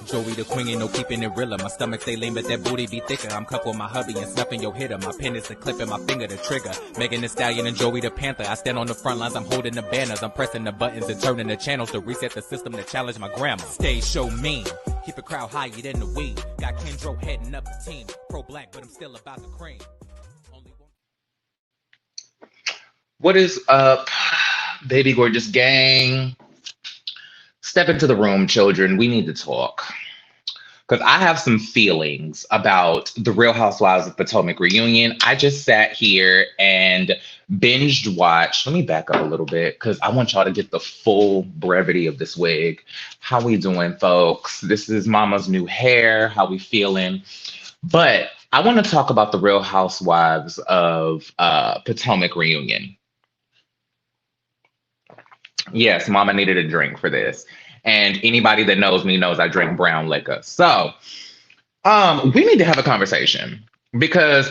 Joey the queen, ain't no keeping it realer. My stomach stay lean, but that booty be thicker. I'm cuffed with my hubby and snuffing your hitter. My pen is the clip and my finger the trigger. Megan the Stallion and Joey the Panther. I stand on the front lines, I'm holding the banners. I'm pressing the buttons and turning the channels to reset the system to challenge my grandma. Stage show mean, keep the crowd higher than the weed. Got Kendro heading up the team. Pro-black, but I'm still about the cream. What is up, baby gorgeous gang? Step into the room, children. We need to talk. Because I have some feelings about the Real Housewives of Potomac reunion. I just sat here and binged watched. Let me back up a little bit because I want y'all to get the full brevity of this wig. How we doing, folks? This is Mama's new hair. How we feeling? But I want to talk about the Real Housewives of Potomac reunion. Yes, Mama needed a drink for this. And anybody that knows me knows I drink brown liquor. So we need to have a conversation because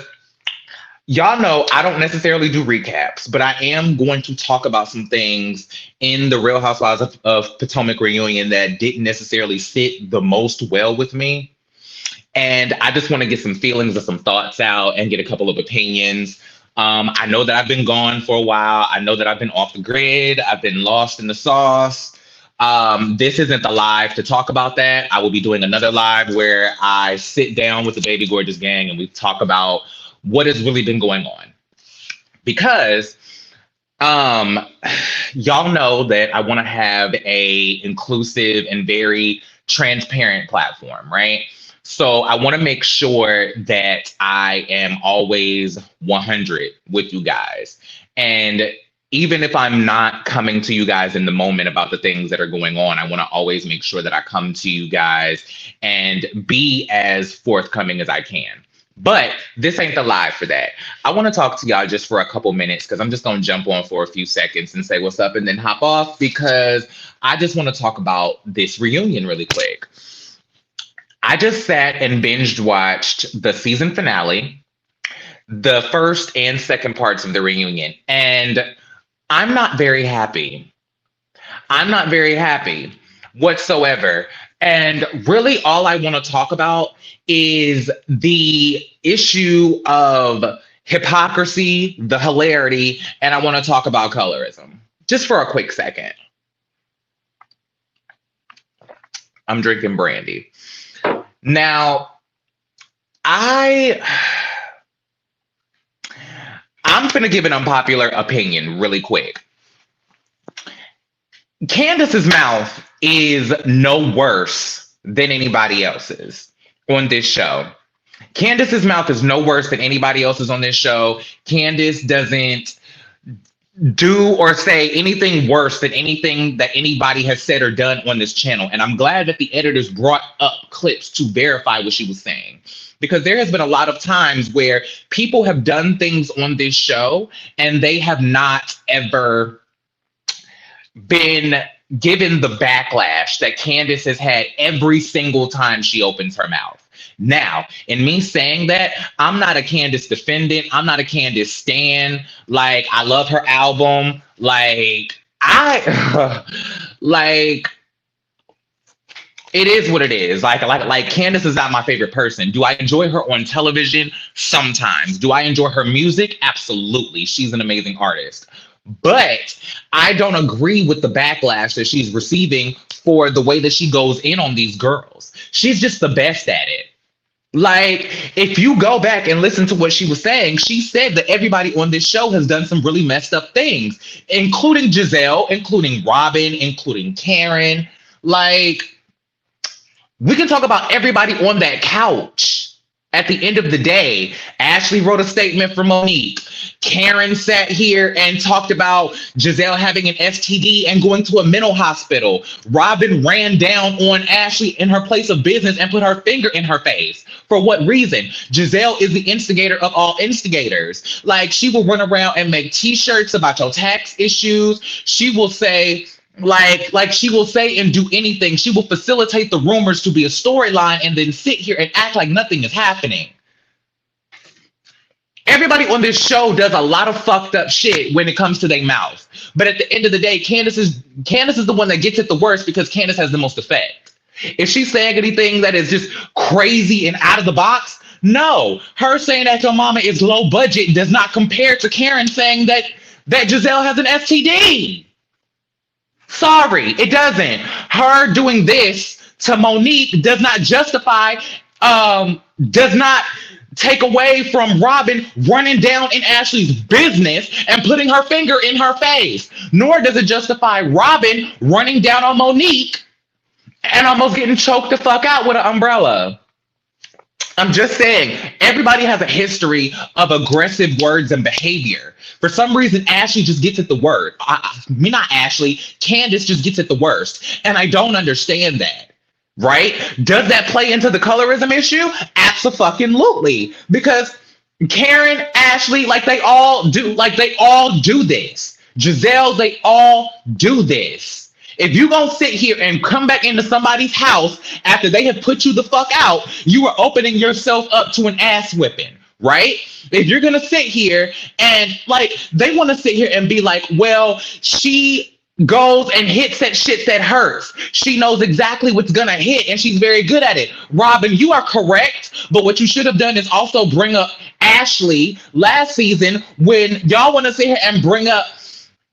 y'all know I don't necessarily do recaps, but I am going to talk about some things in the Real Housewives of Potomac reunion that didn't necessarily sit the most well with me. And I just want to get some feelings or some thoughts out and get a couple of opinions. I know that I've been gone for a while. I know that I've been off the grid. I've been lost in the sauce. This isn't the live to talk about that. I will be doing another live where I sit down with the Baby Gorgeous gang and we talk about what has really been going on. Because y'all know that I want to have a inclusive and very transparent platform, right? So I want to make sure that I am always 100 with you guys. And even if I'm not coming to you guys in the moment about the things that are going on, I want to always make sure that I come to you guys and be as forthcoming as I can. But this ain't the live for that. I want to talk to y'all just for a couple minutes because I'm just going to jump on for a few seconds and say what's up and then hop off because I just want to talk about this reunion really quick. I just sat and binged watched the season finale, the first and second parts of the reunion, and I'm not very happy. I'm not very happy whatsoever. And really all I want to talk about is the issue of hypocrisy, the hilarity, and I want to talk about colorism. Just for a quick second. I'm drinking brandy. Now, I'm going to give an unpopular opinion really quick. Candace's mouth is no worse than anybody else's on this show. Candace's mouth is no worse than anybody else's on this show. Candace doesn't do or say anything worse than anything that anybody has said or done on this channel. And I'm glad that the editors brought up clips to verify what she was saying. Because there has been a lot of times where people have done things on this show and they have not ever been given the backlash that Candace has had every single time she opens her mouth. Now, in me saying that, I'm not a Candace defendant. I'm not a Candace stan. Like, I love her album. Like, it is what it is. Like Candace is not my favorite person. Do I enjoy her on television? Sometimes. Do I enjoy her music? Absolutely. She's an amazing artist. But I don't agree with the backlash that she's receiving for the way that she goes in on these girls. She's just the best at it. Like, if you go back and listen to what she was saying, she said that everybody on this show has done some really messed up things, including Giselle, including Robin, including Karen. Like, we can talk about everybody on that couch. At the end of the day, Ashley wrote a statement for Monique. Karen sat here and talked about Giselle having an STD and going to a mental hospital. Robin ran down on Ashley in her place of business and put her finger in her face. For what reason? Giselle is the instigator of all instigators. Like, she will run around and make t-shirts about your tax issues. She will say, like she will say and do anything. She will facilitate the rumors to be a storyline and then sit here and act like nothing is happening. Everybody on this show does a lot of fucked up shit when it comes to their mouth. But at the end of the day, Candace is the one that gets it the worst because Candace has the most effect. Is she saying anything that is just crazy and out of the box? No. Her saying that your mama is low budget does not compare to Karen saying that Giselle has an STD. Sorry, it doesn't. Her doing this to Monique does not justify, does not take away from Robin running down in Ashley's business and putting her finger in her face. Nor does it justify Robin running down on Monique and almost getting choked the fuck out with an umbrella. I'm just saying, everybody has a history of aggressive words and behavior. For some reason, Ashley just gets it the worst. Not Ashley, Candace just gets it the worst. And I don't understand that, right? Does that play into the colorism issue? Abso-fucking-lutely. Because Karen, Ashley, they all do this. Giselle, they all do this. If you gonna sit here and come back into somebody's house after they have put you the fuck out, you are opening yourself up to an ass whipping, right? If you're gonna sit here and they want to sit here and be like, well, she goes and hits at shit that hurts. She knows exactly what's gonna hit and she's very good at it. Robin, you are correct, but what you should have done is also bring up Ashley last season when y'all want to sit here and bring up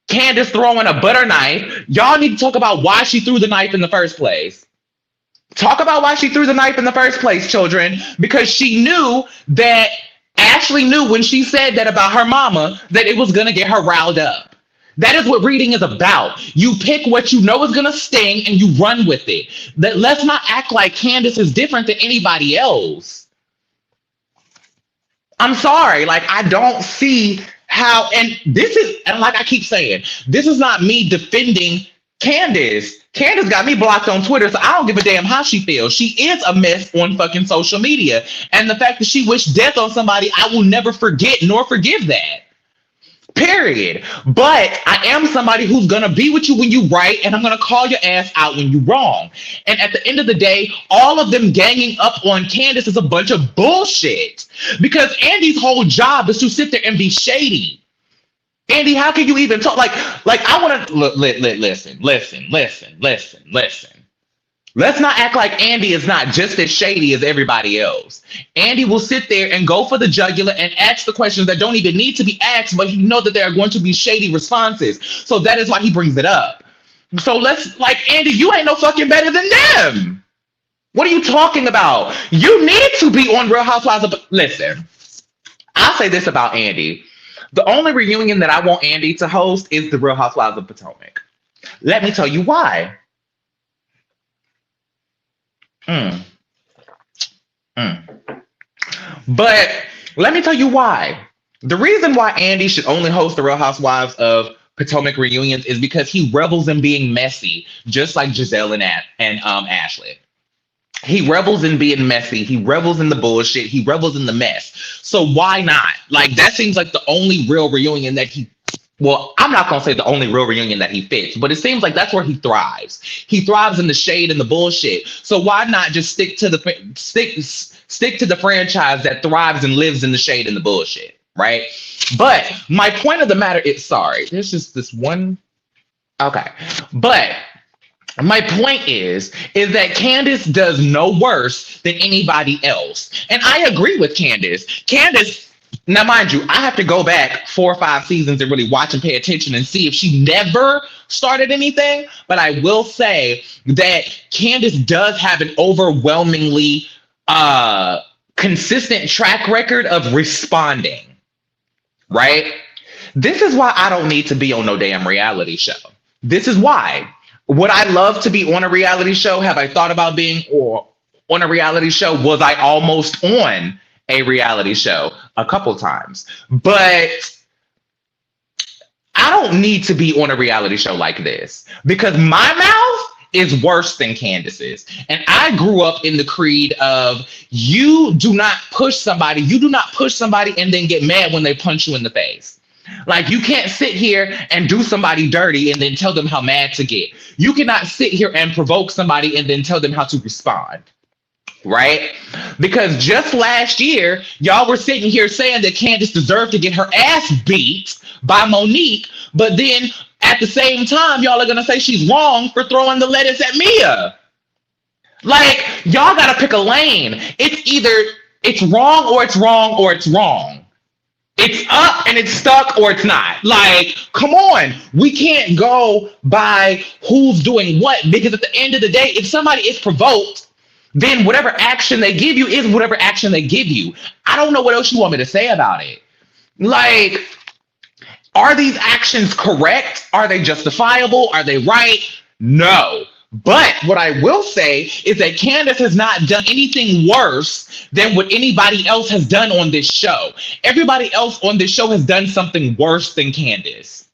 Candace throwing a butter knife. Y'all need to talk about why she threw the knife in the first place. Talk about why she threw the knife in the first place, children, because she knew that Ashley knew when she said that about her mama that it was going to get her riled up. That is what reading is about. You pick what you know is going to sting and you run with it. Let's not act like Candace is different than anybody else. I'm sorry. I don't see how, and this is, and like I keep saying, this is not me defending Candace. Candace got me blocked on Twitter, so I don't give a damn how she feels. She is a mess on fucking social media. And the fact that she wished death on somebody, I will never forget nor forgive that. Period. But I am somebody who's gonna be with you when you right, and I'm gonna call your ass out when you wrong. And at the end of the day, all of them ganging up on Candace is a bunch of bullshit. Because Andy's whole job is to sit there and be shady. Andy, how can you even talk? I want to listen. Let's not act like Andy is not just as shady as everybody else. Andy will sit there and go for the jugular and ask the questions that don't even need to be asked, but you know that there are going to be shady responses. So that is why he brings it up. So Andy, you ain't no fucking better than them. What are you talking about? You need to be on Real Housewives of... Listen, I'll say this about Andy. The only reunion that I want Andy to host is the Real Housewives of Potomac. Let me tell you why. But let me tell you why. The reason why Andy should only host the Real Housewives of Potomac reunions is because he revels in being messy, just like Giselle and Ashley. He revels in being messy. He revels in the bullshit. He revels in the mess. So why not? That seems like the only real reunion that he... Well, I'm not going to say the only real reunion that he fits, but it seems like that's where he thrives. He thrives in the shade and the bullshit. So why not just stick to the franchise that thrives and lives in the shade and the bullshit, right? But my point of the matter is, sorry, there's just this one. Okay. But my point is that Candace does no worse than anybody else. And I agree with Candace. Now, mind you, I have to go back 4 or 5 seasons and really watch and pay attention and see if she never started anything. But I will say that Candace does have an overwhelmingly consistent track record of responding, right? This is why I don't need to be on no damn reality show. This is why. Would I love to be on a reality show? Have I thought about being on a reality show? Was I almost on a reality show a couple times? But I don't need to be on a reality show like this because my mouth is worse than Candace's. And I grew up in the creed of you do not push somebody and then get mad when they punch you in the face. You can't sit here and do somebody dirty and then tell them how mad to get. You cannot sit here and provoke somebody and then tell them how to respond. Right? Because just last year, y'all were sitting here saying that Candace deserved to get her ass beat by Monique, but then at the same time, y'all are going to say she's wrong for throwing the lettuce at Mia. Like, y'all gotta pick a lane. It's either it's wrong or it's wrong or it's wrong. It's up and it's stuck or it's not. Like, come on. We can't go by who's doing what, because at the end of the day, if somebody is provoked, then whatever action they give you is whatever action they give you. I don't know what else you want me to say about it. Like, are these actions correct? Are they justifiable? Are they right? No. But what I will say is that Candace has not done anything worse than what anybody else has done on this show. Everybody else on this show has done something worse than Candace.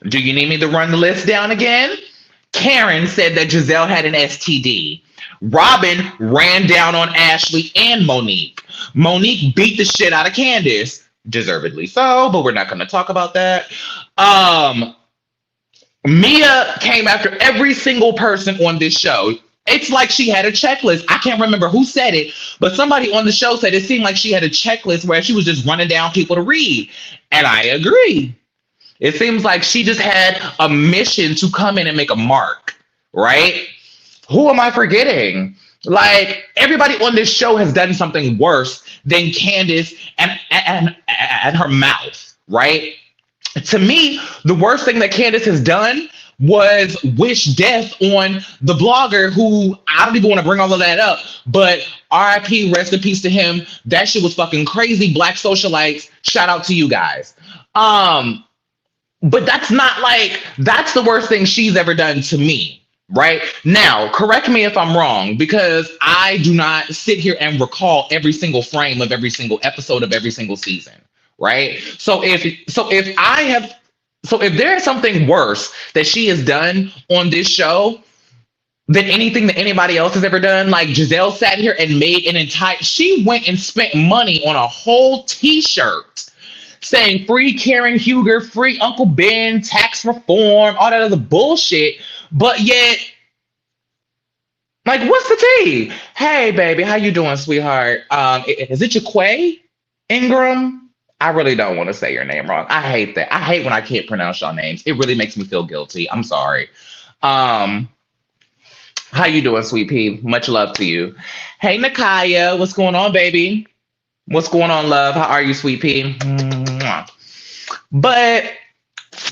Do you need me to run the list down again? Karen said that Giselle had an STD. Robin ran down on Ashley and Monique. Monique beat the shit out of Candace. Deservedly so, but we're not going to talk about that. Mia came after every single person on this show. It's like she had a checklist. I can't remember who said it, but somebody on the show said it seemed like she had a checklist where she was just running down people to read. And I agree. It seems like she just had a mission to come in and make a mark, right? Who am I forgetting? Like, everybody on this show has done something worse than Candace and her mouth, right? To me, the worst thing that Candace has done was wish death on the blogger who, I don't even want to bring all of that up, but RIP, rest in peace to him. That shit was fucking crazy. Black socialites, shout out to you guys. But that's not like, that's the worst thing she's ever done to me. Right now, correct me if I'm wrong, because I do not sit here and recall every single frame of every single episode of every single season. Right. So if there's something worse that she has done on this show than anything that anybody else has ever done, like Giselle sat here and made she went and spent money on a whole t-shirt saying free Karen Huger, free Uncle Ben, tax reform, all that other bullshit. But yet, like, what's the tea? Hey, baby, how you doing, sweetheart? Is it Jaquay Ingram? I really don't want to say your name wrong. I hate that. I hate when I can't pronounce y'all names. It really makes me feel guilty. I'm sorry. How you doing, sweet pea? Much love to you. Hey, Nakaya, what's going on, baby? What's going on, love? How are you, sweet pea? But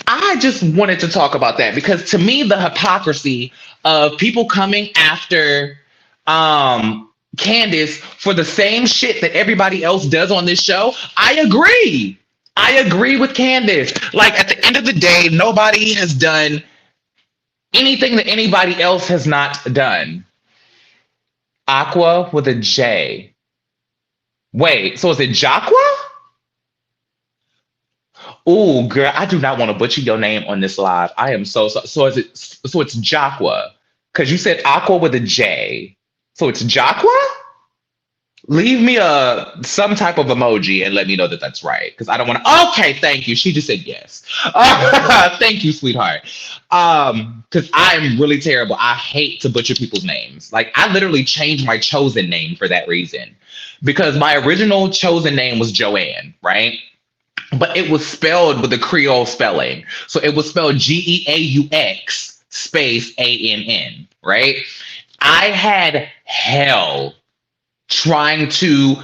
I just wanted to talk about that because to me, the hypocrisy of people coming after Candace for the same shit that everybody else does on this show, I agree. I agree with Candace. Like, at the end of the day, nobody has done anything that anybody else has not done. Aqua with a J. Wait, so is it Jaqua? Oh, girl, I do not want to butcher your name on this live. I am so sorry. So it's Jaqua. Because you said Aqua with a J. So it's Jaqua? Leave me some type of emoji and let me know that that's right. Because I don't want to. Okay, thank you. She just said yes. Thank you, sweetheart. Because I'm really terrible. I hate to butcher people's names. Like, I literally changed my chosen name for that reason. Because my original chosen name was Joanne, right? But it was spelled with the Creole spelling. So it was spelled Geaux space ANN, right? I had hell trying to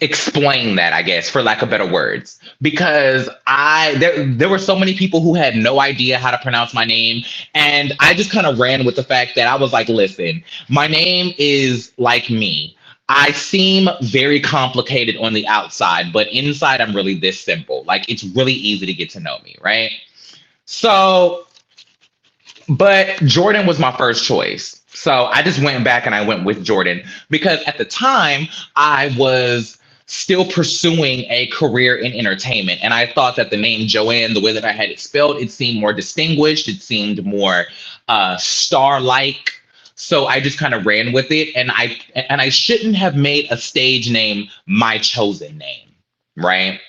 explain that, I guess, for lack of better words, because there were so many people who had no idea how to pronounce my name. And I just kind of ran with the fact that I was like, listen, my name is like me. I seem very complicated on the outside, but inside I'm really this simple. Like, it's really easy to get to know me, right? So, but Jordan was my first choice. So I just went back and I went with Jordan because at the time I was still pursuing a career in entertainment. And I thought that the name Joanne, the way that I had it spelled, it seemed more distinguished. It seemed more star-like. So I just kind of ran with it, and I shouldn't have made a stage name my chosen name, right?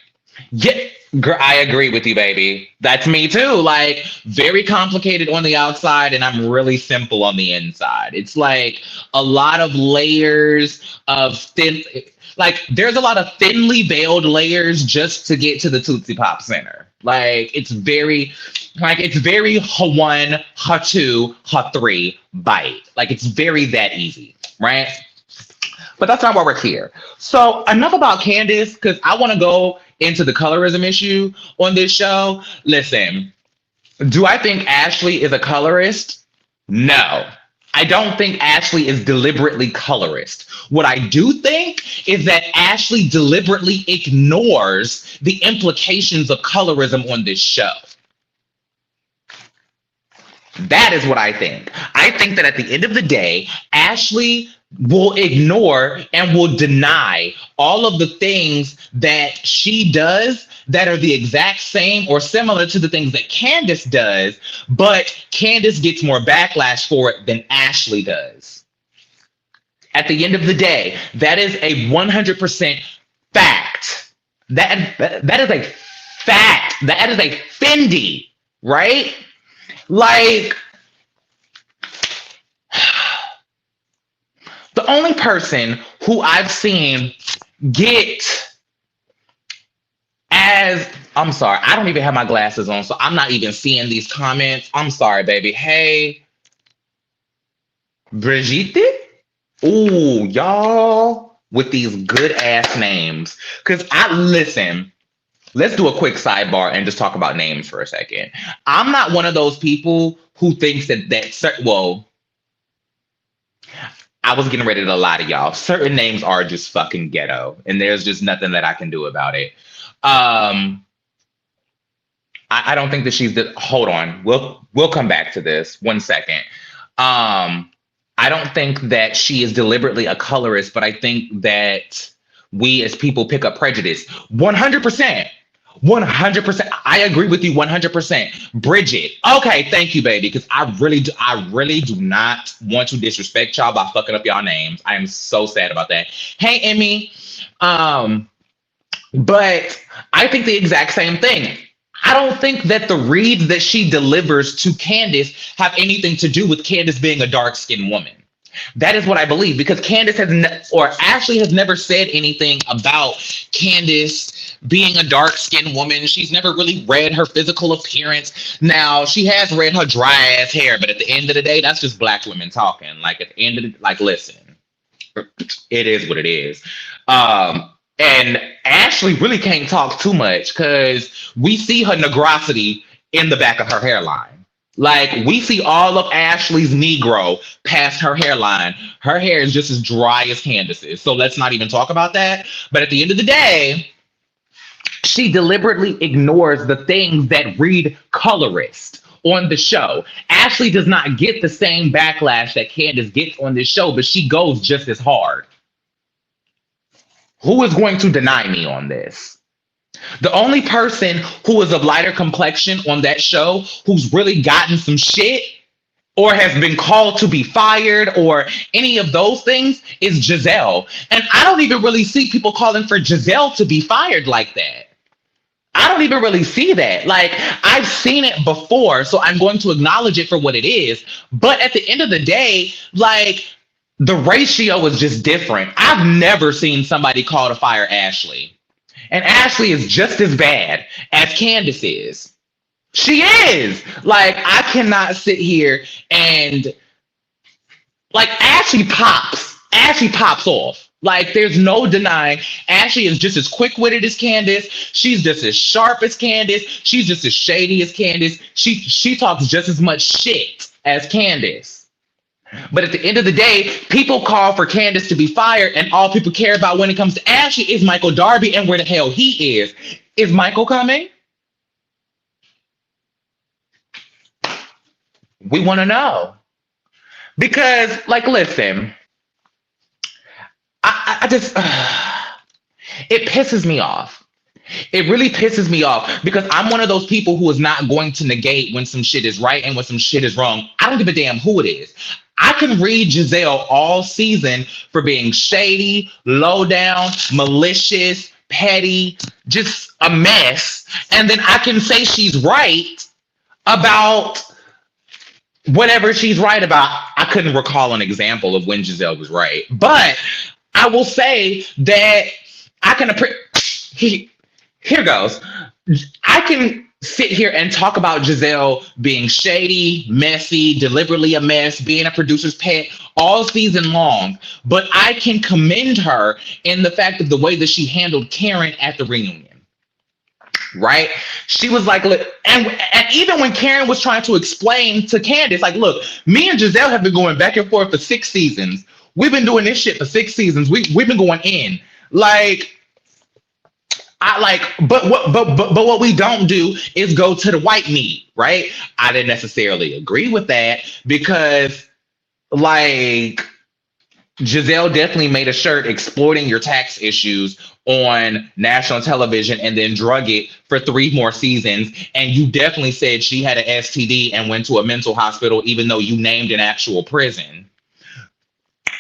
Yeah, girl, I agree with you, baby. That's me too. Like, very complicated on the outside, and I'm really simple on the inside. It's like a lot of layers of there's a lot of thinly veiled layers just to get to the Tootsie Pop Center. Like it's very ha1, ha2, ha3 bite. Like it's very that easy, right? But that's not why we're here. So enough about Candace, because I want to go into the colorism issue on this show. Listen, do I think Ashley is a colorist? No. I don't think Ashley is deliberately colorist. What I do think is that Ashley deliberately ignores the implications of colorism on this show. That is what I think. I think that at the end of the day, Ashley will ignore and will deny all of the things that she does that are the exact same or similar to the things that Candace does, but Candace gets more backlash for it than Ashley does. At the end of the day, that is a 100% fact. That is a fact. That is a Fendi, right? Like, the only person who I've seen get I'm sorry, I don't even have my glasses on, so I'm not even seeing these comments. I'm sorry, baby. Hey, Brigitte? Ooh, y'all with these good ass names. Because listen, let's do a quick sidebar and just talk about names for a second. I'm not one of those people who thinks well, I was getting ready to lie to y'all. Certain names are just fucking ghetto, and there's just nothing that I can do about it. I don't think that hold on. We'll come back to this. 1 second. I don't think that she is deliberately a colorist, but I think that we as people pick up prejudice. 100%. 100%. I agree with you 100%. Bridget. Okay, thank you, baby. Because I really do not want to disrespect y'all by fucking up y'all names. I am so sad about that. Hey, Emmy. But I think the exact same thing. I don't think that the reads that she delivers to Candace have anything to do with Candace being a dark-skinned woman. That is what I believe, because Candace Ashley has never said anything about Candace being a dark-skinned woman. She's never really read her physical appearance. Now, she has read her dry ass hair, but at the end of the day, that's just Black women talking. Like at the end of listen, it is what it is. And Ashley really can't talk too much because we see her negrosity in the back of her hairline. Like, we see all of Ashley's Negro past her hairline. Her hair is just as dry as Candace's. So let's not even talk about that. But at the end of the day, she deliberately ignores the things that read colorist on the show. Ashley does not get the same backlash that Candace gets on this show, but she goes just as hard. Who is going to deny me on this? The only person who is of lighter complexion on that show who's really gotten some shit or has been called to be fired or any of those things is Giselle. And I don't even really see people calling for Giselle to be fired like that. I don't even really see that. Like, I've seen it before, so I'm going to acknowledge it for what it is. But at the end of the day, like, the ratio is just different. I've never seen somebody call to fire Ashley. And Ashley is just as bad as Candace is. She is. Like, I cannot sit here and, like, Ashley pops. Ashley pops off. Like, there's no denying Ashley is just as quick-witted as Candace. She's just as sharp as Candace. She's just as shady as Candace. She talks just as much shit as Candace. But at the end of the day, people call for Candace to be fired, and all people care about when it comes to Ashley is Michael Darby and where the hell he is. Is Michael coming? We want to know. Because, like, listen, I just, it pisses me off. It really pisses me off because I'm one of those people who is not going to negate when some shit is right and when some shit is wrong. I don't give a damn who it is. I can read Giselle all season for being shady, low down, malicious, petty, just a mess. And then I can say she's right about whatever she's right about. I couldn't recall an example of when Giselle was right. But I will say that I can here goes. I can sit here and talk about Giselle being shady, messy, deliberately a mess, being a producer's pet all season long. But I can commend her in the fact of the way that she handled Karen at the reunion. Right? She was like, look, and even when Karen was trying to explain to Candace, like, look, me and Giselle have been going back and forth for 6 seasons. We've been doing this shit for 6 seasons. We've been going in. Like, but what we don't do is go to the white meat, right? I didn't necessarily agree with that because, like, Giselle definitely made a shirt exploiting your tax issues on national television and then drug it for 3 more seasons. And you definitely said she had an STD and went to a mental hospital, even though you named an actual prison.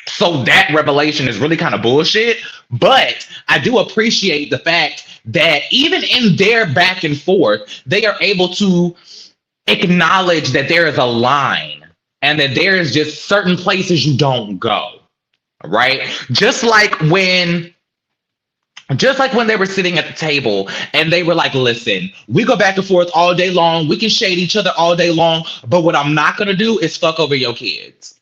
So that revelation is really kind of bullshit. But I do appreciate the fact that even in their back and forth, they are able to acknowledge that there is a line and that there is just certain places you don't go. Right? Just like when they were sitting at the table and they were like, listen, we go back and forth all day long. We can shade each other all day long. But what I'm not going to do is fuck over your kids.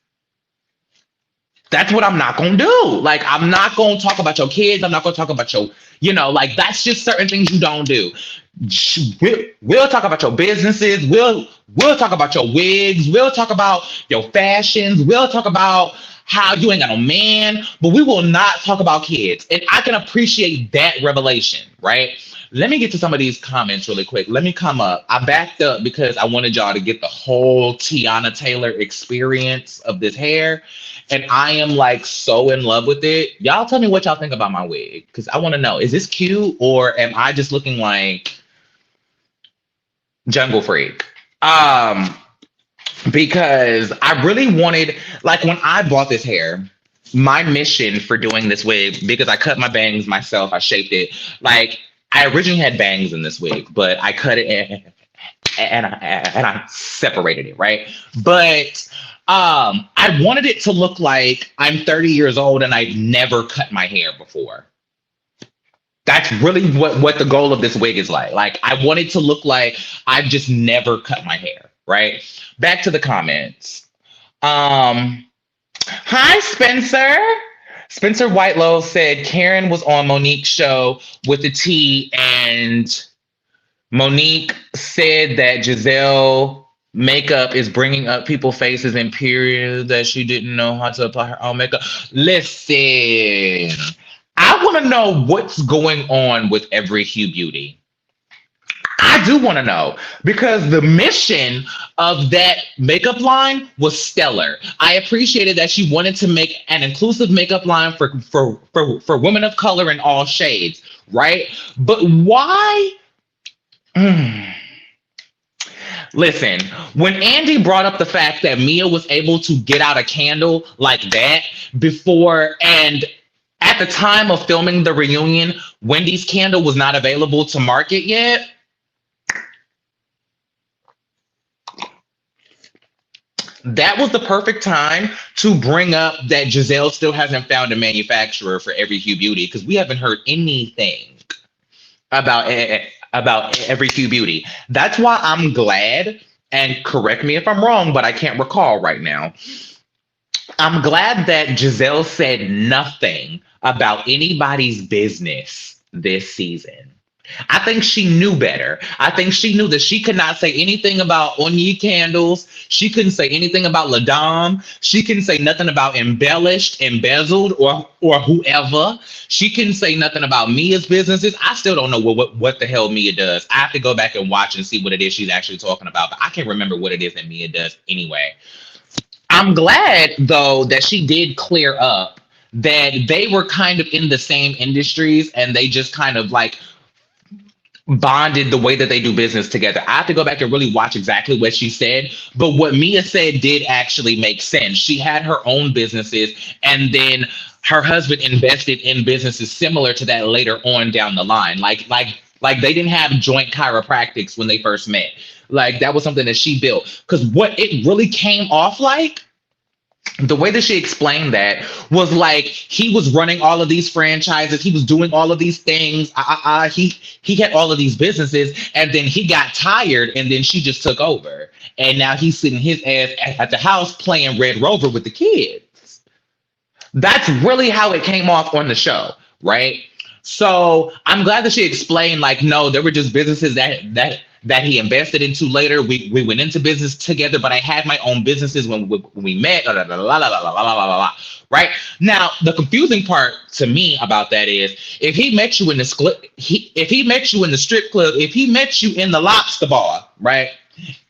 That's what I'm not going to do. Like, I'm not going to talk about your kids. I'm not going to talk about your, like, that's just certain things you don't do. We'll talk about your businesses. We'll talk about your wigs. We'll talk about your fashions. We'll talk about how you ain't got no man, but we will not talk about kids. And I can appreciate that revelation, right? Let me get to some of these comments really quick. Let me come up. I backed up because I wanted y'all to get the whole Tiana Taylor experience of this hair. And I am like so in love with it. Y'all tell me what y'all think about my wig. Because I want to know, is this cute or am I just looking like Jungle Freak? Because I really wanted, like when I bought this hair, my mission for doing this wig, because I cut my bangs myself, I shaped it. Like I originally had bangs in this wig, but I cut it and I separated it, right? But I wanted it to look like I'm 30 years old and I've never cut my hair before. That's really what the goal of this wig is like. Like I want it to look like I've just never cut my hair, right? Back to the comments. Hi, Spencer. Spencer Whitelow said Karen was on Monique's show with the tea and Monique said that Giselle makeup is bringing up people's faces in periods that she didn't know how to apply her own makeup. Listen, I want to know what's going on with Every Hue Beauty. I do want to know because the mission of that makeup line was stellar. I appreciated that she wanted to make an inclusive makeup line for women of color in all shades, right? But why? Listen, when Andy brought up the fact that Mia was able to get out a candle like that before, and at the time of filming the reunion, Wendy's candle was not available to market yet. That was the perfect time to bring up that Giselle still hasn't found a manufacturer for Every Hue Beauty because we haven't heard anything about Every Hue Beauty. That's why I'm glad, and correct me if I'm wrong, but I can't recall right now. I'm glad that Giselle said nothing about anybody's business this season. I think she knew better. I think she knew that she could not say anything about Onion candles. She couldn't say anything about La Dame. She couldn't say nothing about embellished, embezzled, or whoever. She couldn't say nothing about Mia's businesses. I still don't know what the hell Mia does. I have to go back and watch and see what it is she's actually talking about. But I can't remember what it is that Mia does anyway. I'm glad, though, that she did clear up that they were kind of in the same industries and they just kind of like bonded the way that they do business together. I have to go back and really watch exactly what she said, but what Mia said did actually make sense. She had her own businesses and then her husband invested in businesses similar to that later on down the line. Like they didn't have joint chiropractics when they first met. Like that was something that she built. Because what it really came off like the way that she explained that was like he was running all of these franchises, he was doing all of these things, he had all of these businesses, and then he got tired, and then she just took over, and now he's sitting his ass at the house playing Red Rover with the kids. That's really how it came off on the show, right? So I'm glad that she explained, like, no, there were just businesses that he invested into later. We went into business together, but I had my own businesses when we met. La, la, la, la, la, la, la, la, la, la. Right now, the confusing part to me about that is if he met you in the if he met you in the strip club, if he met you in the lobster bar, right,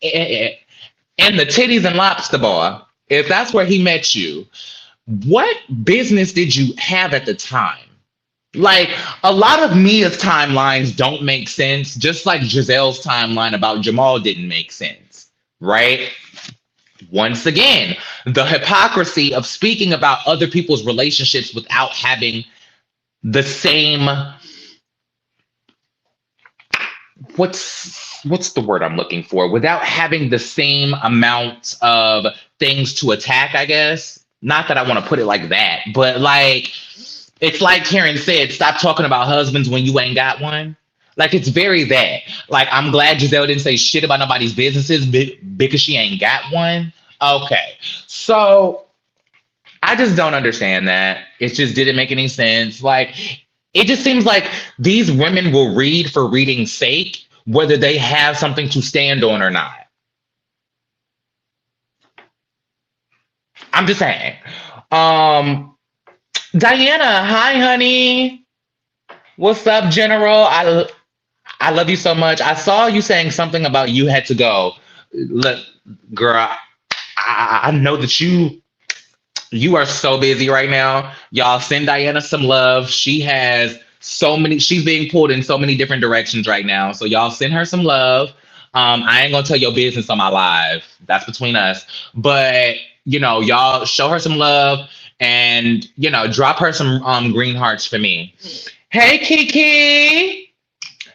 and the titties and lobster bar, if that's where he met you, what business did you have at the time? Like, a lot of Mia's timelines don't make sense, just like Giselle's timeline about Jamal didn't make sense, right? Once again, the hypocrisy of speaking about other people's relationships without having the same, what's the word I'm looking for? Without having the same amount of things to attack, I guess. Not that I want to put it like that, but like, it's like Karen said, stop talking about husbands when you ain't got one. Like, it's very that. Like, I'm glad Giselle didn't say shit about nobody's businesses because she ain't got one. Okay. So I just don't understand that. It just didn't make any sense. Like, it just seems like these women will read for reading's sake, whether they have something to stand on or not. I'm just saying. Diana, hi, honey. What's up, General? I love you so much. I saw you saying something about you had to go. Look, girl, I know that you are so busy right now. Y'all send Diana some love. She has she's being pulled in so many different directions right now. So y'all send her some love. I ain't gonna tell your business on my live. That's between us. But, y'all show her some love. And, drop her some green hearts for me. Hey, Kiki.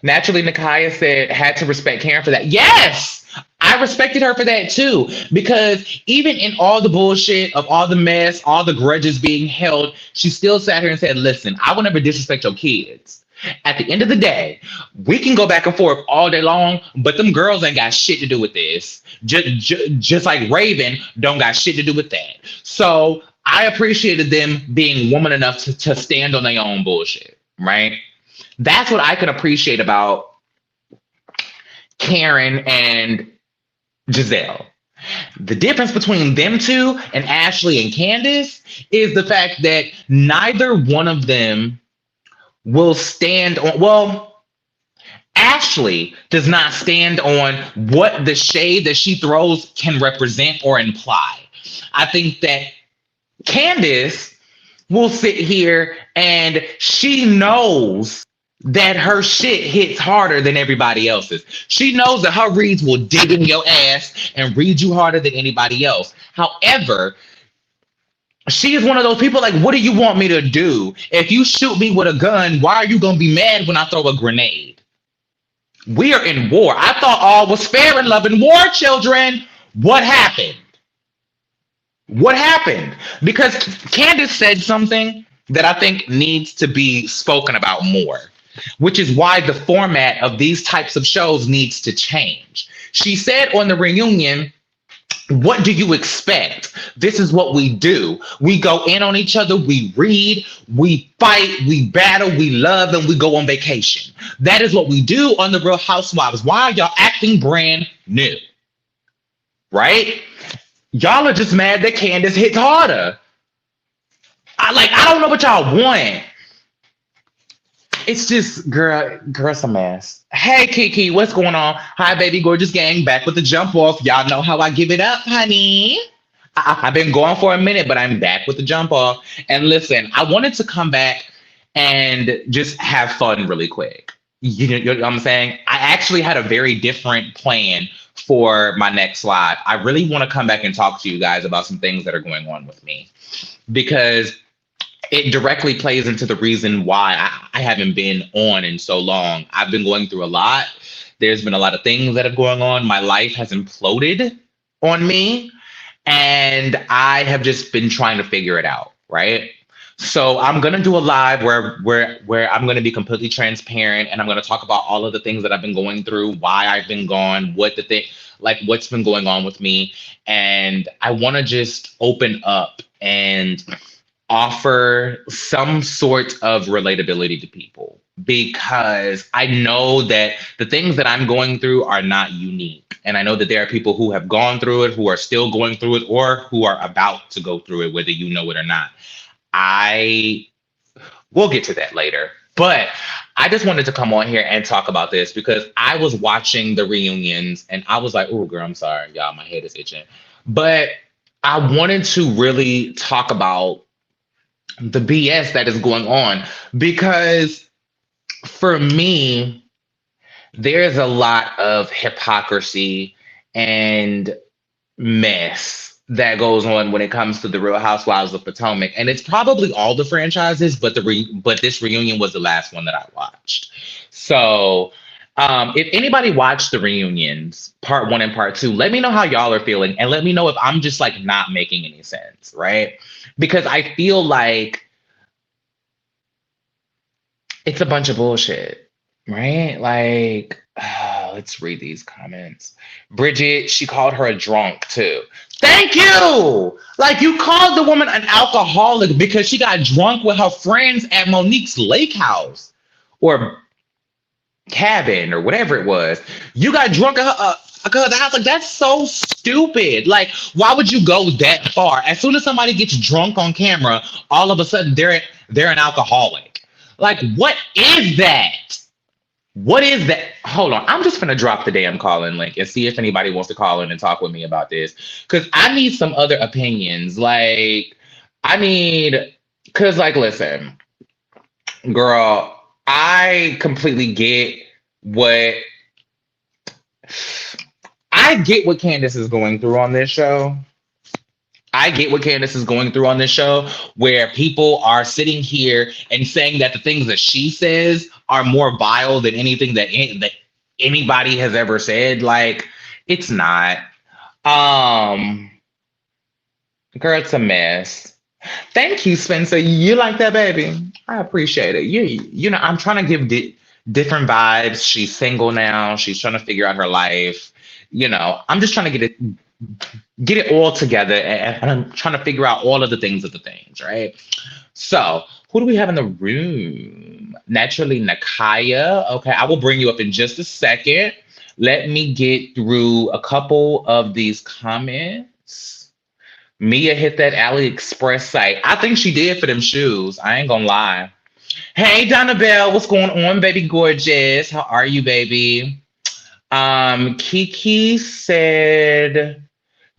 Naturally, Nakaya said, had to respect Karen for that. Yes, I respected her for that, too. Because even in all the bullshit of all the mess, all the grudges being held, she still sat here and said, listen, I will never disrespect your kids. At the end of the day, we can go back and forth all day long, but them girls ain't got shit to do with this. Just like Raven don't got shit to do with that. So I appreciated them being woman enough to stand on their own bullshit, right? That's what I can appreciate about Karen and Giselle. The difference between them two and Ashley and Candace is the fact that neither one of them will stand on, well, Ashley does not stand on what the shade that she throws can represent or imply. I think that Candace will sit here and she knows that her shit hits harder than everybody else's. She knows that her reads will dig in your ass and read you harder than anybody else. However, she is one of those people like, what do you want me to do? If you shoot me with a gun, why are you going to be mad when I throw a grenade? We are in war. I thought all was fair in love and war, children. What happened? What happened? Because Candace said something that I think needs to be spoken about more, which is why the format of these types of shows needs to change. She said on the reunion, what do you expect? This is what we do. We go in on each other, we read, we fight, we battle, we love, and we go on vacation. That is what we do on the Real Housewives. Why are y'all acting brand new? Right? Y'all are just mad that Candace hits harder. I don't know what y'all want. It's just, girl, it's a mess. Hey, Kiki, what's going on? Hi, baby, gorgeous gang, back with the jump off. Y'all know how I give it up, honey. I've been going for a minute, but I'm back with the jump off. And listen, I wanted to come back and just have fun really quick. You know what I'm saying? I actually had a very different plan for my next live. I really want to come back and talk to you guys about some things that are going on with me, because it directly plays into the reason why I haven't been on in so long. I've been going through a lot. There's been a lot of things that are going on. My life has imploded on me. And I have just been trying to figure it out, right? So I'm gonna do a live where I'm gonna be completely transparent and I'm gonna talk about all of the things that I've been going through, why I've been gone, what the thing, like what's been going on with me. And I wanna just open up and offer some sort of relatability to people because I know that the things that I'm going through are not unique. And I know that there are people who have gone through it, who are still going through it, or who are about to go through it, whether you know it or not. I We'll get to that later. But I just wanted to come on here and talk about this because I was watching the reunions and I was like, oh, girl, I'm sorry, y'all, my head is itching. But I wanted to really talk about the BS that is going on because for me, there's a lot of hypocrisy and mess that goes on when it comes to the Real Housewives of Potomac, and it's probably all the franchises, but but this reunion was the last one that I watched. So, if anybody watched the reunions, part one and part two, let me know how y'all are feeling, and let me know if I'm just like not making any sense, right? Because I feel like it's a bunch of bullshit, right? Like, let's read these comments. Bridget, she called her a drunk too. Thank you. Like you called the woman an alcoholic because she got drunk with her friends at Monique's lake house or cabin or whatever it was. You got drunk at the house. Like that's so stupid. Like why would you go that far? As soon as somebody gets drunk on camera, all of a sudden they're an alcoholic. Like what is that? What is that? Hold on. I'm just gonna drop the damn call-in link and see if anybody wants to call in and talk with me about this. Cause I need some other opinions. Like, I need cause like listen, girl, I completely get what I get what Candace is going through on this show. I get what Candace is going through on this show, where people are sitting here and saying that the things that she says are more vile than anything that anybody has ever said. Like, it's not. Girl, it's a mess. Thank you, Spencer. You like that, baby? I appreciate it. You know, I'm trying to give different vibes. She's single now. She's trying to figure out her life. You know, I'm just trying to get it all together and I'm trying to figure out all of the things, right? So who do we have in the room? Naturally, Nakaya. Okay, I will bring you up in just a second. Let me get through a couple of these comments. Mia hit that AliExpress site. I think she did for them shoes. I ain't gonna lie. Hey, Donna Bell, what's going on, baby gorgeous? How are you, baby? Kiki said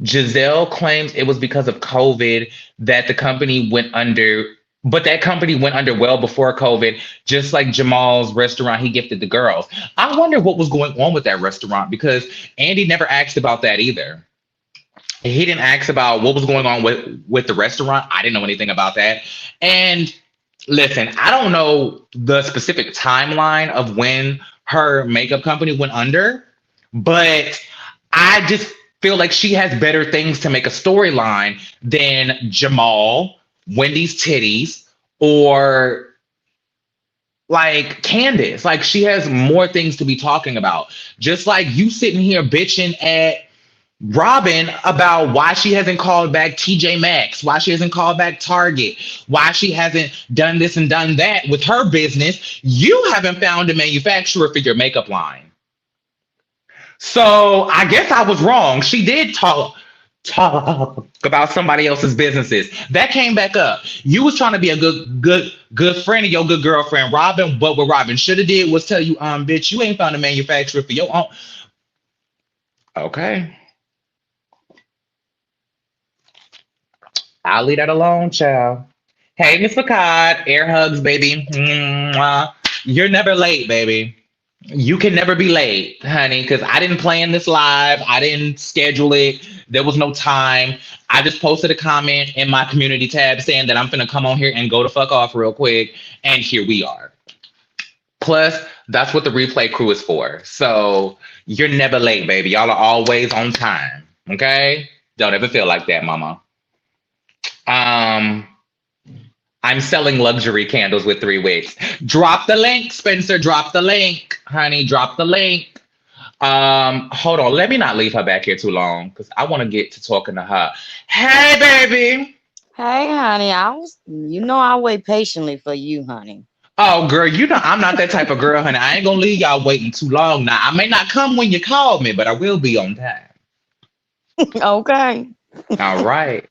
Giselle claims it was because of COVID that the company went under, but that company went under well before COVID, just like Jamal's restaurant he gifted the girls. I wonder what was going on with that restaurant because Andy never asked about that either. He didn't ask about what was going on with the restaurant. I didn't know anything about that. And listen, I don't know the specific timeline of when her makeup company went under, but I just feel like she has better things to make a storyline than Jamal, Wendy's titties, or like Candace. Like she has more things to be talking about. Just like you sitting here bitching at Robin about why she hasn't called back TJ Maxx, why she hasn't called back Target, why she hasn't done this and done that with her business. You haven't found a manufacturer for your makeup line. So I guess I was wrong. She did talk about somebody else's businesses. That came back up. You was trying to be a good friend of your good girlfriend, Robin. But what Robin should have did was tell you, bitch, you ain't found a manufacturer for your own. Okay. I'll leave that alone, child. Hey, Miss Picard, air hugs, baby. Mwah. You're never late, baby. You can never be late, honey, because I didn't plan this live. I didn't schedule it. There was no time. I just posted a comment in my community tab saying that I'm going to come on here and go the fuck off real quick. And here we are. Plus, that's what the replay crew is for. So you're never late, baby. Y'all are always on time. Okay? Don't ever feel like that, mama. Um, I'm selling luxury candles with 3 wicks. Drop the link, Spencer. Drop the link, honey. Drop the link. Hold on. Let me not leave her back here too long because I want to get to talking to her. Hey, baby. Hey, honey, I wait patiently for you, honey. Oh, girl, you know I'm not that type of girl, honey. I ain't gonna leave y'all waiting too long. Now, I may not come when you call me, but I will be on time. Okay. All right.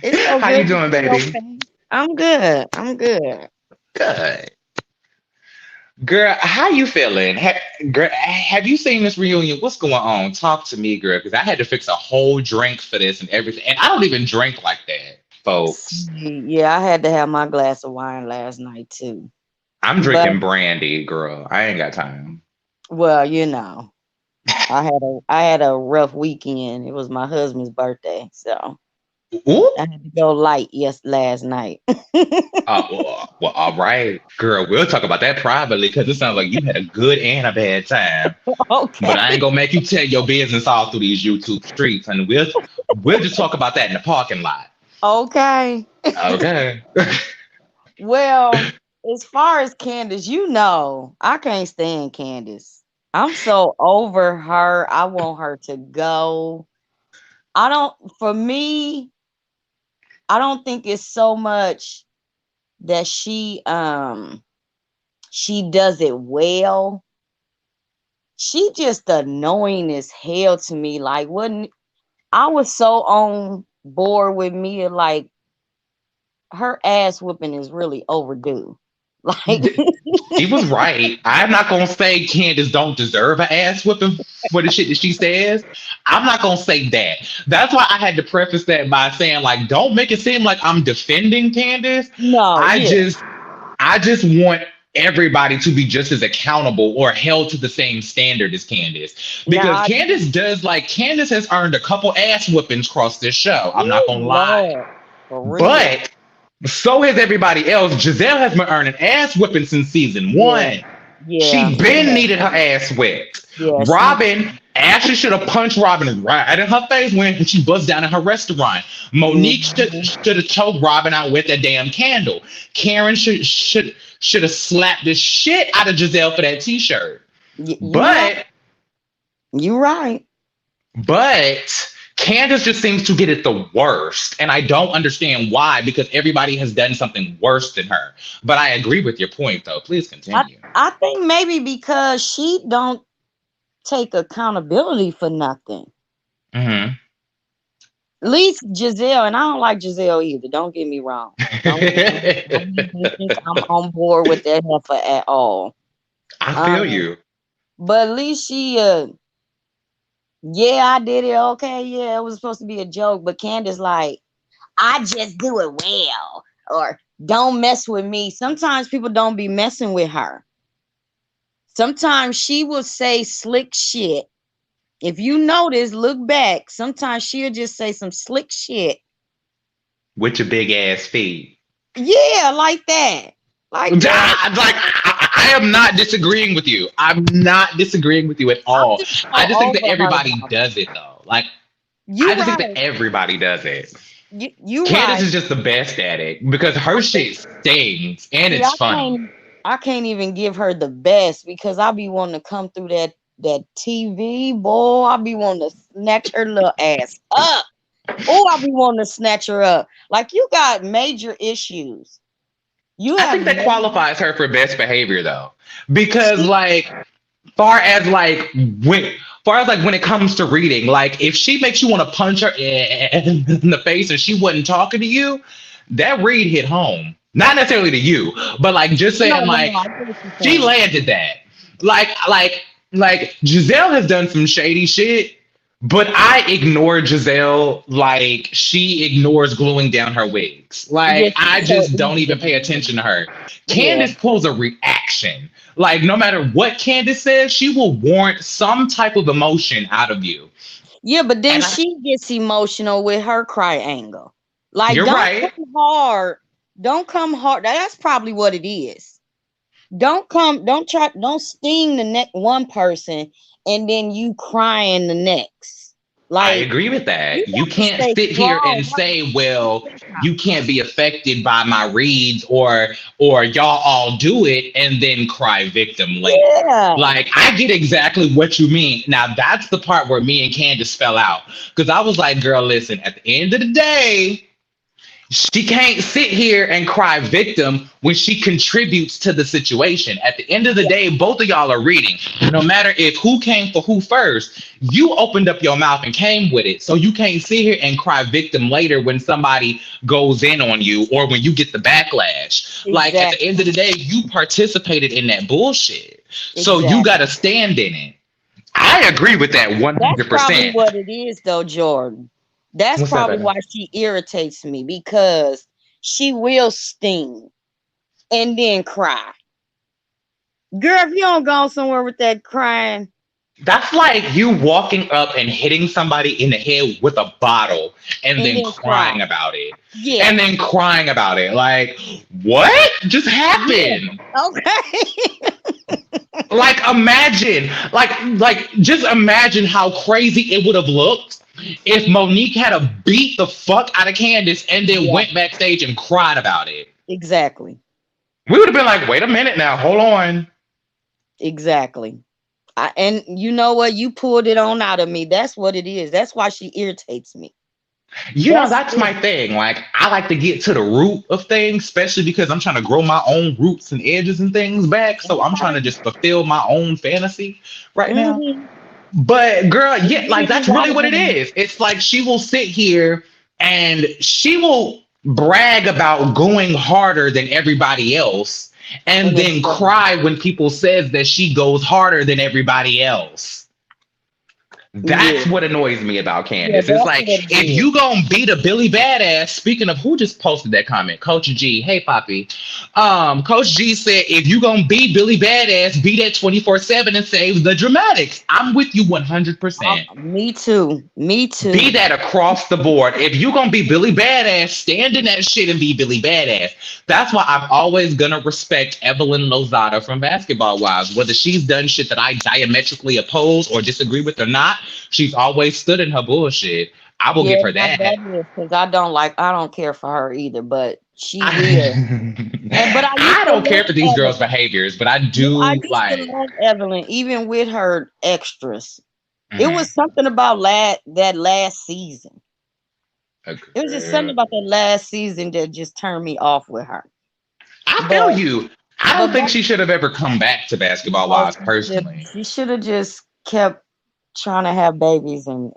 It's so How you good to doing, see your baby? face. I'm good. I'm good. Good. Girl, how you feeling? Girl, have you seen this reunion? What's going on? Talk to me, girl, because I had to fix a whole drink for this and everything. And I don't even drink like that, folks. Yeah, I had to have my glass of wine last night too. I'm But drinking brandy, girl. I ain't got time. well, I had a rough weekend. It was my husband's birthday, so Ooh. I had to go light last night. Well, all right, girl. We'll talk about that privately because it sounds like you had a good and a bad time. But I Okay. ain't gonna make you tell your business all through these YouTube streets, and we'll just talk about that in the parking lot. Okay. Okay. Well, as far as Candace, I can't stand Candace. I'm so over her. I want her to go. For me, I don't think it's so much that she does it well. She just annoying as hell to me. Like, wasn't I was so on board with Mia, like her ass whooping is really overdue. Like, She was right. I'm not gonna say Candace don't deserve an ass whipping for the shit that she says. I'm not gonna say that. That's why I had to preface that by saying, like, don't make it seem like I'm defending Candace. no, I yeah. just I just want everybody to be just as accountable or held to the same standard as Candace. Because Now, Candace has earned a couple ass whippings across this show. I'm not oh gonna lie. Lord, for real. But so has everybody else. Giselle has been earning ass whipping since season Yeah, one. yeah, She been needed her ass whipped. yeah. Robin, Ashley should have punched Robin right in her face when she buzzed down in her restaurant. Monique Mhm. should have choked Robin out with that damn candle. Karen should have slapped the shit out of Giselle for that t-shirt. You right. But You right. But Candace just seems to get it the worst. And I don't understand why, because everybody has done something worse than her. But I agree with your point, though. Please I continue. I think maybe because she don't take accountability for nothing. Hmm. At least Giselle, and I don't like Giselle either. Don't get me wrong. Don't make me think I'm on board with that heifer at all. I feel Um, you. but at least yeah, I did it. Okay, yeah, it was supposed to be a joke. But Candace, like, I just do it well, or don't mess with me. Sometimes people don't be messing with her. Sometimes she will say slick shit. If you notice, look back. Sometimes she'll just say some slick shit. With your big ass feet. Yeah, like that. Like, girl, I am not disagreeing with you. I'm not disagreeing with you at I'm all. just so I just think that over her, everybody mama. does it though. Like I You just think that right. everybody does it. You Candace right. is just the best at it because her shit stings and See, it's funny. I can't even give her the best because I be wanting to come through that TV, boy. I be wanting to snatch her little ass up. Oh, I be wanting to snatch her up. Like, you got major issues. You I have think that major. qualifies her for best behavior though, because She, far as like when far as like when it comes to reading, like if she makes you want to punch her in the face and she wasn't talking to you, that read hit home. Not necessarily to you, but like just saying no. like I get what you're she saying. landed that. Like like Giselle has done some shady shit, but I ignore Giselle like she ignores gluing down her wigs. Yeah, Like I she's so just don't easy to even pay get rid attention of. to her. Yeah. Candace pulls a reaction. Like no matter what Candace says, she will warrant some type of emotion out of you. Yeah, but then And I, she gets emotional with her cry angle. Like, you're right. come hard. Don't come hard. That's probably what it is. Don't sting the next one person and then you crying the next. I Like agree with you that. You got to can't stay sit here strong. and say, well, you can't be affected by my reads or y'all all do it and then cry victim later. Yeah, Like I get exactly what you mean. Now that's the part where me and Candace fell out. Because I was like, girl, listen, at the end of the day, she can't sit here and cry victim when she contributes to the situation. At the end of the yeah, day, both of y'all are reading. No matter if who came for who first, you opened up your mouth and came with it. So you can't sit here and cry victim later when somebody goes in on you or when you get the backlash. Like at the exactly, end of the day, you participated in that bullshit. So you got exactly. to stand in it. I agree with that That's probably 100%. what it is, though, Jordan. That's What's that, probably baby? why she irritates me because she will sting and then cry. Girl, if you don't go somewhere with that crying That's like you walking up and hitting somebody in the head with a bottle and and then then cry. crying about it. Yeah, And then crying about it. Like, what just yeah. happened? Okay. Like imagine, just imagine how crazy it would have looked if Monique had a beat the fuck out of Candace and then Yeah, went backstage and cried about it. exactly. We would have been like, wait a minute now, hold on. Exactly. And you know what? You pulled it on out of me. That's what it is. That's why she irritates me. You know, That's that's it. my thing. Like, I like to get to the root of things, especially because I'm trying to grow my own roots and edges and things back. So I'm trying to just fulfill my own fantasy right now. Mm-hmm. But girl, yeah, like You that's really gotta what it be- is. It's like she will sit here and she will brag about going harder than everybody else and And it's then cry when people says that she goes harder than everybody else. yeah, That's what annoys me about yeah, Candace. It's that's like what it if is. you gonna beat a Billy Badass. Speaking of who just posted that comment, Coach G. Hey, Poppy. Coach G said if you gonna beat Billy Badass, beat that 24/7 and save the dramatics. I'm with you 100%. Me too. Me Be too. that across the board. If you gonna be Billy Badass, stand in that shit and be Billy Badass. That's why I'm always gonna respect Evelyn Lozada from Basketball Wives. Whether she's done shit that I diametrically oppose or disagree with or not, she's always stood in her bullshit. I will Yeah, give her not that. that is because I don't care for her either, but she will. But I used I to don't care love for these girls' Evelyn. behaviors, but I Yeah, I do used to like. love Evelyn, even with her extras. It Mhm. was something about that last season. It was just something Agreed. about that last season that just turned me off with her. I But feel you. I don't think back she should have ever come back to Basketball no, Wives personally. she should have just kept trying to have babies and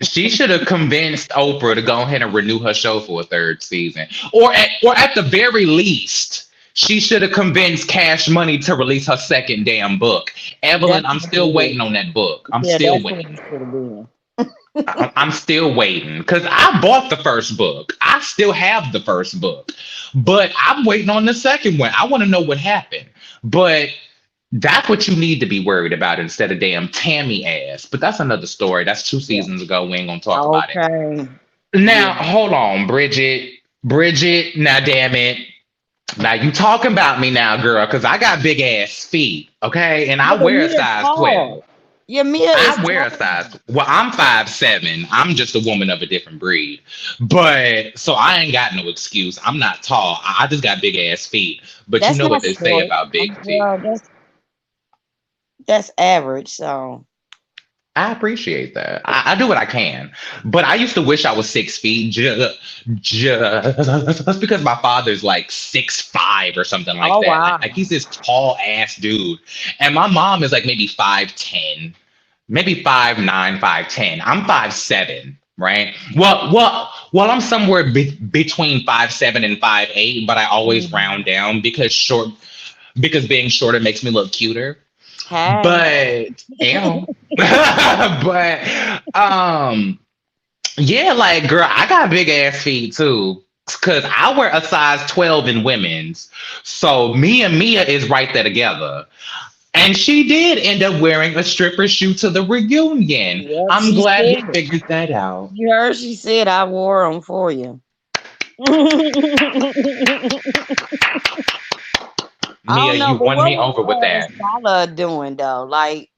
She should have convinced Oprah to go ahead and renew her show for a third season, or at the very least, she should have convinced Cash Money to release her second damn book. Evelyn, that's I'm what it still is. waiting on that book. I'm Yeah, still that's what waiting. it should have been. I'm still waiting because I bought the first book. I still have the first book, but I'm waiting on the second one. I want to know what happened. But that's what you need to be worried about instead of damn Tammy ass. But that's another story. That's two Yeah. seasons ago. We ain't gonna talk about it. Okay. Now, Yeah. hold on, Bridget. Bridget, now damn it. Now you talking about me now, girl, because I got big ass feet, okay? And Yeah, I but wear a Mia's size 12. tall. Yeah, Mia is I wear tall. a size. Well, I'm 5'7". I'm just a woman of a different breed. But so I ain't got no excuse. I'm not tall. I just got big ass feet. But you That's know what not they say short. about big feet. Well, that's average. So I appreciate that. I do what I can. But I used to wish I was 6 feet just because my father's like 6'5" or something like oh that. wow. Like he's this tall ass dude. And my mom is like maybe 5'10", maybe 5'9", 5'10". I'm 5'7", right? Well, I'm somewhere between 5'7" and 5'8", but I always Mhm. round down because being shorter makes me look cuter. Hey. But but yeah, like girl, I got big ass feet too. Cause I wear a size 12 in women's. So me and Mia is right there together. And she did end up wearing a stripper shoe to the reunion. Yep, I'm she glad said he it. figured that out. You heard she said I wore them for you. I Mia, don't know, you but won what me over with was that. Skylar doing though? Like,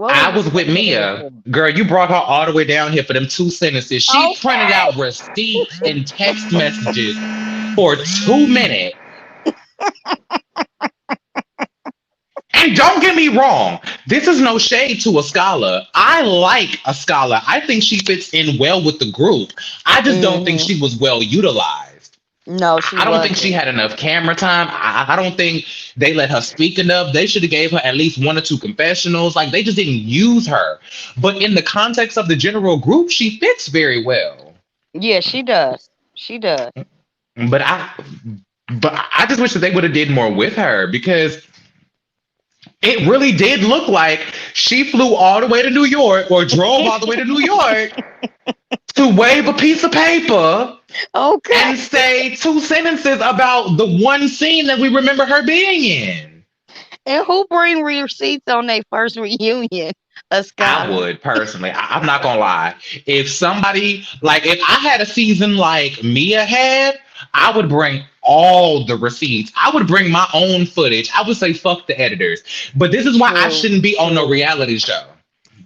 What I was was you with taking it Mia. for? Girl, you brought her all the way down here for them 2 sentences. She printed Okay. out receipts and text messages for 2 minutes. And don't get me wrong, this is no shade to a scholar. I like a scholar. I think she fits in well with the group. I just don't think Hmm. she was well utilized. No, she I don't think she wasn't. had enough camera time. I don't think they let her speak enough. They should have gave her at least 1 or 2 confessionals. Like they just didn't use her. But in the context of the general group, she fits very well. Yeah, she does. She does. But I but I just wish that they would have did more with her because it really did look like she flew all the way to New York or drove all the way to New York to wave a piece of paper Okay. and say 2 sentences about the one scene that we remember her being in. And who bring receipts on their first reunion? A I scholar. would personally. I'm not gonna lie. If somebody like if I had a season like Mia had, I would bring all the receipts. I would bring my own footage. I would say fuck the editors. But this is why I True. shouldn't be on no True. reality show.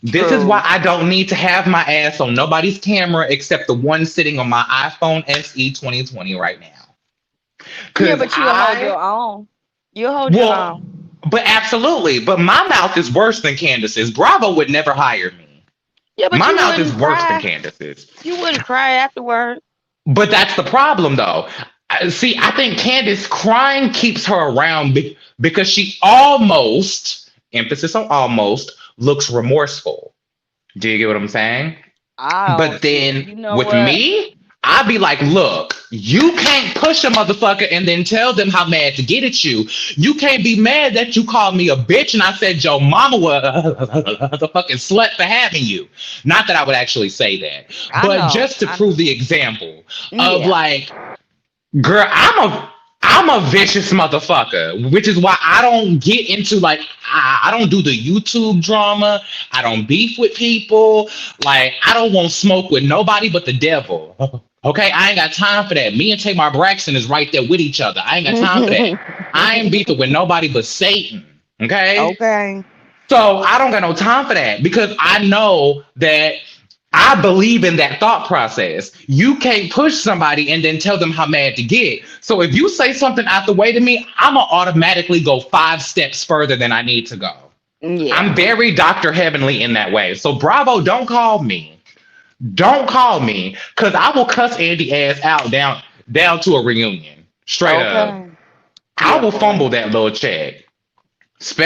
This is why True. I don't need to have my ass on nobody's camera except the one sitting on my iPhone SE 2020 right now. Yeah, Cause but you'll hold your own. You'll hold your well, own. but absolutely. But my mouth is worse than Candace's. Bravo would never hire me. Yeah, but My you mouth is wouldn't worse than cry. Candace's. You wouldn't cry afterward. But that's the problem, though. See, I think Candace crying keeps her around because she almost, emphasis on almost, looks remorseful. Do you get what I'm saying? I don't But see. then You know with what? me, I'd be like, look, you can't push a motherfucker and then tell them how mad to get at you. You can't be mad that you called me a bitch and I said your mama was a fucking slut for having you. Not that I would actually say that, I but know. just to I prove know. the example of Yeah. like, girl, I'm a vicious motherfucker, which is why I don't get into like I don't do the YouTube drama. I don't beef with people. Like I don't want smoke with nobody but the devil. Okay, I ain't got time for that. Me and Tamar Braxton is right there with each other. I ain't got time for that. I ain't beefing with nobody but Satan. Okay, Okay. so I don't got no time for that because I know that I believe in that thought process. You can't push somebody and then tell them how mad to get. So if you say something out the way to me, I'm gonna automatically go 5 steps further than I need to go. Yeah. I'm very Dr. Heavenly in that way. So Bravo, don't call me. Don't call me because I will cuss Andy ass out down to a reunion. Straight up. Okay. I Yeah, will for fumble real. that little check,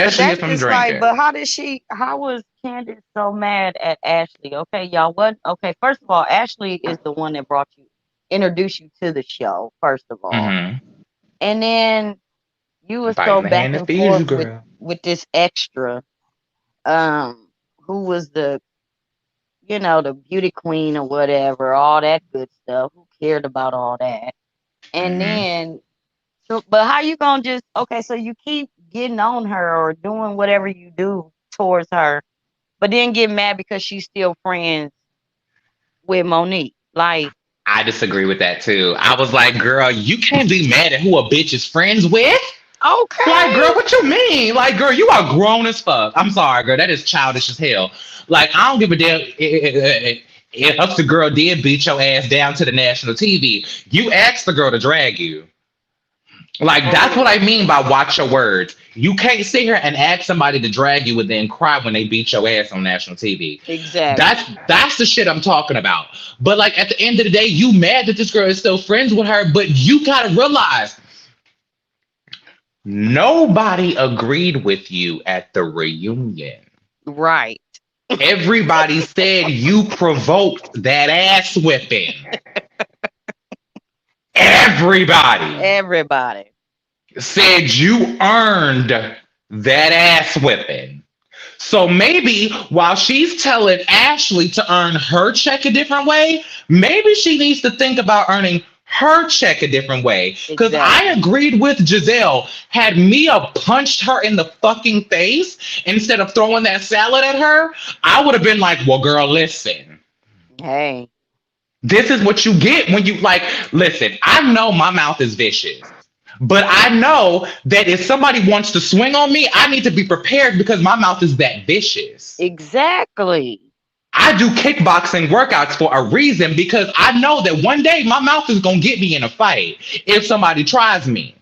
But especially that's if I'm just like, drinking. but how was Candace so mad at Ashley? Okay, y'all, what? Okay, first of all, Ashley is the one that introduced you to the show, first of all. Mm-hmm. And then you was so Biting the back hand that and feeds you, forth girl. with this extra, who was the beauty queen or whatever, all that good stuff. Who cared about all that? And Mm-hmm. then, so, but how you gonna just, okay, so you keep getting on her or doing whatever you do towards her, but then get mad because she's still friends with Monique. Like, I disagree with that too. I was like, girl, you can't be mad at who a bitch is friends with. Like, okay. girl, what you mean? Like, girl, you are grown as fuck. I'm sorry, girl. That is childish as hell. Like, I don't give a damn if the girl did beat your ass down to the national TV. You asked the girl to drag you. Like, For that's what I real. mean by watch your words. You can't sit here and ask somebody to drag you and then cry when they beat your ass on national TV. Exactly. That's the shit I'm talking about. But like at the end of the day, you mad that this girl is still friends with her, but you gotta realize nobody agreed with you at the reunion. Right. Everybody said you provoked that ass whipping. Everybody Everybody. said you earned that ass whipping. So maybe while she's telling Ashley to earn her check a different way, maybe she needs to think about earning her check a different way. Because I Exactly. agreed with Giselle. Had Mia punched her in the fucking face instead of throwing that salad at her, I would have been like, well, girl, listen. Hey. This is what you get when you like, listen, I know my mouth is vicious. But I know that if somebody wants to swing on me, I need to be prepared because my mouth is that vicious. Exactly. I do kickboxing workouts for a reason because I know that one day my mouth is going to get me in a fight if somebody tries me.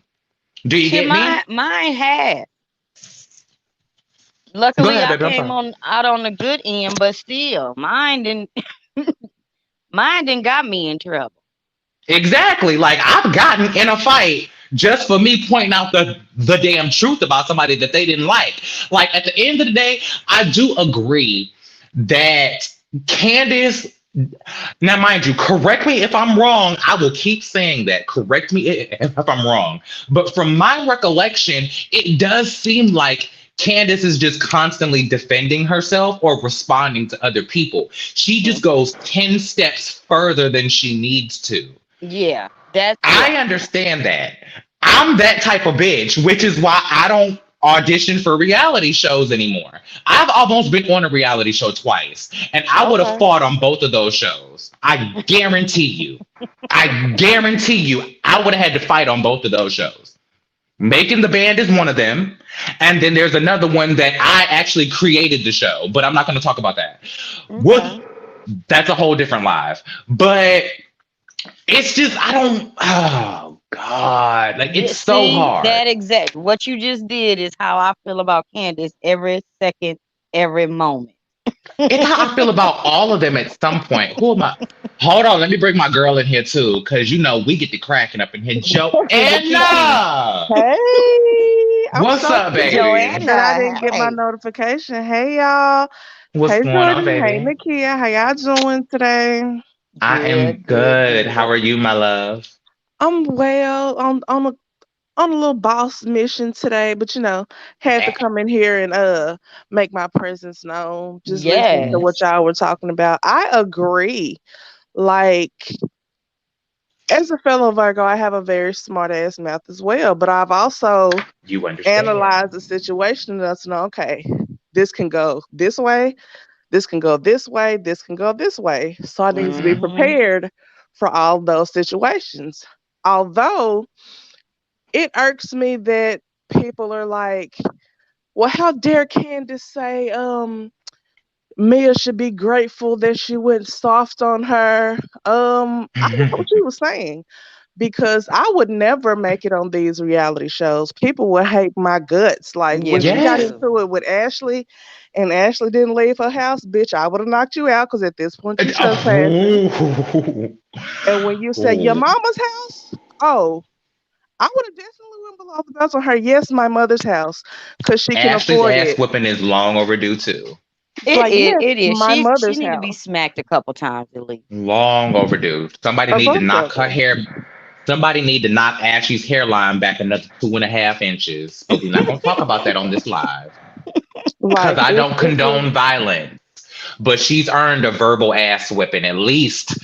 Do you Shit, get me? mine had. Go Luckily, ahead, I baby. I'm came sorry. on out on the good end, but still, mine didn't got me in trouble. Exactly. Like I've gotten in a fight just for me pointing out the damn truth about somebody that they didn't like. Like at the end of the day, I do agree that Candace. Now, mind you, correct me if I'm wrong. I will keep saying that. Correct me if I'm wrong. But from my recollection, it does seem like Candace is just constantly defending herself or responding to other people. She just goes 10 steps further than she needs to. Yeah, that's I understand that. I'm that type of bitch, which is why I don't audition for reality shows anymore. I've almost been on a reality show twice, and I would have okay. fought on both of those shows. I guarantee you. I guarantee you, I would have had to fight on both of those shows. Making the Band is one of them. And then there's another one that I actually created the show, but I'm not going to talk about that. Okay. What? That's a whole different live. But it's just I don't. Oh God, like it's so See, hard. that exact what you just did is how I feel about Candace every second, every moment. It's how I feel about all of them at some point. Who am I? Hold on, let me bring my girl in here too, because you know we get the cracking up in here. Joanna, Hey, I'm what's so up, confused baby? that I Joanna, didn't get my hey, notification. Hey, y'all. What's Hey, going on, Jordan. Hey, baby? Nakia. How y'all doing today? I am good, good, good. How good. are you, my love? I'm well on a little boss mission today, but had to Eh, come in here and make my presence known. Just listening to what Yes. y'all were talking about. I agree. Like, as a fellow Virgo, I have a very smart ass mouth as well, but I've also You understand? analyze the situation and us know, okay, this can go this way, this can go this way, this can go this way. So I need to be Mm-hmm. prepared for all those situations. Although it irks me that people are like, well, how dare Candace say Mia should be grateful that she went soft on her. I didn't know what she was saying because I would never make it on these reality shows. People would hate my guts. Like Yeah, when she me got Yes. too. into it with Ashley and Ashley didn't leave her house, bitch, I would have knocked you out because at this point you trespassing. Oh. And when you said your Oh. mama's house, oh, I would have definitely went below the belt on her. Yes, my mother's house because she can Ashley's afford ass it. whooping is long overdue too. It's like, yes, It is. my She mother's need to be house. smacked a couple times at least. Long overdue. Somebody A need to bunch knock of her them. hair. Somebody need to knock Ashley's hairline back another 2.5 inches. But we're not gonna talk about that on this live because Like I it's don't it's a condone violence. But she's earned a verbal ass whipping at least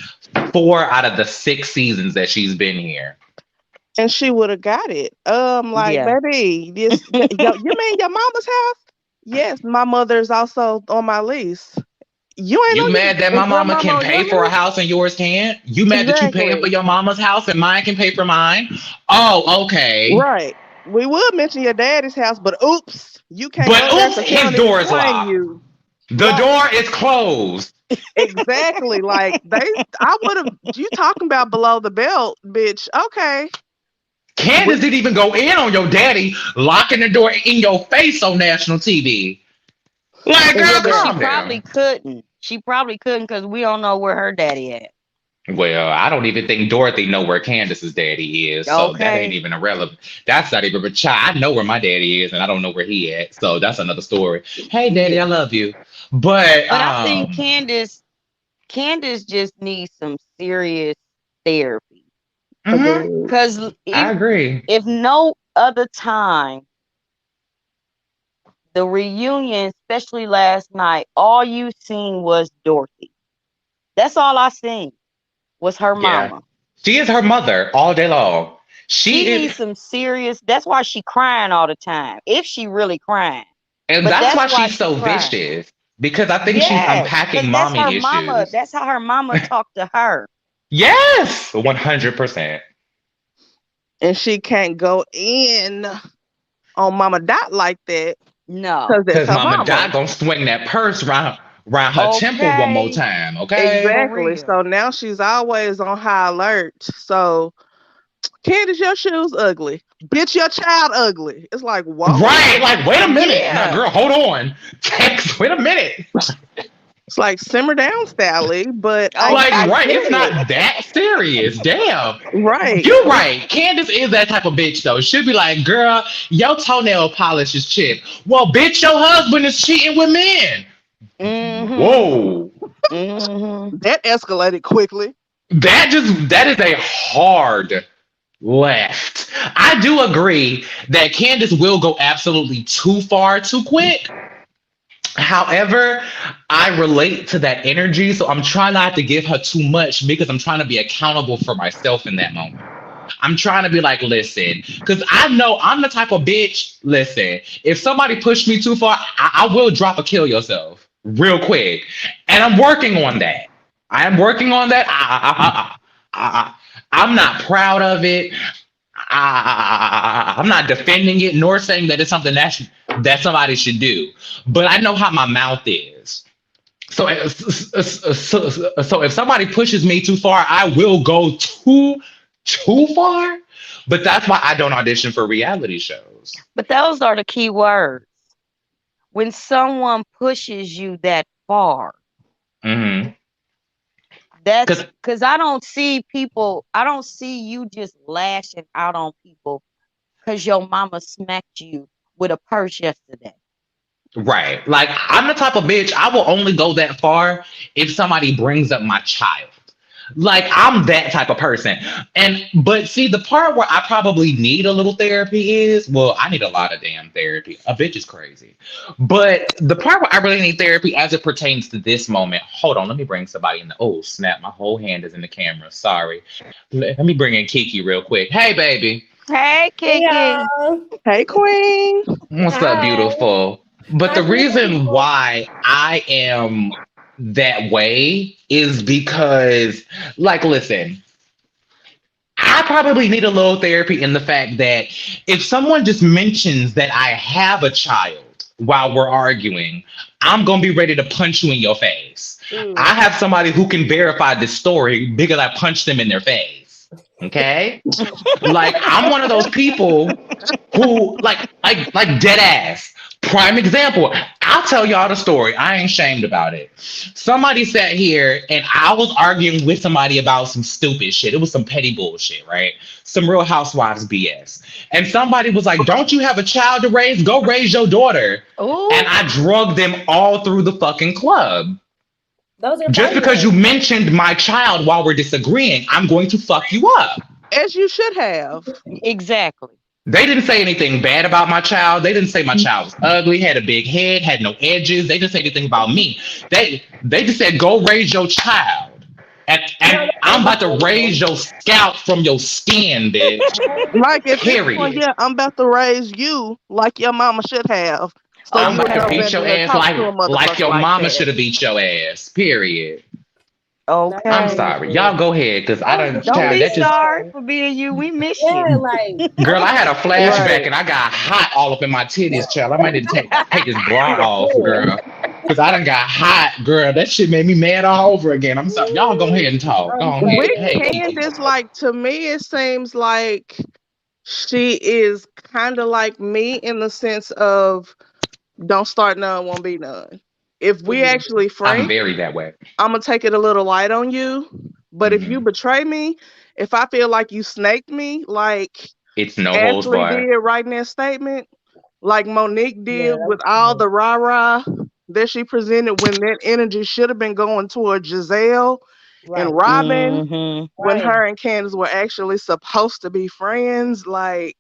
4 out of the 6 seasons that she's been here. and she would have got it. Like, Yeah. baby, you mean your mama's house? Yes, my mother is also on my lease. You ain't You on mad that your my is your mama mama can on pay your for a lease? house and yours can't? You mad that you paying for Exactly. your mama's house and mine can pay for mine? Oh, okay. Right. We would mention your daddy's house, but oops, you can't But go there oops, because he his don't even door is claim locked. you. The Right. door is closed. Exactly. Like I would have. You talking about below the belt, bitch? Okay. Candace didn't even go in on your daddy locking the door in your face on national TV. Like, And Yeah, girl, then but she calm probably down. couldn't. She probably couldn't because we don't know where her daddy at. Well, I don't even think Dorothy know where Candace's daddy is, so that ain't Okay. even irrelevant. That's not even a child. I know where my daddy is, and I don't know where he at. So that's another story. Hey, daddy, I Yeah. love you. But But I think Candace just needs some serious therapy. mhm, agreed. Cause I agree. if no other time, the reunion, especially last night, all you seen was Dorothy. That's all I seen was her Yeah. mama. She is her mother all day long. She She needs is, some serious. That's why she crying all the time. If she really crying, and but that's that's why why she's she so crying. vicious because I think she's Yes, unpacking cause that's her mommy mama. issues. That's how her mama talked to her. Yes, 100%. and she can't go in on Mama Dot like that No. because that's Because her Mama mama. Dot gonna swing that purse round her temple one more Okay. time, okay? For Exactly. real. So now she's always on high alert. So Candace, your shoes ugly. Bitch, your child ugly. It's like, whoa. Right, like, wait a minute. Yeah. Now, girl, hold on. Wait a minute. It's like simmer down, Sally. But Oh, Like, I right, get it's it. not that serious. Damn. right. You're right. Candace is that type of bitch, though. She'll be like, girl, your toenail polish is chipped. Well, bitch, your husband is cheating with men. Mm-hmm. Whoa. Mm-hmm. That escalated quickly. That is a hard left. I do agree that Candace will go absolutely too far too quick. However, I relate to that energy, so I'm trying not to give her too much because I'm trying to be accountable for myself in that moment. I'm trying to be like, listen, because I know I'm the type of bitch. Listen, if somebody pushed me too far, I will drop a kill yourself real quick, and I'm working on that. I am working on that. I'm not proud of it. I'm not defending it nor saying that it's something that somebody should do. But I know how my mouth is. So if somebody pushes me too far, I will go too far. But that's why I don't audition for reality shows. But those are the key words. When someone pushes you that far, Mm-hmm. that's because I don't see you just lashing out on people because your mama smacked you with a purse yesterday. Right. Like, I'm the type of bitch, I will only go that far if somebody brings up my child. Like, I'm that type of person. But see, the part where I probably need a little therapy is, well, I need a lot of damn therapy. A bitch is crazy. But the part where I really need therapy as it pertains to this moment, hold on, let me bring somebody in. Oh, snap, my whole hand is in the camera. Sorry. Let me bring in Kiki real quick. Hey, baby. Hey, Kiki. Hey, Hey, Queen. What's up, beautiful? But the reason why I am that way is because, like, listen, I probably need a little therapy in the fact that if someone just mentions that I have a child while we're arguing, I'm going to be ready to punch you in your face. I have somebody who can verify this story because I punched them in their face. Okay? Like, I'm one of those people who, like dead ass. Prime example. I'll tell y'all the story. I ain't ashamed about it. Somebody sat here and I was arguing with somebody about some stupid shit. It was some petty bullshit, right? Some Real Housewives BS. And somebody was like, don't you have a child to raise? Go raise your daughter. Ooh. And I drugged them all through the fucking club. Just because you mentioned my child while we're disagreeing, I'm going to fuck you up. As you should have. Exactly. They didn't say anything bad about my child. They didn't say my child was ugly, had a big head, had no edges. They didn't say anything about me. They just said, go raise your child. And I'm about to raise your scalp from your skin, bitch. Like at this Period. point, yeah, I'm about to raise you like your mama should have. So I'm you about to know beat better your than ass talk to a like your motherfucker mama that. should have beat your ass. Period. Okay. I'm sorry. Y'all go ahead, because I don't. Don't Child, be that just. sorry for being you. We miss Yeah, you. like Girl, I had a flashback Right. and I got hot all up in my titties, child. I might need to take this bra off, girl. Because I done got hot, girl. That shit made me mad all over again. I'm sorry. Y'all go ahead and talk. Go ahead. With Hey, Kiki. Candace, like to me, it seems like she is kind of like me in the sense of don't start none, won't be none. If we actually I'm friends, very that way. I'm gonna take it a little light on you. But if you betray me, if I feel like you snaked me, like It's no holds Ashley barred. did writing that statement, like Monique did Yeah, with all the rah-rah that she presented when that energy should have been going toward Giselle and Robin, Mhm. when her and Candace were actually supposed to be friends. Like,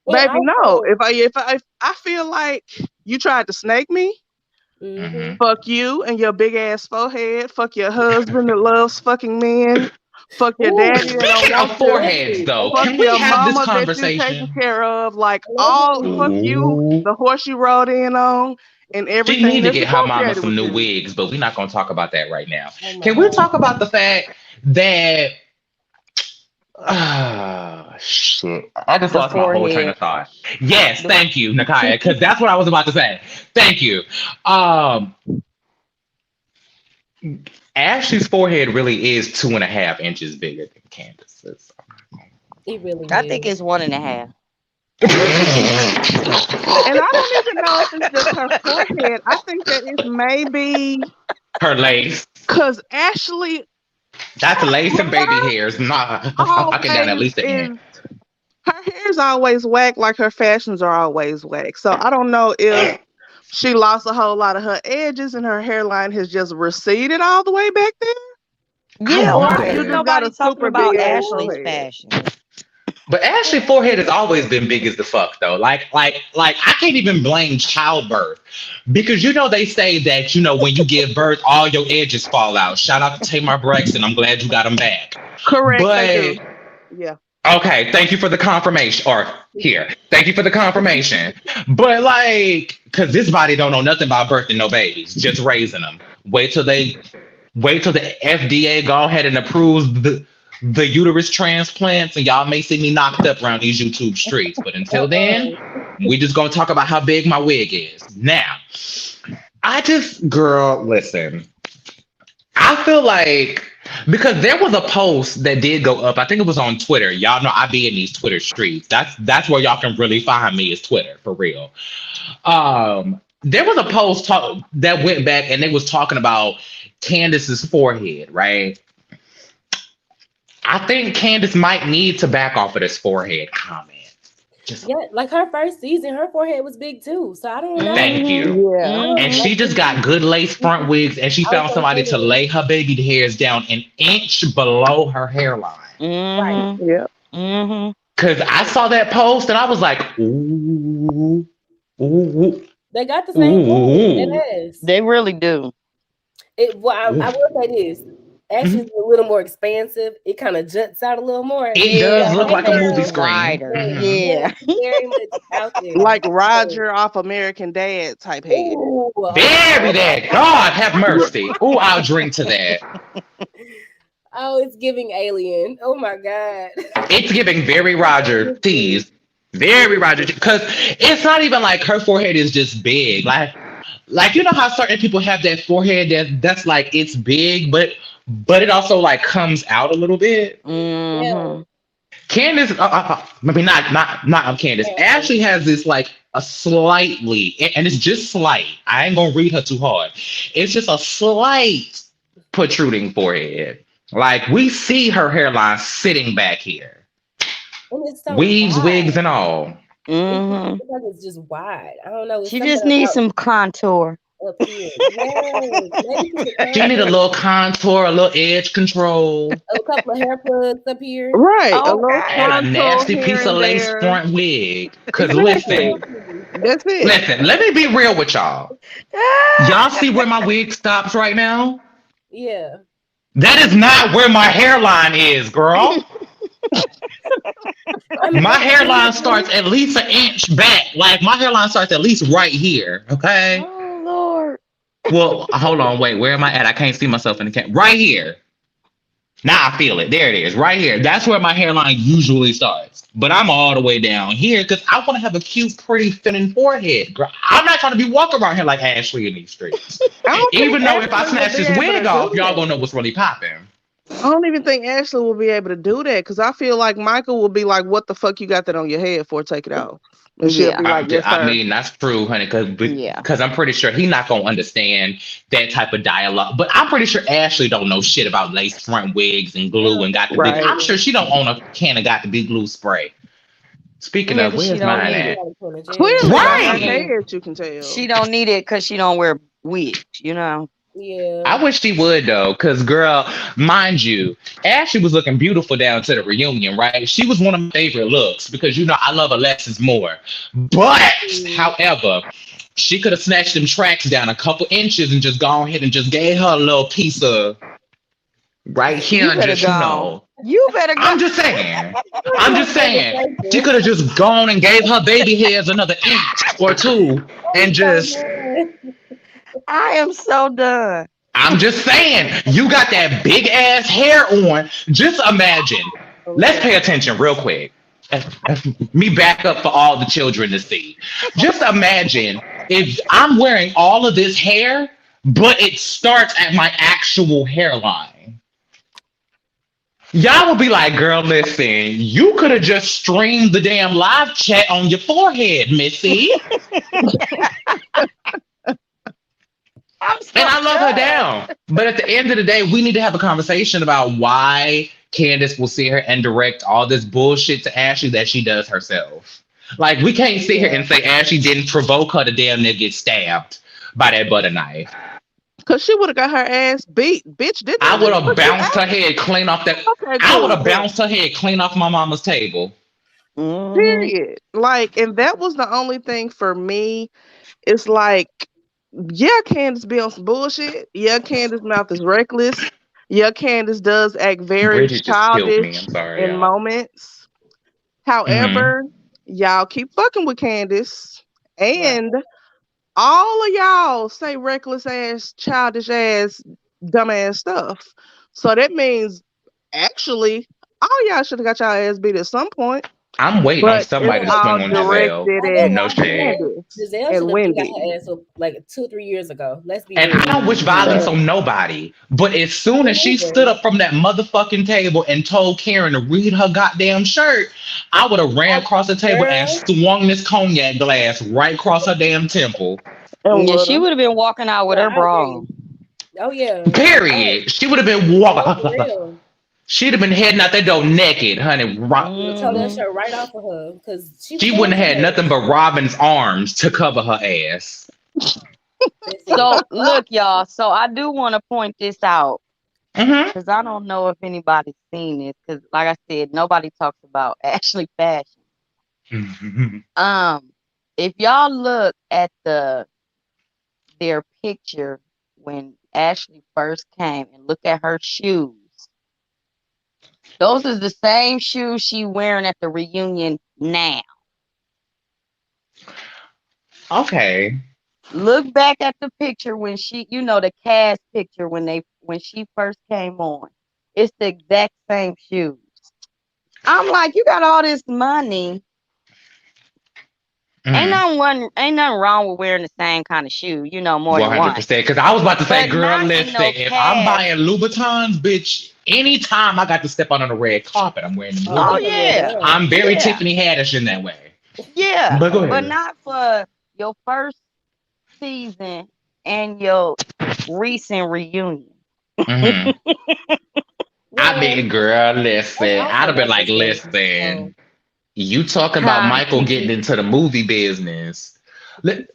And baby, no. also, If I feel like you tried to snake me, fuck you and your big ass forehead. Fuck your husband that loves fucking men. Fuck your daddy that don't Speaking want of you. foreheads, though, Fuck can we your have this mama that you taking conversation? care of. Like all fuck you, Ooh. the horse you rode in on, and She everything need to that's get her mama associated some with new you. wigs, but we're not going to talk about that right now. oh my Can we God. talk about the fact that shit. I just The lost my whole train forehead. of thought. Yes, thank you, Nakaya, because that's what I was about to say. Thank you. Um, Ashley's forehead really is 2.5 inches bigger than Candace's. It really I is. think it's 1.5. And I don't even know if it's just her forehead. I think that it's maybe Her lace. because Ashley That's lace and baby hairs. Nah, knocking down at always least an is. inch. Her hair's always whack, like her fashions are always whack. So I don't know if she lost a whole lot of her edges and her hairline has just receded all the way back there. Yeah, wonder. why You ain't just got nobody a talking super about big ass Ashley's forehead. fashion? But Ashley's forehead has always been big as the fuck though. Like I can't even blame childbirth because they say that when you give birth, all your edges fall out. Shout out to Tamar Braxton. I'm glad you got them back. Correct, they But do. Yeah. okay, thank you for the confirmation. Or here, thank you for the confirmation. But cause this body don't know nothing about birthing no babies, just raising them. Wait till the FDA go ahead and approves the uterus transplants, and y'all may see me knocked up around these YouTube streets. But until then, we just gonna talk about how big my wig is. Now, girl, listen. I feel like because there was a post that did go up. I think it was on Twitter. Y'all know I be in these Twitter streets. That's where y'all can really find me is Twitter for real. There was a post that went back and they was talking about Candace's forehead, right? I think Candace might need to back off of this forehead comment. Yeah, like her first season, her forehead was big too. So I don't know. Thank you. Yeah. And she just got good lace front wigs, and she found somebody to lay her baby hairs down an inch below her hairline. Mm-hmm. Yeah. Mm-hmm. Cause I saw that post and I was like, ooh, ooh, They got the same ooh. it is. They really do. I will say this. Actually, it's a little more expansive. It kind of juts out a little more. It does look like a movie screen. Wider. Mhm. Yeah. Very much out there. Like Roger off American Dad type head. Ooh, Very that. God have mercy. Ooh, I'll drink to that. Oh, it's giving Alien. Oh my God. It's giving very Roger tease. Very Roger, because it's not even like her forehead is just big. Like how certain people have that forehead that's like it's big, but it also like comes out a little bit. Mm-hmm. Candace, maybe not Candace. Ashley has this like a slightly, and it's just slight. I ain't gonna read her too hard. It's just a slight protruding forehead. Like we see her hairline sitting back here, And it's so weaves, wide. wigs, and all. Mm-hmm. It's like it's just wide. I don't know. It's She something just needs about some contour. up here. Yes. Maybe She need a little contour, a little edge control, a couple of hair plugs up here. Right. Okay. A little and a contour nasty here piece of and lace there. front wig. Cause Exactly. listen, That's it. let me be real with y'all. Y'all see where my wig stops right now? Yeah. That is not where my hairline is, girl. My hairline starts at least an inch back. Like my hairline starts at least right here. Okay. Oh Lord. Well, hold on, wait. Where am I at? I can't see myself in the camera. Right here. Now I feel it. There it is. Right here. That's where my hairline usually starts. But I'm all the way down here because I want to have a cute, pretty, thinning forehead. Girl, I'm not trying to be walking around here like Ashley in these streets. Even though if I snatch this wig off, y'all gonna know what's really popping. I don't even think Ashley will be able to do that because I feel like Michael will be like, "What the fuck you got that on your head for? Take it off." And she'll be like, "Yes, I sir." mean, that's true, honey, because I'm pretty sure he's not gonna understand that type of dialogue. But I'm pretty sure Ashley don't know shit about lace front wigs and glue and got the big. I'm sure she don't own a can of got the big glue spray. Speaking of, where's mine at? Clearly, Right. on her head, you can tell. She don't need it because she don't wear wigs, you know. Yeah. I wish she would though, because girl, mind you, Ashley was looking beautiful down to the reunion, right? She was one of my favorite looks because I love Alexis more. But however, she could have snatched them tracks down a couple inches and just gone ahead and just gave her a little piece of right here and just You better go. I'm just saying. She could have just gone and gave her baby hairs another inch or two and just. I am so done. I'm just saying, you got that big ass hair on. Just imagine. Let's pay attention real quick. Me back up for all the children to see. Just imagine if I'm wearing all of this hair, but it starts at my actual hairline. Y'all will be like, girl, listen, you could have just streamed the damn live chat on your forehead, Missy. And I love her down. But at the end of the day, we need to have a conversation about why Candace will sit here and direct all this bullshit to Ashley that she does herself. Like, we can't sit here and say Ashley didn't provoke her to damn near get stabbed by that butter knife. Because she would have got her ass beat. Bitch, didn't I would have bounced her head clean off that. Okay, I would have bounced her head clean off my mama's table. Period. Like, and that was the only thing for me. It's like, yeah, Candace be on some bullshit. Yeah, Candace's mouth is reckless. Yeah, Candace does act very Bridget just killed me. I'm childish sorry, in y'all. moments. However, y'all keep fucking with Candace. And all of y'all say reckless ass, childish ass, dumbass stuff. So that means actually all y'all should have got y'all ass beat at some point. I'm waiting on But somebody it's to all swing on Giselle. directed I at No shade. Giselle should and have Wendy. got her ass up like 2 or 3 years ago. Let's be And real. I don't wish violence on nobody. But as soon as she stood up from that motherfucking table and told Karen to read her goddamn shirt, I would have ran across the table and swung this cognac glass right across her damn temple. Yeah, she would have been walking out with her bra on. Oh yeah. Period. She would have been walking. She'd have been heading out that door naked, honey. Tore that shirt right off of her because She wouldn't have had nothing but Robin's arms to cover her ass. So look, y'all. So I do want to point this out because I don't know if anybody's seen this. Because, like I said, nobody talks about Ashley fashion. If y'all look at their picture when Ashley first came and look at her shoes. Those are the same shoes she wearing at the reunion now. Okay. Look back at the picture when she, the cast picture when she first came on. It's the exact same shoes. I'm like, you got all this money. Ain't nothing wrong with wearing the same kind of shoe, more than one. 100%. Because I was about to say, But girl, not in listen, no if cast. I'm buying Louboutins, bitch, anytime I got to step out on the red carpet, I'm wearing them. Oh, yeah. I'm very Tiffany Haddish in that way. Yeah. But go ahead. But not for your first season and your recent reunion. I mean, girl, listen, I'd have been like, listen, you talking about Michael getting into the movie business.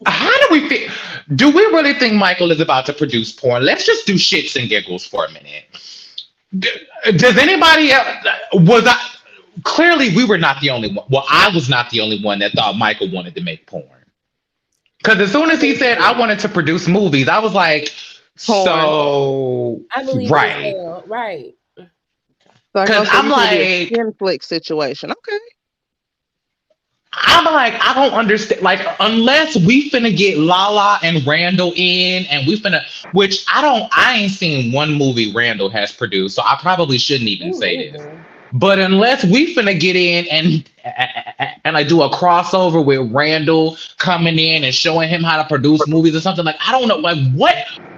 How do we feel? Do we really think Michael is about to produce porn? Let's just do shits and giggles for a minute. Does anybody else, clearly we were not the only one. Well, I was not the only one that thought Michael wanted to make porn. Because as soon as he said I wanted to produce movies, I was like, so I believe right. Because I'm like Netflix situation. Okay. I'm like, I don't understand. Like, unless we finna get Lala and Randall in, and we finna, which I ain't seen one movie Randall has produced, so I probably shouldn't even say this. But unless we finna get in and I do a crossover with Randall coming in and showing him how to produce movies or something, like, I don't know, like,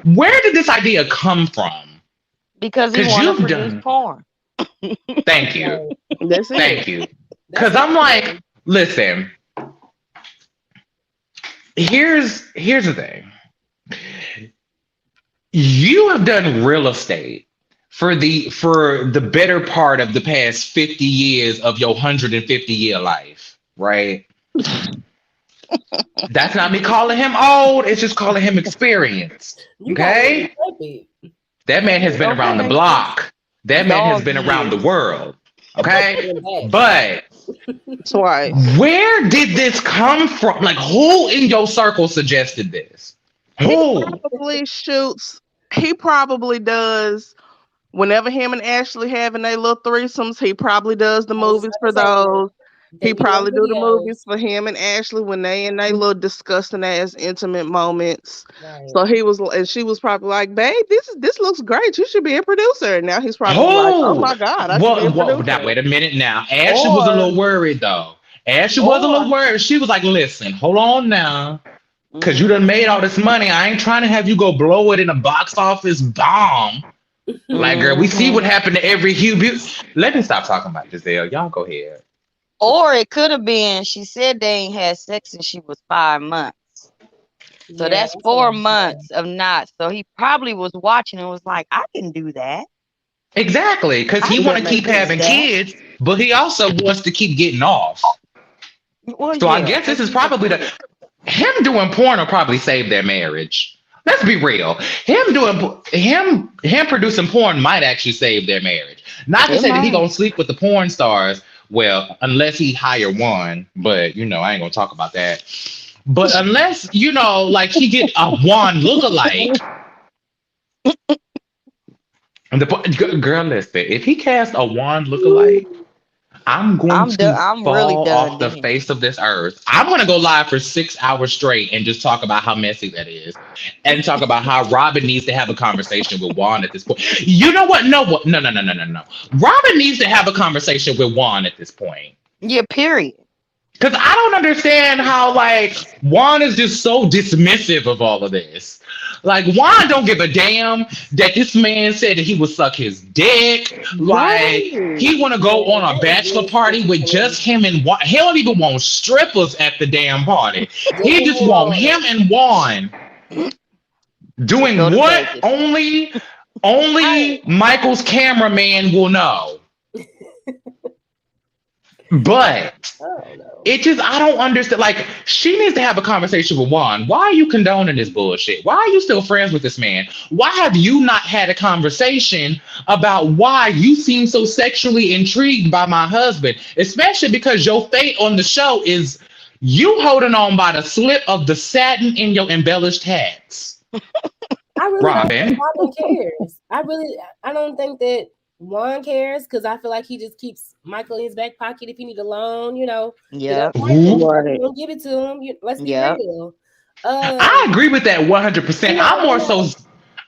where did this idea come from? Because he wanted to produce porn. Thank you. That's it. Thank you. Because I'm like, listen, here's the thing. You have done real estate for the better part of the past 50 years of your 150-year life, right? That's not me calling him old, it's just calling him experienced. Okay? That man has been around the block. That man has been around the world. Okay? But twice. Where did this come from? Like, who in your circle suggested this? Who? He probably does. Whenever him and Ashley having their little threesomes, he probably does the movies for those. They He be on probably do the videos. movies for him and Ashley when they in they little disgusting ass intimate moments. Right. So he was, and she was probably like, "Babe, this looks great. You should be a producer." And now he's probably like, "Oh Oh, my God, I should be a now producer." wait a minute now. Ashley was a Or, little worried though. Ashley was a little or, worried. She was like, listen, hold on now. Cause you done made all Mhm. this money. I ain't trying to have you go blow it in a box office bomb. Like, girl, we see what Mhm. happened to every Hugh Let me stop talking about Giselle. Y'all go ahead. Or it could have been she said they ain't had sex since she was 5 months. So Yeah, that's that's a 4 months of not. So he probably was watching and was like, I can do that. Exactly. Cause I he can wanna that keep makes sense. produce having that. kids, but he also wants to keep getting off. Well, So I yeah, guess this because is he's a probably freak. the him doing porn will probably save their marriage. Let's be real. Him producing porn might actually save their marriage. Not to It say that he might. gonna sleep with the porn stars. Well, unless he hire one, but I ain't gonna talk about that. But unless like he get a one lookalike, girl, listen. If he cast a one lookalike, I'm going I'm done. to I'm really fall done off the then. face of this earth. I'm going to go live for 6 hours straight and just talk about how messy that is and talk about how Robin needs to have a conversation with Juan at this point. You know what? No, what? No, no, no, no, no, no. Robin needs to have a conversation with Juan at this point. Yeah, period. Because I don't understand how, like, Juan is just so dismissive of all of this. Like, Juan don't give a damn that this man said that he would suck his dick. Like, Right. he want to go yeah, on a that is bachelor really party with stupid to just me. him and Juan. He don't even want strippers at the damn party. Just He a just want one. him and Juan To go doing to what Vegas. only Michael's cameraman will know. But Oh no. I don't understand. Like, she needs to have a conversation with Juan. Why are you condoning this bullshit? Why are you still friends with this man? Why have you not had a conversation about why you seem so sexually intrigued by my husband? Especially because your fate on the show is you holding on by the slip of the satin in your embellished hats. I really don't think Robin. Robin cares. I don't think that Juan cares because I feel like he just keeps Michael in his back pocket if you need a loan, hit up Yep. Michael. Ooh, Right. Don't give it to him. Let's be Yep. real. I agree with that You 100%. know,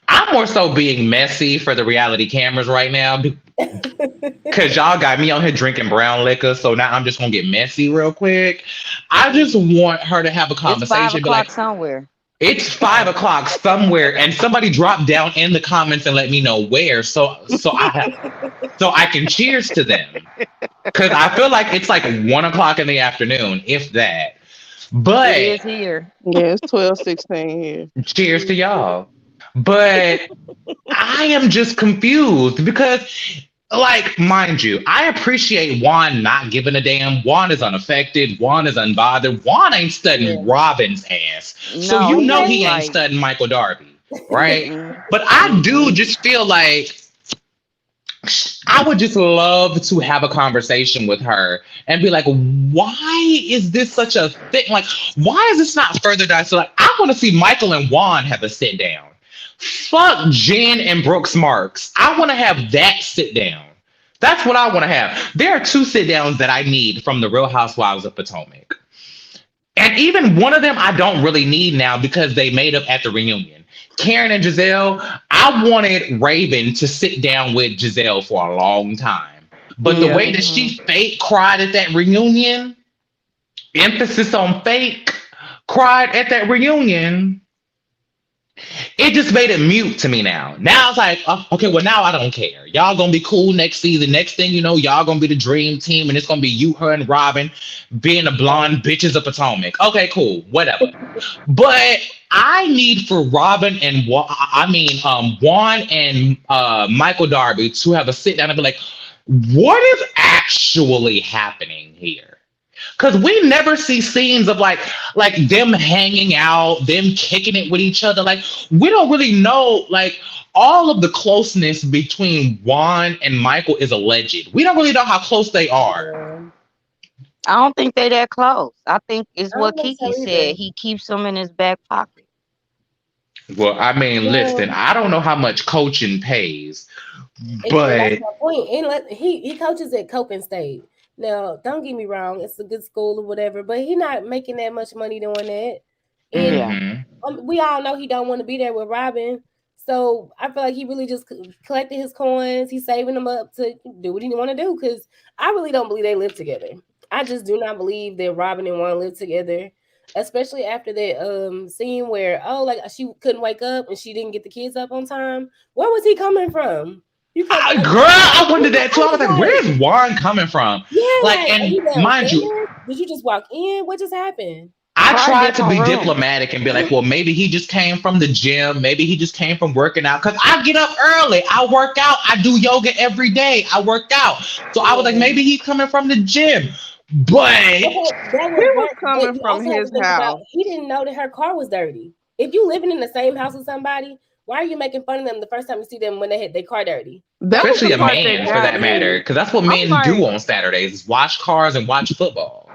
I'm more so being messy for the reality cameras right now because y'all got me on here drinking brown liquor. So now I'm just gonna get messy real quick. I just want her to have a It's five conversation, be o'clock like, somewhere. it's 5 o'clock somewhere, and somebody drop down in the comments and let me know where, so I can cheers to them. Because I feel like it's like 1 o'clock in the afternoon, if that. It But is here. Yeah, it's 12:16 here. cheers to y'all. But I am just confused because, like, mind you, I appreciate Juan not giving a damn. Juan is unaffected. Juan is unbothered. Juan ain't studying yeah. Robin's ass. So No, he just he ain't like, studying Michael Darby, right? mm-mm, But I do mm-mm. just feel like I would just love to have a conversation with her and be like, why is this such a thing? Like, why is this not further down? So, like, I want to see Michael and Juan have a sit down. Fuck Jen and Brooks Marks. I want to have that sit down. That's what I want to have. There are two sit downs that I need from the Real Housewives of Potomac. And even one of them I don't really need now because they made up at the reunion. Karen and Giselle, I wanted Raven to sit down with Giselle for a long time. But the Yeah. way that she fake cried at that reunion, emphasis on fake, cried at that reunion, it just made it mute to me now. Now it's like, okay, well, now I don't care. Y'all gonna be cool next season. Next thing you know, y'all gonna be the dream team, and it's gonna be you, her, and Robin being the blonde bitches of Potomac. Okay, cool, whatever. But I need for Robin and Juan and Michael Darby to have a sit down and be like, what is actually happening here? Because we never see scenes of like them hanging out, them kicking it with each other. Like, we don't really know, like, all of the closeness between Juan and Michael is alleged. We don't really know how close they are. I don't think they that close. I think it's I what don't think Kiki so either. said. He keeps them in his back pocket. Well, I mean, listen, Well, I don't know how much coaching pays, and that's but my point. And he coaches at Copen State. Now, don't get me wrong, it's a good school or whatever, but he's not making that much money doing that. And Yeah. mhm. we all know he don't want to be there with Robin. So I feel like he really just collected his coins. He's saving them up to do what he want to do. Because I really don't believe they live together. I just do not believe that Robin and Juan live together, especially after that scene where like she couldn't wake up and she didn't get the kids up on time. Where was he coming from? You kept Girl, I wondered that too. I was like, like, where's Warren coming from? yeah, Like, like, are and you mind you, downstairs? Did you just walk in? What just happened? I Probably tried to different be room. diplomatic and be like, well, maybe he just came from the gym. Maybe he just came from working out. Because I get up early. I work out. I do yoga every day. I work out. So I was like, Yeah. maybe he's coming from the gym. But That He was was one, but coming you from also have his to think about house. he didn't know that her car was dirty. If you living in the same house with somebody, why are you making fun of them the first time you see them when they had their car dirty? That Like, was especially the a part that man for got that matter. me. Because that's what I'm men like, do on Saturdays is watch cars and watch football.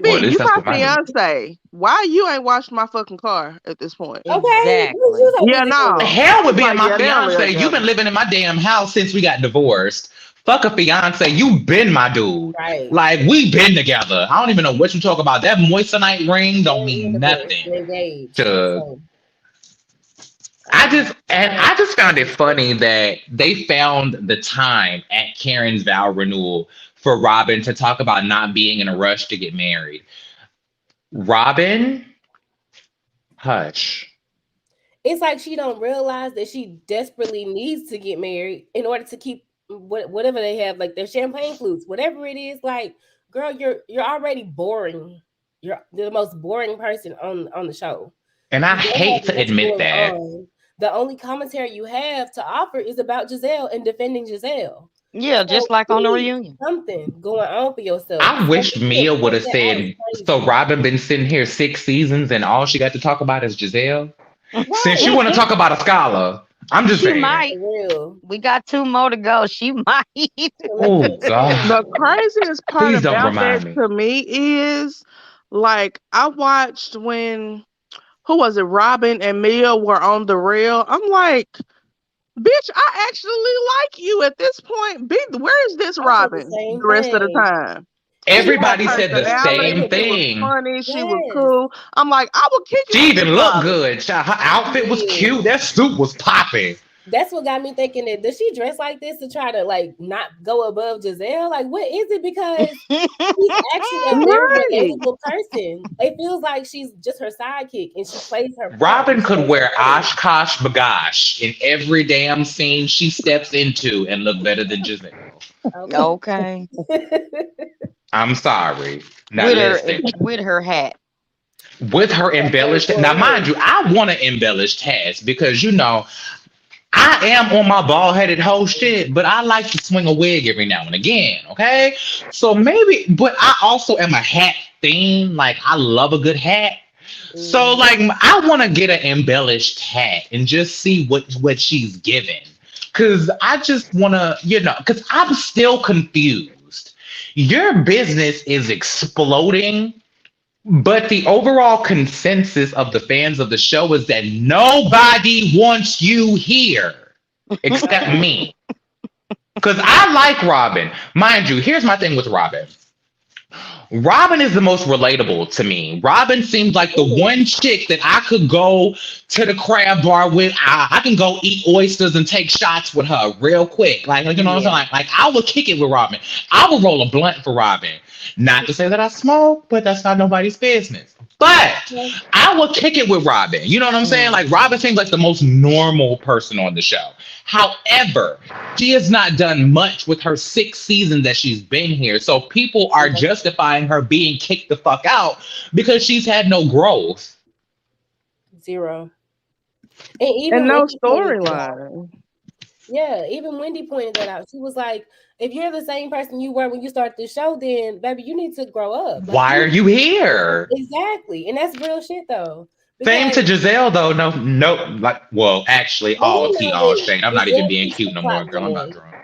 Or at baby, least you that's my what mine do. fiance. Why you ain't washed my fucking car at this point? okay, what Exactly. you so Yeah, busy no. doing? Hell I with was being like, my yeah, they don't live fiance. You've together. been living in my damn house since we got divorced. Fuck a fiance. You been my dude. Right. Like we been together. I don't even know what you talk about. That moissanite ring don't They're mean divorced. nothing. They're engaged. To So I um, just and I just found it funny that they found the time at Karen's vow renewal for Robin to talk about not being in a rush to get married. Robin, hush. it's like she don't realize that she desperately needs to get married in order to keep whatever they have, like their champagne flutes, whatever it is. Like, girl, you're already boring. You're the most boring person on the show. And I You don't hate have to much admit going that. on. The only commentary you have to offer is about Giselle and defending Giselle. Yeah, So just like you on the need reunion. something going on for yourself. I Something wish Mia would point have that out is said, so crazy. Robin been sitting here 6 seasons and all she got to talk about is Giselle. Since you Right. want to talk about a scholar, I'm just She saying. might. For real. We got 2 more to go. She might. Oh The God. craziest part Please don't about that remind me. to me is like I watched when who was it? Robin and Mia were on the rail. I'm like, bitch, I actually like you at this point. Where is this I said the Robin same the rest of the thing. time? And She you had Everybody also said the remember, same personality. She was thing. funny. She was yes, cool. I'm like, I would kick it She with even this looked Robin. good. Her she outfit was did. cute. That suit was popping. That's what got me thinking that does she dress like this to try to like not go above Giselle? Like, what is it? Because she's actually a very Right. relatable person. It feels like she's just her sidekick and she plays her part and Robin she could plays wear her role. Oshkosh Bagosh in every damn scene she steps into and look better than Giselle. Okay. I'm sorry. Now With her listen. with her hat. With her That very embellished, now boring mind hair. you, I want to embellish hats because I am on my bald headed hoe shit, but I like to swing a wig every now and again. Okay, so maybe, but I also am a hat fiend. Like I love a good hat. So Mhm. like I want to get an embellished hat and just see what she's given. Cause I just want to, cause I'm still confused. Your business is exploding, but the overall consensus of the fans of the show is that nobody wants you here except Right. me. Because I like Robin. Mind you, here's my thing with Robin. Robin is the most relatable to me. Robin seems like the Really? one chick that I could go to the crab bar with. I can go eat oysters and take shots with her real quick. Like you know what I'm saying? Yeah. Like I would kick it with Robin. I would roll a blunt for Robin. Not to say that I smoke, but that's not nobody's business. But Yeah. I would kick it with Robin. You know what I'm saying? Like Robin seems like the most normal person on the show. However, she has not done much with her 6 seasons that she's been here. So people are justifying her being kicked the fuck out because she's had no growth. Zero. And And even no Wendy pointed that out. storyline. Yeah, even Wendy pointed that out. She was like, if you're the same person you were when you started the show, then baby, you need to grow up. Like Why are you here? exactly. And that's real shit though. Same Because to Giselle though. No, no, like well, actually, well, all we tea, know all that shade. I'm not even Giselle being keeps the cute no more, plot girl. I'm not going. drunk.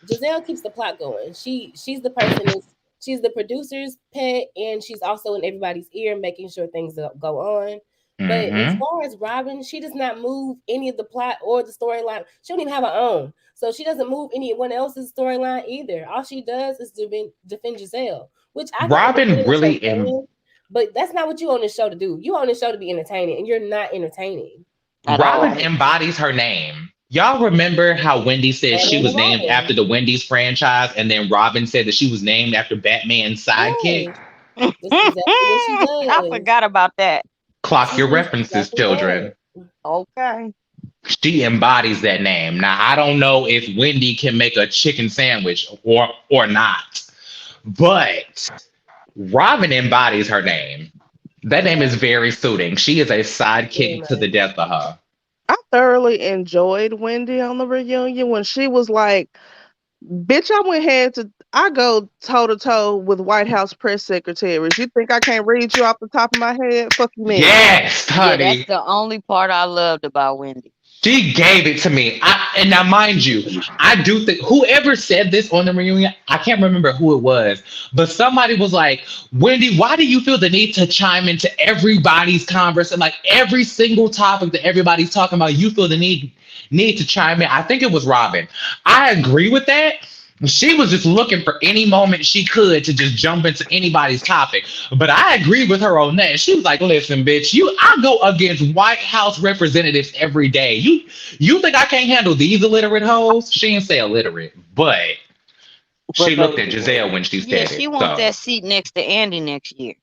Giselle keeps the plot going. She's the person she's the producer's pet, and she's also in everybody's ear, making sure things go on. But as Mm-hmm. far as Robin, she does not move any of the plot or the storyline. She don't even have her own. So she doesn't move anyone else's storyline either. All she does is defend Giselle, which I can Robin understand her really saying, but that's not what you on this show to do. You on this show to be entertaining, and you're not entertaining at Robin all. embodies her name. Y'all remember how Wendy said she Batman was and named after Robin. the Wendy's franchise, and then Robin said that she was named after Batman's sidekick? Yes, that's exactly what she I does. forgot about that. Clock She your does references, exactly that. children. Okay. She embodies that name. Now I don't know if Wendy can make a chicken sandwich or not, but Robin embodies her name. That name is very suiting. She is a Very sidekick to the much. death of her. I thoroughly enjoyed Wendy on the reunion when she was like, bitch, I go toe to toe with White House press secretaries. You think I can't read you off the top of my head? Fuck you, man. Yes, Yeah, that's honey. the only part I loved about Wendy. She gave it to me. And now, mind you, I do think whoever said this on the reunion, I can't remember who it was, but somebody was like, Wendy, why do you feel the need to chime into everybody's conversation? Like every single topic that everybody's talking about, you feel the need to chime in. I think it was Robin. I agree with that. She was just looking for any moment she could to just jump into anybody's topic. But I agree with her on that. She was like, listen, bitch, I go against White House representatives every day. You think I can't handle these illiterate hoes? She didn't say illiterate, but But she looked at Giselle when she yeah, said she it. wants So that seat next to Andy next year.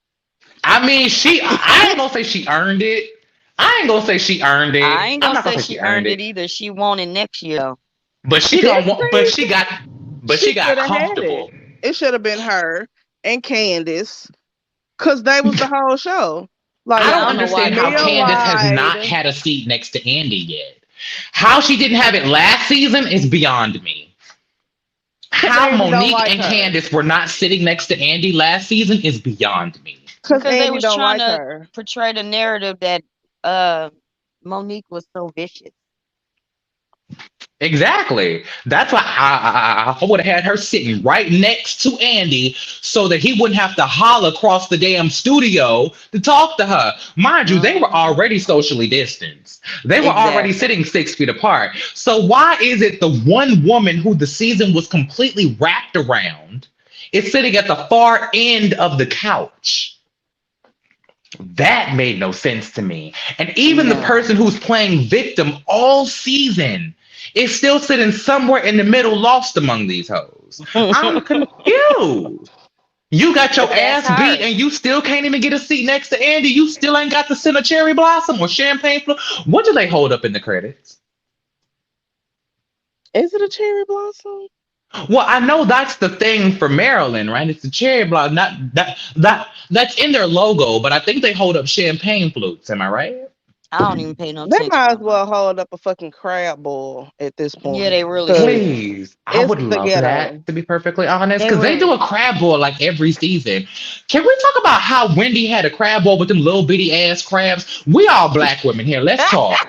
I mean, I ain't gonna say she earned it. I ain't gonna say she earned I it. ain't I'm gonna not say gonna say she she earned earned it it. either. She won it next year, though. But she This gonna want but season, she she got should have had it. comfortable. It should have been her and Candace, cause they was the whole show. I Yeah, Like I don't don't know why understand how they Mia did Candace that. has not Wide. had a seat next to Andy yet. How she didn't have it last season is beyond me. Cause How Andy don't Monique like and her. Candace were not sitting next to Andy last season is beyond me. Cause Because they Andy was don't trying like to her. portray the narrative that uh Monique was so vicious. Exactly. That's why I would have had her sitting right next to Andy so that he wouldn't have to holler across the damn studio to talk to her. Mind you, they were Hmm. already socially distanced. They were already Exactly. sitting 6 feet apart. So why is it the one woman who the season was completely wrapped around is sitting at the far end of the couch? That made no sense to me. And even the No. person who's playing victim all season is still sitting somewhere in the middle, lost among these hoes. I'm confused. You got But your that's ass beat her. and you still can't even get a seat next to Andy. You still ain't got the scent of cherry blossom or champagne. What do they hold up in the credits? Is it a cherry blossom? Well, I know that's the thing for Maryland, right? It's the cherry blossom. Not that's in their logo, but I think they hold up champagne flutes. Am I right? I don't even pay no They attention might no as more. well hold up a fucking crab boil at this Yeah, point. they really Cause should. Please, I it's would the love ghetto. that to be perfectly honest, They because they do really a crab boil like every season. Can we talk about how Wendy had a crab boil with them little bitty ass crabs? We all black women here. Let's talk,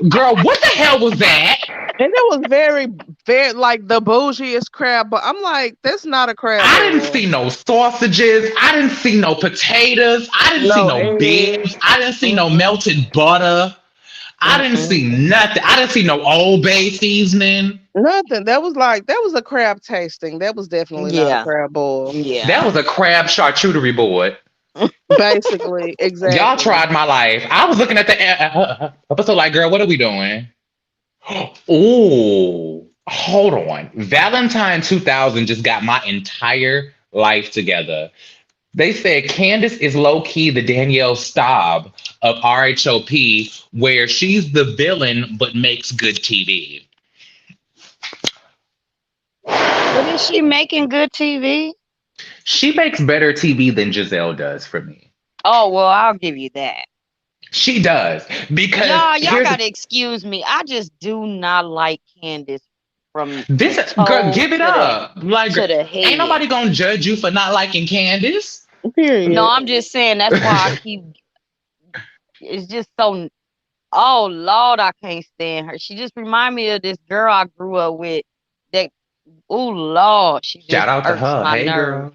girl. What the hell was that? And it was very, very like the bougiest crab, but I'm like, that's not a crab I didn't boil. see no sausages. I didn't see no potatoes. I didn't see No no eggs. bibs. I didn't see no mm-mm, melted butter. I didn't see mm-mm. nothing. I didn't see no Old Bay seasoning. Nothing. That was a crab tasting. That was definitely not a Yeah. crab boil. That Yeah. was a crab charcuterie board. Basically, Y'all exactly. tried my life. I was looking at the episode like, girl, what are we doing? Oh, hold on. Valentine 2000 just got my entire life together. They said Candace is low key the Danielle Staub of RHOP, where she's the villain but makes good TV. But is she making good TV? She makes better TV than Giselle does for me. Oh well, I'll give you that. She does. Because Y'all here's the gotta excuse me. I just do not like Candace from this girl, toe give it to the up. Like, ain't head. nobody gonna judge you for not liking Candace. No, Period. I'm just saying that's why I keep. It's just so. Oh Lord, I can't stand her. She just remind me of this girl I grew up with. That oh Lord, she Shout just out to irks her. my Hey nerve. girl.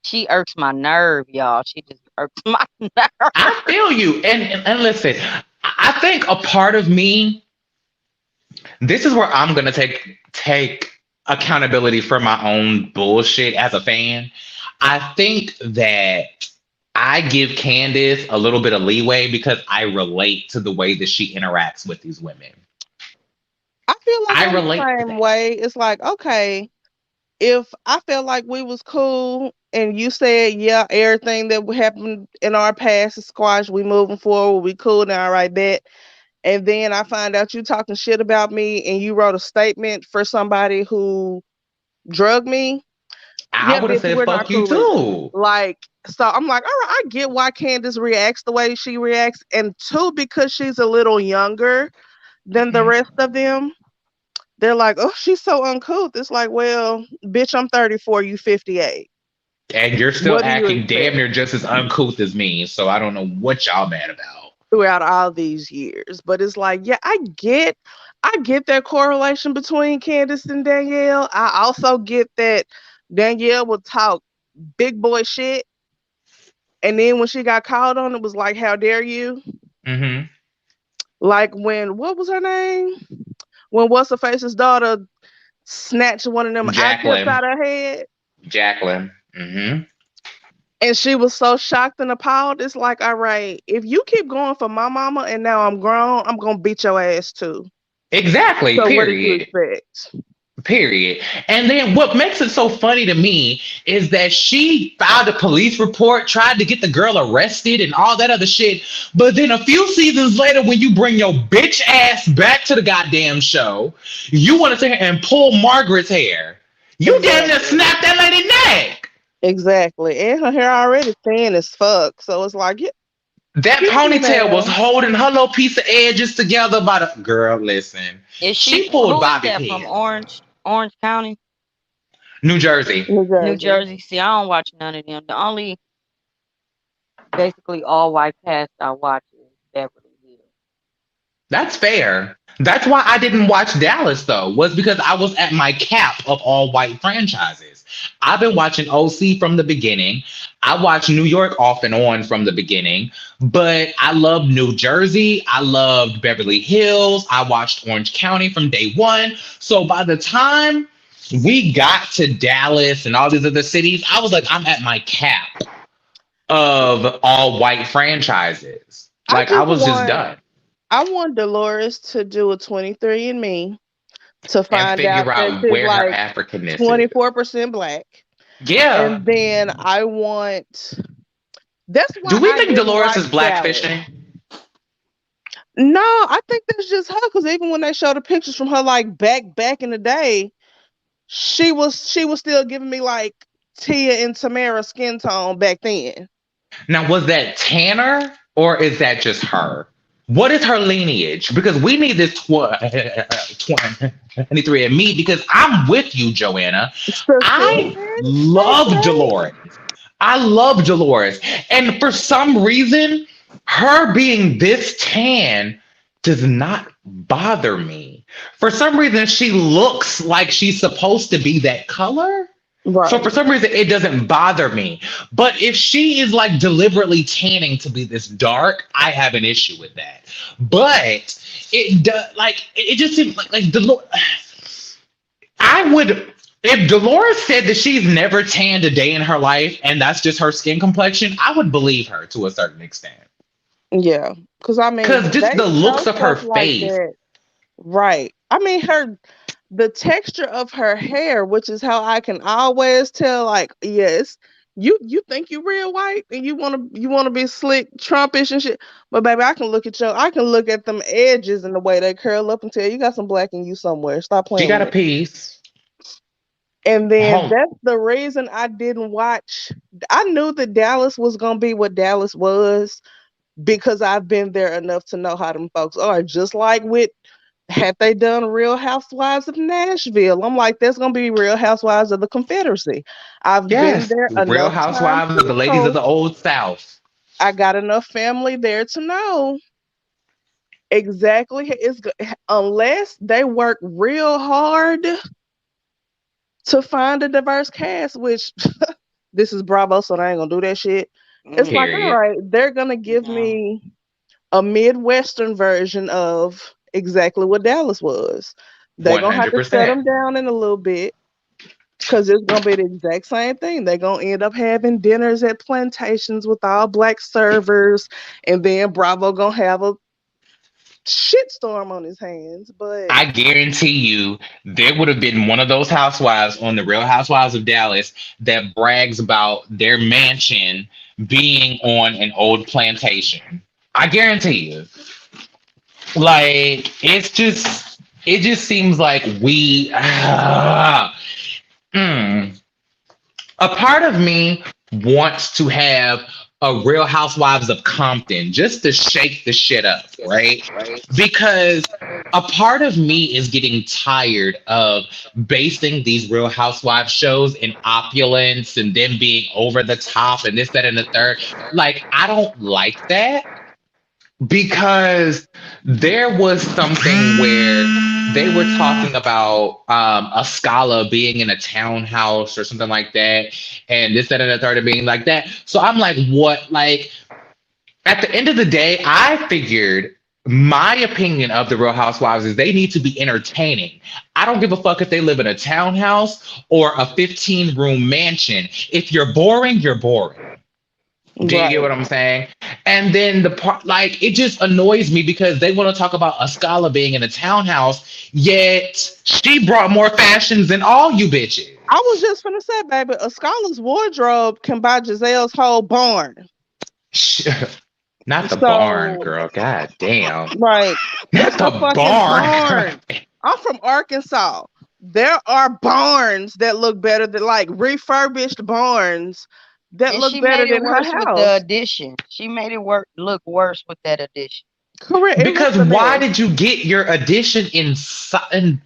She irks my nerve, y'all. She just irks my nerve. I feel you. And listen, I think a part of me, this is where I'm gonna take accountability for my own bullshit as a fan. I think that I give Candace a little bit of leeway because I relate to the way that she interacts with these women. I feel like I I'm the relate to same that. way. It's like, okay, if I felt like we was cool and you said, yeah, everything that happened in our past is squashed, we moving forward, we cool now, all right, bet. And then I find out you talking shit about me and you wrote a statement for somebody who drugged me. I Yeah, would have bitch, said we're not fuck you cool either. too. Like, so I'm like, all right, I get why Candace reacts the way she reacts. And two, because she's a little younger than the Mhm. rest of them, they're like, oh, she's so uncouth. It's like, well, bitch, I'm 34, you 58. And you're still What do you acting damn expect near just as uncouth as me, so I don't know what y'all mad about. throughout all these years? But it's like, yeah, I get that correlation between Candace and Danielle. I also get that Danielle would talk big boy shit. And then when she got called on, it was like, how dare you? Hmm. Like when, what was her name? When What's Her Face's daughter snatched one of them eye tips Jacqueline. out her head. Jacqueline. Hmm. And she was so shocked and appalled. It's like, all right, if you keep going for my mama and now I'm grown, I'm going to beat your ass too. Exactly. So what did you Period. expect? Period. And then what makes it so funny to me is that she filed a police report, tried to get the girl arrested and all that other shit. But then a few seasons later, when you bring your bitch ass back to the goddamn show, you want to sit here and pull Margaret's hair. You damn near Exactly. snap that lady neck. Exactly. And her hair already thin as fuck. So it's like, yeah, That excuse me, ponytail was ma'am. holding her little piece of edges together by the girl. Listen, Is she she pulled who is Bobby that from Pin. Orange County, New Jersey. New New Jersey. Jersey? See, I don't watch none of them. The only basically all white cast I watch is Beverly Hills. That's fair. That's why I didn't watch Dallas though, was because I was at my cap of all white franchises. I've been watching OC from the beginning. I watched New York off and on from the beginning, but I loved New Jersey. I loved Beverly Hills. I watched Orange County from day one. So by the time we got to Dallas and all these other cities, I was like, I'm at my cap of all white franchises. I Like I just was just want done. I want Dolores to do a 23andMe to And find out figure that out she's where her like Africanness is. 24% black. Yeah. And then I want that's Do why we I think didn't Dolores like is Dallas. blackfishing? No, I think that's just her. Because even when they show the pictures from her, like back in the day, she was still giving me like Tia and Tamara skin tone back then. Now, was that Tanner or is that just her? What is her lineage? Because we need this 23 and me because I'm with you, Joanna. I Susan, love Dolores. I love Dolores. And for some reason, her being this tan does not bother me. For some reason, she looks like she's supposed to be that color. So for right? some reason, it doesn't bother me. But if she is like deliberately tanning to be this dark, I have an issue with that. But it does like it just seems like Dolores. I would if Dolores said that she's never tanned a day in her life and that's just her skin complexion, I would believe her to a certain extent. Yeah, because I Because mean just they the show looks of her stuff like face. that, right? I mean the texture of her hair, which is how I can always tell. Like, yes, you think you real white and you wanna be slick, Trumpish and shit. But baby, I can look at them edges and the way they curl up and tell you got some black in you somewhere. Stop She playing got with a me. piece. And then Home. that's the reason I didn't watch. I knew that Dallas was gonna be what Dallas was because I've been there enough to know how them folks are. Just like with had they done Real Housewives of Nashville, I'm like, that's gonna be Real Housewives of the Confederacy. I've been Yes. there Real enough times housewives of to the ladies of know. the old South. I got enough family there to know exactly unless they work real hard to find a diverse cast, which This is Bravo, so they ain't gonna do that shit. It's like, all Period. right, they're gonna give me a Midwestern version of exactly what Dallas was. They're gonna have to set 100%. them down in a little bit because it's gonna be the exact same thing. They're gonna end up having dinners at plantations with all black servers, and then Bravo gonna have a shitstorm on his hands. But I guarantee you, there would have been one of those housewives on the Real Housewives of Dallas that brags about their mansion being on an old plantation. I guarantee you. Like, it just seems like mm. A part of me wants to have a Real Housewives of Compton just to shake the shit up, right? Because a part of me is getting tired of basing these Real Housewives shows in opulence and them being over the top and this, that, and the third. Like, I don't like that because there was something where they were talking about a Scala being in a townhouse or something like that, and this, that, and the third being like that. So I'm like, what? Like, at the end of the day, I figured my opinion of the Real Housewives is they need to be entertaining. I don't give a fuck if they live in a townhouse or a 15-room mansion. If you're boring, you're boring. Do you get what I'm saying? And then the part, like, it just annoys me because they want to talk about a Scala being in a townhouse, yet she brought more fashions than all you bitches. I was just gonna say, baby, a Scala's wardrobe can buy Giselle's whole barn. Not the barn, girl. God damn. Right. Not the barn. I'm from Arkansas. There are barns that look better than, like, refurbished barns that And look she better made it than her worse with house. the addition. She made it look worse with that addition. Correct. Because why did you get your addition in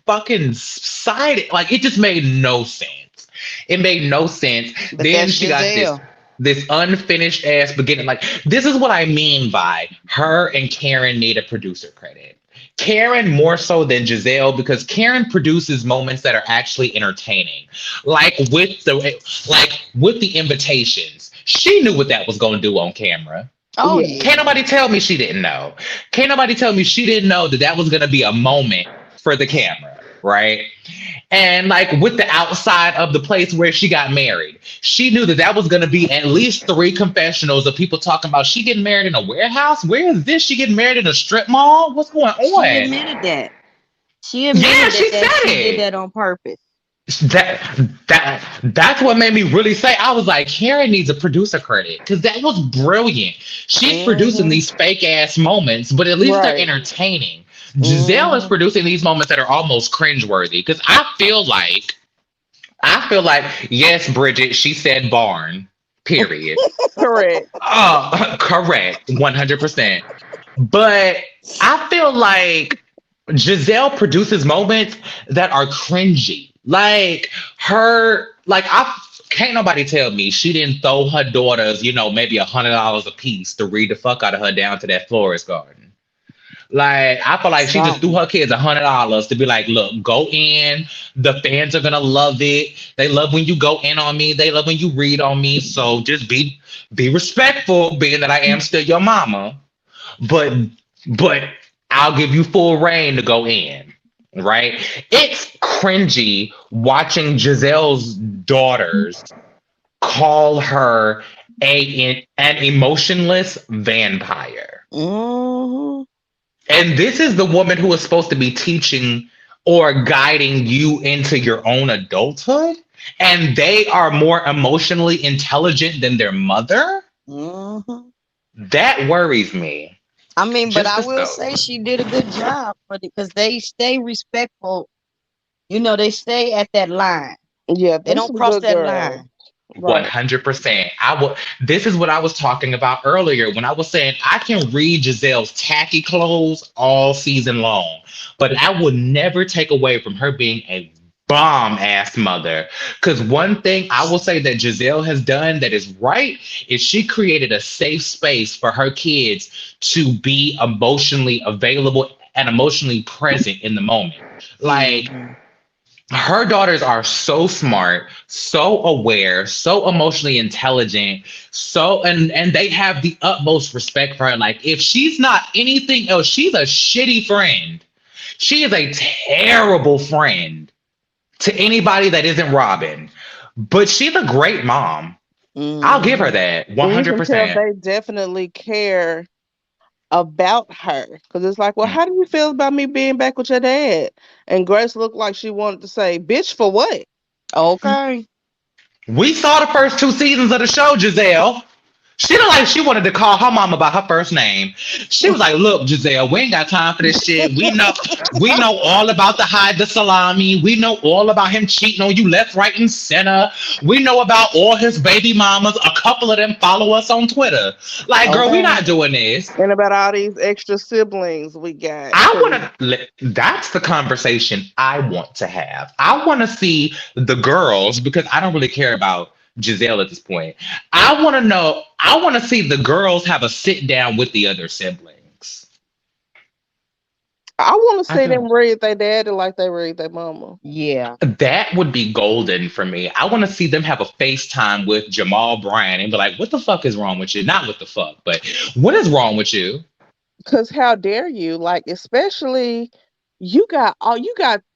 fucking side? Like, it just made no sense. It made no sense. But Then that's she got Giselle. this unfinished ass beginning. Like, this is what I mean by her and Karen need a producer credit. Karen more so than Giselle, because Karen produces moments that are actually entertaining. Like with the invitations. She knew what that was going to do on camera. Oh, Yeah. yeah. Can't nobody tell me she didn't know. Can't nobody tell me she didn't know that that was going to be a moment for the camera, right? And like with the outside of the place where she got married, she knew that that was going to be at least 3 confessionals of people talking about she getting married in a warehouse. Where is this? She getting married in a strip mall? What's going on? She admitted that. She admitted she that said she it. did that on purpose. That's what made me really say. I was like, Karen needs a producer credit because that was brilliant. She's producing these fake ass moments, but at least they're entertaining. Giselle is producing these moments that are almost cringeworthy because I feel like, yes, Bridget, she said barn, period. Correct. Correct, 100%. But I feel like Giselle produces moments that are cringy. Like can't nobody tell me she didn't throw her daughters, maybe $100 a piece to read the fuck out of her down to that florist garden. Like, I feel like she just threw her kids $100 to be like, look, go in. The fans are gonna love it. They love when you go in on me. They love when you read on me. So just be respectful, being that I am still your mama. But I'll give you full reign to go in. Right? It's cringy watching Giselle's daughters call her an emotionless vampire. Mm-hmm. And this is the woman who is supposed to be teaching or guiding you into your own adulthood. And they are more emotionally intelligent than their mother. Mm-hmm. That worries me. I mean, but Just I will say she did a good job because they stay respectful. They stay at that line. Yeah, They don't cross that line. 100%. This is what I was talking about earlier when I was saying I can read Giselle's tacky clothes all season long, but I would never take away from her being a bomb ass mother. Because one thing I will say that Giselle has done that is right is she created a safe space for her kids to be emotionally available and emotionally present in the moment. Like, Her daughters are so smart, so aware, so emotionally intelligent, and they have the utmost respect for her. Like if she's not anything else, she's a shitty friend. She is a terrible friend to anybody that isn't Robin. But she's a great mom. I'll give her that And you can tell 100%. they definitely care about her because it's like, well, how do you feel about me being back with your dad? And Grace looked like she wanted to say, bitch, for what? Okay. We saw the first 2 seasons of the show, Giselle. She looked like she wanted to call her mama by her first name. She was like, "Look, Giselle, we ain't got time for this shit. We know all about the hide the salami. We know all about him cheating on you left, right, and center. We know about all his baby mamas. A couple of them follow us on Twitter. Like, girl, we not doing this. And about all these extra siblings we got. I want to. That's the conversation I want to have. I want to see the girls because I don't really care about Giselle at this point. I want to know. I want to see the girls have a sit down with the other siblings. I want to see them read their daddy like they read their mama. Yeah. That would be golden for me. I want to see them have a FaceTime with Jamal Bryan and be like, "What the fuck is wrong with you?" Not what the fuck, but what is wrong with you? Because how dare you? Like, especially you got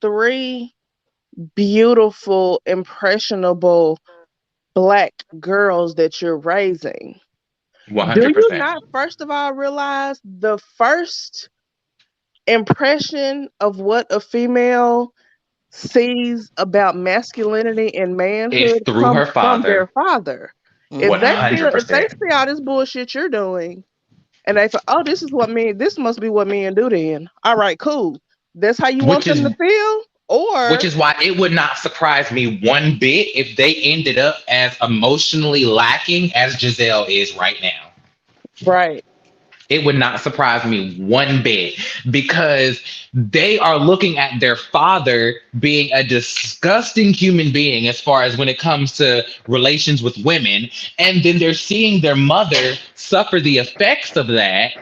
3 beautiful, impressionable Black girls that you're raising. 100%. Do you not, first of all, realize the first impression of what a female sees about masculinity and manhood is through her from father. their father? If 100%. they see all this bullshit you're doing, and they say, "Oh, this must be what men do," then all right, cool. That's how you want them to feel. Which is why it would not surprise me one bit if they ended up as emotionally lacking as Giselle is right now. Right. It would not surprise me one bit because they are looking at their father being a disgusting human being as far as when it comes to relations with women. And then they're seeing their mother suffer the effects of that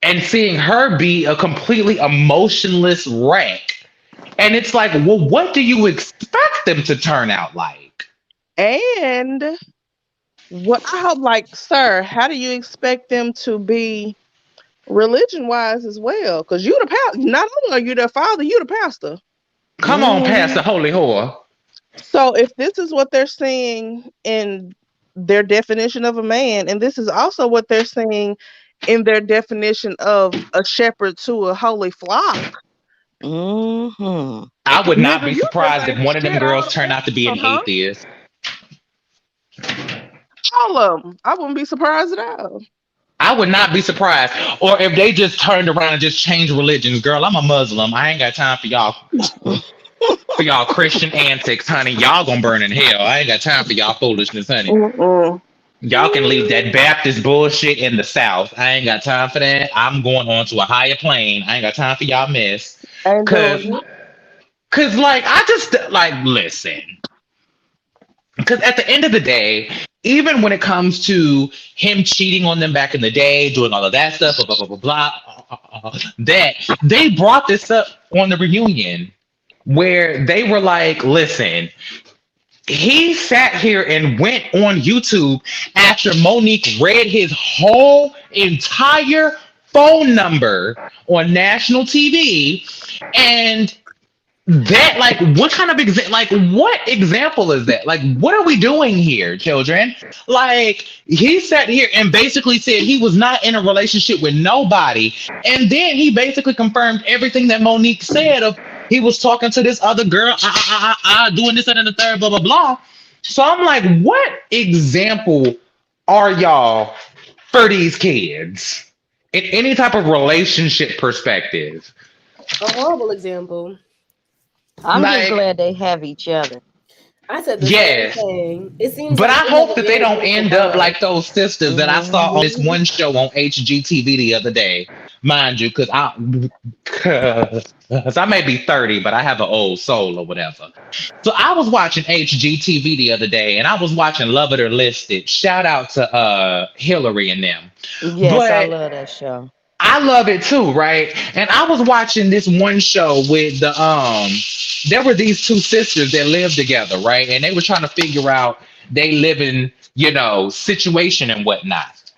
and seeing her be a completely emotionless wreck. And it's like, well, what do you expect them to turn out like? And what I hope, like, sir, how do you expect them to be religion-wise as well? Because you the pastor. Not only are you their father, you the pastor. Come on, Pastor Holy Whore. So if this is what they're seeing in their definition of a man, and this is also what they're seeing in their definition of a shepherd to a holy flock. I would not be surprised if one of them girls turned out to be an atheist. All of them. I wouldn't be surprised at all. I would not be surprised. Or if they just turned around and just changed religions. Girl, I'm a Muslim. I ain't got time for y'all. For y'all Christian antics, honey. Y'all gonna burn in hell. I ain't got time for y'all foolishness, honey. Y'all can leave that Baptist bullshit in the South. I ain't got time for that. I'm going on to a higher plane. I ain't got time for y'all mess. Cause like I just like listen. Because at the end of the day, even when it comes to him cheating on them back in the day, doing all of that stuff, blah blah blah blah, that they brought this up on the reunion where they were like, listen, he sat here and went on YouTube after Monique read his whole entire phone number on national TV, and that, like, what kind of what example is that? Like, what are we doing here, children? Like, he sat here and basically said he was not in a relationship with nobody, and then he basically confirmed everything that Monique said of he was talking to this other girl, doing this and the third, blah blah blah. So I'm like, what example are y'all for these kids in any type of relationship perspective? A horrible example. I'm just glad they have each other. I said the same thing. It seems, but I hope that they don't end up like those sisters that I saw on this one show on HGTV the other day. Mind you, because I may be 30, but I have an old soul or whatever. So I was watching HGTV the other day, and I was watching Love It or List It. Shout out to Hillary and them. Yes, I love that show. I I love it too, right? And I was watching this one show with the there were these two sisters that lived together, right? And they were trying to figure out they living, situation and whatnot.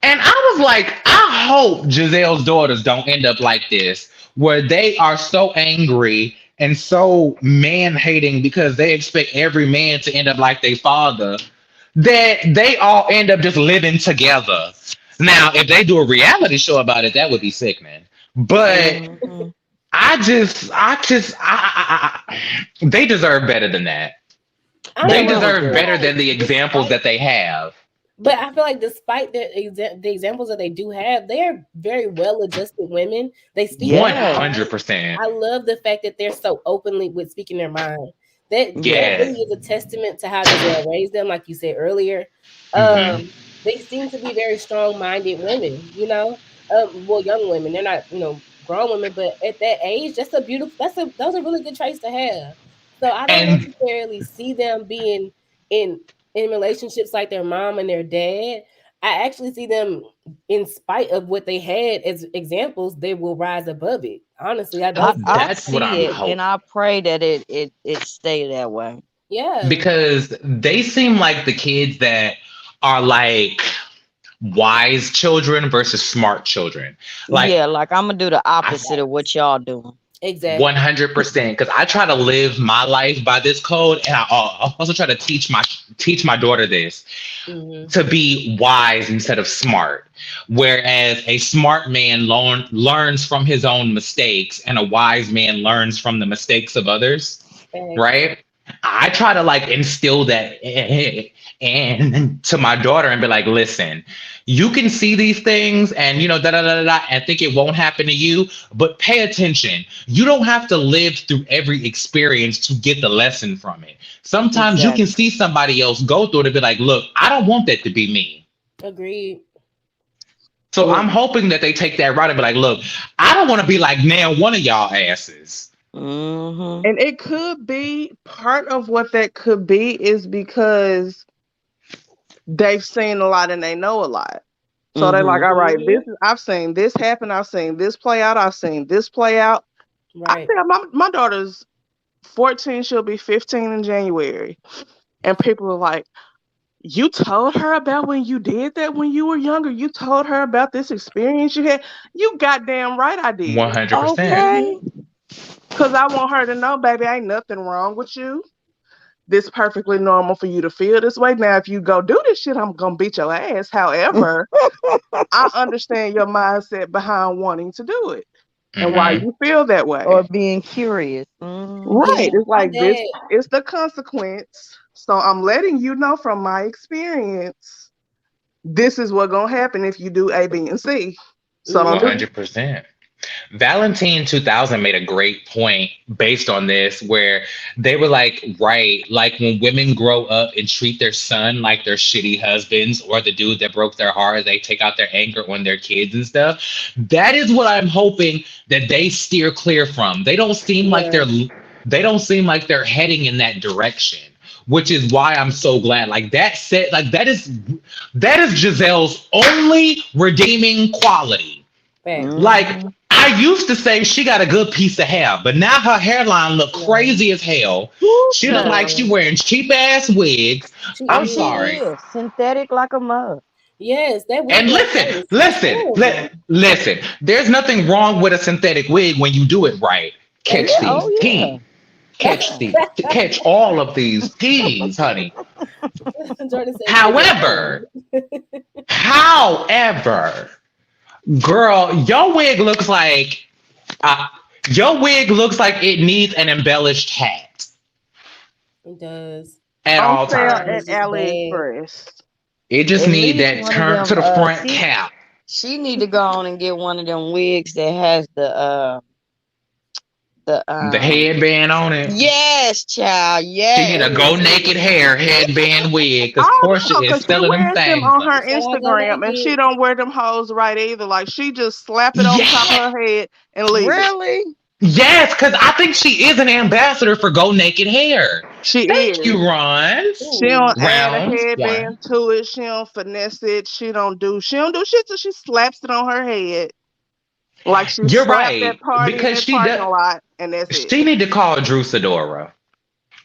And I was like, I hope Giselle's daughters don't end up like this, where they are so angry and so man hating because they expect every man to end up like their father, that they all end up just living together. Now, if they do a reality show about it, that would be sickening. But Mhm. they deserve better than that. I They don't know. deserve good. better than the examples that they have. But I feel like despite the examples that they do have, they are very well-adjusted women. They speak their Yeah. mind. 100%. I love the fact that they're so openly with speaking their mind. That Yes. really is a testament to how Giselle raised them, like you said earlier. Mhm. They seem to be very strong-minded women, well, young women. They're not, grown women, but at that age, those are really good traits to have. So I don't And necessarily see them being in relationships like their mom and their dad. I actually see them, in spite of what they had as examples, they will rise above it. Honestly, I do. I that's what see I'm it, hoping. and I pray that it stay that way. Yeah. Because they seem like the kids that are like wise children versus smart children. Like Yeah, like I'm gonna do the opposite of what y'all doing. Exactly. 100%. Because I try to live my life by this code, and I also try to teach my daughter this, Mhm. to be wise instead of smart. Whereas a smart man learns from his own mistakes, and a wise man learns from the mistakes of others. Thanks. Right? I try to like instill that and to my daughter and be like, listen, you can see these things and da da da da da and think it won't happen to you, but pay attention. You don't have to live through every experience to get the lesson from it. Sometimes you can see somebody else go through it and be like, look, I don't want that to be me. Agreed. So I'm hoping that they take that route and be like, look, I don't want to be like now one of y'all asses. Mm-hmm. And it could be part of what that could be is because they've seen a lot and they know a lot. So they're like, all right, I've seen this happen. I've seen this play out. I've seen this play out. Right. I think my daughter's 14. She'll be 15 in January. And people are like, you told her about when you did that when you were younger. You told her about this experience you had. You goddamn right I did. 100%. Okay. Because I want her to know, baby, ain't nothing wrong with you. This perfectly normal for you to feel this way. Now, if you go do this shit, I'm going to beat your ass. However, I understand your mindset behind wanting to do it and why you feel that way. Or being curious. Right. It's like this is the consequence. So I'm letting you know from my experience, this is what's going to happen if you do A, B, and C. So 100%. Valentine 2000 made a great point based on this, where they were like, right, like when women grow up and treat their son like their shitty husbands or the dude that broke their heart, they take out their anger on their kids and stuff. That is what I'm hoping that they steer clear from. They don't seem like they're heading in that direction, which is why I'm so glad. Like that said, like that is Giselle's only redeeming quality. Like I used to say she got a good piece of hair, but now her hairline look crazy as hell. She look like she wearing cheap ass wigs. I'm sorry. Synthetic like a mug. Yes, that wig. And listen. There's nothing wrong with a synthetic wig when you do it right. Catch these teeth. Catch all of these teas, honey. However, girl, your wig looks like it needs an embellished hat. It does. At all times. At AliExpress. It just need that turn to the front cap. She need to go on and get one of them wigs that has the headband on it. Yes, child. Yes. She need a go naked hair headband wig because Portia is selling them things on her Instagram, and she don't wear them hoes right either. Like she just slap it on top of her head and leave. Really? Yes, because I think she is an ambassador for Go Naked Hair. She Thank is. you, Ron. She don't add a Round one. headband to it. She don't finesse it. She don't do shit till she slaps it on her head. Like she You're slapped that right. party in Because that she parking does. lot, and that's it. She need to call Drew Sidora.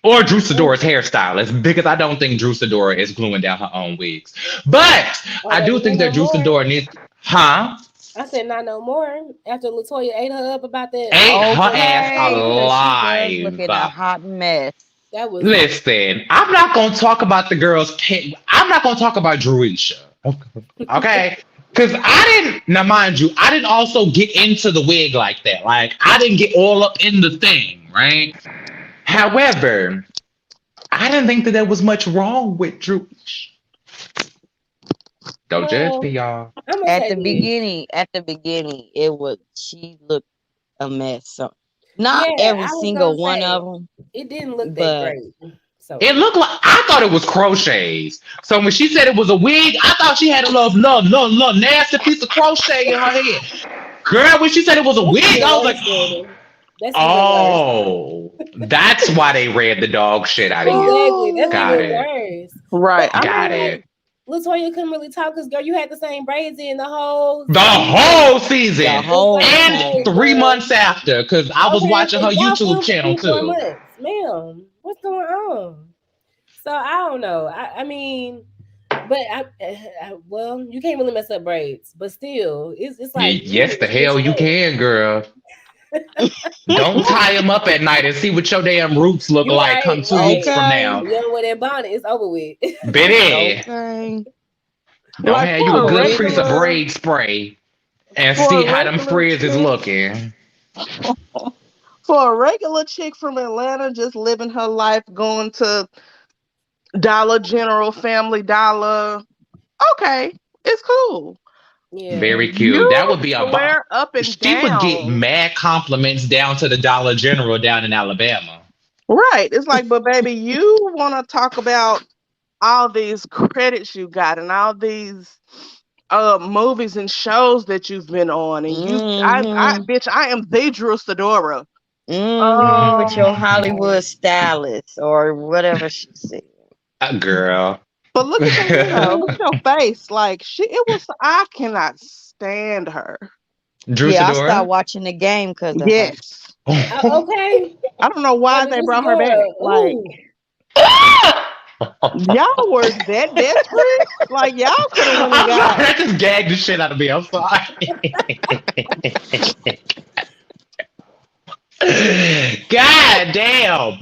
Or Drew Sidora's hairstylist, because I don't think Drew Sidora is gluing down her own wigs. But Oh, I do baby, think not that no Drew more. Sidora needs, huh? I said not no more. After Latoya ate her up about that. Ate her ass Okay, 'cause she was looking a alive. hot mess. That was Listen, I'm not gonna talk about the girls. I'm not gonna talk about Drewisha. Okay? Because I didn't, now mind you, I didn't also get into the wig like that. Like, I didn't get all up in the thing, right? However, I didn't think that there was much wrong with Drewisha. Don't judge me, well. y'all. I'm gonna At say the this. beginning, she looked a mess. So not Yeah, every I was single gonna one say of them, it didn't look that but great. So It looked like, I thought it was crochets. So when she said it was a wig, I thought she had a little nasty piece of crochet in her head. Girl, when she said it was a that's wig, even I was worse, like, Jordan. That's even worse. oh, that's why they read the dog shit out of you. Exactly. That's Got even it. worse. Right. But I I mean, Got mean, like it. Latoya couldn't really talk because girl, you had the same braids in the whole The season. whole the season. It's whole like, And okay, time. 3 months after, because I was okay, watching so her y'all YouTube filmed for channel 3-4 too. months, ma'am. What's going on? So I don't know. I mean, but well, you can't really mess up braids, but still, it's like you Yes, need the to switch hell you it up. can, girl. Don't tie them up at night and see what your damn roots look You're like right, come 2 weeks right. from Okay, now. You don't wear that bonnet, it's over with. Betty, okay. don't like have you for a a The good piece of pictures. regular, braid spray and for see a how them regular frizz is chick, looking. for a regular chick from Atlanta, just living her life, going to Dollar General, Family Dollar. Okay, it's cool. Yeah. Very cute. You That would be a swear up and she would get down. mad compliments down to the Dollar General down in Alabama. Right. It's like, but baby, you want to talk about all these credits you got and all these movies and shows that you've been on, and I Mm-hmm. bitch, I am the Drew Sidora. Mm-hmm. With your Mm, Hollywood stylist or whatever she said. a girl. But look at your, look Drew at your face. Like it was. I cannot stand her. Yeah, I stopped Sidora. watching the game because of her. Yes. Okay. I don't know why Baby they brought her Lucidora. back. Like Ooh. y'all were that desperate. Like y'all could have went and I'm sorry, got. that just gagged the shit out of me. I'm sorry. God damn.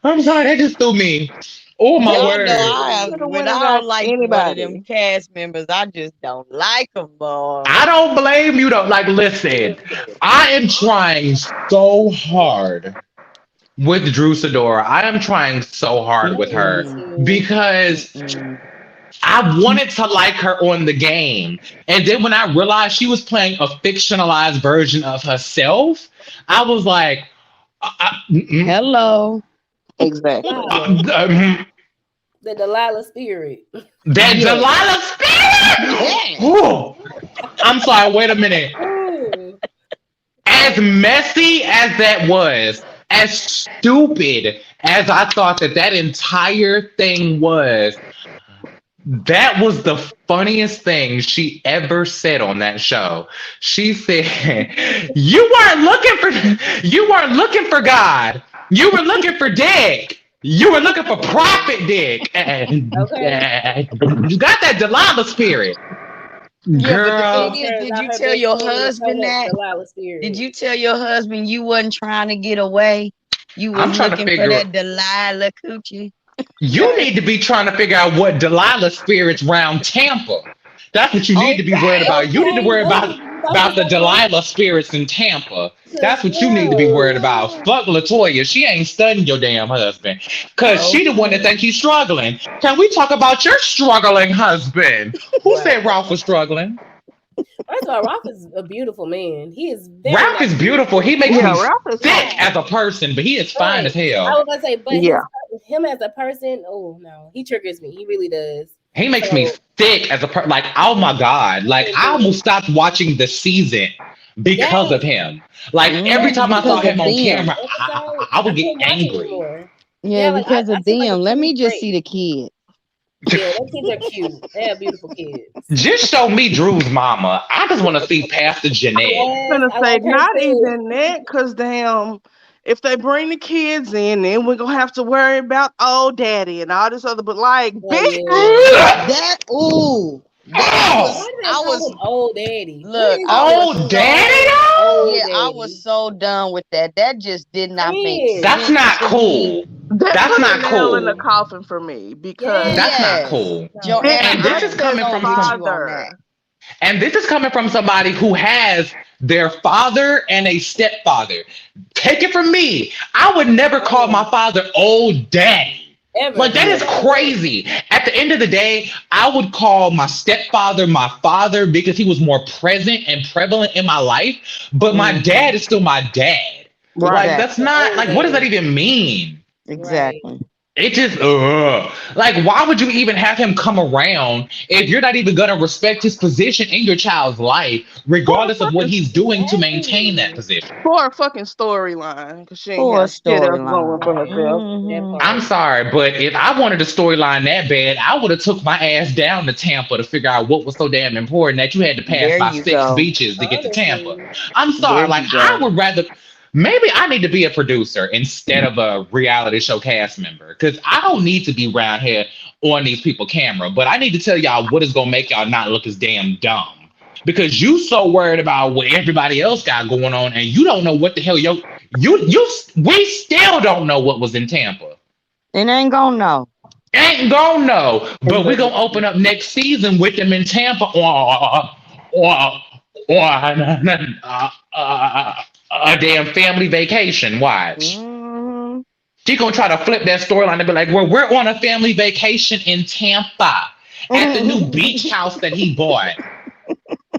I'm sorry, that just threw me. Oh my Y'all know word. Could have when went I and got don't like one of them anybody. cast members, I just don't like them, boy. I don't blame you though. Like, listen, I am trying so hard with Drew Sidora. I am trying so hard I with am her Mm-mm, too. because mm-mm. I wanted to like her on the game. And then when I realized she was playing a fictionalized version of herself, I was like, mm-mm, Hello. Exactly. Delilah. um, The Delilah spirit. that Yes. Delilah spirit. Yes. Ooh, I'm sorry, wait a minute. Ooh. As messy as that was, as stupid as I thought that that entire thing was, that was the funniest thing she ever said on that show. She said, you weren't looking for God. You were looking for dick. You were looking for profit dick. And Okay. you got that Delilah spirit. Yeah, but the It thing Girl, is, turns did out you her tell best your friend is husband Potomac that? Delilah Did spirit. you tell your husband you wasn't trying to get away? You was I'm trying to looking for figure that Delilah coochie? you need to be trying to figure out what Delilah spirits round Tampa. That's what you need to be worried Okay. about. You need to Okay. worry Ooh, you about focus the on her? Delilah spirits in Tampa. Cause That's what you need to be girl. worried about. Fuck Latoya. She ain't studying your damn husband. Cause she the one that Okay. think he's struggling. Can we talk about your struggling husband? Who Wow. said Ralph was struggling? First of all, Ralph is a beautiful man. He is very Ralph nice. is beautiful. He makes Yeah, me Ralph is sick fine. as a person, but he is fine Right. as I hell. was gonna say, but Yeah. him as a person, oh no, he triggers me. He really does. He makes me So sick as a like, oh my God. Like, can't I do almost stopped watching the season because of Yes. him. Like every time I saw Because of him on them. camera, Episode, I would I get couldn't watch it angry. anymore. Yeah, like because I of took like a them. Let 2 me week just break. see the kid. Yeah, those kids are cute. They are beautiful kids. Just show me Drew's mama. I just want to see Pastor Jeanette. Yes, I'm gonna I say like her not too. even that, cause damn, if they bring the kids in, then we're gonna have to worry about old daddy and all this other. But like, Oh bitch, yeah. That that Oh, was Why do they I call was him old daddy? What look, is I that? was oh, daddy so though? Old yeah, I was daddy. so done with that. That just did not make Cringe. That's sense not to me. cool. that That's put the not nail in the cool. coffin for me because Yes. That's not Yes. cool. No. Joanna, And then this I is I'm said coming the from with some you on that. father. and this is coming from somebody who has their father and a stepfather. Take it from me. I would never call my father old daddy. Like Ever. that is Yeah. crazy. At the end of the day, I would call my stepfather my father because he was more present and prevalent in my life. But my dad is still my dad. Right. Like that's Exactly. not Old like what does that daddy. even mean? Right. Exactly. It just like why would you even have him come around if you're not even gonna respect his position in your child's life, For a regardless of what fucking he's doing to maintain that Exactly. position? for a fucking storyline, cause she ain't For a got shit else going storyline. for Right. herself. That Hmm. I'm part. sorry, but if I wanted a storyline that bad, I would have took my ass down to Tampa to figure out what was so damn important that you had to pass There by you 6 go. beaches to get to Tampa. Honestly. I'm There sorry, like you I go. would rather maybe I need to be a producer instead of a reality show cast member because I don't need to be around here on these people camera, but I need to tell y'all what is gonna make y'all not look as damn dumb. Because you so worried about what everybody else got going on, and you don't know what the hell we still don't know what was in Tampa. It ain't gonna know. Ain't gonna know, but we gonna open up next season with them in Tampa or a damn family vacation. Watch. Hmm. She gonna try to flip that storyline and be like, "Well, we're on a family vacation in Tampa at the new beach house that he bought."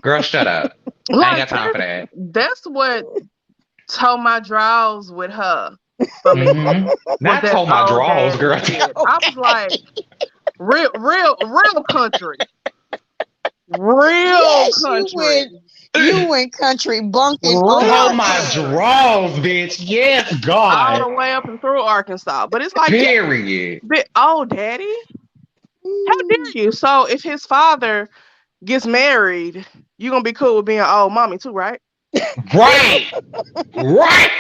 Girl, shut up. I ain't Like got time for that. that's what told my draws with her for me. Was Not that told my old draws, daddy girl. shit. I was like, real country. Real Yes, country. you went country bunking Told Real on my her. country. draws, bitch. Yes, All God. the way up and through Arkansas. But it's like, yeah, Period. oh, daddy, how Mm. dare you? So if his father gets married, you gonna be cool with being an old mommy too, right? Right. Right.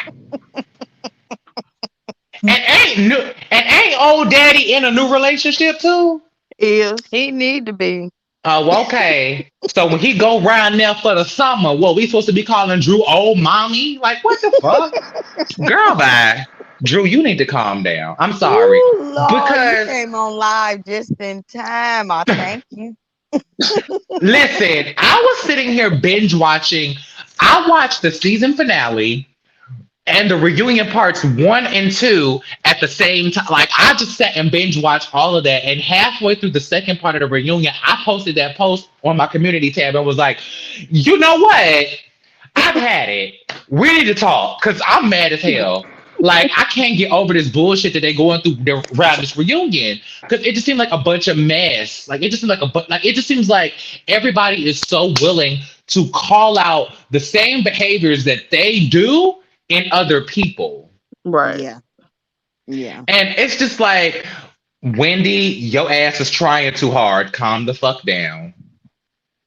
And ain't old daddy in a new relationship too? Is He need to be. Oh, okay. So when he go round there for the summer, what we supposed to be calling Drew old mommy? Like what the fuck? Girl, bye. Drew, you need to calm down. I'm sorry. Ooh, Lord, you Because came on live just in time. I thank you. listen, I was sitting here binge watching. I watched the season finale and the reunion parts 1 and 2 at the same time. Like I just sat and binge watched all of that. And halfway through the second part of the reunion, I posted that post on my community tab and was like, you know what? I've had it. We need to talk because I'm mad as hell. Like I can't get over this bullshit that they're going through around this reunion because it just seemed like a bunch of mess. Like it just seems like like it just seems like everybody is so willing to call out the same behaviors that they do in other people. right. Yeah. Yeah. And it's just like, Wendy, your ass is trying too hard. Calm the fuck down.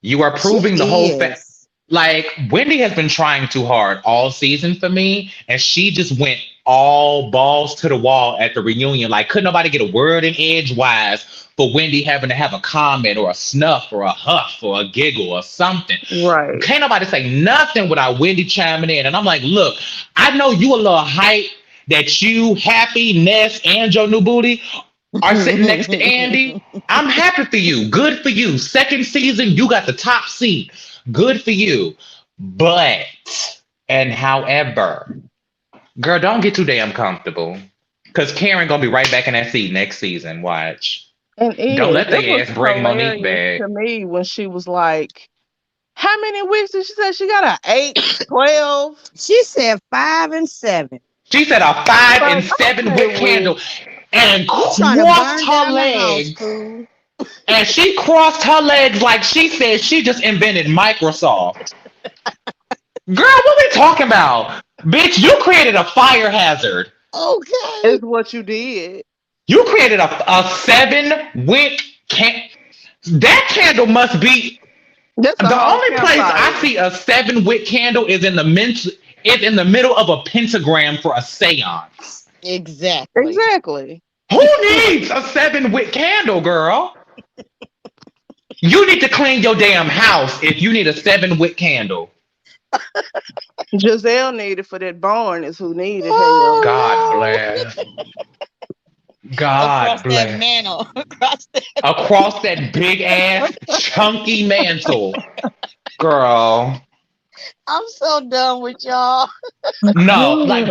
You are proving the whole fact. Is. Like, Wendy has been trying too hard all season for me, and she just went all balls to the wall at the reunion. Like, couldn't nobody get a word in edgewise for Wendy having to have a comment or a snuff or a huff or a giggle or something. Right. Can't nobody say nothing without Wendy chiming in. And I'm like, look, I know you a little hype that you, Happy, Ness, and your new booty are sitting next to Andy. I'm happy for you. Good for you. Second season, you got the top seat. Good for you. But, and however, girl, don't get too damn comfortable. Because Karen gonna be right back in that seat next season. Watch. And Don't let it the was ass bring Monique hilarious back. to me when she was like, how many weeks did she say she got? A 8, 12? She said 5 and 7. She said a 5 and Like, 7 okay, wick candle and You trying to crossed burn her down the house, legs. fool. And she crossed her legs like she said she just invented Microsoft. Girl, what we talking about? Bitch, you created a fire hazard. Okay. It's what you did. You created a 7 wick that candle must be That's a the whole only place I campfire. see a 7 wick candle is in the middle of a pentagram for a seance. Exactly. Exactly. Who needs a 7 wick candle, girl? You need to clean your damn house if you need a 7 wick candle. Giselle needed for that barn is who needed hell. God Oh bless. no. God Across that bless. mantle. Across that. Across that big ass chunky mantle, girl. I'm so done with y'all. No, like,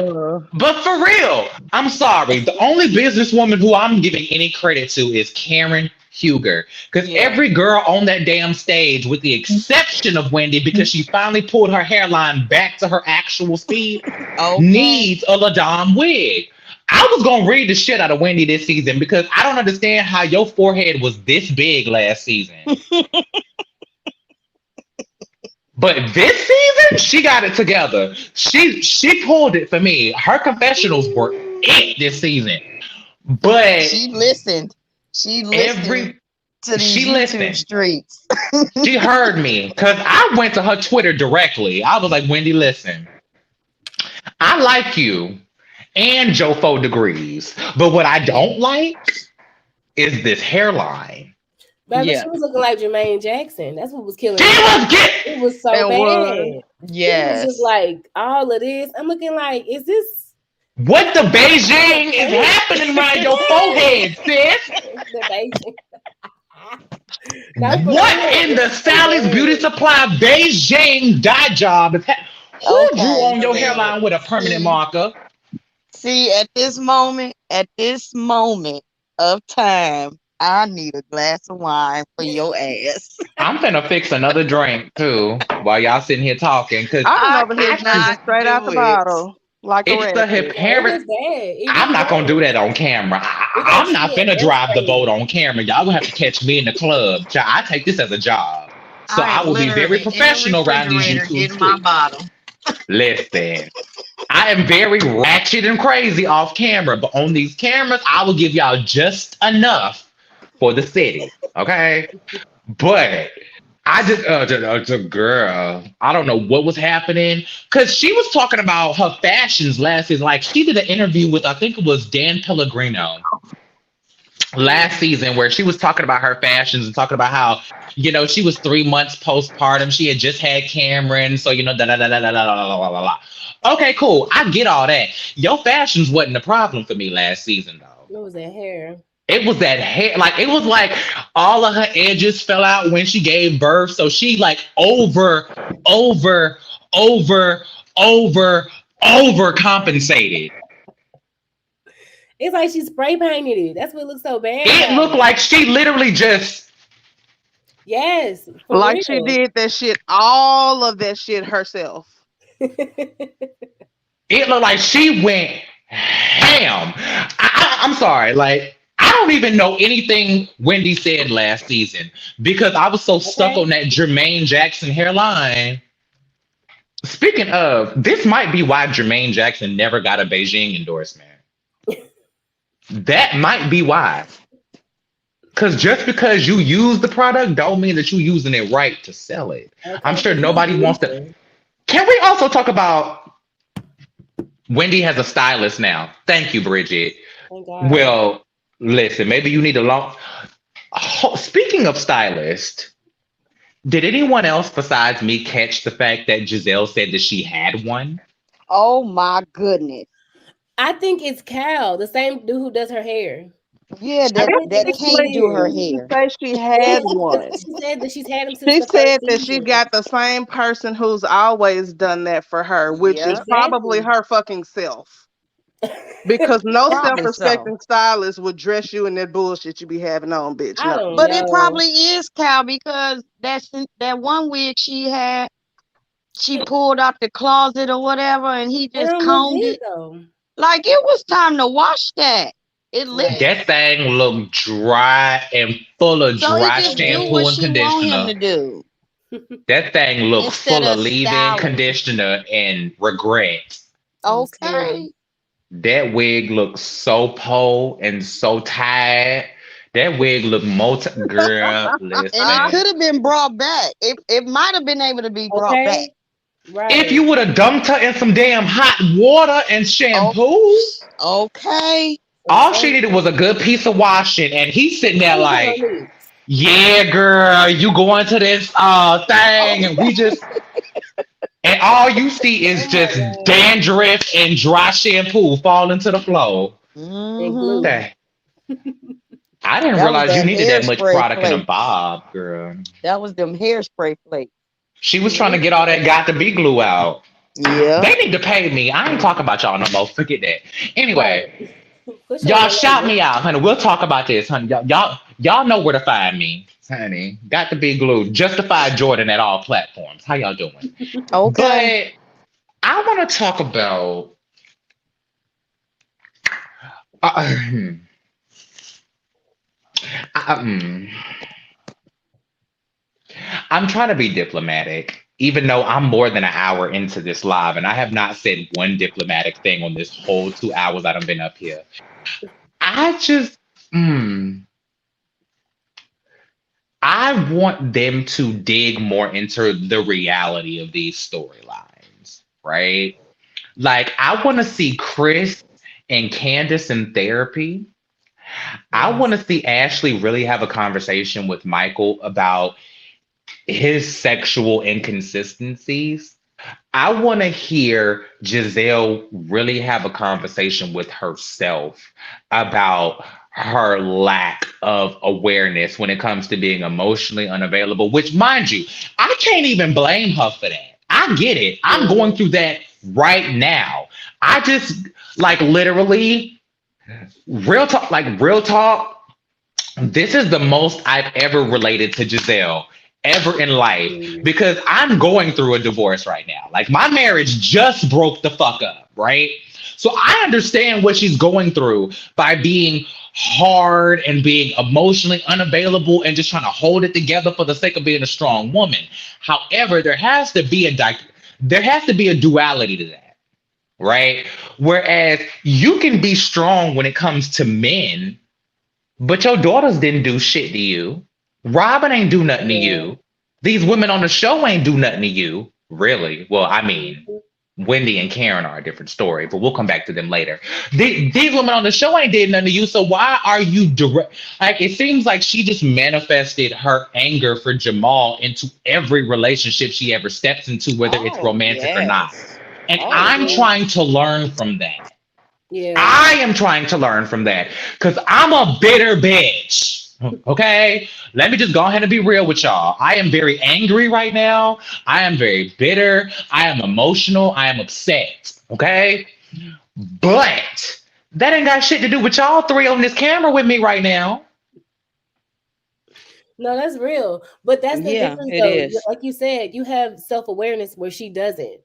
but for real, I'm sorry. The only businesswoman who I'm giving any credit to is Karen Huger. Because Yeah. every girl on that damn stage, with the exception of Wendy, because she finally pulled her hairline back to her actual speed, Okay. needs a Ladam wig. I was gonna read the shit out of Wendy this season because I don't understand how your forehead was this big last season. But this season, she got it together. She pulled it for me. Her confessionals were it this season. But She listened. She listened every to these she YouTube listened. streets. She heard me because I went to her Twitter directly. I was like, Wendy, listen, I like you and Joe 4 Degrees, but what I don't like is this hairline. Baby, Yeah. she was looking like Jermaine Jackson. That's what was killing She me. was It was so And bad. was. It was Yes. just like all of this. I'm looking like, is this what the Beijing is happening around your forehead, sis? the Beijing? No, for What real, in it the was so Sally's bad. Beauty Supply Beijing dye job is who drew Okay. on your hairline with a permanent See, marker? see, at this moment of time, I need a glass of wine for your ass. I'm finna fix another drink too while y'all sitting here talking because I'm I over here drinking cannot straight out do the it. bottle like a it's the ratchet. Yeah, it was inherent. bad. It I'm really not gonna was. do that on camera. We gonna I'm not see it. finna That's drive the crazy. boat on camera. Y'all gonna have to catch me in the club. Child, I take this as a job. So I I am will be very literally in the professional around these refrigerator YouTube getting my streets. bottle. Listen, I am very ratchet and crazy off camera, but on these cameras, I will give y'all just enough for the city. Okay? But I just, girl, I don't know what was happening because she was talking about her fashions last season. Like, she did an interview with, I think it was Dan Pellegrino last season where she was talking about her fashions and talking about how, she was 3 months postpartum. She had just had Cameron. So, da da da da da da da da da da. Okay, cool. I get all that. Your fashions wasn't a problem for me last season, though. What was that hair? It was that hair. Like, it was like all of her edges fell out when she gave birth. So she like over, over compensated. It's like she spray painted it. That's what looks so bad. It about looked it. like she literally just Yes, for Like real. she did that shit, all of that shit herself. it looked like she went ham. I'm sorry, like I don't even know anything Wendy said last season because I was so stuck on that Jermaine Jackson hairline. Speaking of, this might be why Jermaine Jackson never got a Beijing endorsement. That might be why. Because just because you use the product don't mean that you're using it right to sell it. Okay. I'm sure nobody wants to. Can we also talk about Wendy has a stylist now? Thank you, Bridget. Thank God. Well, listen, maybe you need a long. Speaking of stylist, did anyone else besides me catch the fact that Giselle said that she had one? Oh my goodness. I think it's Cal, the same dude who does her hair. Yeah, that can't do her hair. She said she had one. She said that she's had him since She the said first that she season. got the same person who's always done that for her, which is Yep. probably Exactly. her fucking self. Because no Probably self-respecting stylist would dress you in that bullshit you be having on, bitch. I No. don't But know. it probably is Cal because that one wig she had, she pulled out the closet or whatever, and he It just don't look combed good it. though. Like it was time to wash that. It lit. That thing looked dry and full of So he dry just do shampoo what and she want him to conditioner. do. That thing looks Instead full of of leave-in styling. conditioner and regret. Okay. That wig looks so pole and so tired. That wig look girl, And it listen. could have been brought back. It might have been able to be brought back. Okay. Right. If you would have dumped her in some damn hot water and shampoo, Okay. all she needed was a good piece of washing, and he's sitting there How like, you gonna yeah, girl, you going to this thing, and we just and all you see is Oh my just God. dandruff and dry shampoo falling to the floor. And Mhm. glue. That- I didn't That was realize you that needed that much hairspray product in a flake. bob, girl. That was them hairspray flakes. She was trying to get all that got to be glue out. Yeah. They need to pay me. I ain't talking about y'all no more. Forget that. Anyway, Right. Push your y'all little shout label. me out, honey. We'll talk about this, honey. Y'all know where to find me, honey. Got to be glue. Justified Jordan at all platforms. How y'all doing? Okay. But I want to talk about. Uh, um, I'm trying to be diplomatic, even though I'm more than an hour into this live, and I have not said one diplomatic thing on this whole 2 hours that I've been up here. I just, I want them to dig more into the reality of these storylines, right? Like, I want to see Chris and Candace in therapy. I Yes. want to see Ashley really have a conversation with Michael about his sexual inconsistencies. I want to hear Giselle really have a conversation with herself about her lack of awareness when it comes to being emotionally unavailable, which, mind you, I can't even blame her for that. I get it. I'm going through that right now. I just, like, literally, real talk, this is the most I've ever related to Giselle ever in life because I'm going through a divorce right now. Like, my marriage just broke the fuck up, right? So I understand what she's going through by being hard and being emotionally unavailable and just trying to hold it together for the sake of being a strong woman. However, there has to be a duality to that, right? Whereas you can be strong when it comes to men, but your daughters didn't do shit to you. Robin ain't do nothing to you. These women on the show ain't do nothing to you. Really? Well, I mean, Wendy and Karen are a different story, but we'll come back to them later. These women on the show ain't did nothing to you, so why are you direct? Like, it seems like she just manifested her anger for Jamal into every relationship she ever steps into, whether it's Oh, romantic or not. yes. And Oh, I'm yeah. trying to learn from that. Yeah. I am trying to learn from that because I'm a bitter bitch. Okay, let me just go ahead and be real with y'all. I am very angry right now. I am very bitter. I am emotional. I am upset. Okay, but that ain't got shit to do with y'all three on this camera with me right now. No, that's real. But that's the Yeah, difference, it though. is. Like you said, you have self-awareness where she doesn't.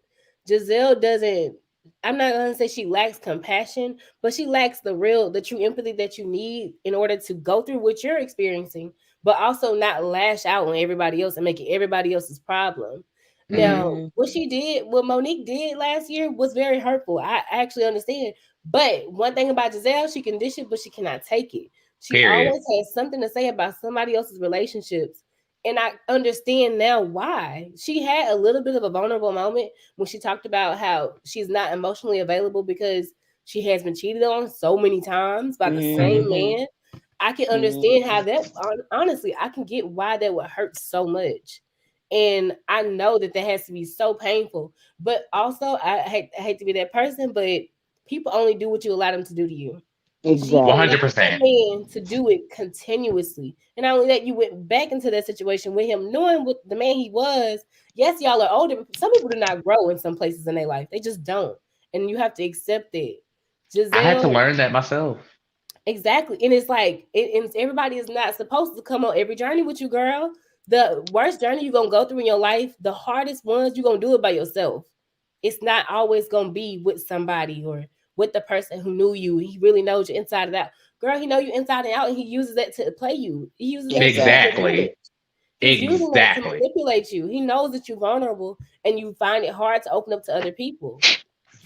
Giselle doesn't. I'm not gonna say she lacks compassion, but she lacks the true empathy that you need in order to go through what you're experiencing, but also not lash out on everybody else and make it everybody else's problem. Now, Mhm. what Monique did last year was very hurtful. I actually understand. But one thing about Giselle, she can dish it, but she cannot take it. She Period. always has something to say about somebody else's relationships. And I understand now why. She had a little bit of a vulnerable moment when she talked about how she's not emotionally available because she has been cheated on so many times by the same Mhm. man. I can understand how that, honestly, I can get why that would hurt so much. And I know that has to be so painful. But also, I hate to be that person, but people only do what you allow them to do to you. She allowed Exactly. that 100%. man to do it continuously. And not only that, you went back into that situation with him, knowing what the man he was. Yes, y'all are older, but some people do not grow in some places in their life. They just don't. And you have to accept it. I had to Giselle, learn that myself. exactly. And it's like, and everybody is not supposed to come on every journey with you, girl. The worst journey you're going to go through in your life, the hardest ones, you're going to do it by yourself. It's not always going to be with somebody or with the person who knew you. He really knows you inside and out. Girl, he know you inside and out, and he uses that to play you. He uses that to get your Exactly. Exactly. advantage. He's using that to Exactly. manipulate you. He knows that you're vulnerable and you find it hard to open up to other people.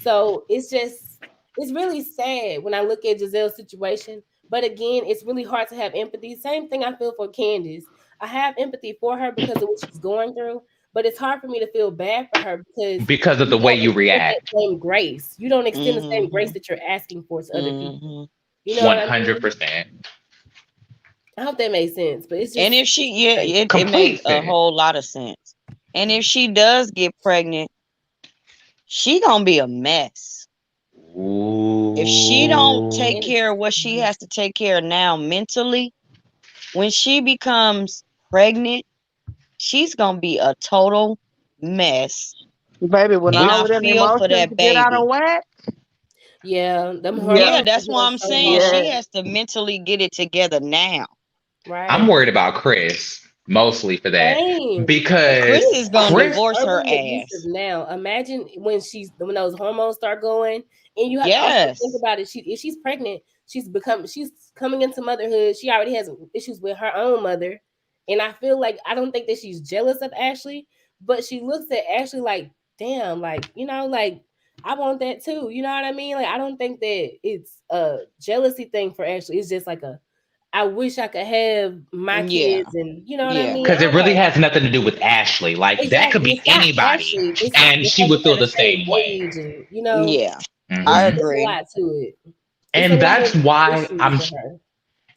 So it's really sad when I look at Giselle's situation. But again, it's really hard to have empathy. Same thing I feel for Candace. I have empathy for her because of what she's going through, but it's hard for me to feel bad for her because Because of you the way don't you extend that react. same grace. You don't extend the same grace Mm-hmm. that you're asking for to other people. Mm-hmm. You know what I mean? 100%. I hope that made sense, but it's And just if she, yeah, crazy. it made Complete a sense. whole lot of sense. And if she does get pregnant, she gonna be a mess. If she don't take Ooh. care of what she has to take care of now mentally, when she becomes pregnant, she's gonna be a total mess. Baby, when And all I of them feel for emotions that get out baby. of whack, Yeah, them yeah, Yeah, hormones that's are what doing I'm so saying. She hard, yeah. has to mentally get it together now. I'm right? worried about Chris mostly for that Same. Because Chris because is gonna Chris, divorce her verbally abusive ass. now. Imagine when those hormones start going, and you have to also think Yes. about it. If she's pregnant, she's coming into motherhood. She already has issues with her own mother, and I feel like I don't think that she's jealous of Ashley, but she looks at Ashley like, damn, like like I want that too. You know what I mean? Like I don't think that it's a jealousy thing for Ashley. It's just like a I wish I could have my Yeah. kids, and you know what I Yeah. mean? I because it don't really know. has nothing to do with Ashley. Like that could Exactly. be It's not anybody, Ashley. It's and she because would feel they're the the same same way. age, and Yeah. I hmm it's a agree. lot to it. It's a And lot that's of why issues for her.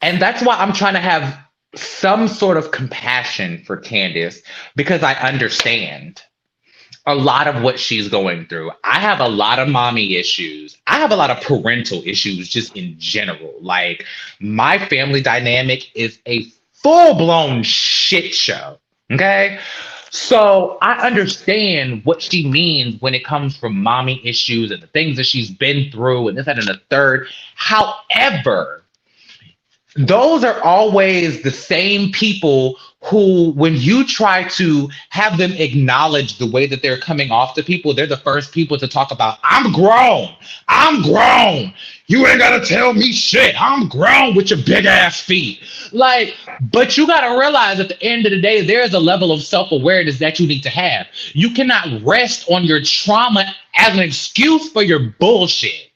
I'm trying to have some sort of compassion for Candace because I understand a lot of what she's going through. I have a lot of mommy issues. I have a lot of parental issues just in general. Like my family dynamic is a full-blown shit show. Okay? So I understand what she means when it comes from mommy issues and the things that she's been through and this, that, and the third. However, those are always the same people who, when you try to have them acknowledge the way that they're coming off to people, they're the first people to talk about, I'm grown. I'm grown. You ain't got to tell me shit. I'm grown with your big ass feet. Like, but you got to realize at the end of the day, there is a level of self awareness that you need to have. You cannot rest on your trauma as an excuse for your bullshit.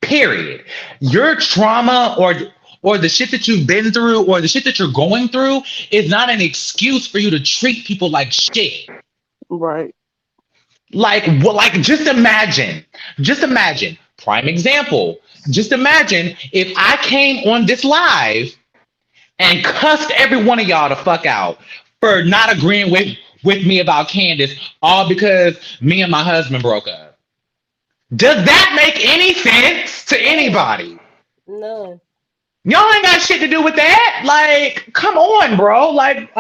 Period. Your trauma or the shit that you've been through or the shit that you're going through is not an excuse for you to treat people like shit. Right. Like what? Like just imagine. Prime example. Just imagine if I came on this live and cussed every one of y'all the fuck out for not agreeing with me about Candace, all because me and my husband broke up. Does that make any sense to anybody? No. Y'all ain't got shit to do with that. Like, come on, bro. Like,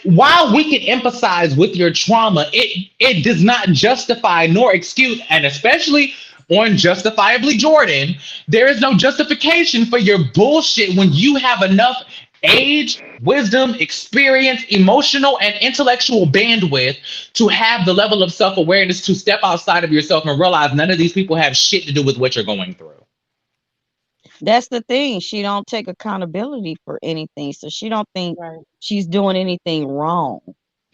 while we can empathize with your trauma, it does not justify nor excuse, and especially on Justifiably Jordan, there is no justification for your bullshit when you have enough age, wisdom, experience, emotional, and intellectual bandwidth to have the level of self-awareness to step outside of yourself and realize none of these people have shit to do with what you're going through. That's the thing. She don't take accountability for anything. So she don't think she's doing anything wrong.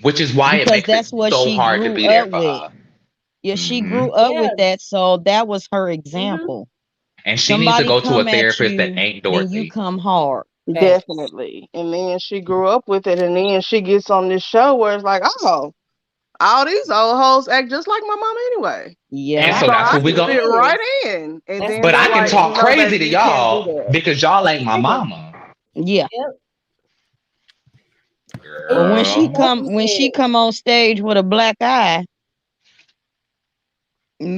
Which is why it Because makes that's it what so she hard to grew be there up for with. her. Yeah, she hmm grew up Yeah. with that. So that was her example. And she needs to Somebody go to a come at therapist that you ain't and you Dorothy. come hard. Facts. Definitely. And then she grew up with it, and then she gets on this show where it's like, oh, all these old hoes act just like my mom anyway. And Yeah. so So that's I what we can go. fit right in. And That's then But the I they're can like, thing. talk no, crazy baby, to you can't do y'all because y'all ain't my that. mama. Yeah. Yep. But when And she Girl. like you come on stage with a black eye,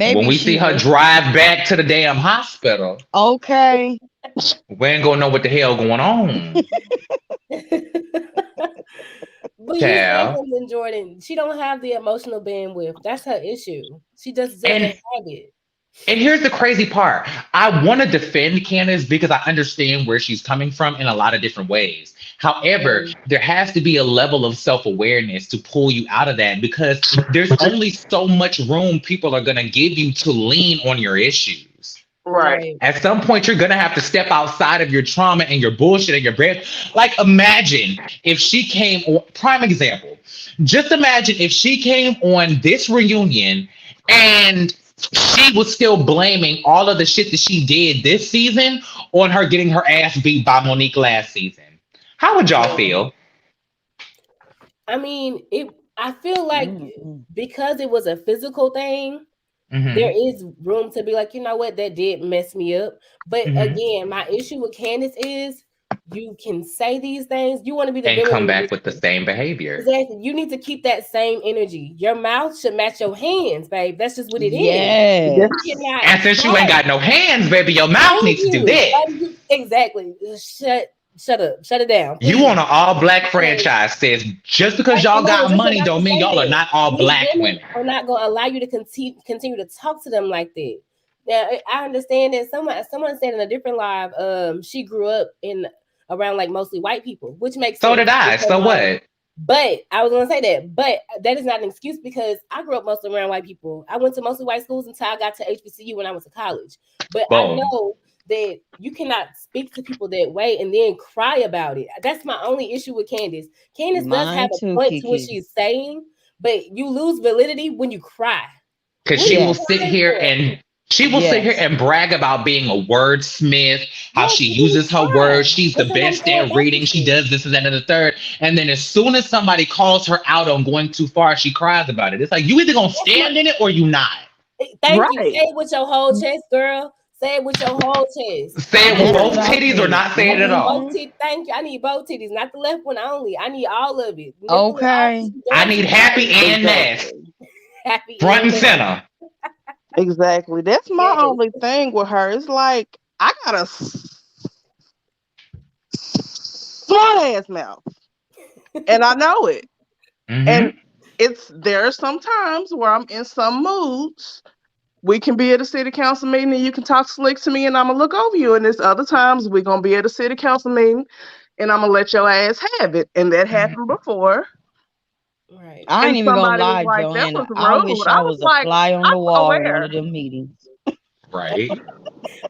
When maybe we see she's her drive back to the damn hospital, okay. we ain't gonna know what the hell going on. said. But you said Child. something, Jordan. She don't have the emotional bandwidth. That's her issue. She just doesn't And have it. And here's the crazy part. I want to defend Candace because I understand where she's coming from in a lot of different ways. However, there has to be a level of self-awareness to pull you out of that because there's only so much room people are going to give you to lean on your issues. Right. At some point, you're gonna have to step outside of your trauma and your bullshit and your bread. Like, imagine if she came on, prime example. Just imagine if she came on this reunion and she was still blaming all of the shit that she did this season on her getting her ass beat by Monique last season. How would y'all feel? I mean, I feel like Mm-mm. because it was a physical thing, there Hmm. is room to be like, you know what, that did mess me up. But Hmm. again, my issue with Candace is you can say these things. You want to be the And villain come in back with the this. same behavior. Exactly. You need to keep that same energy. Your mouth should match your hands, babe. That's just what it is. Yes. You cannot And since you ain't fight. got no hands, baby, your mouth Thank needs to do you. that. Exactly. Shut up. Shut it down, You please. on an all black Because franchise, sis. Just because I y'all know, got just money about to don't mean say y'all are that. not all These black women women. are not going to allow you to continue to talk to them like that. Now, I understand that someone said in a different live, she grew up in around like mostly white people, which makes So sense. did I. Because, So what? but I was gonna say that, but that is not an excuse because I grew up mostly around white people. I went to mostly white schools until I got to HBCU when I went to college. But I Boom. know that you cannot speak to people that way and then cry about it. That's my only issue with Candace. Candace does have Mine a too, point to what Kiki. she's saying, but you lose validity when you cry. Because What are she you will Yes. sit crying here for? and Yes. brag about being a wordsmith, how Yes, she but then you uses her cry. words, she's the That's what I'm best going at back reading, she to. does this and that and the third. And then as soon as somebody calls her out on going too far, she cries about it. It's like you either gonna That's my stand in it or you not. thank you. Say Right. it with your whole chest, girl. Say it with your whole chest. Say I it with need That's both what I titties or think. not say I it at need all. both Hmm. titties. Thank you. I need both titties, not the left one only. I need all of it. Nipple and all Okay. I joints need and happy everything. and nasty, Exactly. Happy front and and nasty. center. Exactly. That's my Yes. only thing with her. It's like I got a smart ass mouth, and I know it. And Hmm. there are some times where I'm in some moods. We can be at a city council meeting and you can talk slick to me and I'm gonna look over you. And there's other times we're gonna be at a city council meeting and I'm gonna let your ass have it. And that happened before. Right. I And ain't even gonna somebody was lie, like, that was Joanna. I rude. wish I I was was a like, fly on I'm the so wall at one of aware. them meetings. Right.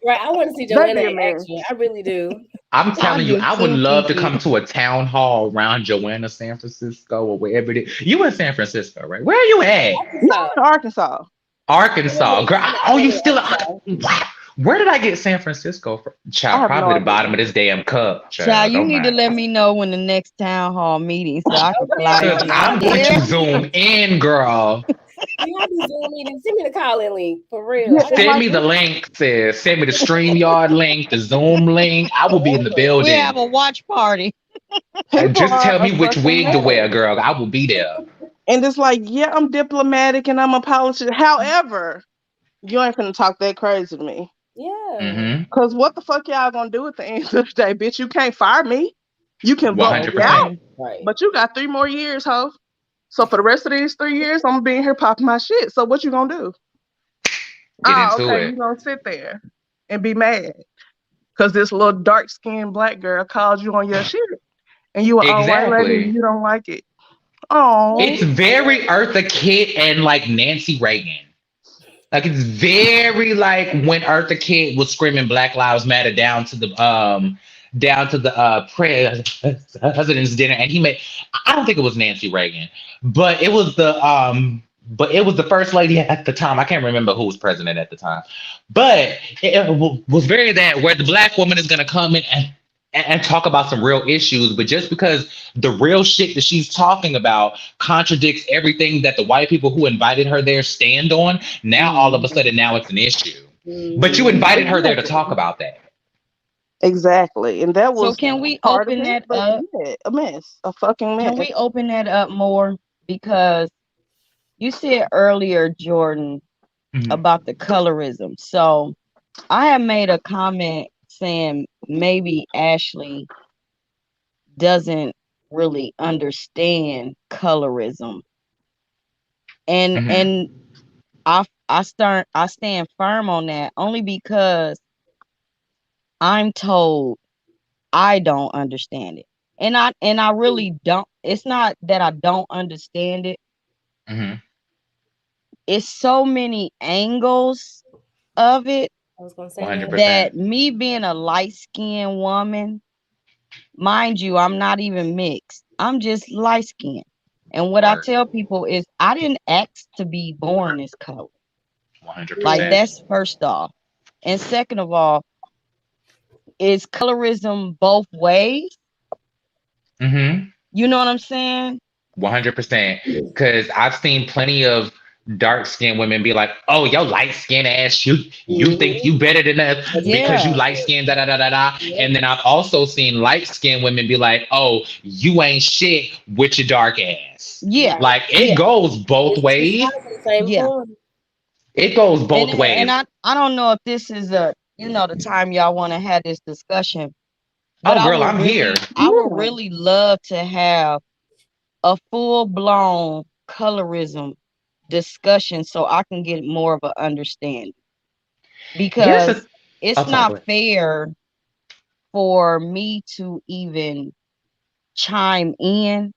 Right. I want to see That'd Joanna be a in mess. action. I really do. I'm I telling you, do I would too, love to come Kiki. to a town hall around Joanna, San Francisco, or wherever it is. You in San Francisco, right? Where are you at? No, Arkansas. in Arkansas. Arkansas, girl. I Oh, live you in still? Arkansas. Wow. Where did I get San Francisco from? I Child, have no probably the idea. bottom of this damn cup. Child, Child, you don't need to mind. let me know when the next town hall meeting so I can Okay, fly Cause on okay. I'm out gonna let there. you zoom in, girl. You have to zoom in and send me the call-in link for real. Yeah, I it's got Send like me the this. link, sis. Send me the StreamYard link, the Zoom link. I will be in the whatever. We building. have a watch party. People Just are tell a me which fucking wig to mess. wear, girl. I will be there. And it's like, yeah, I'm diplomatic and I'm apologetic. However, you ain't finna talk that crazy to me. Yeah. Mm-hmm. Cause what the fuck y'all gonna do at the end of the day, bitch? You can't fire me. You can vote me 100%. out, Okay. Right. but you got 3 more years, ho. So for the rest of these 3 years, I'm gonna be in here popping my shit. So what you gonna do? Get Oh, into okay, it. you gonna sit there and be mad because this little dark skinned black girl called you on your shit, and you an old white lady and Exactly. you don't like it. No, Oh, It's very Eartha Kitt and like Nancy Reagan. Like it's very like when Eartha Kitt was screaming Black Lives Matter down to the president's dinner, and he made. I don't think it was Nancy Reagan, but it was the first lady at the time. I can't remember who was president at the time, but it was very that where the black woman is gonna come in and talk about some real issues, but just because the real shit that she's talking about contradicts everything that the white people who invited her there stand on, now all of a Mhm. sudden now it's an issue. But you mm-hmm. invited her there to talk exactly, about that. exactly. And that So was can we part of open it, that but up? yeah, a mess, a fucking Can mess. we open that up more? Because you said earlier, Jordan, Mhm. about the colorism. So I have made a comment saying maybe Ashley doesn't really understand colorism. And Mhm. and I stand firm on that only because I'm told I don't understand it. And I really don't. It's not that I don't understand it. Mhm. It's so many angles of it I was gonna say that. 100%. that me being a light-skinned woman, mind you, I'm not even mixed. I'm just light-skinned. And what I Word. tell people is I didn't ask to be born this color. Like, 100%. that's first off. And second of all, is colorism both ways? Mm-hmm. You know what I'm saying? 100%. Because I've seen plenty of dark skinned women be like, "Oh, yo, light skinned ass, you think Mhm. you better than us because you Yeah. light skinned, da da da da da." Yep. And then I've also seen light skinned women be like, "Oh, you ain't shit with your dark ass." Yeah. Right. Like it Yeah. goes both It's two ways. sides of the same Yeah. coin. It goes And both ways. I don't know if this is the time y'all want to have this discussion, but Oh, girl, I'm here. I would Yeah. really love to have a full-blown colorism discussion so I can get more of an understanding, Here's because the. it's Oh, sorry. Go not ahead. fair for me to even chime in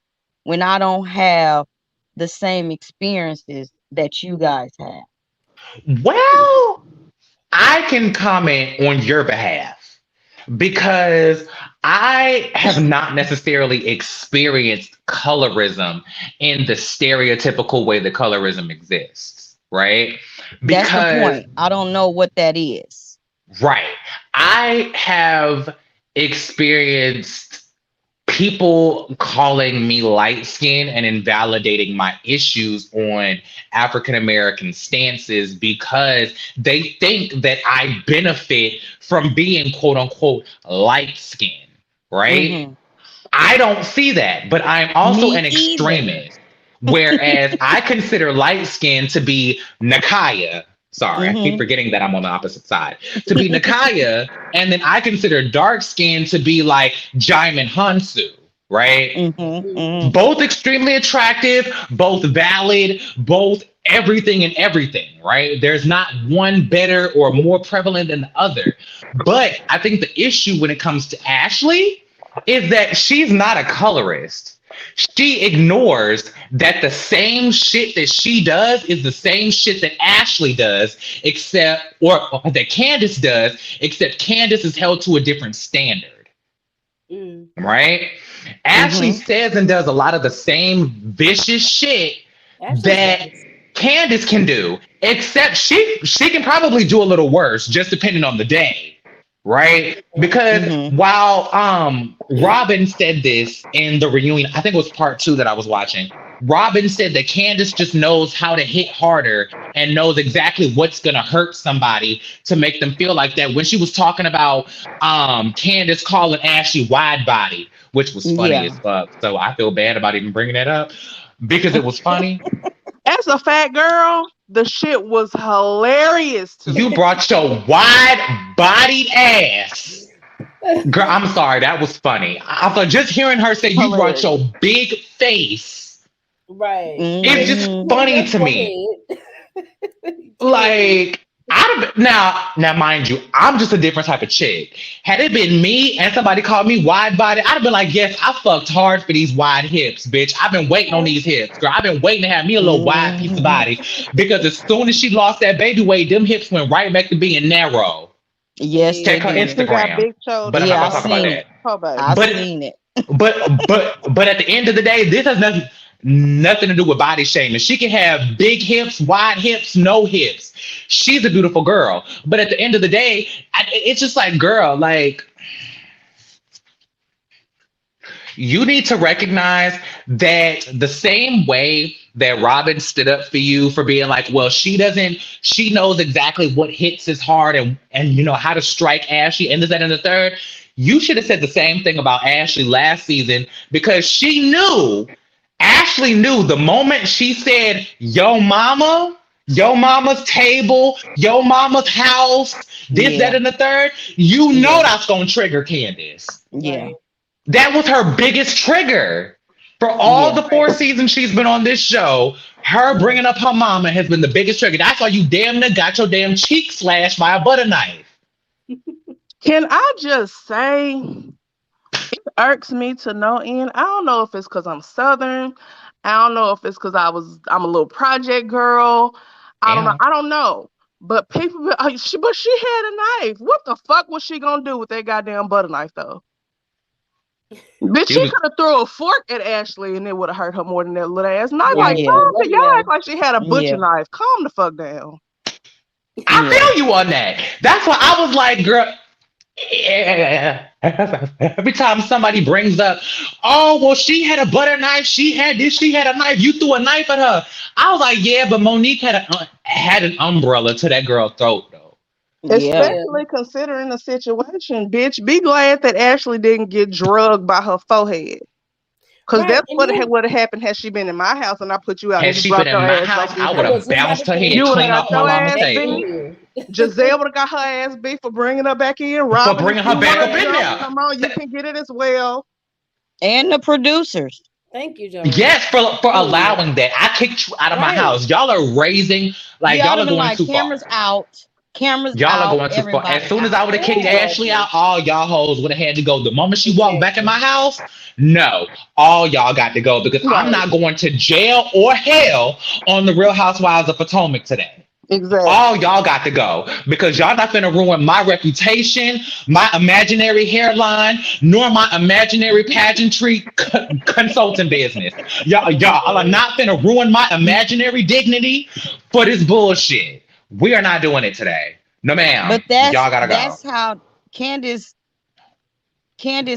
when I don't have the same experiences that you guys have. Well, I can comment on your behalf because I have not necessarily experienced colorism in the stereotypical way that colorism exists, right? That's the Because, point. I don't know what that is. right, I have experienced people calling me light skinned and invalidating my issues on African American stances because they think that I benefit from being quote unquote light skinned, right? Hmm. I don't see that, but I'm also Me an either. extremist. Whereas I consider light skin to be Nakaya. Sorry, I keep Hmm. forgetting that I'm on the opposite side. To be Nakaya, and then I consider dark skin to be like Jaimin Hansu, right? Hmm. Hmm. Both extremely attractive, both valid, both everything and everything, right? There's not one better or more prevalent than the other. But I think the issue when it comes to Ashley is that she's not a colorist. She ignores that the same shit that she does is the same shit that Ashley does, except, or that Candace does, except Candace is held to a different standard, Mm. right? Ashley Hmm. says and does a lot of the same vicious shit Ashley that does. Candace can do, except she can probably do a little worse, just depending on the day, right? Because Hmm. while Robin said this in the reunion, I think it was part two that I was watching. Robin said that Candace just knows how to hit harder and knows exactly what's gonna hurt somebody to make them feel like that. When she was talking about Candace calling Ashley wide bodied, which was funny as Yeah. fuck. So I feel bad about even bringing that up because it was funny. As a fat girl, the shit was hilarious to You me. brought your wide bodied ass. Girl, I'm sorry, that was funny. I thought just hearing her say you brought your Hilarious. big face, Right. it's Like just Hmm. you funny your to me. forehead. Did. Like, now, mind you, I'm just a different type of chick. Had it been me and somebody called me wide body, I'd have been like, yes, I fucked hard for these wide hips, bitch. I've been waiting on these hips, girl. I've been waiting to have me a little wide piece of Hmm. body because as soon as she lost that baby weight, them hips went right back to being narrow. Yes, they Check her did. She got Instagram, big but I'm not shoulders Yeah, I gonna now. talk about seen it. that. Oh, baby. I But seen it. but at the end of the day, this has nothing to do with body shaming. She can have big hips, wide hips, no hips. She's a beautiful girl. But at the end of the day, it's just like, girl, like you need to recognize that the same way that Robin stood up for you for being like, well, she knows exactly what hits is hard and you know how to strike Ashley and this, that, and the third. You should have said the same thing about Ashley last season because Ashley knew the moment she said, yo mama's table, yo mama's house, this, that, Yeah. and the third, you know Yeah. that's gonna trigger Candace. Yeah. Right. That was her biggest trigger. For all Yeah. the four seasons she's been on this show, her bringing up her mama has been the biggest trigger. That's why you damn near got your damn cheek slashed by a butter knife. Can I just say, it irks me to no end. I don't know if it's because I'm Southern. I don't know if it's because I'm a little project girl. I don't know. Yeah. I don't know. But people, but she had a knife. What the fuck was she gonna do with that goddamn butter knife though? Bitch, she could have thrown a fork at Ashley and it would have hurt her more than that little ass knife. Like, y'all act like she had a butcher knife. Calm the fuck down. I feel you on that. That's why I was like, girl. Every time somebody brings up, oh, well, she had a butter knife, she had this, she had a knife, you threw a knife at her. I was like, yeah, but Monique had an umbrella to that girl's throat, though. Especially considering the situation, bitch. Be glad that Ashley didn't get drugged by her forehead. Because that's what would have happened had she been in my house and I put you out. Had she been in my house, I would have bounced her head clean off my mama's table. Giselle would have got her ass beat for bringing her back in. For bringing her back up in there. Come on, you can get it as well. And the producers. Thank you, Joe. Yes, for allowing that. I kicked you out of my house. Y'all are raising, like, y'all are going too far. Cameras out. Cameras y'all out. Are going too far. As soon as I would have kicked Ashley out, all y'all hoes would have had to go. The moment she walked back in my house, no, all y'all got to go because I'm not going to jail or hell on the Real Housewives of Potomac today. Exactly. All y'all got to go because y'all not finna ruin my reputation, my imaginary hairline, nor my imaginary pageantry consulting business. Y'all are not finna ruin my imaginary dignity for this bullshit. We are not doing it today. No, ma'am. But y'all gotta go. That's how Candace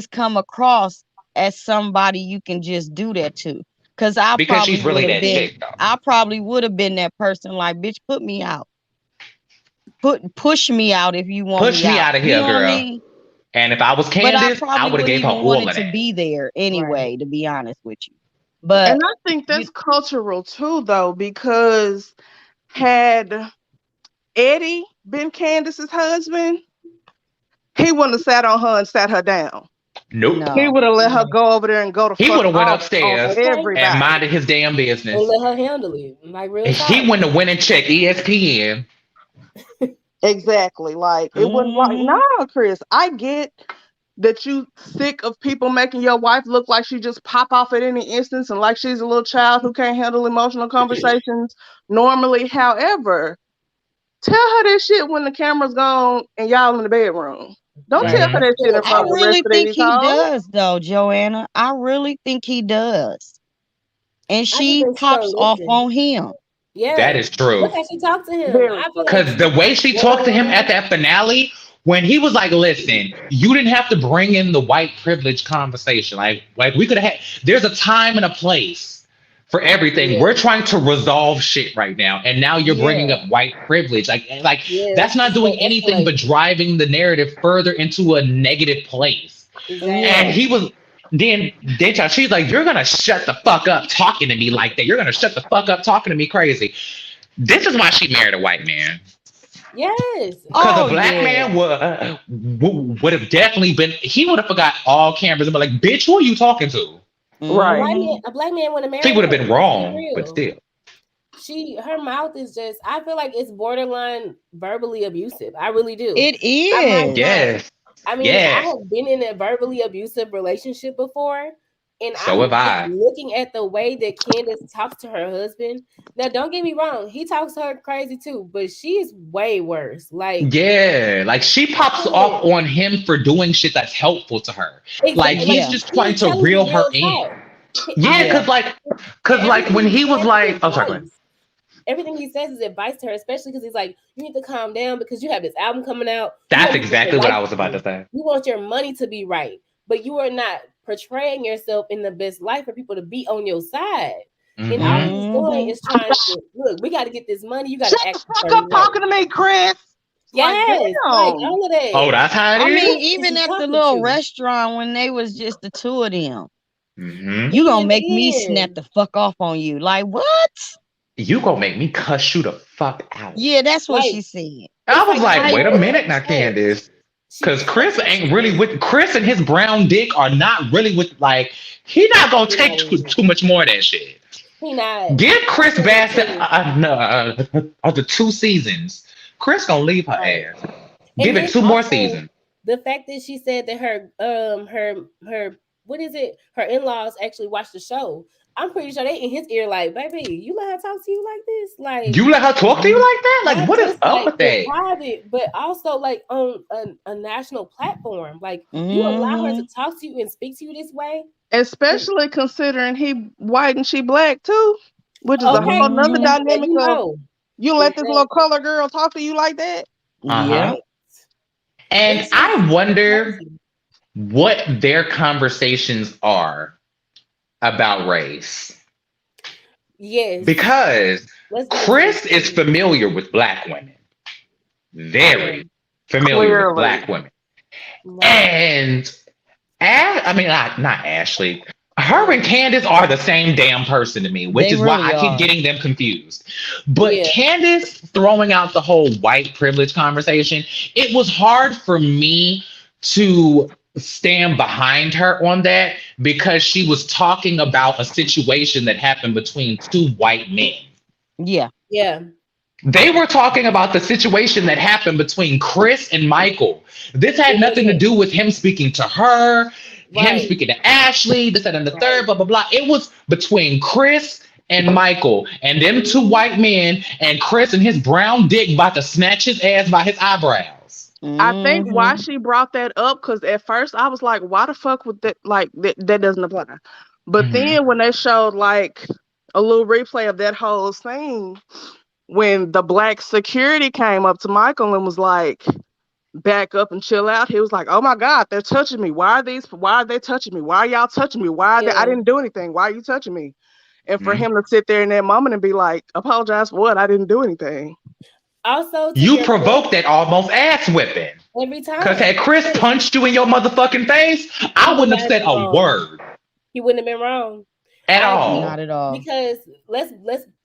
come across as somebody you can just do that to. Because she's really that chick, though. I probably would have been that person like, bitch, put me out. Push me out if you want push me out of here, girl. I mean? And if I was Candace, I would have gave her all of that. To be there anyway, to be honest with you. But and I think that's cultural too, though, because had Eddie been Candace's husband, he wouldn't have sat on her and sat her down. Nope. No. He would have let her go over there and go to. He would have went upstairs and minded his damn business. And let her handle it. Like real. He wouldn't have went and checked ESPN. Exactly. Like it wasn't like, no, Chris. I get that you sick of people making your wife look like she just pop off at any instance and like she's a little child who can't handle emotional conversations normally. However, tell her that shit when the camera's gone and y'all in the bedroom. Don't tell her that shit in front of the rest of these hoes. I really think he does, though, Joanna. I really think he does. And she pops off on him. Yeah, that is true. Look how she talked to him. Because the way she talked to him at that finale, when he was like, listen, you didn't have to bring in the white privilege conversation. Like we could have had, there's a time and a place for everything. Yeah. We're trying to resolve shit right now. And now you're bringing up white privilege. Like that's not doing anything but driving the narrative further into a negative place. Exactly. And he was, then she's like, you're going to shut the fuck up talking to me like that. You're going to shut the fuck up talking to me crazy. This is why she married a white man. Yes. Because a black man would have definitely been, he would have forgot all cameras and be like, bitch, who are you talking to? Right. A black man would have married. She would have been wrong, but still. Her mouth is just, I feel like it's borderline verbally abusive. I really do. It is. Yes. I mean, I have been in a verbally abusive relationship before. And so have I. Looking at the way that Candace talks to her husband. Now, don't get me wrong. He talks to her crazy too, but she's way worse. Like, yeah, like she pops off on him for doing shit that's helpful to her. Exactly. Like he's just trying to reel her in. Yeah, because like when he was like, oh, sorry. Everything he says is advice to her, especially because he's like, you need to calm down because you have this album coming out. That's exactly what I was about to say. You want your money to be right, but you are not portraying yourself in the best light for people to be on your side. Mm-hmm. And all he's doing is trying to look, we got to get this money. You got to act. Shut the fuck up talking to me, Chris. Yes, like all of that. Oh, that's how it is. I mean, even at the little restaurant when they was just the two of them, you gonna make me snap the fuck off on you. Like what? You gonna make me cuss you the fuck out. Yeah, that's what she said. I was like, wait a minute now, Candace. Because Chris ain't really with Chris and his brown dick are not really with he not gonna take too much more of that shit. He not. Give Chris Bassett the 2 seasons. Chris gonna leave her ass. Give it 2 more seasons. The fact that she said that her what is it? Her in-laws actually watched the show. I'm pretty sure they in his ear like, baby, you let her talk to you like this? Like, You let her talk to you like that? Like, not what is just up like with that? private, but also like on a national platform. Like, you allow her to Mhm. talk to you and speak to you this way. Especially considering he white and she black too, which is a Okay, whole nother just Mhm. to let dynamic you of know. you let this little color girl talk to you like that. Uh-huh. Yeah. And It's just I wonder crazy. what their conversations are about race. Yes. Because Let's get into Chris it. is familiar with black women. Yeah. Very familiar with Clearly. black women. Right. And I mean, not Ashley. Her and Candace are the same damn person to me, which They is why really I keep are. getting them confused. But Yeah. Candace throwing out the whole white privilege conversation, it was hard for me to stand behind her on that because she was talking about a situation that happened between two white men. Yeah. Yeah. They were talking about the situation that happened between Chris and Michael. This had It nothing to wasn't do with him speaking to her, him right. speaking to Ashley, this and the Right. third, blah, blah, blah. It was between Chris and Michael and them two white men, and Chris and his brown dick about to snatch his ass by his eyebrows. I think why Mhm. she brought that up, because at first I was like, why the fuck would that, like that doesn't apply. But Mhm. then when they showed like a little replay of that whole scene, when the black security came up to Michael and was like, back up and chill out, he was like, oh my God, they're touching me. Why are they touching me? Why are y'all touching me? Why are they, I Yeah. didn't do anything. Why are you touching me? And for Mhm. him to sit there in that moment and be like, apologize for what? I didn't do anything. Also, to You your point, provoked that almost ass whipping. every Because time had Chris punched you in your motherfucking face, he I would wouldn't not have have said been a wrong. word He wouldn't have been wrong. at I Not all. agree. at all. Because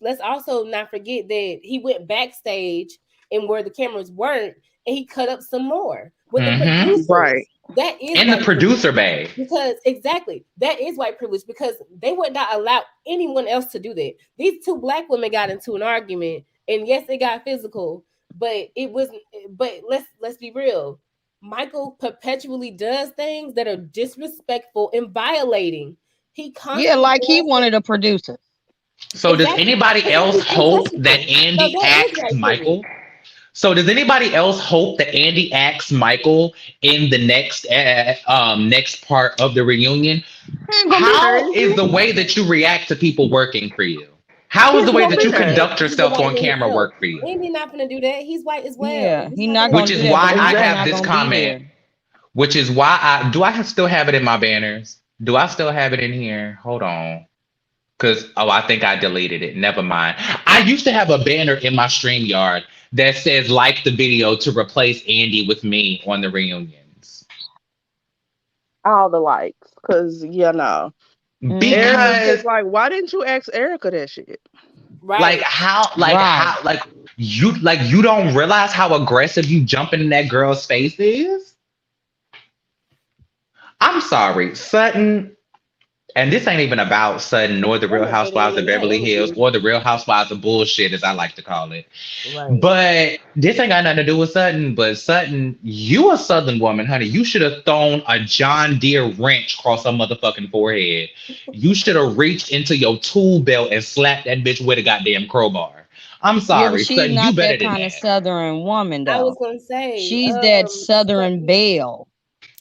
let's also not forget that he went backstage and where the cameras weren't, and he cut up some more with the Hmm. Right. producers. That is In the white privilege. producer bay. Because exactly, that is white privilege because they would not allow anyone else to do that. These two black women got into an argument, and yes, it got physical, but it wasn't. But let's be real. Michael perpetually does things that are disrespectful and violating. He Yeah, constantly like he does wanted things. a producer. So does Exactly. anybody And else everything hope that touchable. So Andy that is axed white privilege. Michael? So does anybody else hope that Andy axed Michael in the next part of the reunion? He ain't gonna be there, How is is he? the way that you react to people working for you? How He is the ain't way gonna that be you there. conduct He's a yourself white on man camera himself. work for you? Andy not gonna do that. He's white as Yeah, well. He's he not not gonna gonna Which do do is that, that. why but I he's just have not Exactly. this gonna be comment. there. Which is why I still have it in my banners? Do I still have it in here? Hold on. Because, oh, I think I deleted it. Never mind. I used to have a banner in my StreamYard that says, like the video to replace Andy with me on the reunions. All the likes. Cause you know. Erica Mhm. was Because, like, why didn't you ask Erica that shit? Right. Right. you don't realize how aggressive you jumping in that girl's face is? I'm sorry. Sutton, and this ain't even about Sutton nor the I'm Real gonna say that Housewives of name. Not Beverly Hills energy. or the Real Housewives of Bullshit, as I like to call it. Right. But this ain't got nothing to do with Sutton. But Sutton, you a Southern woman, honey. You should have thrown a John Deere wrench across her motherfucking forehead. You should have reached into your tool belt and slapped that bitch with a goddamn crowbar. I'm Yeah, but sorry, she's Sutton. You not better that than kind of that. Southern woman, I was though. gonna say, She's that Southern Sutton, belle.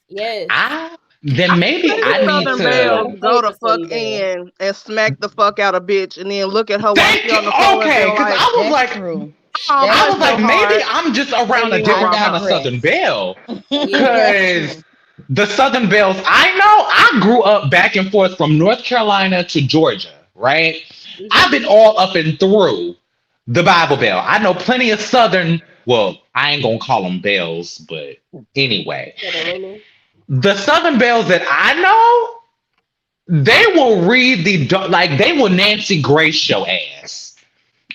yes. I then maybe She's Maybe I very need Southern Southern Belle. to. Bells Her go face the is Southern fuck Belle. in and smack the fuck out a bitch and then look at her while Thank she you. on the floor and be Okay, because like, That's true. oh, That I is bless was like, your true. maybe heart. I'm just around And a then I different walk kind of out. Southern digress. belle. Yeah. That's Because true. the Southern Bells, I know I grew up back and forth from North Carolina to Georgia, right? I've Hmm. been all up and through the Bible Belt. I know plenty of Southern, well, I ain't gonna call them bells, but anyway. Southern women. The Southern Bells that I know, they will read like they will Nancy Grace your ass.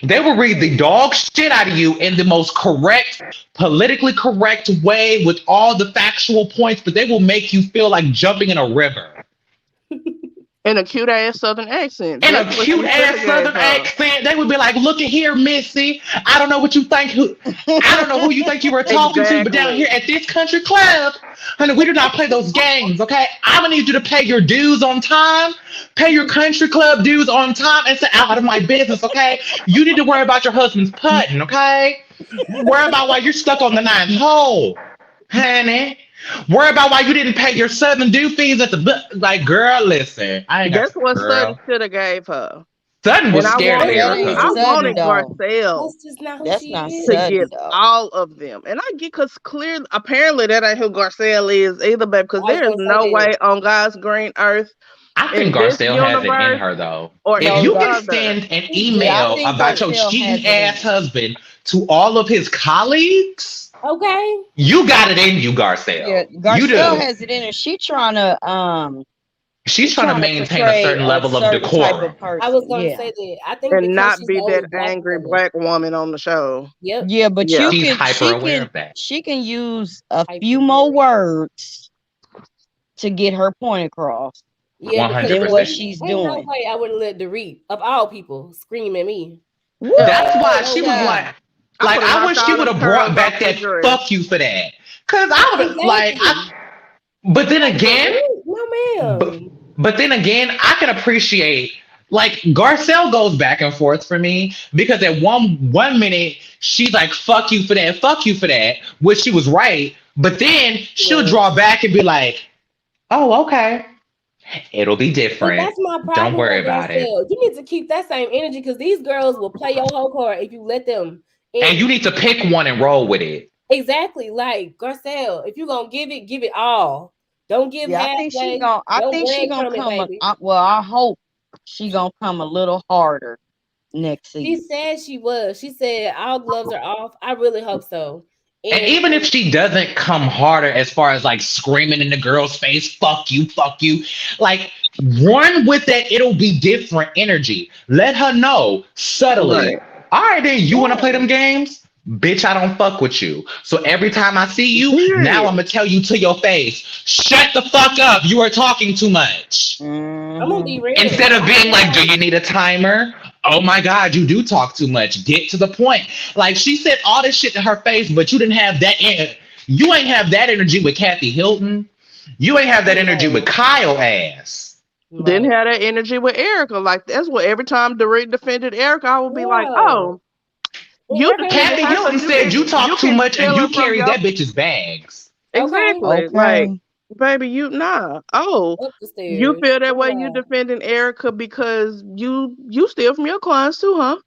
They will read the dog shit out of you in the most correct, politically correct way with all the factual points, but they will make you feel like jumping in a river. And a cute ass Southern accent. And a That's what cute she ass shoulda Southern gave her. accent. They would be like, look at here, Missy. I don't know what you think I don't know who you think you were talking to, but down Exactly. here at this country club, honey, we do not play those games, okay? I'm gonna need you to pay your dues on time, pay your country club dues on time, and stay out of my business, okay? You need to worry about your husband's putting, okay? Worry about why you're stuck on the ninth hole, honey. Worry about why you didn't pay your Southern due fees at the like, girl. Listen, I ain't got That's what Sutton girl. should have gave her. Sutton was And I scared of But wanted, that ain't I Erica. Sudden wanted though. Garcelle That's just not who That's she not to is. get Sudden though. all of them. And I get because clearly, apparently, that ain't who Garcelle is either, babe. Because I was there is gonna say no that. way on God's green earth I in think this Garcelle has it in universe her though. or If No, any you can other. send an yeah, I email think about your Garcelle has cheating it in ass her. husband to all of his colleagues, Okay. you got it in you, Yeah, Garcelle. You Garcelle do. has it in her. She's She's trying to trying to maintain a portray certain a level of certain type of decorum. I was person. gonna Yeah. say that. I think And because not she's be the that only black angry woman. black woman on the show. Yep. Yeah, but Yeah. She's hyper aware of that. she can use a Hyper few more aware. words to get her point across Yeah, because than what 100%. she's ain't no doing. way I would have let Dorit of all people scream at me. That's why No she was way. like, I could have I knocked wish she all would them have curls brought back off her that dress. fuck you for that. Cause I would like, Exactly. but then Like, again, no, but, ma'am. but then again, I can appreciate like Garcelle goes back and forth for me because at one minute she's like fuck you for that, which she was right, but then she'll Yeah. draw back and be like, oh okay, it'll be But different. that's my Don't problem worry with about it. Garcelle. You need to keep that same energy because these girls will play your whole card if you let them. And you need to pick one and roll with it. Exactly, like Garcelle, if you're gonna give it all. Don't give Yeah, I think she halfway. gonna I Don't think she gonna breadcrumb it, come baby. well, I hope she gonna come a little harder next She season. said she was. She said all gloves are off. I really hope so. And even if she doesn't come harder as far as like screaming in the girl's face, fuck you, like run with that, it'll be different energy. Let her know subtly. Right. All right, then you want to play them games? Bitch, I don't fuck with you. So every time I see you, now I'm gonna tell you to your face, shut the fuck up. You are talking too much. I'm gonna be real. Instead of being like, do you need a timer? Oh my God, you do talk too much. Get to the point. Like she said all this shit to her face, but you didn't have that. You ain't have that energy with Kathy Hilton. You ain't have that energy with Kyle ass. Didn't have that energy with Erica. Like that's what every time Dorit defended Erica, I would be like, oh, you Kathy Hilton said you talk too much and you carry that bitch's bags. Exactly. Okay. Like, baby, you nah. Oh, Up the stairs. you feel that way? You Yeah. defending Erica because you steal from your clients too, huh?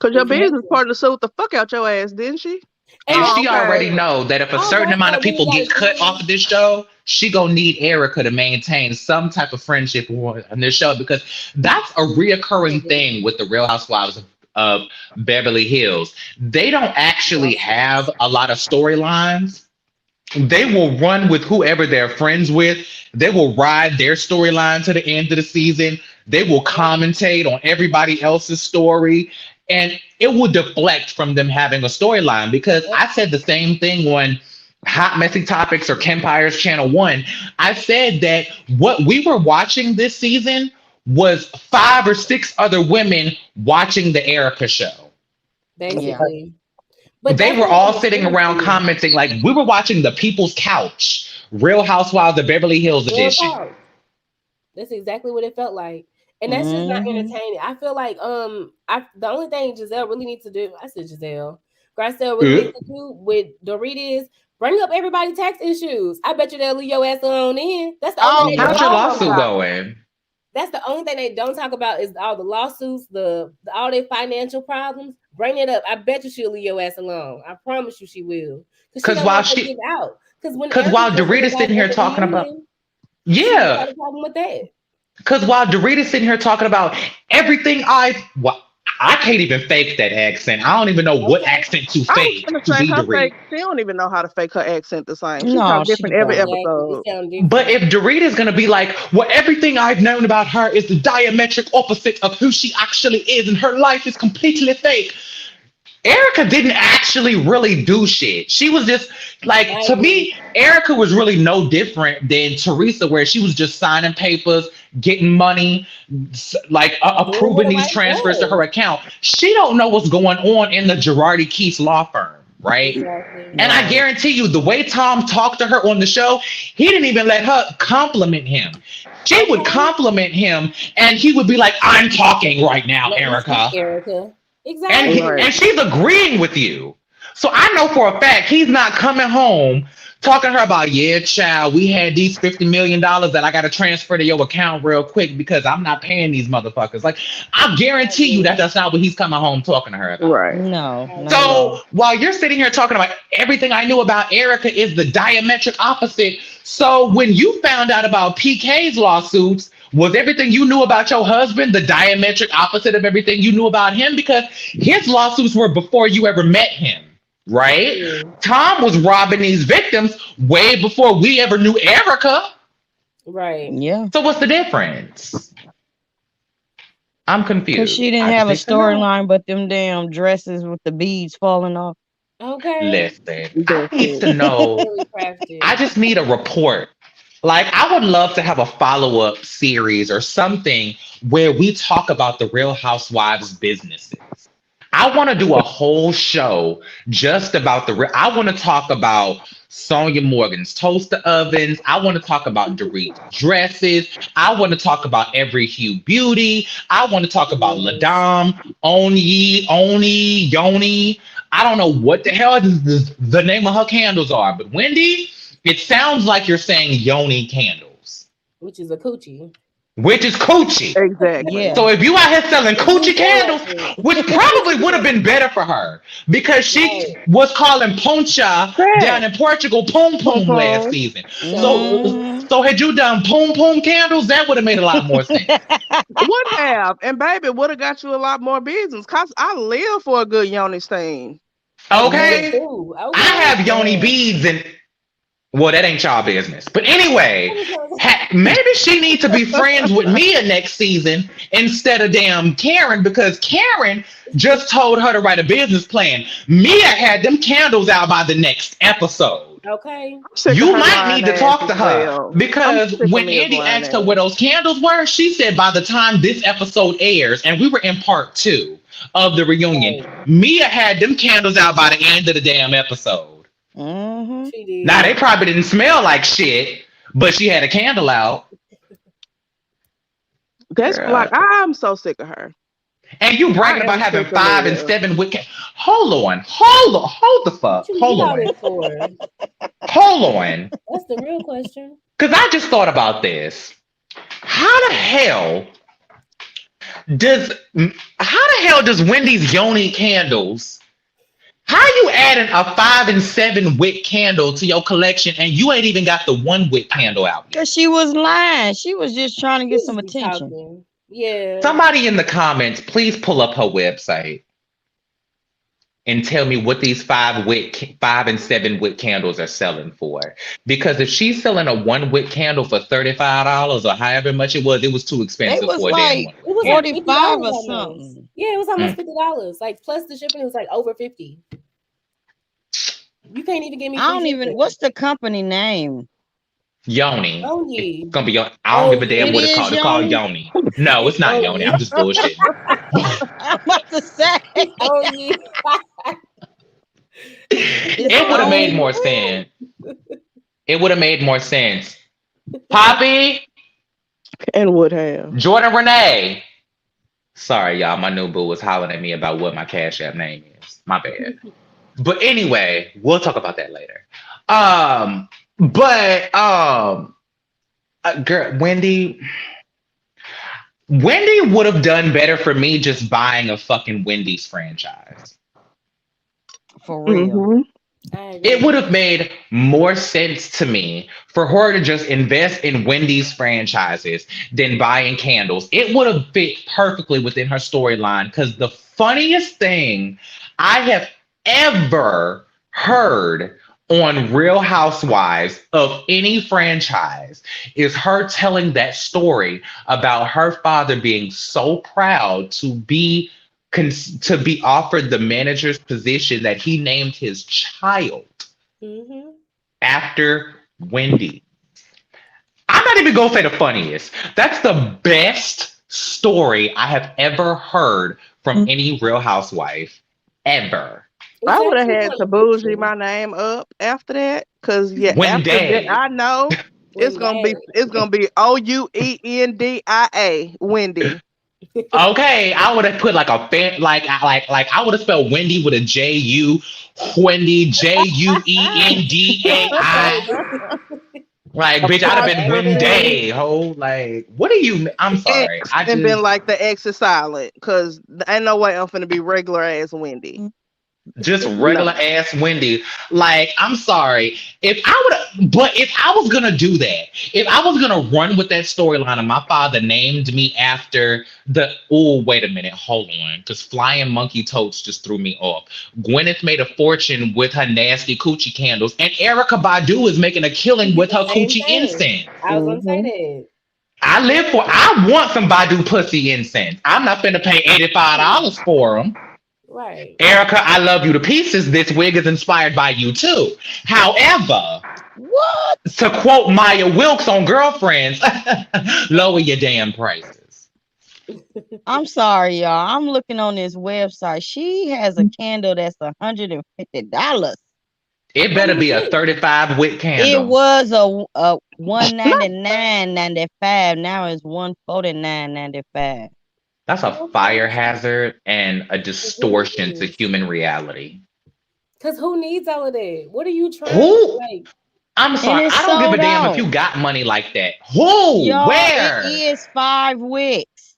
Because your Exactly. business partner sold the fuck out your ass, didn't she? And Oh, she okay. already know that if a certain amount of people get cut off of this show, she gonna need Erica to maintain some type of friendship on this show because that's a reoccurring thing with the Real Housewives of Beverly Hills. They don't actually have a lot of storylines. They will run with whoever they're friends with. They will ride their storyline to the end of the season. They will commentate on everybody else's story. And it will deflect from them having a storyline because I said the same thing on Hot Messy Topics or Kempire's Channel 1. I said that what we were watching this season was 5 or 6 other women watching the Erica show. Basically. Yeah. But they were all sitting around commenting like we were watching the People's Couch, Real Housewives of Beverly Hills edition. That's exactly what it felt like. And that's just not entertaining. I feel like the only thing Giselle really needs to do, I said Giselle, Garcelle really needs to do with Dorit is bring up everybody's tax issues. I bet you they'll leave your ass alone in. That's the only thing. How's your lawsuit going? That's the only thing they don't talk about is all the lawsuits, all their financial problems. Bring it up. I bet you she'll leave your ass alone. I promise you she will. Because while Dorit is sitting here talking about, yeah, a problem with that. Because while Dorit is sitting here talking about everything I can't even fake that accent. I don't even know what accent to fake to be Dorit. She don't even know how to fake her accent the same. She sounds different every episode. But if Dorit is going to be like, well, everything I've known about her is the diametric opposite of who she actually is, and her life is completely fake. Erica didn't actually really do shit. She was just like, I to agree. me, Erica was really no different than Teresa, where she was just signing papers, getting money, like Doing what approving the these right transfers to her does. account. She don't know what's going on in the Girardi Keese law firm, right? Exactly. And I Right. guarantee you, the way Tom talked to her on the show, he didn't even let her compliment him. She would Okay. compliment him, and he would be like, "I'm talking right now, Let me speak, Erica." Erica. And Exactly. Right. and she's agreeing with you. So I know for a fact he's not coming home talking to her about, yeah, child, we had these $50 million that I got to transfer to your account real quick because I'm not paying these motherfuckers. Like, I guarantee you that that's not what he's coming home talking to her about. Right. No, not at So all. while you're sitting here talking about everything I knew about Erica is the diametric opposite. So when you found out about PK's lawsuits, was everything you knew about your husband the diametric opposite of everything you knew about him? Because his lawsuits were before you ever met him, right? True. Tom was robbing these victims way before we ever knew Erica. Right. Yeah. So what's the difference? I'm Because confused. she didn't I have just a need to know. storyline but them damn dresses with the beads falling off. Okay. Listen, I That's need it. to know. Very crafted. I just need a report. Like, I would love to have a follow-up series or something where we talk about the Real Housewives businesses. I want to do a whole show just about I want to talk about Sonia Morgan's toaster ovens. I want to talk about Dorit's dresses. I want to talk about Every Hue Beauty. I want to talk about Yes. Ladam, Oni, Yoni. I don't know what the hell the name of her candles are, but Wendy, it sounds like you're saying Yoni candles, Which is a coochie. which is coochie. Exactly. Yeah. So if you out here selling coochie candles, Right. which probably would have been better for her because she was calling poncha down in Portugal pom pom Pom-pom. last season. So Mhm. So had you done pom pom candles, that would have made a lot more sense. Would have. And baby, would have got you a lot more business. Cause I live for a good yoni stain. me Okay, too. I Okay. have yoni beads and well, that ain't y'all business. But anyway, maybe she needs to be friends with Mia next season instead of damn Karen because Karen just told her to write a business plan. Mia had them candles out by the next episode. Okay. I'm sick of You her might lying need to ass talk to as her well. because I'm sick of when Mia's Andy lying asked her ass. where those candles were, she said by the time this episode airs, and we were in part 2 of the reunion, Right. Mia had them candles out by the end of the damn episode. Mhm. She did. Now they probably didn't smell like shit, but she had a candle out. That's Girl. like I'm so sick of her. And you bragging I about am having sick of 5 and Mia. 7 wick. Hold the fuck. What you Hold yelling on. for? Hold on. That's the real question. Because I just thought about this. How the hell does Wendy's Yoni candles? How you adding a 5 and 7 wick candle to your collection and you ain't even got the 1 wick candle out yet? Because she was lying. She was just trying to get She some just be attention. talking. Yeah. Somebody in the comments, please pull up her website and tell me what these 5 and 7 wick candles are selling for. Because if she's selling a 1 wick candle for $35 or however much it was too expensive It was for a damn like 1 It wick was candle. like $50 $45 or almost. something. Yeah, it was almost $50. Like plus the shipping, it was like over 50. You can't even give me. I don't free even. shipping. What's the company name? Yoni. Yoni. It's gonna be Yoni. I don't give a damn It what it's is called. It's called Yoni? Yoni. No, it's not Yoni. I'm just bullshitting. I'm about to say. Yoni. It would have made more sense. It would have made more sense. Poppy, And would have. Jordan Renee. Sorry, y'all. My new boo was hollering at me about what my Cash App name is. My bad. But anyway, we'll talk about that later. Girl, Wendy would have done better for me just buying a fucking Wendy's franchise. For real. Mhm. It would have made more sense to me for her to just invest in Wendy's franchises than buying candles. It would have fit perfectly within her storyline because the funniest thing I have ever heard on Real Housewives of any franchise is her telling that story about her father being so proud to be to be offered the manager's position that he named his child Mm-hmm. after Wendy. I'm not even gonna say the funniest. That's the best story I have ever heard from any Real Housewife ever. It's I would have actually had kind to of bougie fiction. my name up after that, cause yeah, after that Wendy. I know When they, it's gonna be OUENDIA Wendy. Okay, I would have put like a fan, like I would have spelled Wendy with a J-U, Wendy, Juendai. Like, bitch, I'd have been Apostrophe Wendy. Ho, like, what are you? I'm sorry. X and been like the X is silent, cause ain't no way I'm finna be regular ass Wendy. Just No. regular ass Wendy. Like, I'm sorry. If I was gonna do that, if I was gonna run with that storyline and my father named me after wait a minute, hold on. Because Flying Monkey Totes just threw me off. Gwyneth made a fortune with her nasty coochie candles, and Erica Badu is making a killing with her same coochie thing. incense. I was gonna say Mhm. that. I want some Badu pussy incense. I'm not finna pay $85 for them. Right. Erica, I love you to pieces. This wig is inspired by you too. However, What? to quote Maya Wilkes on Girlfriends, lower your damn prices. I'm sorry, y'all. I'm looking on this website. She has a candle that's $150. It better be a 35 wick It candle. was a $199.95. Now it's $149.95. That's a fire hazard and a distortion to human reality. Because who needs all of that? What are you trying to Who? like? I'm And sorry. it's I don't give a sold damn if out. you got money like that. Who? Y'all, Where? it is 5 wicks.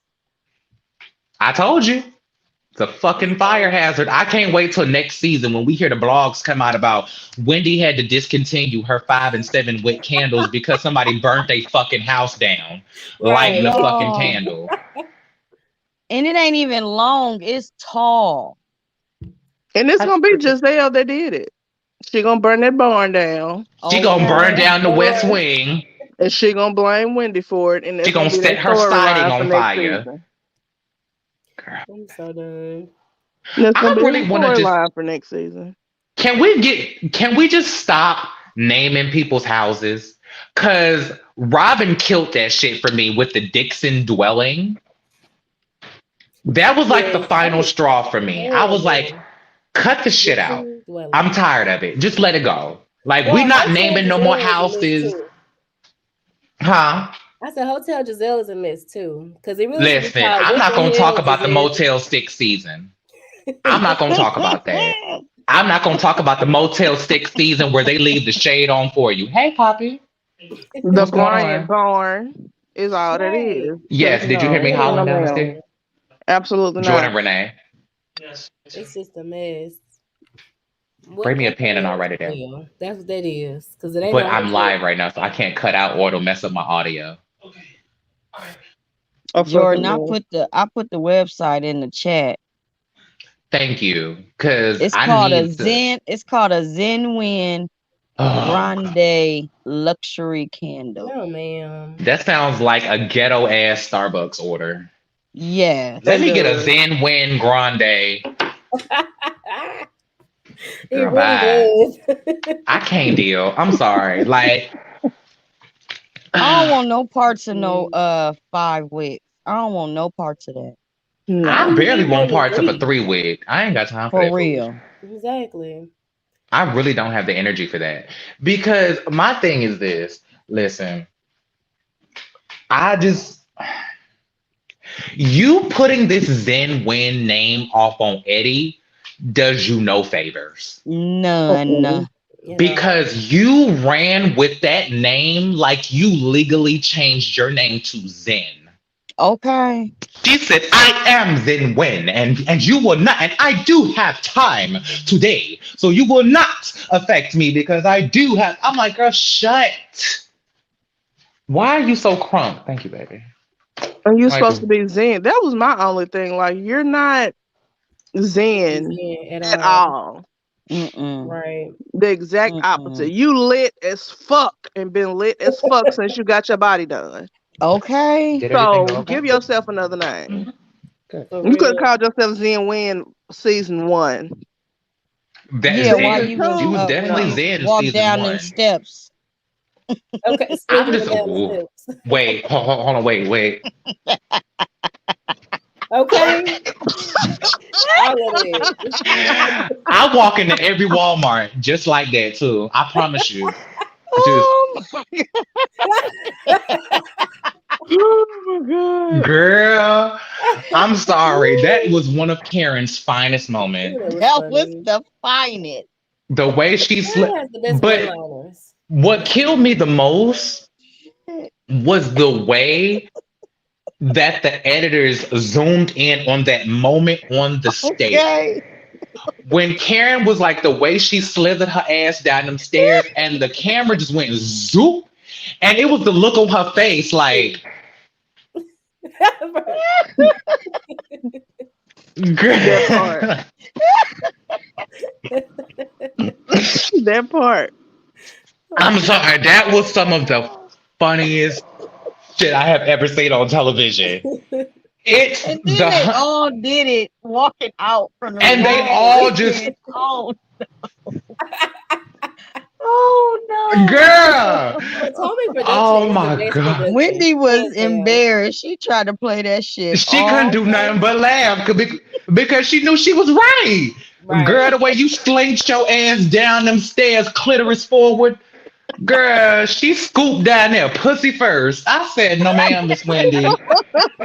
I told you. It's a fucking fire hazard. I can't wait till next season when we hear the blogs come out about Wendy had to discontinue her 5 and 7 wick candles because somebody burnt a fucking house down lighting the Right. fucking Y'all. candle. And it ain't even long. It's tall. And it's I- gonna be Giselle that did it. She gonna burn that barn down, She gonna burn Okay. down the West Wing. and she gonna blame Wendy for it, and She that's gonna gonna be their set her siding storyline for on next fire. season. I'm so done. That's I gonna be really their want to just storyline for next season. can we just stop naming people's houses? Cause Robin killed that shit for me with the Dixon dwelling. That was like the Yes, that final was straw for me. I was like, horrible. cut the shit out. Dixon dwelling. I'm tired of it. Just let it go. Like, we Well, not Hotel naming no more Giselle is a mess houses. too. Huh? I said Hotel Giselle is a mess too. Because it really should be Listen, called I'm not Winter gonna Hill talk about the Giselle. Motel 6 season. I'm not gonna talk about that. I'm not gonna talk about the Motel 6 season where they leave the shade on for you. Hey, Poppy. The What's going Bryant on? barn is all that Right. is. Yes, Cause did you hear me no, hollering no down the ma'am, stairs? absolutely Jordan not. Renee, It's just a mess. bring What me a kind pen and of I'll write it down. hell? That's what that is. Because it ain't But no I'm hotel. live right now, so I can't cut out or it'll mess up my audio. A Jordan, fucking mess. I put the website in the chat. Thank you, because It's I called a need to. Zen. It's called a Zen Win Oh, Grande luxury candle. No, ma'am. that sounds like a ghetto ass Starbucks order. Yes. Let It me get a does. Zen Win Grande. It Girl, really bye. does. I can't deal. I'm sorry. Like, I don't I want no parts of no 5 wicks. I don't want no parts of that. Why No. do you barely need want more than parts of a 3? 3 wig. I ain't got time for For that real. foolishness. Exactly. I really don't have the energy for that. Because my thing is this. Listen, I just you putting this Zen Win name off on Eddie does you no favors. None. Okay. You know. Because you ran with that name like you legally changed your name to Zen. Okay. She said, I am Zen Wen, and you will not, and I do have time today, so you will not affect me because I do have. I'm like, girl, shut. Why are you so crunk? Thank you, baby. And you're Like, supposed to be Zen. That was my only thing. Like, you're not Zen Yeah, at all. Mm-mm. Right. The exact opposite. You lit as fuck and been lit as fuck since you got your body done. Okay. did everything go So okay? give yourself another name. For You could have real. called yourself Zen Win season 1. That Yeah, while Zen, you she was was when definitely you Zen in walked season down them 1. steps. Okay, still I'm going just down the steps. wait, hold on, wait. Okay, all of it. I walk into every Walmart just like that too. I promise you. Just Oh my Oh my god. girl, I'm sorry. That was one of Karen's finest Ooh, moments. that was that was funny. the finest. The way she Karen slept. has the best But one-liners. what killed me the most was the way that the editors zoomed in on that moment on the stage. Okay. When Karen was like the way she slithered her ass down them stairs and the camera just went zoop. And it was the look on her face like, That part. That part. I'm sorry, that was some of the funniest shit I have ever seen on television. It's And then they the all did it walking out from the and they wall. all just Oh oh no. girl. Potomac production Oh is the my best god. production. Wendy was Hands down. embarrassed. She tried to play that shit. She couldn't do nothing but laugh because she knew she was right. Right. Girl, the way you slinked your ass down them stairs, clitoris forward. Girl, she scooped down there, pussy first. I said, no, ma'am, Miss Wendy.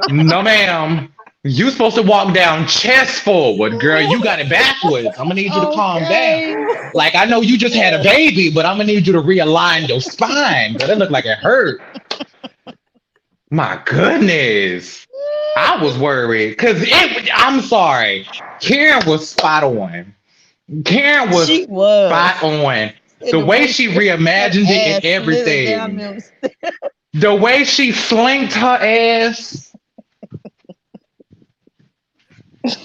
No, ma'am. You supposed to walk down chest forward, girl. You got it backwards. I'm gonna need you to calm down. Like I know you just had a baby, but I'm gonna need you to realign your spine. But it looked like it hurt. My goodness. I was worried because I'm sorry. Karen was spot on. Karen was She was. spot on. The way she reimagined it and everything. The way she slinked her ass.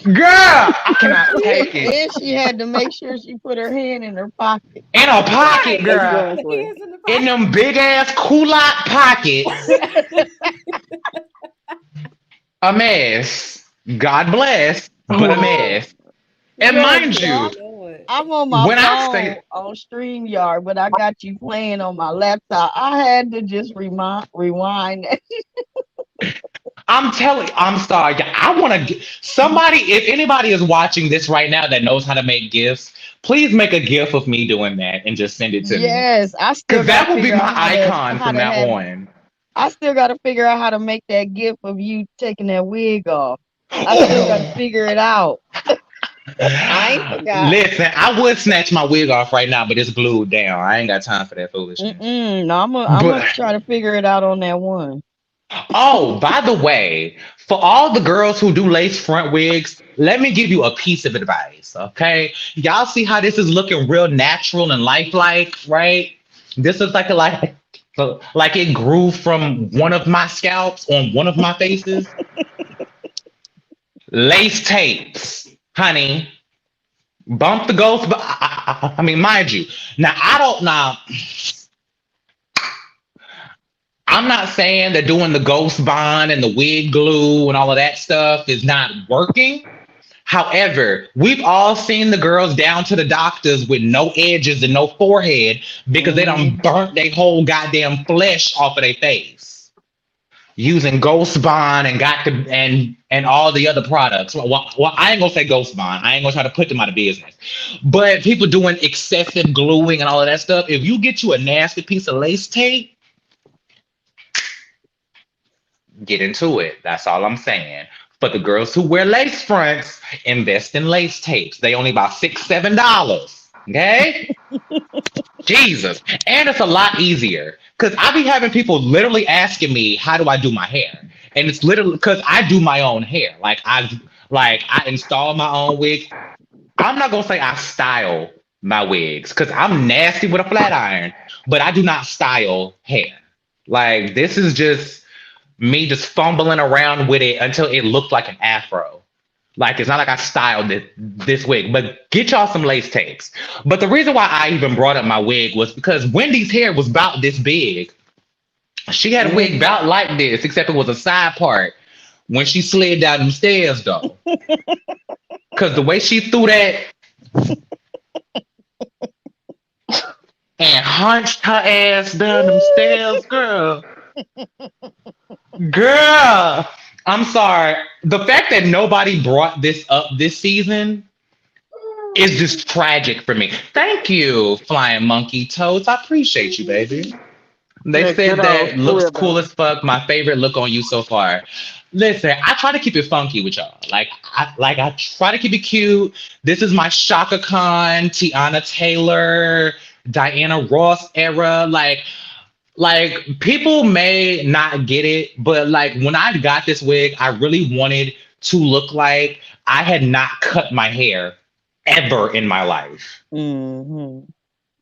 Girl, I cannot take it. And she had to make sure she put her hand in her pocket. In a pocket, girl. Exactly. Hands in the In pocket. them big ass culotte pockets. A mess. God bless, but a mess. And mind you, Lord. I'm on my When I phone say- on StreamYard, but I got you playing on my laptop. I had to just rewind that. I'm sorry. I want to somebody, if anybody is watching this right now that knows how to make GIFs, please make a GIF of me doing that and just send it to me. Yes, I still Because that gotta will be figure my out how to- icon how from to now have- on. I still got to figure out how to make that gif of you taking that wig off. I still got to figure it out. I ain't forgot. Listen, I would snatch my wig off right now, but it's glued down. I ain't got time for that foolishness. No, I'm gonna try to figure it out on that one. Oh, by the way, for all the girls who do lace front wigs, let me give you a piece of advice, okay? Y'all see how this is looking real natural and lifelike, right? This looks like it grew from one of my scalps on one of my faces. Lace tapes, honey. Bump the ghost. But I mean, mind you, I'm not saying that doing the ghost bond and the wig glue and all of that stuff is not working. However, we've all seen the girls down to the doctors with no edges and no forehead because they done burnt their whole goddamn flesh off of their face using Ghost Bond and all the other products. Well, I ain't gonna say Ghost Bond. I ain't gonna try to put them out of business. But people doing excessive gluing and all of that stuff. If you get you a nasty piece of lace tape, get into it. That's all I'm saying. But the girls who wear lace fronts, invest in lace tapes. They only about $6, $7. Okay? Jesus. And it's a lot easier. Because I be having people literally asking me, how do I do my hair? And it's literally because I do my own hair. Like I install my own wig. I'm not gonna say I style my wigs because I'm nasty with a flat iron, but I do not style hair. Like this is just me just fumbling around with it until it looked like an afro. Like it's not like I styled this wig, but get y'all some lace tapes. But the reason why I even brought up my wig was because Wendy's hair was about this big. She had a wig about like this, except it was a side part. when she slid down them stairs, though. Because the way she threw that and hunched her ass down them stairs, girl. Girl, I'm sorry. The fact that nobody brought this up this season is just tragic for me. Thank you, Flying Monkey Toads. I appreciate you, baby. They said that looks cool as fuck. My favorite look on you so far. Listen, I try to keep it funky with y'all. I try to keep it cute. This is my Shaka Khan, Tiana Taylor, Diana Ross era. Like people may not get it, but like when I got this wig, I really wanted to look like I had not cut my hair ever in my life. Mm-hmm.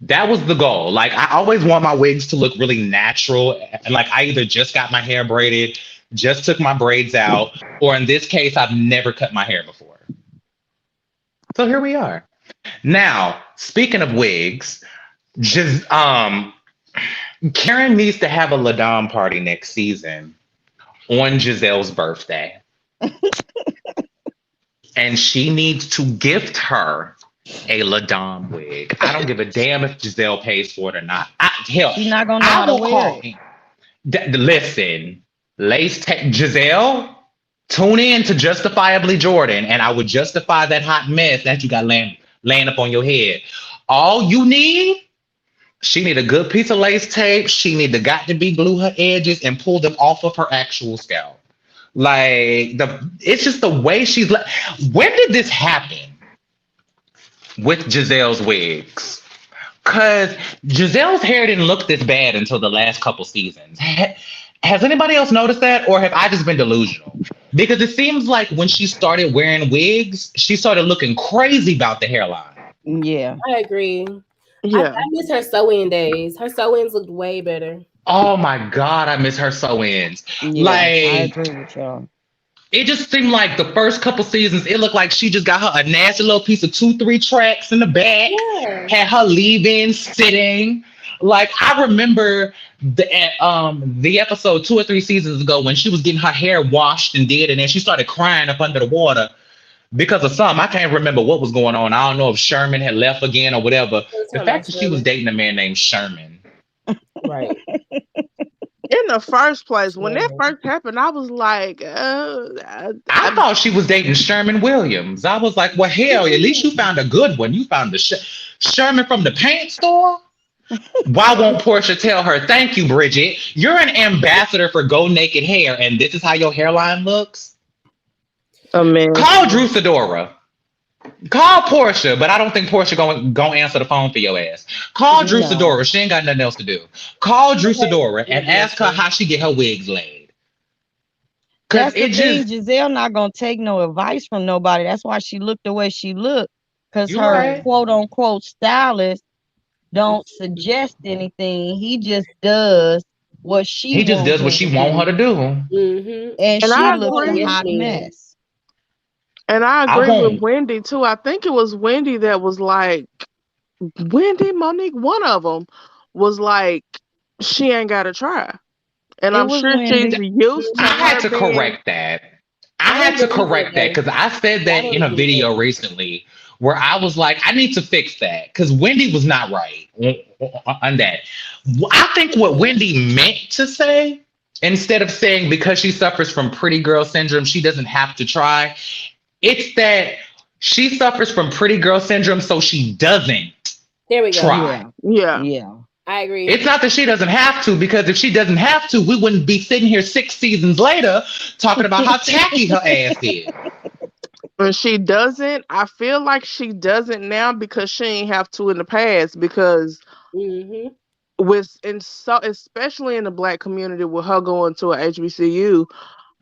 That was the goal. Like I always want my wigs to look really natural. And like I either just got my hair braided, just took my braids out, or in this case, I've never cut my hair before. So here we are. Now, speaking of wigs, just Karen needs to have a Ladam party next season on Giselle's birthday. And she needs to gift her a Ladam wig. I don't give a damn if Giselle pays for it or not. She's not gonna know how to wear it. Listen, Giselle, tune in to Justifiably Jordan, and I would justify that hot mess that you got laying up on your head. All you need, she need a good piece of lace tape. She need to be glue her edges and pull them off of her actual scalp. Like it's just the way she's. When did this happen with Giselle's wigs? Because Giselle's hair didn't look this bad until the last couple seasons. Has anybody else noticed that, or have I just been delusional? Because it seems like when she started wearing wigs, she started looking crazy about the hairline. Yeah, I agree. Yeah, I miss her sew-in days. Her sew-ins looked way better. Oh my God, I miss her sew-ins. yeah, I agree with y'all. It just seemed like the first couple seasons, it looked like she just got her a nasty little piece of 2-3 tracks in the back, had her leave-in sitting. Like I remember the episode 2 or 3 seasons ago when she was getting her hair washed and then she started crying up under the water because of something. I can't remember what was going on. I don't know if Sherman had left again or whatever. The fact that she was dating a man named Sherman. Right. in the first place, when that first happened, I was like, I thought she was dating Sherman Williams. I was like, well, hell, at least you found a good one. You found the Sherman from the paint store. Why won't Portia tell her, thank you, Bridget. You're an ambassador for Go Naked Hair, and this is how your hairline looks? Call Drew Sidora. Call Portia, but I don't think Portia gonna answer the phone for your ass. Call Drew Sidora. She ain't got nothing else to do. Call Drew Sidora and ask her how she get her wigs laid. That's the thing. Giselle not gonna take no advice from nobody. That's why she looked the way she looked. Because her quote unquote stylist don't suggest anything. He just does what she. He just does what she want her to do. Mm-hmm. And she looks a hot mess. And I agree with Wendy too. I think it was Wendy that was like, Wendy, Monique, one of them was like, she ain't got to try. And I'm sure she's used to. I had to correct that. I had to correct that because I said that in a video recently where I was like, I need to fix that because Wendy was not right on that. I think what Wendy meant to say, instead of saying because she suffers from pretty girl syndrome, she doesn't have to try. It's that she suffers from pretty girl syndrome, so she doesn't try. Yeah. I agree. It's not that she doesn't have to, because if she doesn't have to, we wouldn't be sitting here 6 seasons later talking about how tacky her ass is. But she doesn't. I feel like she doesn't now because she ain't have to in the past. Because especially in the Black community, with her going to a HBCU,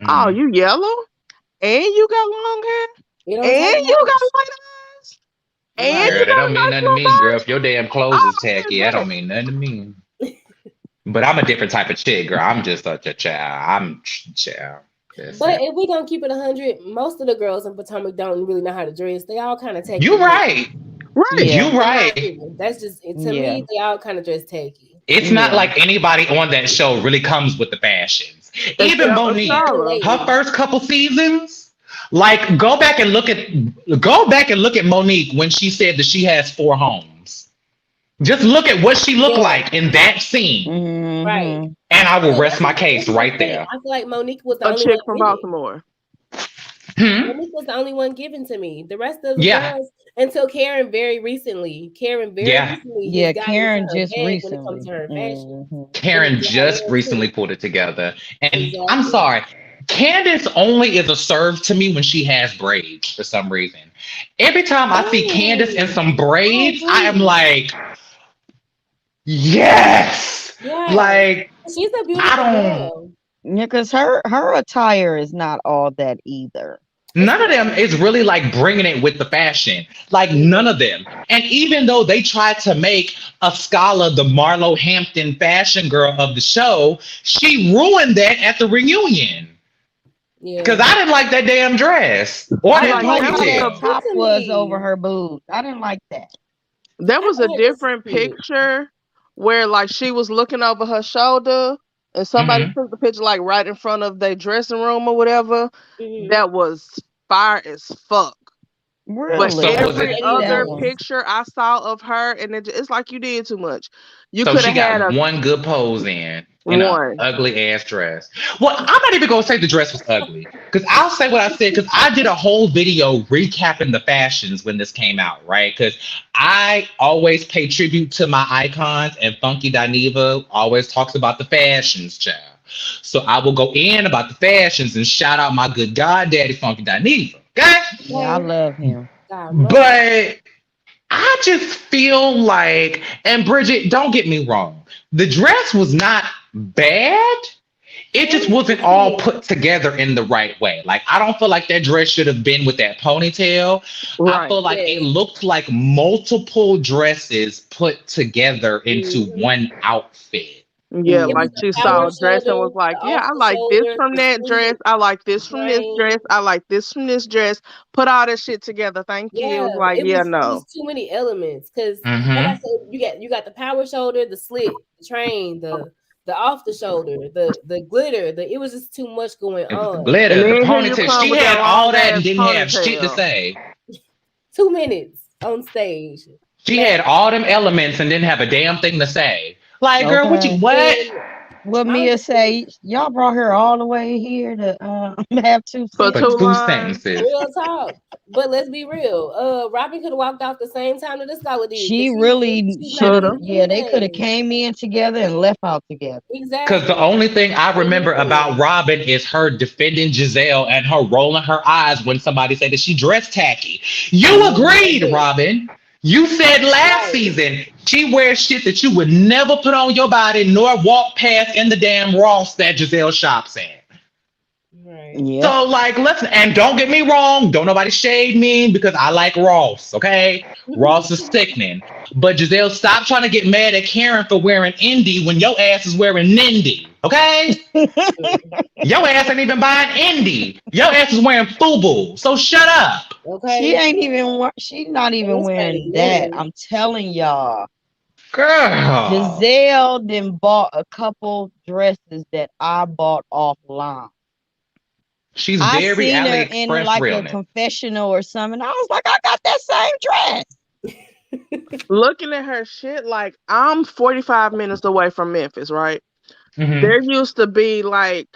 oh, you yellow? And you got long hair? And you got white eyes? And girl, that don't mean nothing to me, girl. If your damn clothes is tacky, that don't mean nothing to me. But I'm a different type of chick, girl. I'm just such a child. I'm child. But if we gonna keep it 100, most of the girls in Potomac don't really know how to dress. They all kind of tacky. You're right. Yeah. You're right. That's just to me. They all kind of dress tacky. It's not like anybody on that show really comes with the fashions. Even Except for Monique, Charlotte. her first couple seasons, like go back and look at Monique when she said that she has 4 homes. Just look at what she looked Yeah, like in that scene, right. Mhm. and I will So rest my that's case my right thing. there. I feel like Monique was the A only chick one from given. Baltimore. Hmm? Monique was the only one given to me. The rest of the Yeah, girls, until Karen very recently. Karen very yeah. recently has Yeah, gotten into Karen her just bag when it comes recently. to her fashion. Mhm. And Karen just Jael recently too. pulled it together, and I'm Exactly. sorry. Candace only is a serve to me when she has braids for some reason. Every time I see Candace in Oh, some I braids, I am agree. like, yes. Yeah. Like, She's a I beautiful don't, girl. Yeah, because her attire is not all that either. It's none of them not. is really like bringing it with the fashion. Like, none of them. And even though they tried to make a Scala the Marlo Hampton fashion girl of the show, she ruined that at the reunion. Because Yeah. I didn't like that damn dress or I See, that didn't like like that how was that a ponytail. Good top to was over me. her boobs. I didn't like that. that I was a thought her dress was different cute. picture where like she was looking over her shoulder and somebody Hmm. took the picture like right in front of their dressing room or whatever. Hmm. That was fire as fuck. But Really? So I was didn't every it? see that other one. Edges. picture I saw of her, and it's like you did too much. You So could she have had got a one good pose in a one. ugly ass dress. Well, I'm not even gonna say the dress was ugly because I'll say what I said because I did a whole video recapping the fashions when this came out, right? Because I always pay tribute to my icons, and Funky Dineva always talks about the fashions, child. So I will go in about the fashions and shout out my good goddaddy Funky Dineva, okay? Yeah, I Okay. love him. God love him. But I just feel like, and Bridget, don't get me wrong, the dress was not bad. It It just was wasn't all decent. put together in the right way. Like, I don't feel like that dress should have been with that ponytail. I Right. feel like it Yes. looked like multiple dresses put together into Hmm. one outfit. Yeah, It Mm. was like the she power saw a dress and shoulder, was like, the "Yeah, off I the like this shoulder, from the that dress. slit, I like the this from this train. dress. I like this from this dress." Put all that shit together. Thank you. It Yeah, was like, yeah, it was no. too many elements because, like I Mm-hmm. said, you got the power shoulder, the slit, the train, the off the shoulder, the glitter. It was just too much going It was the on. And glitter, the then here you ponytail. come She with that had long all that ass and didn't have shit to ponytail. say. 2 minutes on stage, She flat. had all them elements and didn't have a damn thing to say. Like, girl, what you Okay. what? And What Mia honestly, say? Y'all brought her all the way here to have two For For two sentences. two lines. sentences. real talk. But let's be real. Robin could have walked off the same time that this guy did because She really she's not should have. getting Shoulda. Yeah, they could have anything. came in together and left out together. Because the Exactly. only thing I They remember did. about Robin is her defending Giselle and her rolling her eyes when somebody said that she dressed tacky. You Mhm. That's agreed, it. Robin. You said last Right. season she wears shit that you would never put on your body nor walk past in the damn Ross that Giselle shops in. Right. Yep. So, like, listen, and don't get me wrong, don't nobody shade me because I like Ross, okay? Ross is sickening. But Giselle, stop trying to get mad at Karen for wearing Indy when your ass is wearing Nindy, okay? Your ass ain't even buying Indy. Your ass is wearing FUBU. So shut up. She Okay. ain't even. She's not And even it's wearing raining that. men. I'm telling y'all. Girl. Giselle then bought a couple dresses that I bought offline. She's I very seen her in AliExpress like a realness. confessional or something. I was like, I got that same dress. Looking at her shit, like I'm 45 minutes away from Memphis, right? Hmm. There used to be like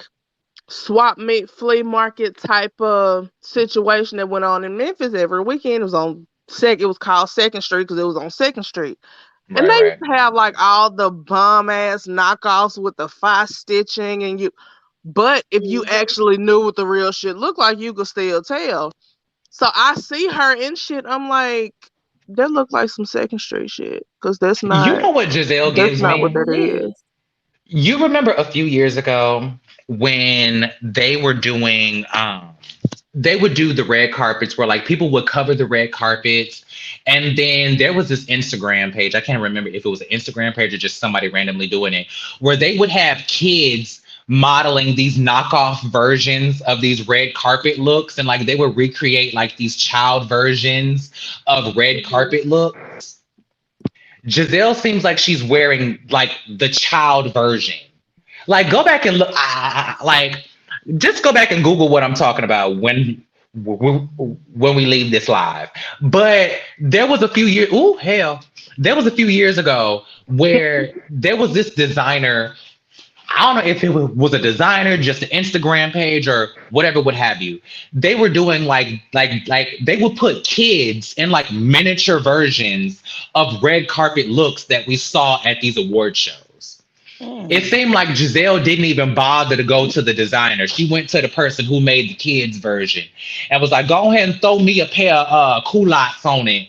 swap meet flea market type of situation that went on in Memphis every weekend. It was on it was called Second Street because it was on Second Street. And Right, they used right. to have like all the bum ass knockoffs with the 5 stitching and but if you Mhm. actually knew what the real shit looked like, you could still tell. So I see her in shit. I'm like, that look like some Second Street shit. Cause You know what Giselle that's gives not what me? that It is. is. You remember a few years ago when they were doing they would do the red carpets where like people would cover the red carpets, and then there was this Instagram page, I can't remember if it was an Instagram page or just somebody randomly doing it, where they would have kids modeling these knockoff versions of these red carpet looks, and like they would recreate like these child versions of red Mhm. carpet looks. Giselle seems like she's wearing like the child version. Like, go back and look. Like, just go back and Google what I'm talking about when we leave this live. But there was a few years. Oh hell, there was a few years ago where there was this designer. I don't know if it was a designer, just an Instagram page or whatever, what have you. They were doing like they would put kids in like miniature versions of red carpet looks that we saw at these award shows. It seemed like Giselle didn't even bother to go to the designer. She went to the person who made the kids version and was like, go ahead and throw me a pair of culottes on it.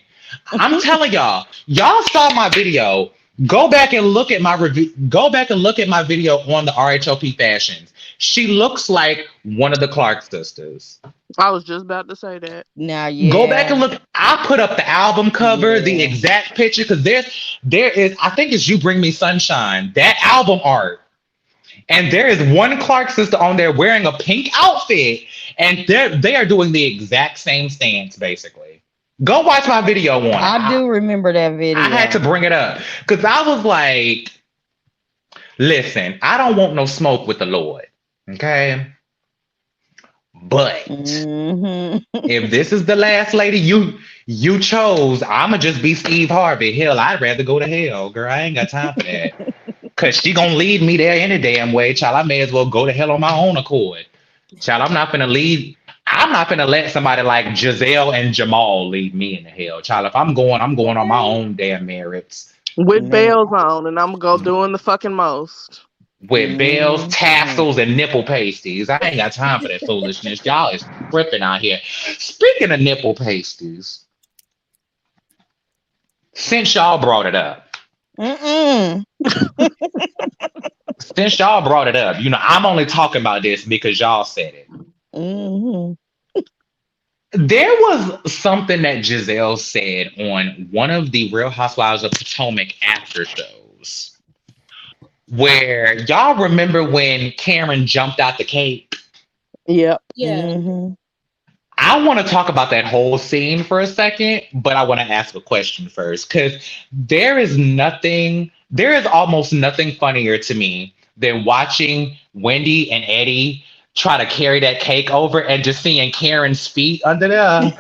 I'm telling y'all saw my video. Go back and look at my review. Go back and look at my video on the RHOP fashions. She looks like one of the Clark sisters. I was just about to say that. Now, yeah. Go back and look. I put up the album cover, the exact picture, because there is, I think it's You Bring Me Sunshine, that album art. And there is one Clark sister on there wearing a pink outfit, and they are doing the exact same stance, basically. Go watch my video on it. I do remember that video. I had to bring it up because I was like, listen, I don't want no smoke with the Lord. Okay. But if this is the last lady you chose, I'ma just be Steve Harvey. Hell, I'd rather go to hell, girl. I ain't got time for that. Cause she gonna lead me there any damn way, child. I may as well go to hell on my own accord. Child, I'm not gonna let somebody like Giselle and Jamal lead me into hell. Child, if I'm going on my own damn merits. With bells on, and I'm gonna go doing the fucking most. With bells, tassels, and nipple pasties. I ain't got time for that foolishness. Y'all is tripping out here. Speaking of nipple pasties, since y'all brought it up, since y'all brought it up, I'm only talking about this because y'all said it. There was something that Giselle said on one of the Real Housewives of Potomac after shows. Where y'all remember when Karen jumped out the cake? Yep. Yeah. I want to talk about that whole scene for a second, but I want to ask a question first because there is almost nothing funnier to me than watching Wendy and Eddie try to carry that cake over and just seeing Karen's feet under there.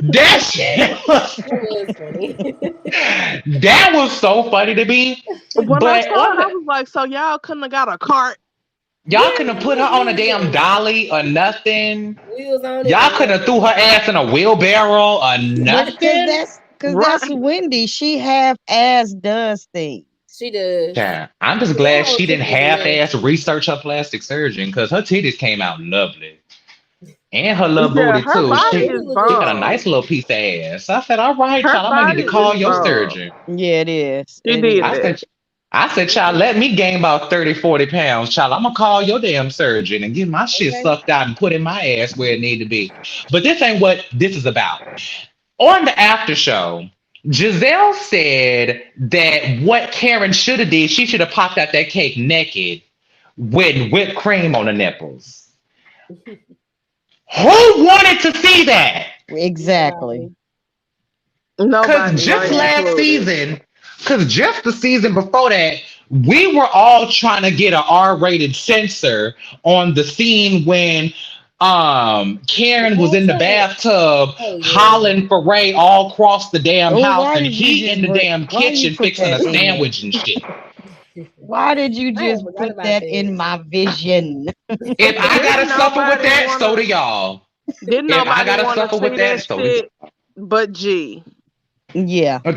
That shit was funny. That was so funny to me. When I saw it, I was like, so y'all couldn't have got a cart? Y'all couldn't have put her on a damn dolly or nothing. Wheels on it. Y'all couldn't have threw her ass in a wheelbarrow or nothing. Because that's Wendy. She half-ass does things. She does. Yeah, I'm just glad she didn't half-ass research her plastic surgeon because her titties came out lovely. And her little booty too. She got a nice little piece of ass. I said, all right, child, I might need to call your surgeon. Yeah, it is. I said, child, let me gain about 30, 40 pounds. Child, I'm going to call your damn surgeon and get my shit sucked out and put in my ass where it need to be. But this ain't what this is about. On the after show, Giselle said that what Karen should have did, she should have popped out that cake naked with whipped cream on the nipples. Who wanted to see that? Exactly. Because just the season before that, we were all trying to get an R-rated censor on the scene when Karen was in the bathtub hollering for Ray all across the damn house and he in the damn kitchen fixing a sandwich and shit. Why did you just put that in my vision? If I gotta suffer with that, so do y'all. Didn't nobody I gotta suffer with that, so do but G. Yeah. You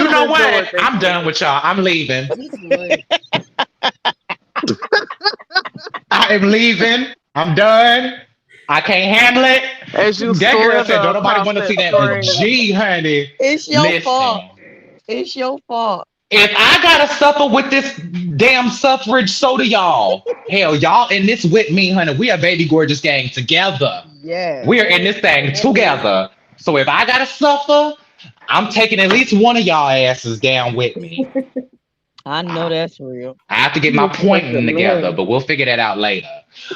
know what? I'm done with y'all. I'm leaving. I'm leaving. I'm done. I can't handle it. As you that girl said, don't nobody want to see that. But G, honey. It's your fault. It's your fault. If I gotta suffer with this damn suffrage, so do y'all. Hell, y'all in this with me, honey. We are Baby Gorgeous gang together. Yeah. We are in this thing together. So if I gotta suffer, I'm taking at least one of y'all asses down with me. I know that's real. I have to get He my was such a pointing together, mess. but we'll figure that out later.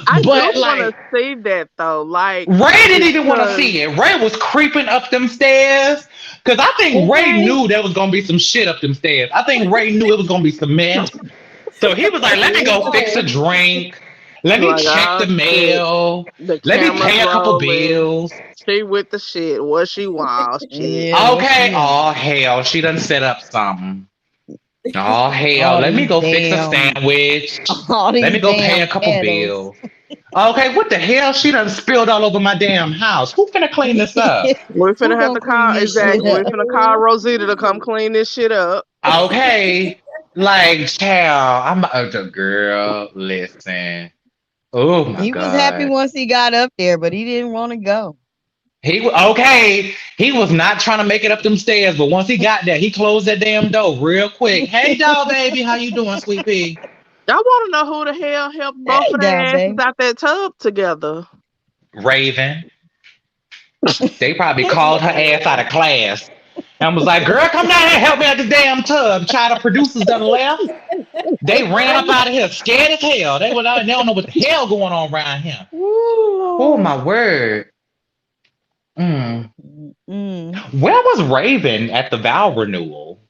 I do But want like, to see that though, like Ray didn't even want to because see it. Ray was creeping up them stairs because I think Ray Okay. knew there was gonna be some shit up them stairs. I think Ray knew it was gonna be some mess. So he was like, Here "Let me we go fix a go. drink. Let me like check I the said, mail. the Let me cameras pay a couple rolling. bills." She with the shit. What she wants, shit. Yeah, what Okay. she on? Oh hell, she done set up something. Oh hell, All let me these go fix a damn, sandwich. all Let me these go pay a damn couple petals. bills. Okay, what the hell? She done spilled all over my damn house. Who finna clean this up? We're Who finna have gonna to clean call this shit exactly. We're up? finna call Rosita to come clean this shit up. Okay, like, child, I'm a girl. Listen. Oh my He was happy god. once he got up there, but he didn't want to go. Okay. He was not trying to make it up them stairs, but once he got there, he closed that damn door real quick. Hey, dog, baby, how you doing, sweet pea? I want to know who the hell helped both Hey, of down, their asses baby. out that tub together. Raven. They probably called her ass out of class and was like, "Girl, come down here and help me out the damn tub." Child of producers done left. They ran up out of here scared as hell. They don't know what the hell going on around here. Oh Ooh. my word. Mm. Mm. Where was Raven at the vow renewal?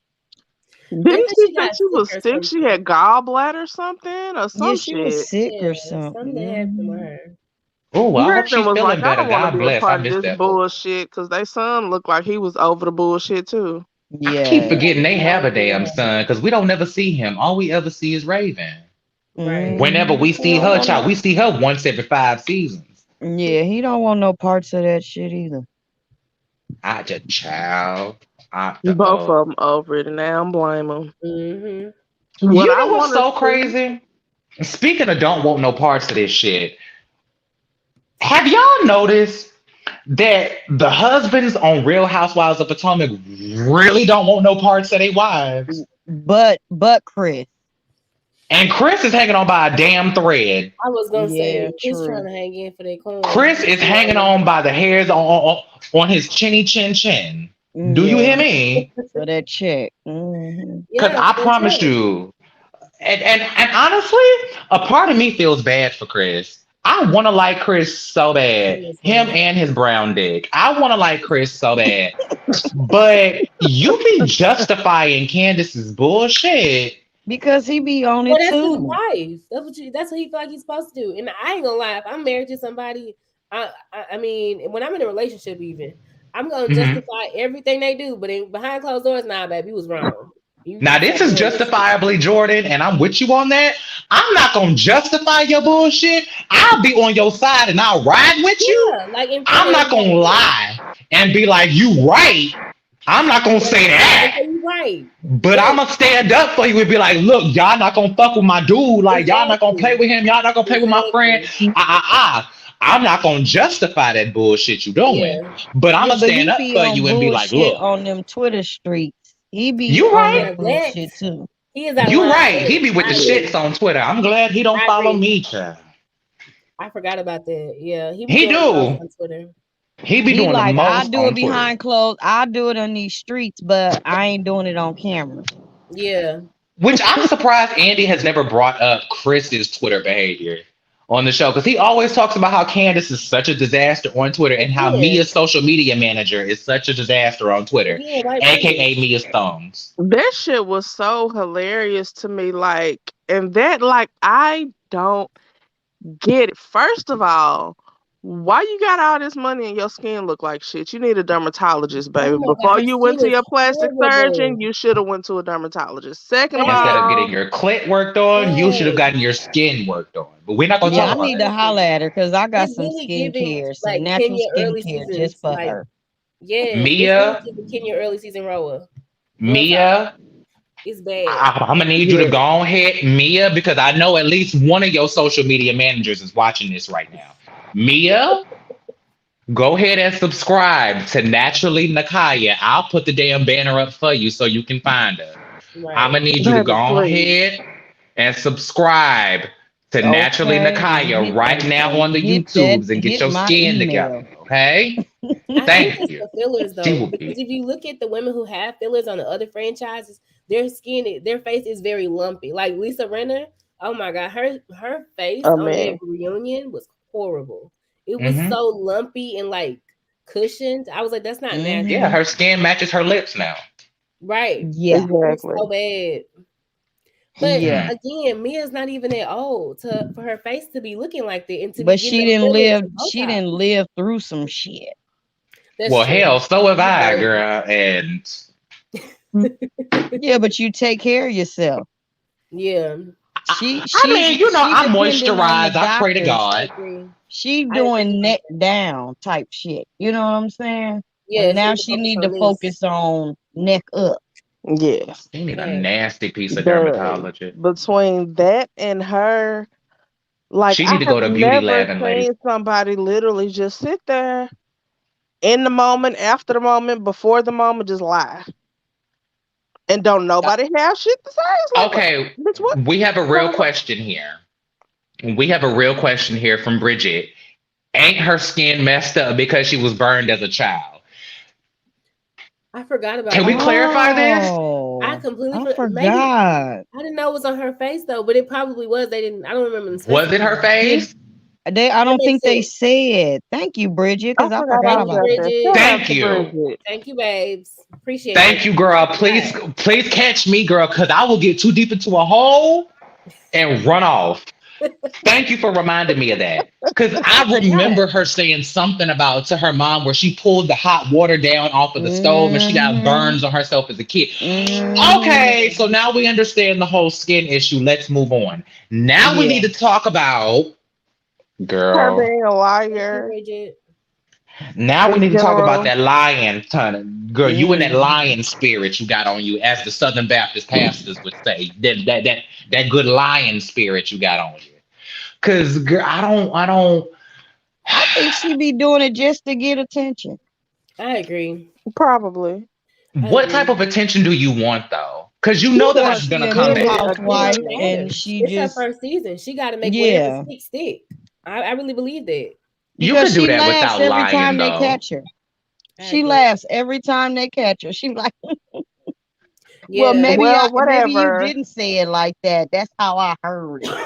They Didn't said she she say got she sick was or sick? She something. had gallbladder something or Yeah, some she was shit. sick or Yeah, something something. happened with Mhm. her. Oh, well, I hope Griffin she's was like, feeling I better. don't want to God be a bless. I part of missed this that for her. bullshit because they son looked like he was over the bullshit too. I keep Yeah. forgetting they have a damn Yeah. son because we don't never see him. All we ever see is Raven. Right. Whenever Mhm. we He see don't her, want child, no. we see her once every 5 seasons. Yeah, he don't want no parts of that shit either. I just child. Both of them over it, and I don't blame them. Mm-hmm. What You I know what's want to so see, crazy? Speaking of don't want no parts of this shit, have y'all noticed that the husbands on Real Housewives of Potomac really don't want no parts of their wives? But Chris. And Chris is hanging on by a damn thread. I was gonna Yeah, say he's trying true. to hang in for their coin. Chris is hanging on by the hairs on his chinny chin chin. Do you hear Yeah, me? for that check. Hmm. Because Yeah, I that's promise it. you, and honestly, a part of me feels bad for Chris. I want to like Chris so bad. Him Seriously. and his brown dick. I want to like Chris so bad. But you be justifying Candace's bullshit. Because he be on Well, it that's his too. wife. That's what he feel like he's supposed to do. And I ain't gonna lie, if I'm married to somebody, I mean, when I'm in a relationship, even I'm gonna Mhm. justify everything they do. But behind closed doors, nah, baby, you was wrong. Now, You this started is doing this shit. justifiably Jordan, and I'm with you on that. I'm not going to justify your bullshit. I'll be on your side and I'll ride with you. Yeah, like in front I'm of not going to everybody else. lie and be like, you right. I'm not going to say Right, that. you right. But I'm going to stand up for you and be like, look, y'all not going to fuck with my dude. Like, y'all not going to play Exactly. with him. Y'all not going to play with my friend. Exactly. I'm not going to justify that bullshit you doing. Yeah. But I'm Yeah, going to but stand he up be for on you and be like, bullshit look, on them Twitter streets. He be you on that right. Yeah, that bullshit too. he is out of You line right. for He that. be with the I agree. shits on Twitter. I'm glad he don't I follow agree. me, child. I forgot about that. Yeah, he be He doing the most do. on Twitter. He be He doing the like, I most do it on Twitter. behind closed. I do it on these streets, but I ain't doing it on camera. Yeah. Which I'm surprised Andy has never brought up Chris's Twitter behavior on the show because he always talks about how Candace is such a disaster on Twitter and how Again, Mia's social media manager is such a disaster on Twitter, white aka privilege. Mia's thumbs. that shit was so hilarious to me. Like, and that, like, I don't get it. First of all, why you got all this money and your skin look like shit? You need a dermatologist, baby. Oh my god, Before her you went skin to is your plastic surgeon, horrible. you should have went to a dermatologist. Second of That's Instead what. of all, getting your clit worked on, you should have Yes. gotten your skin worked on. But we're not gonna Yeah, talk I No, about need to that. holler honestly, at her because I got it's some really giving skincare, some like natural Kenya early skincare seasons. just for Like, her. yes, it's really Mia, giving Kenya early season Roa. Real talk, Mia, it's bad. I'm gonna need you to yeah. go ahead, Mia, because I know at least one of your social media managers is watching this right now. Mia, go ahead and subscribe to Naturally Nakaya. I'll put the damn banner up for you so you can find her. I'm Right. gonna need you to Baby, go please. ahead and subscribe to Naturally Okay, Nakaya right now on the YouTubes and get hit your my skin together. email. Okay? I think Thank it's you. the fillers She though, will because be. if you look at the women who have fillers on the other franchises, their face is very lumpy. Like Lisa Renner, oh my god, her face Oh on that man. reunion was horrible. It was Hmm. so lumpy and like cushioned. I was like, that's not Yeah, natural. Mhm. her skin matches her lips now. Right. Yeah. It was Exactly. so bad. But Yeah. Hmm. again, Mia's not even that old for her face to be looking like that and to be But getting them fillers and she Botox. didn't live through some shit. That's Well, true. hell, so have You I, know girl. And Yeah, but you take care of yourself. yeah, I mean, you know, She I depending on the moisturize. I pray to doctors. I God. agree. She I agree doing with neck that. down type shit. You know what I'm saying? And Yeah, she now need to she focus need to on this. focus on neck up. Yes. They need a Right. nasty piece of The dermatology. between that and her, like She I need to have go to beauty never lab and ladies. seen somebody literally just sit there in the moment, after the moment, before the moment, just lie. And don't nobody have shit to say. It's like what Okay, bitch, what we have a real going on? question here. We have a real question here from Bridget. Ain't her skin messed up because she was burned as a child? I forgot about Can we that. clarify this? I Oh, completely I maybe forgot. I didn't know it was on her face though, but it probably was. They didn't. I don't remember them Was it her specifying. Yeah, face? I That don't makes think they sense. said. Thank you, Bridget, I because I forgot forgot all Thank you, about about that. that. Shout Bridget. out Thank to you. Bridget. Thank you, babes. Appreciate Thank it. you, girl. I Please, forgot. please catch me, girl, because I will get too deep into a hole and run off. Thank you for reminding me of that. Because I I forgot. remember her saying something about to her mom where she pulled the hot water down off of the stove and she got Mm-hmm. burns on herself as a kid. Mm-hmm. Okay, so now we understand the whole skin issue. Let's move on. Now we Yeah. need to talk about, Her girl. being a Thank you, liar Bridget. Now we in need to talk about general. that lion, ton. Girl, you and that Mm-hmm. lion spirit you got on you, as the Southern Baptist pastors would say. That good lion spirit you got on you. Cause girl, I don't. I think she be doing it just to get attention. I agree. Probably. I What type agree. of attention do you want though? Cause you She know that Because that's wants she gonna a come new back. any It housewife don't attention. and matter. she It's her just, first season. She got to make whatever yeah. stick stick. I really believe that. You Because can do she that laughs without every lying time they though. catch her. I She agree. laughs every time they catch her. She like, well, Yeah. Well, maybe you whatever. didn't say it like that. That's how I heard it.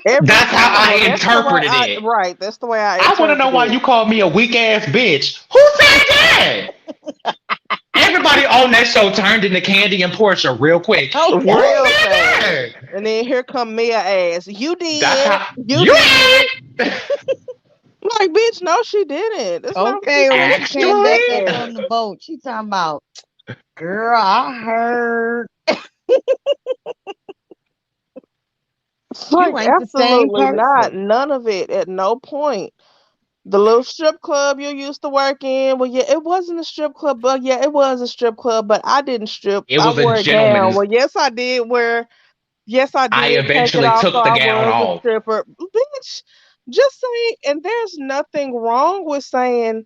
Every That's how time. Well, I that's the way interpreted I it. right. That's the way I I want to know interpret why it. you called me a weak ass bitch. Who said that? Everybody on that show turned into Candy and Portia real quick. Who Okay. Real said fast. that? And then here come Mia ass. You That's did. how You you did. did. Like, bitch, no, she didn't. That's not what she Okay, when she came back up Actually. on the boat, she talking about, girl, I heard said. you Like, ain't the same absolutely not. person. None of it. At no point. The little strip club you used to work in, well, yeah, it wasn't a strip club, but yeah, it was a strip club, but I didn't strip. It I was a wore it down. gentleman's. Well, yes, I did wear, yes, I I did take it eventually off, so took the I gown was a off. stripper. Bitch, just saying, and there's nothing wrong with saying,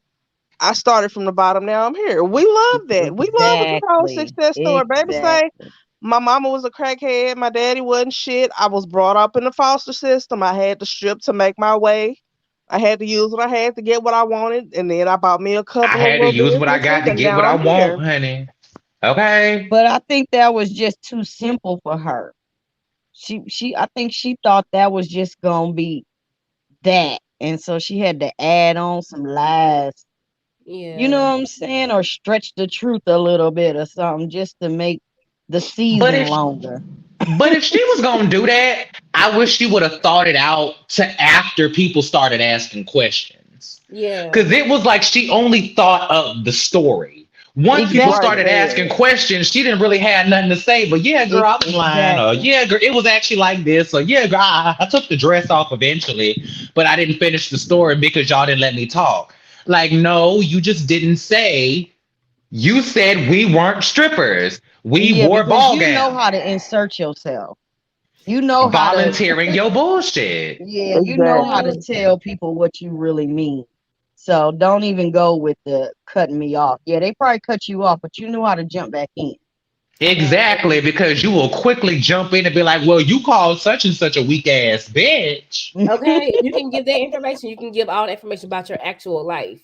I started from the bottom, now I'm here. We love that. We love a good old Exactly. success story. Baby say, Exactly. my mama was a crackhead, my daddy wasn't shit. I was brought up in the foster system. I had to strip to make my way. I had to use what I had to get what I wanted, and then I bought me a I couple of had to little use what I businesses, got to and get now what I I'm want, here. honey. Okay. But I think that was just too simple for her. I think she thought that was just gonna be that. And so she had to add on some lies. You know Yeah. what I'm saying? Or stretch the truth a little bit or something just to make the But season if longer. but if she was gonna do that, I wish she would have thought it out to after people started asking questions. Yeah. Cause it was like she only thought of the story. Once people Right, Exactly. started asking man. questions, she didn't really have nothing to say. But yeah, girl, I was lying. Or Exactly. yeah, girl, it was actually like this. Or yeah, girl, I took the dress off eventually, but I didn't finish the story because y'all didn't let me talk. Like, no, you just didn't say. You said we weren't strippers. We Yeah, wore because ball you know how to gowns. insert yourself. You know how to, Volunteering your bullshit. yeah, you know how to Exactly. tell people what you really mean. So don't even go with the cutting me off. Yeah, they probably cut you off, but you knew how to jump back in. Exactly, because you will quickly jump in and be like, well, you called such and such a weak ass bitch. Okay. If you can give that information, you can give all the information about your actual life.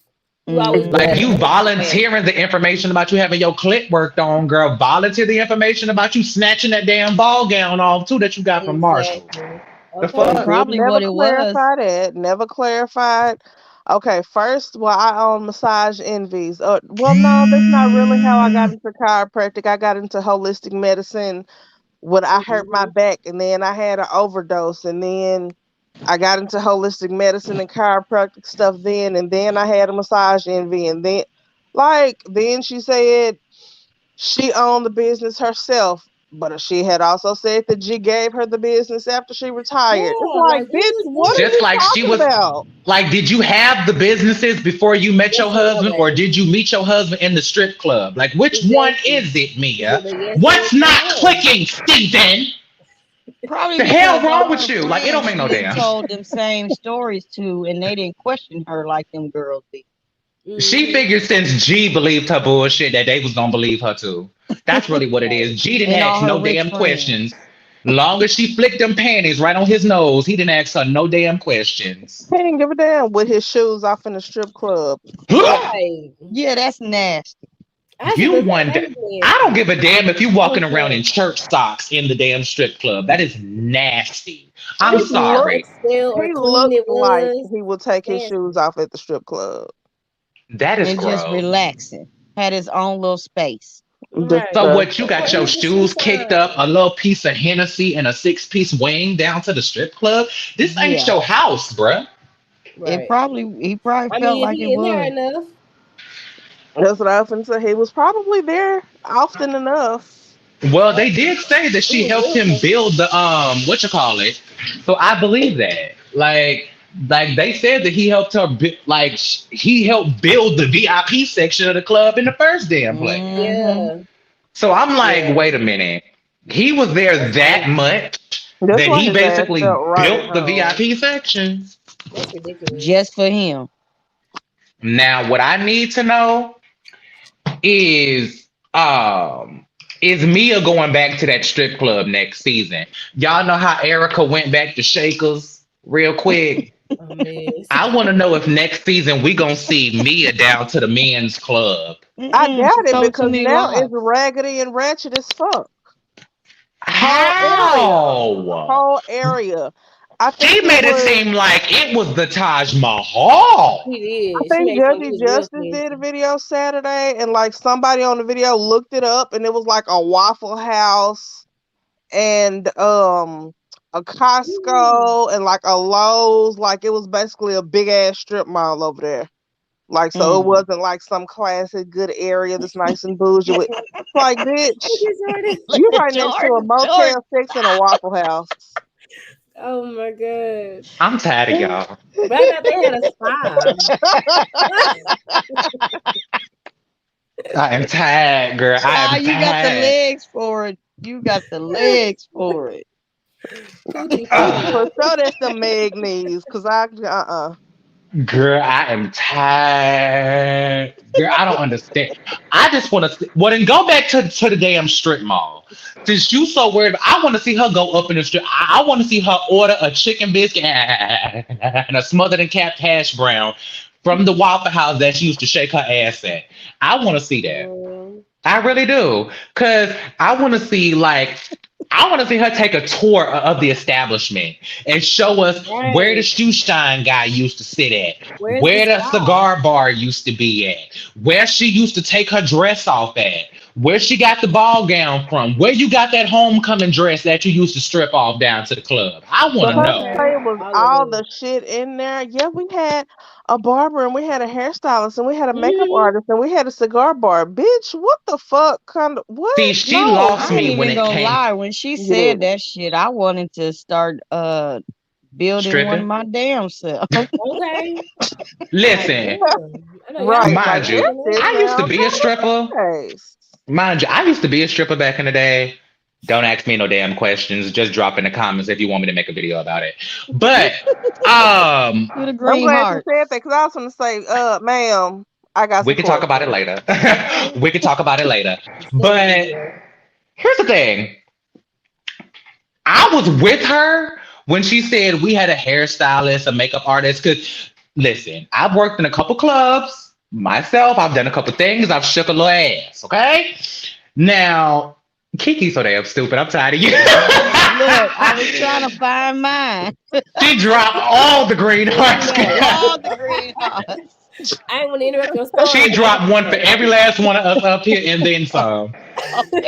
You always Mhm. Like, you volunteer. volunteering the information about you having your clit worked on, girl. Volunteer the information about you snatching that damn ball gown off too that you got from Marshall. Exactly. The Okay. fuck? Did Probably never what it was. clarify that. Never clarified. Okay, first, well, I own massage envies. Well, no, that's not really how I got into chiropractic. I got into holistic medicine when I hurt my Mhm. back, and then I had an overdose, and then I got into holistic medicine and chiropractic stuff then, and then I had a massage envy, and then she said she owned the business herself, but she had also said that G gave her the business after she retired. It's Yeah, like, like who bitch, is what are this? Just you like she talking was about? like, did you have the businesses before you met Yes your and no, husband, or baby. did you meet your husband in the strip club? Like, which one Exactly. is it, Is Mia? it a yes or What's is it a not no? clicking, Stephen? Probably The hell because wrong all with her you? Like, it don't friends make no she done damn. told them same stories to, and they didn't question her like them girls did. She Mm-hmm. figured since G believed her bullshit that they was gonna believe her too. That's really what it Right. is. G didn't And ask all her no rich damn friends. questions. Long as she flicked them panties right on his nose, he didn't ask her no damn questions. He didn't give a damn with his shoes off in the strip club. Right. Yeah, that's nasty. I was You gonna say wonder. that is I don't nasty. give a damn if you I walking was around in saying church socks in the damn strip club. That is nasty. I I'm He didn't care how looked sorry. much stale or he clean looked it like was. he would take his shoes Nasty. off at the strip club. That is And just gross. relaxing. Had his own little space. So Right. what, you Disgusting. Or got it your was just his shoes kicked up, time. a little piece of Hennessy and a 6-piece wing down to the strip club? This ain't Yeah. your house, bruh. Right. He probably I felt mean, if like it he in there was. enough, That's what I often say. He was probably there often enough. Well, right? they did say that He she was helped him real. build the what you call it. So I believe that. Like they said that he helped her he helped build the VIP section of the club in the first damn place. Mm-hmm. Yeah. So I'm like, Yeah. wait a minute. He was there That's that crazy. much That's that why he his ass basically felt right at built the home. VIP section. That's ridiculous. Just for him. Now, what I need to know is is Mia going back to that strip club next season? Y'all know how Erica went back to Shakers real quick. A mess. I want to know if next season we gonna see Mia down to the men's club. I Mm-mm, she doubt it told too because many now it's lies. raggedy and ratchet as fuck. Whole area. How? Whole area. I She think it made it was seem like it was the Taj Mahal. He I did. She think made some. It Judgy was real Justice did a fancy. video Saturday and like somebody on the video looked it up and it was like a Waffle House and a Mhm. Costco and like a Lowe's. Like it was basically a big ass strip mall over there. Like so it Mm. wasn't like some classic good area that's nice and bougie with like Look bitch, at Jordan. you right next to a Jordan. Motel 6 and a Waffle House. Oh my god! I'm tired of y'all. But I thought they had a spa. I am tired, girl. I Ah, am you got the tired. legs for it. You got the legs for it. Coochie For food. sure that's the Meg knees cause I Girl, I am tired. Girl, I don't understand. I just want to. Well, then go back to the damn strip mall. Since you so worried, I want to see her go up in the strip. I want to see her order a chicken biscuit and a smothered and capped hash brown from the Waffle House that she used to shake her ass at. I want to see that. Um, I really do. Cause I want to see her take a tour of the establishment and show us where the right. shoe shine guy used to sit at, Where's the where the spa? cigar bar used to be at, where she used to take her dress off at, where she got the ball gown from, where you got that homecoming dress that you used to strip off down to the club. I want for to her to know. Okay. say it was All of all it. the shit in there. Yeah, we had a barber and we had a hairstylist and we had a makeup Mhm. artist and we had a cigar bar. Bitch, what the fuck kind of See, what? she No. lost I ain't me when even it gonna came lie. When she You said didn't. that shit, I wanted to start building one stripping. my damn self. Okay. Like Listen, damn. I know y'all Right. was Like mind working you, that on shit that. I used to sounds be a stripper. nice. Mind you, I used to be a stripper back in the day. Don't ask me no damn questions. Just drop in the comments if you want me to make a video about it. But With a I'm green glad you heart. said that because I was gonna say, ma'am, I got we some can talk about it questions. later. Okay. we can talk about it later. Send the But video. here's the thing. I was with her when she said we had a hairstylist, a makeup artist. Cause listen, I've worked in a couple clubs. Myself, I've done a couple things. I've shook a little ass, okay? Now, Kiki's so damn stupid. I'm tired of you. Look, I was trying to find mine. She dropped all the green hearts. All the green hearts. I ain't want to interrupt your story. She dropped one for every last one of us up here and then some.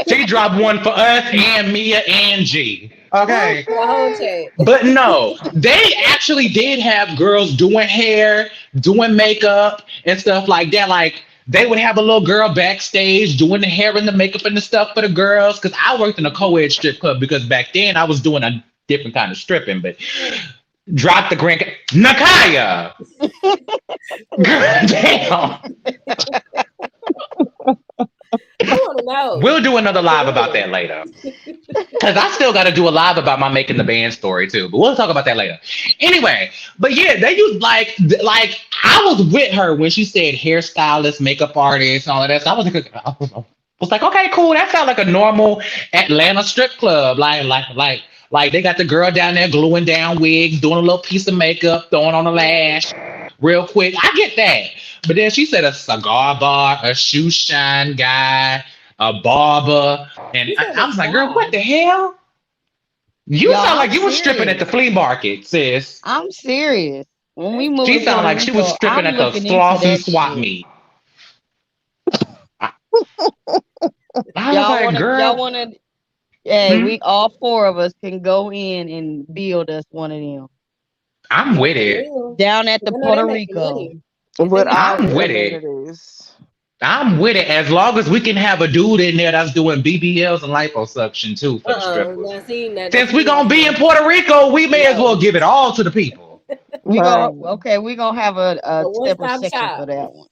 She dropped one for us and Mia and G. Okay. The whole chat. But no, they actually did have girls doing hair, doing makeup, and stuff like that. Like, they would have a little girl backstage doing the hair and the makeup and the stuff for the girls. Because I worked in a co-ed strip club because back then I was doing a different kind of stripping. But drop the green... Nakaya! Girl, damn. I want to know. We'll do another live about that later. Because I still got to do a live about my making the band story too. But we'll talk about that later. Anyway, but yeah, they used like I was with her when she said hairstylist, makeup artist, and all of that. So I was like, okay, cool. That sounds like a normal Atlanta strip club. Like they got the girl down there gluing down wigs, doing a little piece of makeup, throwing on a lash real quick. I get that. But then she said a cigar bar, a shoe shine guy, a barber. And I was like, girl, what the hell? You sound like you were stripping at the flea market, sis. I'm serious. When we moved, She sounded like she was stripping at the sloth and swap meet. I was like, girl. Y'all want to... Hey, we all four of us can go in and build us one of them. I'm with it. Down at the Puerto Rico. But I'm with it. I'm with it as long as we can have a dude in there that's doing BBLs and liposuction too for the strippers. Since we're gonna be in Puerto Rico, we may as well give it all to the people. We're gonna have a separate section for that one.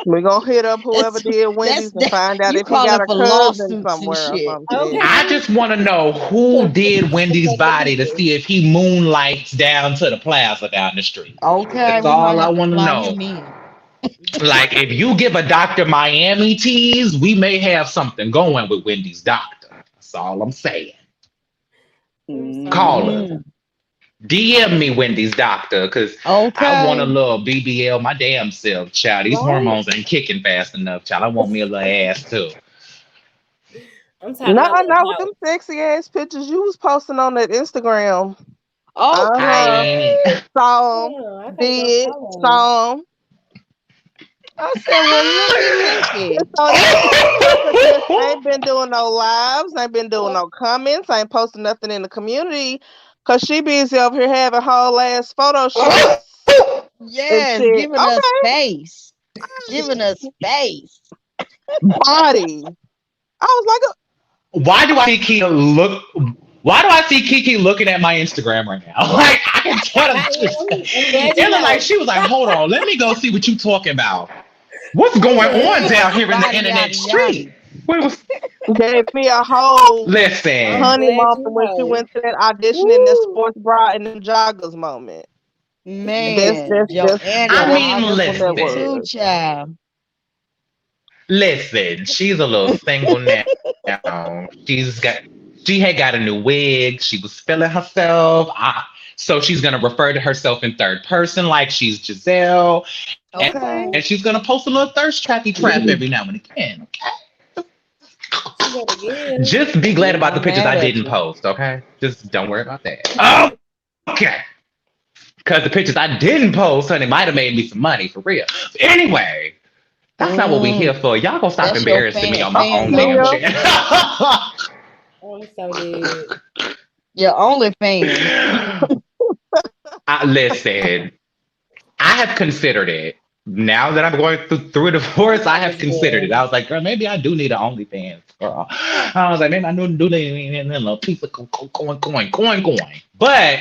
We're gonna hit up whoever did Wendy's and find out if he got a cousin somewhere or something. Okay. I just want to know who did Wendy's body to see if he moonlights down to the plaza down the street. Okay. That's all I want to know. Like, if you give a Dr. Miami tease, we may have something going with Wendy's doctor. That's all I'm saying. Call her. DM me Wendy's doctor, because I want a little BBL my damn self, child. These hormones ain't kicking fast enough, child. I want me a little ass too. Not with them sexy ass pictures you was posting on that Instagram. Saw them, did, saw them. I said, well, I ain't been doing no lives, ain't been doing no comments, ain't posting nothing in the community. Cause she busy over here having whole ass photo shoots. Yes, giving us space. Giving us space. Body. I was like, why do I see Kiki looking at my Instagram right now? Like, I can tell it looked like she was like, hold on, let me go see what you talking about. What's going on down here in the internet street? Gave me a whole honey moment when she went to that audition in that sports bra and them joggers moment. Man, listen, she's a little single now. She had got a new wig. She was feeling herself. So she's gonna refer to herself in third person like she's Giselle. Okay. And she's gonna post a little thirst trap every now and again. Okay. Just be glad about the pictures I didn't post, okay? Just don't worry about that. Oh, okay. Because the pictures I didn't post, honey, might have made me some money, for real. Anyway, that's not what we here for. Y'all gonna stop embarrassing me on my own damn channel. I'm so good. Your OnlyFans. Listen, I have considered it. Now that I'm going through a divorce, I have considered it. I was like, girl, maybe I do need an OnlyFans, girl. I was like, maybe I do need a little piece of going. But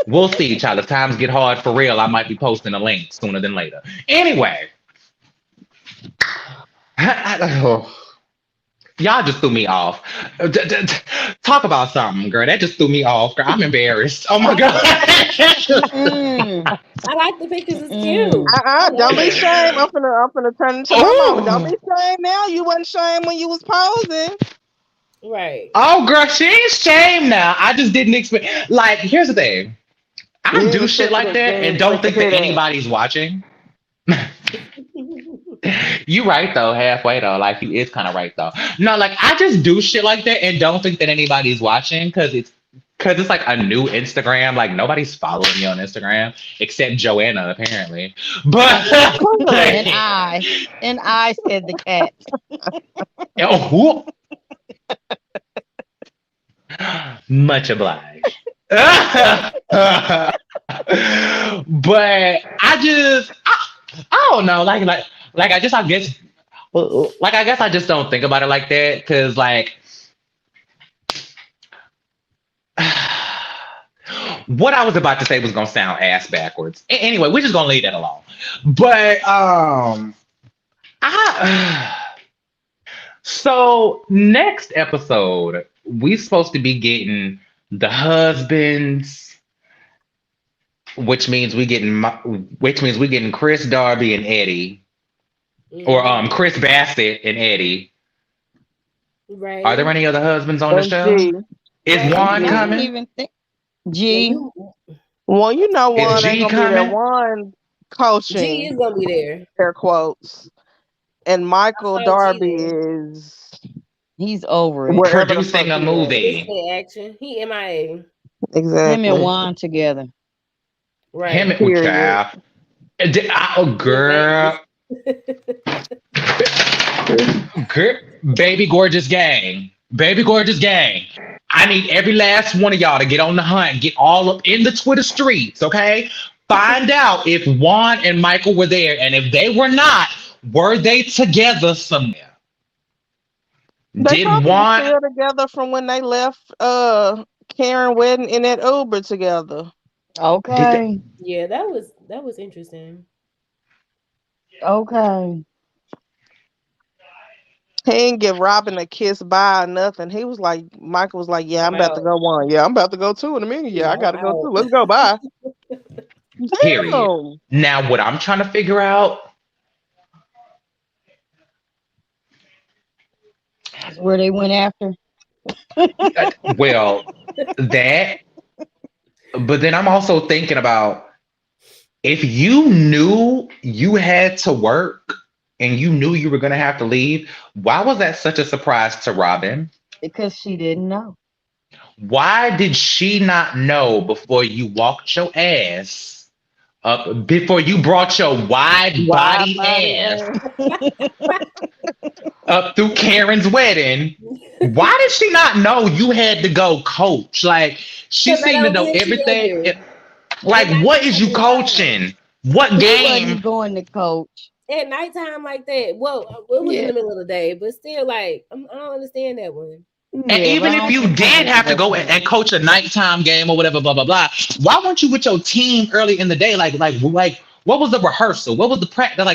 we'll see, child. If times get hard for real, I might be posting a link sooner than later. Anyway. Y'all just threw me off. Talk about something, girl. That just threw me off, girl. I'm embarrassed. Oh my God. I like the pictures. It's cute. Don't be ashamed. I'm finna turn into my mama. Don't be ashamed now. You wasn't ashamed when you was posing. Right. Oh, girl, she ain't ashamed now. I just didn't expect. Like, here's the thing. I do shit like that and don't think that anybody's watching. You right though, halfway though. Like you is kind of right though. No, like I just do shit like that and don't think that anybody's watching because it's like a new Instagram. Like nobody's following me on Instagram except Joanna apparently. But And I said the cat. oh, much obliged. But I don't know. Like I guess like I guess I just don't think about it like that because like what I was about to say was gonna sound ass backwards. Anyway, we're just gonna leave that alone. But I so next episode we supposed to be getting the husbands, which means we getting Chris Darby and Eddie, or Chris Bassett and Eddie. Right. Are there any other husbands on the show? G. Is Right. Juan I didn't coming? even think. G. Well, you know, Is one G ain't gonna be coming? there. One G coaching, is gonna be there. air quotes, and Michael I saw Darby G is He's over it. wherever the Producing fuck a he is. movie. Disney action. He MIA. Exactly. Him and Juan together. Right. Him and Period. child. Oh, girl. Girl. Baby gorgeous gang. Baby gorgeous gang. I need every last one of y'all to get on the hunt, get all up in the Twitter streets, okay? Find out if Juan and Michael were there, and if they were not, were they together somewhere? They Did probably Juan? still together from when they left Karen wedding in that Uber together. Okay. Yeah, that was interesting. Okay. He didn't give Robin a kiss bye or nothing. He was like, Michael was like, yeah, I'm about to go one. Yeah, I'm about to go two in a minute. Yeah, I gotta go too. Let's go. Bye. Period. Damn. Now, what I'm trying to figure out, That's where they went after. well, that, but then I'm also thinking about if you knew you had to work and you knew you were going to have to leave, why was that such a surprise to Robin? Because she didn't know. Why did she not know before you walked your ass up, before you brought your wide body ass up through Karen's wedding? Why did she not know you had to go coach? Like, she seemed to know everything. Like, what is you coaching? What He game? wasn't going to coach. At nighttime like that. Well, it was in the middle of the day, but still, like, I don't understand that one. And even if you did have to go and coach a nighttime game or whatever, blah blah blah, why weren't you with your team early in the day? Like, what was the rehearsal? What was the practice?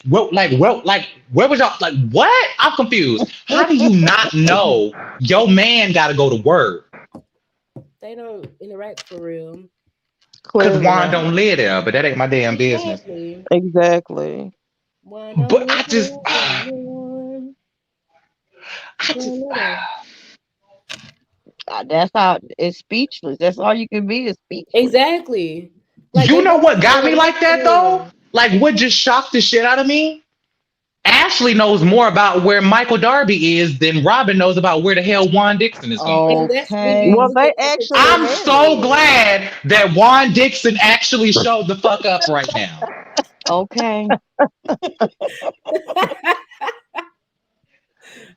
Where was y'all? Like, what? I'm confused. How do you not know your man got to go to work? They don't interact for real. Because Juan don't live there, but that ain't my damn business. Exactly. But I just That's how it's speechless. That's all you can be is speechless. Exactly. Like, you know what got me like that though? Like, what just shocked the shit out of me? Ashley knows more about where Michael Darby is than Robin knows about where the hell Juan Dixon is going. Okay. Well, they actually. I'm so glad that Juan Dixon actually showed the fuck up right now. Okay.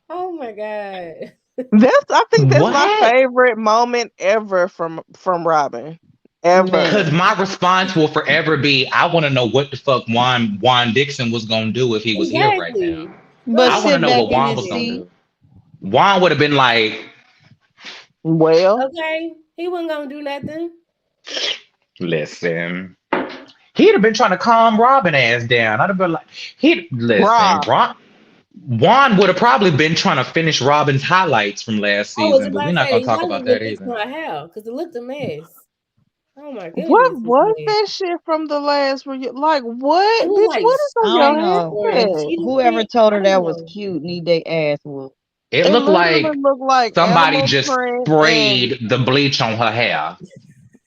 Oh my god. I think that's What? my favorite moment ever from Robin. Ever. Because my response will forever be, I want to know what the fuck Juan Dixon was gonna do if he was here right now. But I want to know what Juan was gonna do. Juan would have been like, well, okay, he wasn't gonna do nothing. Listen, he'd have been trying to calm Robin ass down. I'd have been like, Juan would have probably been trying to finish Robin's highlights from last season, but we're not gonna talk about that either. Because it looked a mess. Oh my goodness. what was that shit from the last reunion? Like, what? Bitch, Like, what is on I your don't know. head? Whoever told her that was cute need their ass whooped. It looked like somebody animal just print sprayed the bleach on her hair.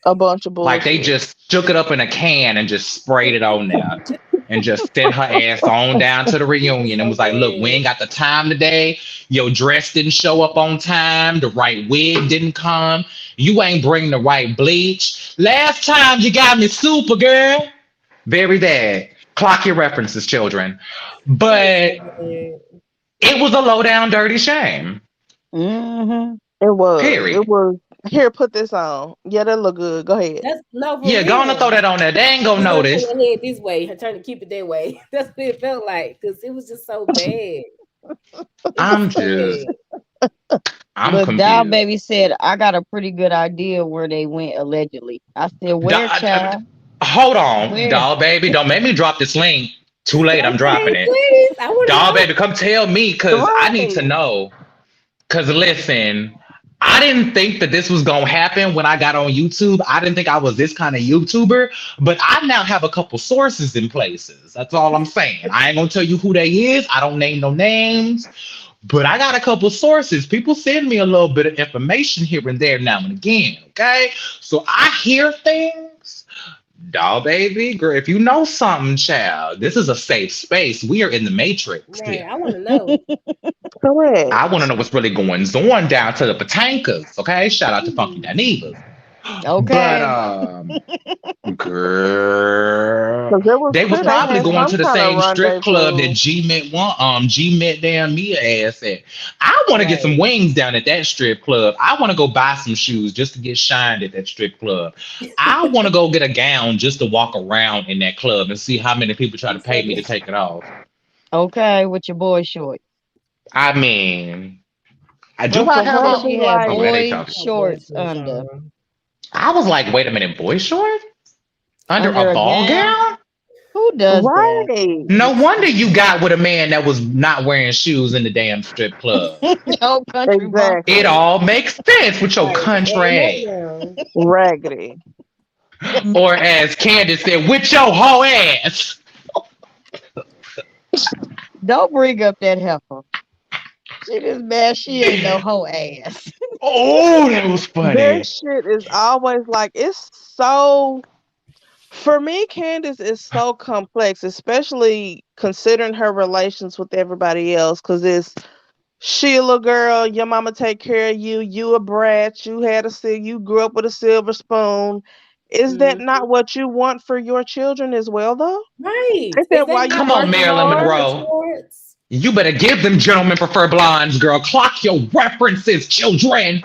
a bunch of bullshit. Like they just shook it up in a can and just sprayed it on there. and just sent her ass on down to the reunion and was like, look, we ain't got the time today. Your dress didn't show up on time. The right wig didn't come. You ain't bring the right bleach. Last time you got me super, girl. Very bad. Clock your references, children. But it was a low down dirty shame. Mm-hmm. It was. Period. It was. Here, put this on. Yeah, that look good. Go ahead. That's no. For Yeah, real. go on and throw that on there. They ain't gonna notice. Turn your head this way. Turn to keep it that way. That's what it felt like because it was just so bad. I'm confused. confused. Doll Baby said, I got a pretty good idea where they went allegedly. I said, where, child? Hold on. Where? Doll Baby, don't make me drop this link. Too late, I'm dropping it. Please, Doll Baby, come tell me because I need to know. Because listen, I didn't think that this was going to happen when I got on YouTube. I didn't think I was this kind of YouTuber, but I now have a couple sources in places. That's all I'm saying. I ain't going to tell you who they is. I don't name no names, but I got a couple sources. People send me a little bit of information here and there now and again, okay? So I hear things. Doll Baby, girl, if you know something, child, this is a safe space. We are in the Matrix. Right, I want to know. Correct. I want to know what's really going on down to the Patankas, okay? Shout out to Funky Danivas. Okay. But, girl, they was probably going to the same strip club that G met damn Mia ass at. I want to get some wings down at that strip club. I want to go buy some shoes just to get shined at that strip club. I want to go get a gown just to walk around in that club and see how many people try to pay me to take it off. Okay, with your boy shorts. I mean, I have she had boy shorts under. I was like, wait a minute, boy shorts? Under a ball gown? Who does that? No wonder you got with a man that was not wearing shoes in the damn strip club. Yo, country exactly. It all makes sense with your country ass. Raggedy. Or as Candace said, with your hoe ass. Don't bring up that heifer. She just bad. She ain't no hoe ass. Oh, that was funny. This shit is always like, it's so, for me, Candace is so complex, especially considering her relations with everybody else, because it's Sheila girl, your mama take care of you, you a brat, you grew up with a silver spoon. Is that not what you want for your children as well, though? Right. Come on, Marilyn Monroe. You better give them gentlemen prefer blondes, girl. Clock your references, children.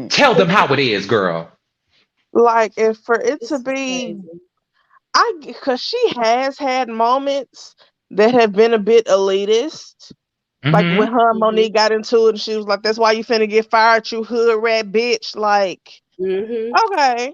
Tell them how it is, girl. Like, if for it to be, because she has had moments that have been a bit elitist. Like when her and Monique got into it, and she was like, "That's why you finna get fired, you hood rat bitch." Like, okay.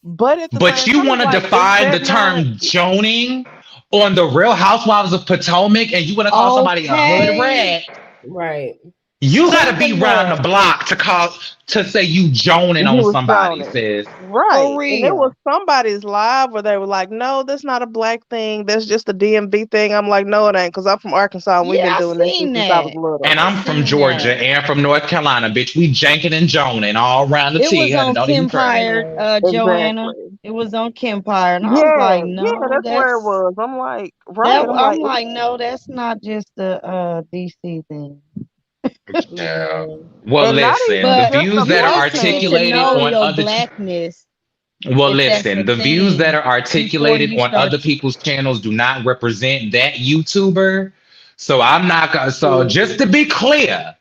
But you want to define the term joning on the Real Housewives of Potomac, and you want to call somebody a hood rat? Right. You gotta be round the block to say you joning on somebody, sis. Right. And it was somebody's live where they were like, "No, that's not a black thing. That's just a DMV thing." I'm like, "No, it ain't," because I'm from Arkansas. And we've been doing this since I was little. And I'm from Georgia and from North Carolina, bitch. We janking and joning all around the T. It was on Kempire, Joanna. It was on Kempire. And I was like, no, that's where it was. I'm like, I'm like, no, that's not just the DC thing. Yeah. Well, listen, the views that are articulated on other blackness. Well, listen, the views that are articulated on other people's channels do not represent that YouTuber. So I'm not gonna. So just to be clear,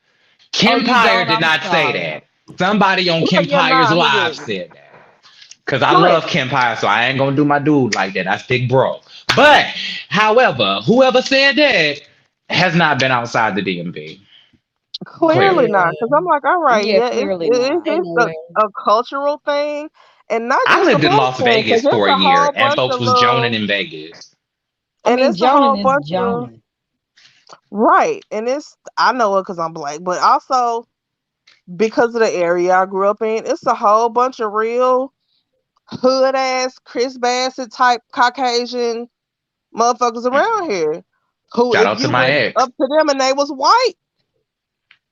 Kempire did not say that. Somebody on Kempire's live said that. Because I love Kempire, so I ain't gonna do my dude like that. That's big bro. But, however, whoever said that has not been outside the DMV. Clearly not, because I'm like, all right, it's a cultural thing, and not. I just lived in Las Vegas for a year, and folks was joning in Vegas. And it's a whole bunch of right, and I know it because I'm black, but also because of the area I grew up in, it's a whole bunch of real hood ass Chris Bassett type Caucasian motherfuckers around here. Who, shout if out you to my went ex. up to them and they was white,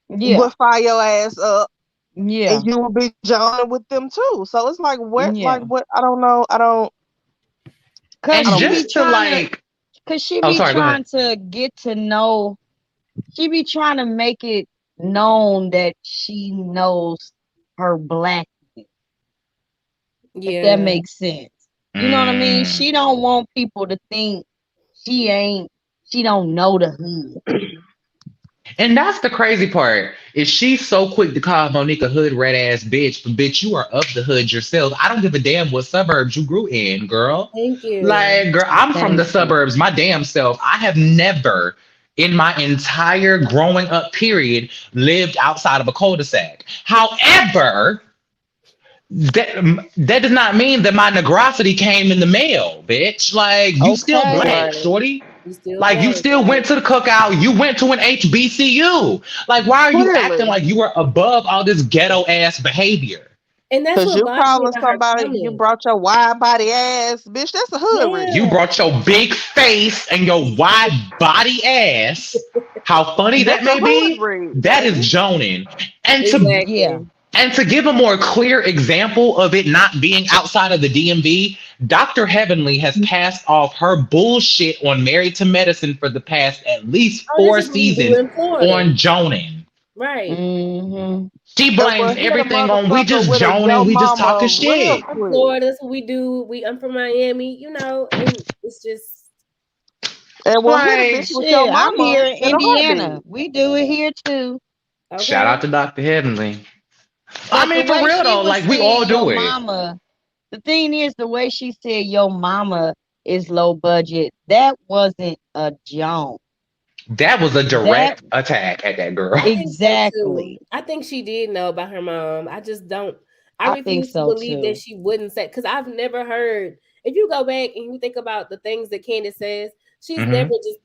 would fire your ass up. Yeah. And you would be joining with them too. So it's like, what, like what? I don't know. Cause And she be just to trying to, like, cause she oh, be sorry, go trying ahead. to get to know. She be trying to make it known that she knows her black. If that Yeah. makes sense. You know what I mean? Mm. She don't want people to think she ain't. She don't know the hood. And that's the crazy part. Is she so quick to call Monique a hood rat ass bitch? But bitch, you are of the hood yourself. I don't give a damn what suburbs you grew in, girl. Thank you. Like, girl, I'm from the Thank you. suburbs, my damn self. I have never in my entire growing up period lived outside of a cul-de-sac. However, that does not mean that my negrosity came in the mail, bitch. Like, you still Okay. black, Right. shorty. You still Like, you black. still went to the cookout. You went to an HBCU. Like, why are you acting Clearly. like you are above all this ghetto ass behavior? And that's Cause what you bothers me calling about her somebody, you comment. brought your wide body ass, bitch. That's a hood You Yeah. reason. brought your big face and your wide body ass. How funny that That's a may hood be. read, That is baby. joning. And to Yeah. Exactly. and to give a more clear example of it not being outside of the DMV, Dr. Heavenly has passed off her bullshit on Married to Medicine for the past at least Oh, this four is what we do seasons in Florida. on joning. Right. Mm-hmm. She And blames we'll hit a everything on we motherfucker just with a joning, yo we just talking mama real shit. I'm quick. Florida. That's what we do. I'm from Miami, and it's just And we'll hit a bitch Like, with your Shit, I'm mama here in in a Indiana. heartbeat. We do it here too. shout out okay. to Dr. Heavenly. I But the mean, for way real she though, was like we all saying your do it. mama, the thing is, the way she said your mama is low budget, that wasn't a joke. That was a That direct attack at that girl. I think so too. exactly. I think she did know about her mom. I just don't. I I think refuse to so believe that too. she wouldn't say, because I've never heard. If you go back and you think about the things that Candace says, she's never Hmm. just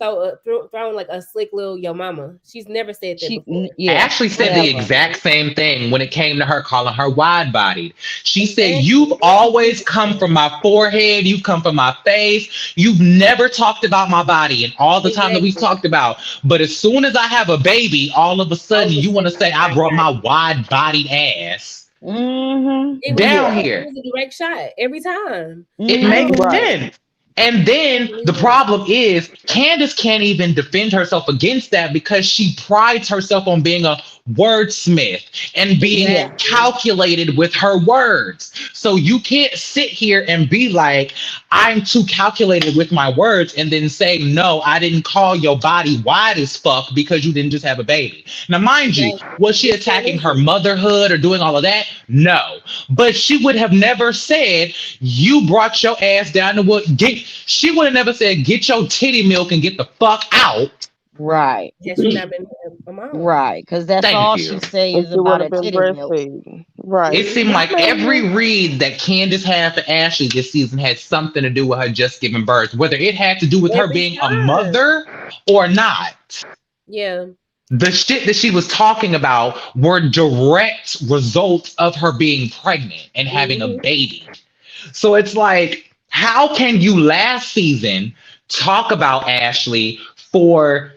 thrown like a slick little yo mama. She's never said that before. Yeah, Ashley said the never. exact same thing when it came to her calling her wide bodied. She said, Exactly. you've always come from my forehead, you've come from my face, you've never talked about my body and all the time that we've Exactly. talked about. But as soon as I have a baby, all of a All sudden of a you want to sudden, say I I brought got my it. wide bodied ass Mm-hmm. down Yeah. It here. was a direct shot every time. It I makes don't Mm-hmm. Right. sense. And then the believe it. problem is Candace can't even defend herself against that because she prides herself on being a wordsmith and being Yeah. Exactly. calculated with her words. So you can't sit here and be like, I'm too calculated with my words and then say, no, I didn't call your body wide as fuck because you didn't just have a baby. Now, mind you, Exactly. was she This one attacking her isn't. motherhood or doing all of that? No. But she would have never said, you brought your ass down to what get. She would have never said, get your titty milk and get the fuck out. Right. Has she not been a mom? Right. Because that's Thank all you. she say If is she would about have a been titty milk. breastfeeding. Right. It seemed Mhm. like every read that Candace had for Ashley this season had something to do with her just giving birth, whether it had to do with her Every being a time. mother or not. Yeah. The shit that she was talking about were direct results of her being pregnant and having a Hmm. baby. So it's like, how can you last season talk about Ashley for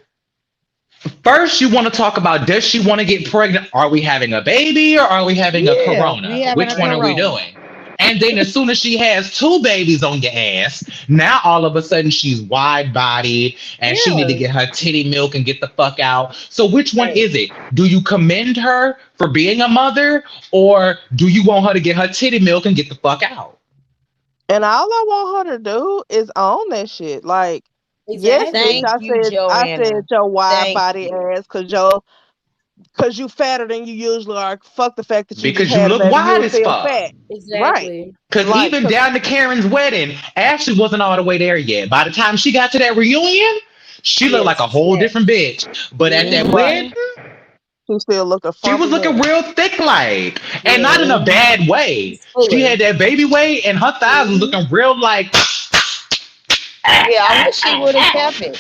first you want to talk about does she want to get pregnant? Are we having a baby or are we having a Yeah. We corona? having Which a one are we corona. doing? And then as soon as she has two babies on your ass, now all of a sudden she's wide bodied and she need to Yeah. get her titty milk and get the fuck out. So which one Right. is it? Do you commend her for being a mother or do you want her to get her titty milk and get the fuck out? And all I want her to do is own that shit. Like, yes, bitch, Exactly. Thank you, I said Joanna. your wide Thank body you. ass cause you fatter than you usually are. Fuck the fact that you just Because you had a look baby, you wide were as still fuck. fat. Right. Exactly. Because Like, even 'cause down to Karen's wedding, Ashley wasn't all the way there yet. By the time she got to that reunion, she looked Yeah, like a she whole snapped. different bitch. But at that Mm-hmm. wedding, right. She still looked a she was frumpy looking mess. real thick like. And not in Yeah. a Mm-hmm. bad way. She's She fuller. had that baby weight and her thighs was Hmm. looking real like. Yeah, I wish she would have kept it.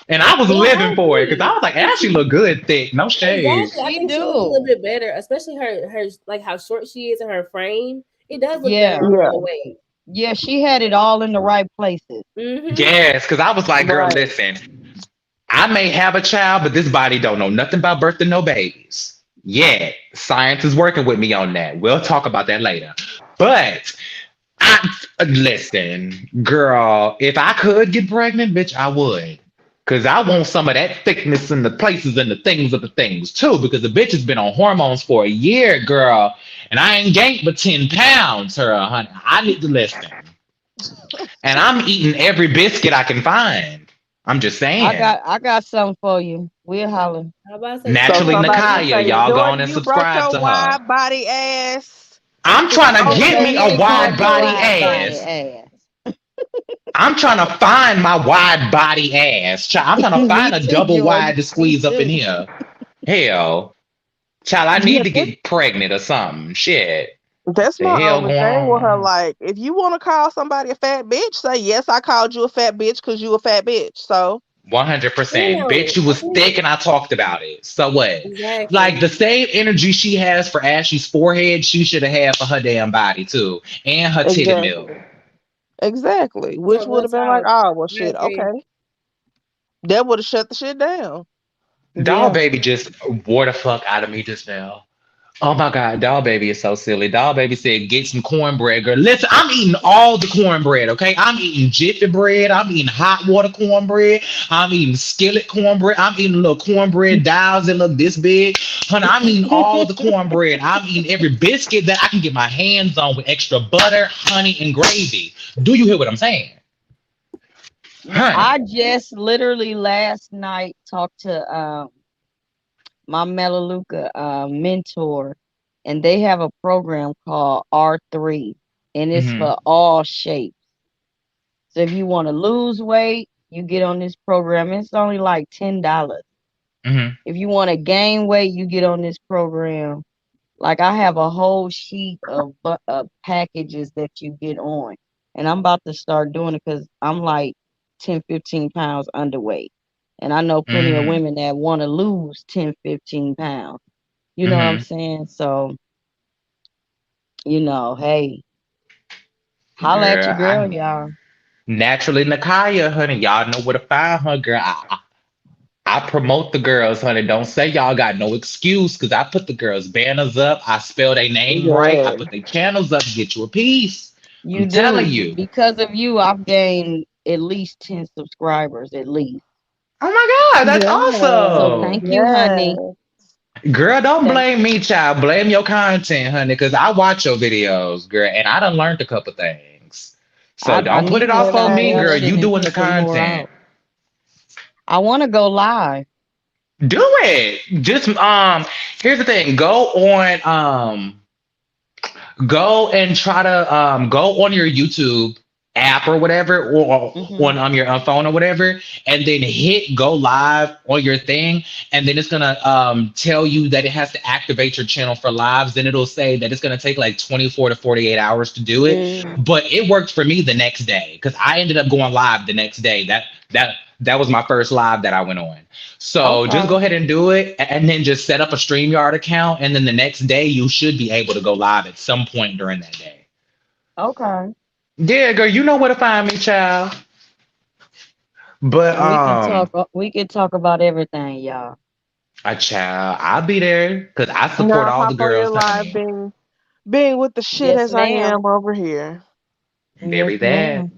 And I was Yeah, I living for it because I agree. was like, I think Ashley look good thick. No shade. exactly. I She think she looks a little do. bit better, especially her like how short she is and her frame. It does look better Yeah. on her Yeah. the weight. Yeah, she had it all in the right places. Hmm. Yes, because I was like, girl, Right. listen, I may have a child, but this body don't know nothing about birthing no babies. Yeah, science is working with me on that. We'll talk about that later. But Listen, girl, if I could get pregnant, bitch, I would. Cause I want some of that thickness in the places and the things of the things too. Because the bitch has been on hormones for a year, girl, and I ain't gained but 10 pounds, honey. I need to listen, and I'm eating every biscuit I can find. I'm just saying. I got something for you. We'll holler. How about say So Naturally, something? somebody Nakaya, say, y'all go on Jordan, and you broke subscribe your to her. wide body ass. I'm trying to Don't get say me you a ain't wide broke your body wide body ass. ass. I'm trying to find my wide body ass. I'm trying to Me find a too, double wide Jordan. to Me squeeze up in too. here. Hell, child, I need Yeah, to get pregnant or something. Shit. That's The my hell only going thing with her. on? Like, if you want to call somebody a fat bitch, say, yes, I called you a fat bitch because you a fat bitch. So, 100%. Bitch, No, you I was think thick and I talked about it. So what? Like exactly. the same energy she has for Ashley's forehead, she should have had for her damn body too. And her titty milk. exactly. Exactly. No, Which would real have been like, talk. oh, well, I shit, agree. okay. That would have shut the shit down. Doll yeah. baby just wore the fuck out of me just now. Oh my God, Doll Baby is so silly. Doll Baby said, get some cornbread, girl. Listen, I'm eating all the cornbread, okay? I'm eating Jiffy bread. I'm eating hot water cornbread. I'm eating skillet cornbread. I'm eating little cornbread dials that look this big. Honey, I'm eating all the cornbread. I'm eating every biscuit that I can get my hands on with extra butter, honey, and gravy. Do you hear what I'm saying? I Honey. just literally last night talked to my Melaleuca mentor, and they have a program called R3, and it's Mm-hmm. for all shapes. So if you want to lose weight, you get on this program. It's only like $10. Mm-hmm. If you want to gain weight, you get on this program. Like I have a whole sheet of packages that you get on, and I'm about to start doing it because I'm like 10, 15 pounds underweight, and I know plenty of Mm-hmm. women that want to lose 10, 15 pounds. You know what I'm Mm-hmm. saying? So, hey, holla at Girl, your girl, y'all. naturally Nakaya, honey. Y'all know where to find her, girl. I promote the girls, honey. Don't say y'all got no excuse because I put the girls' banners up. I spell their name right. I Yeah. put their channels up to get you a piece. You I'm telling do. you. Because of you, I've gained at least 10 subscribers, at least. Oh my God, that's So Yes. awesome. thank you, honey. Yes. Girl, don't Thank blame me, child. Blame your content, honey, because I watch your videos, girl, and I done learned a couple things. So I don't put need it to off on stop me, girl. You bullshitting and doing the put some more content. out. I want to go live. Do it. Just here's the thing. Go and try to go on your YouTube app or whatever, or Hmm. on your phone or whatever, and then hit go live on your thing, and then it's gonna tell you that it has to activate your channel for lives. Then it'll say that it's gonna take like 24 to 48 hours to do it, Mm, but it worked for me the next day because I ended up going live the next day. That was my first live that I went on. So just okay. go ahead and do it, and then just set up a StreamYard account, and then the next day you should be able to go live at some point during that day. Okay. Yeah, girl, you know where to find me, child. But And we can talk about everything, y'all. a child, I'll be there because I support Now all the hop on your girls, live honey. being with the shit Yes, as I ma'am. am over here. Yes, Very that, ma'am.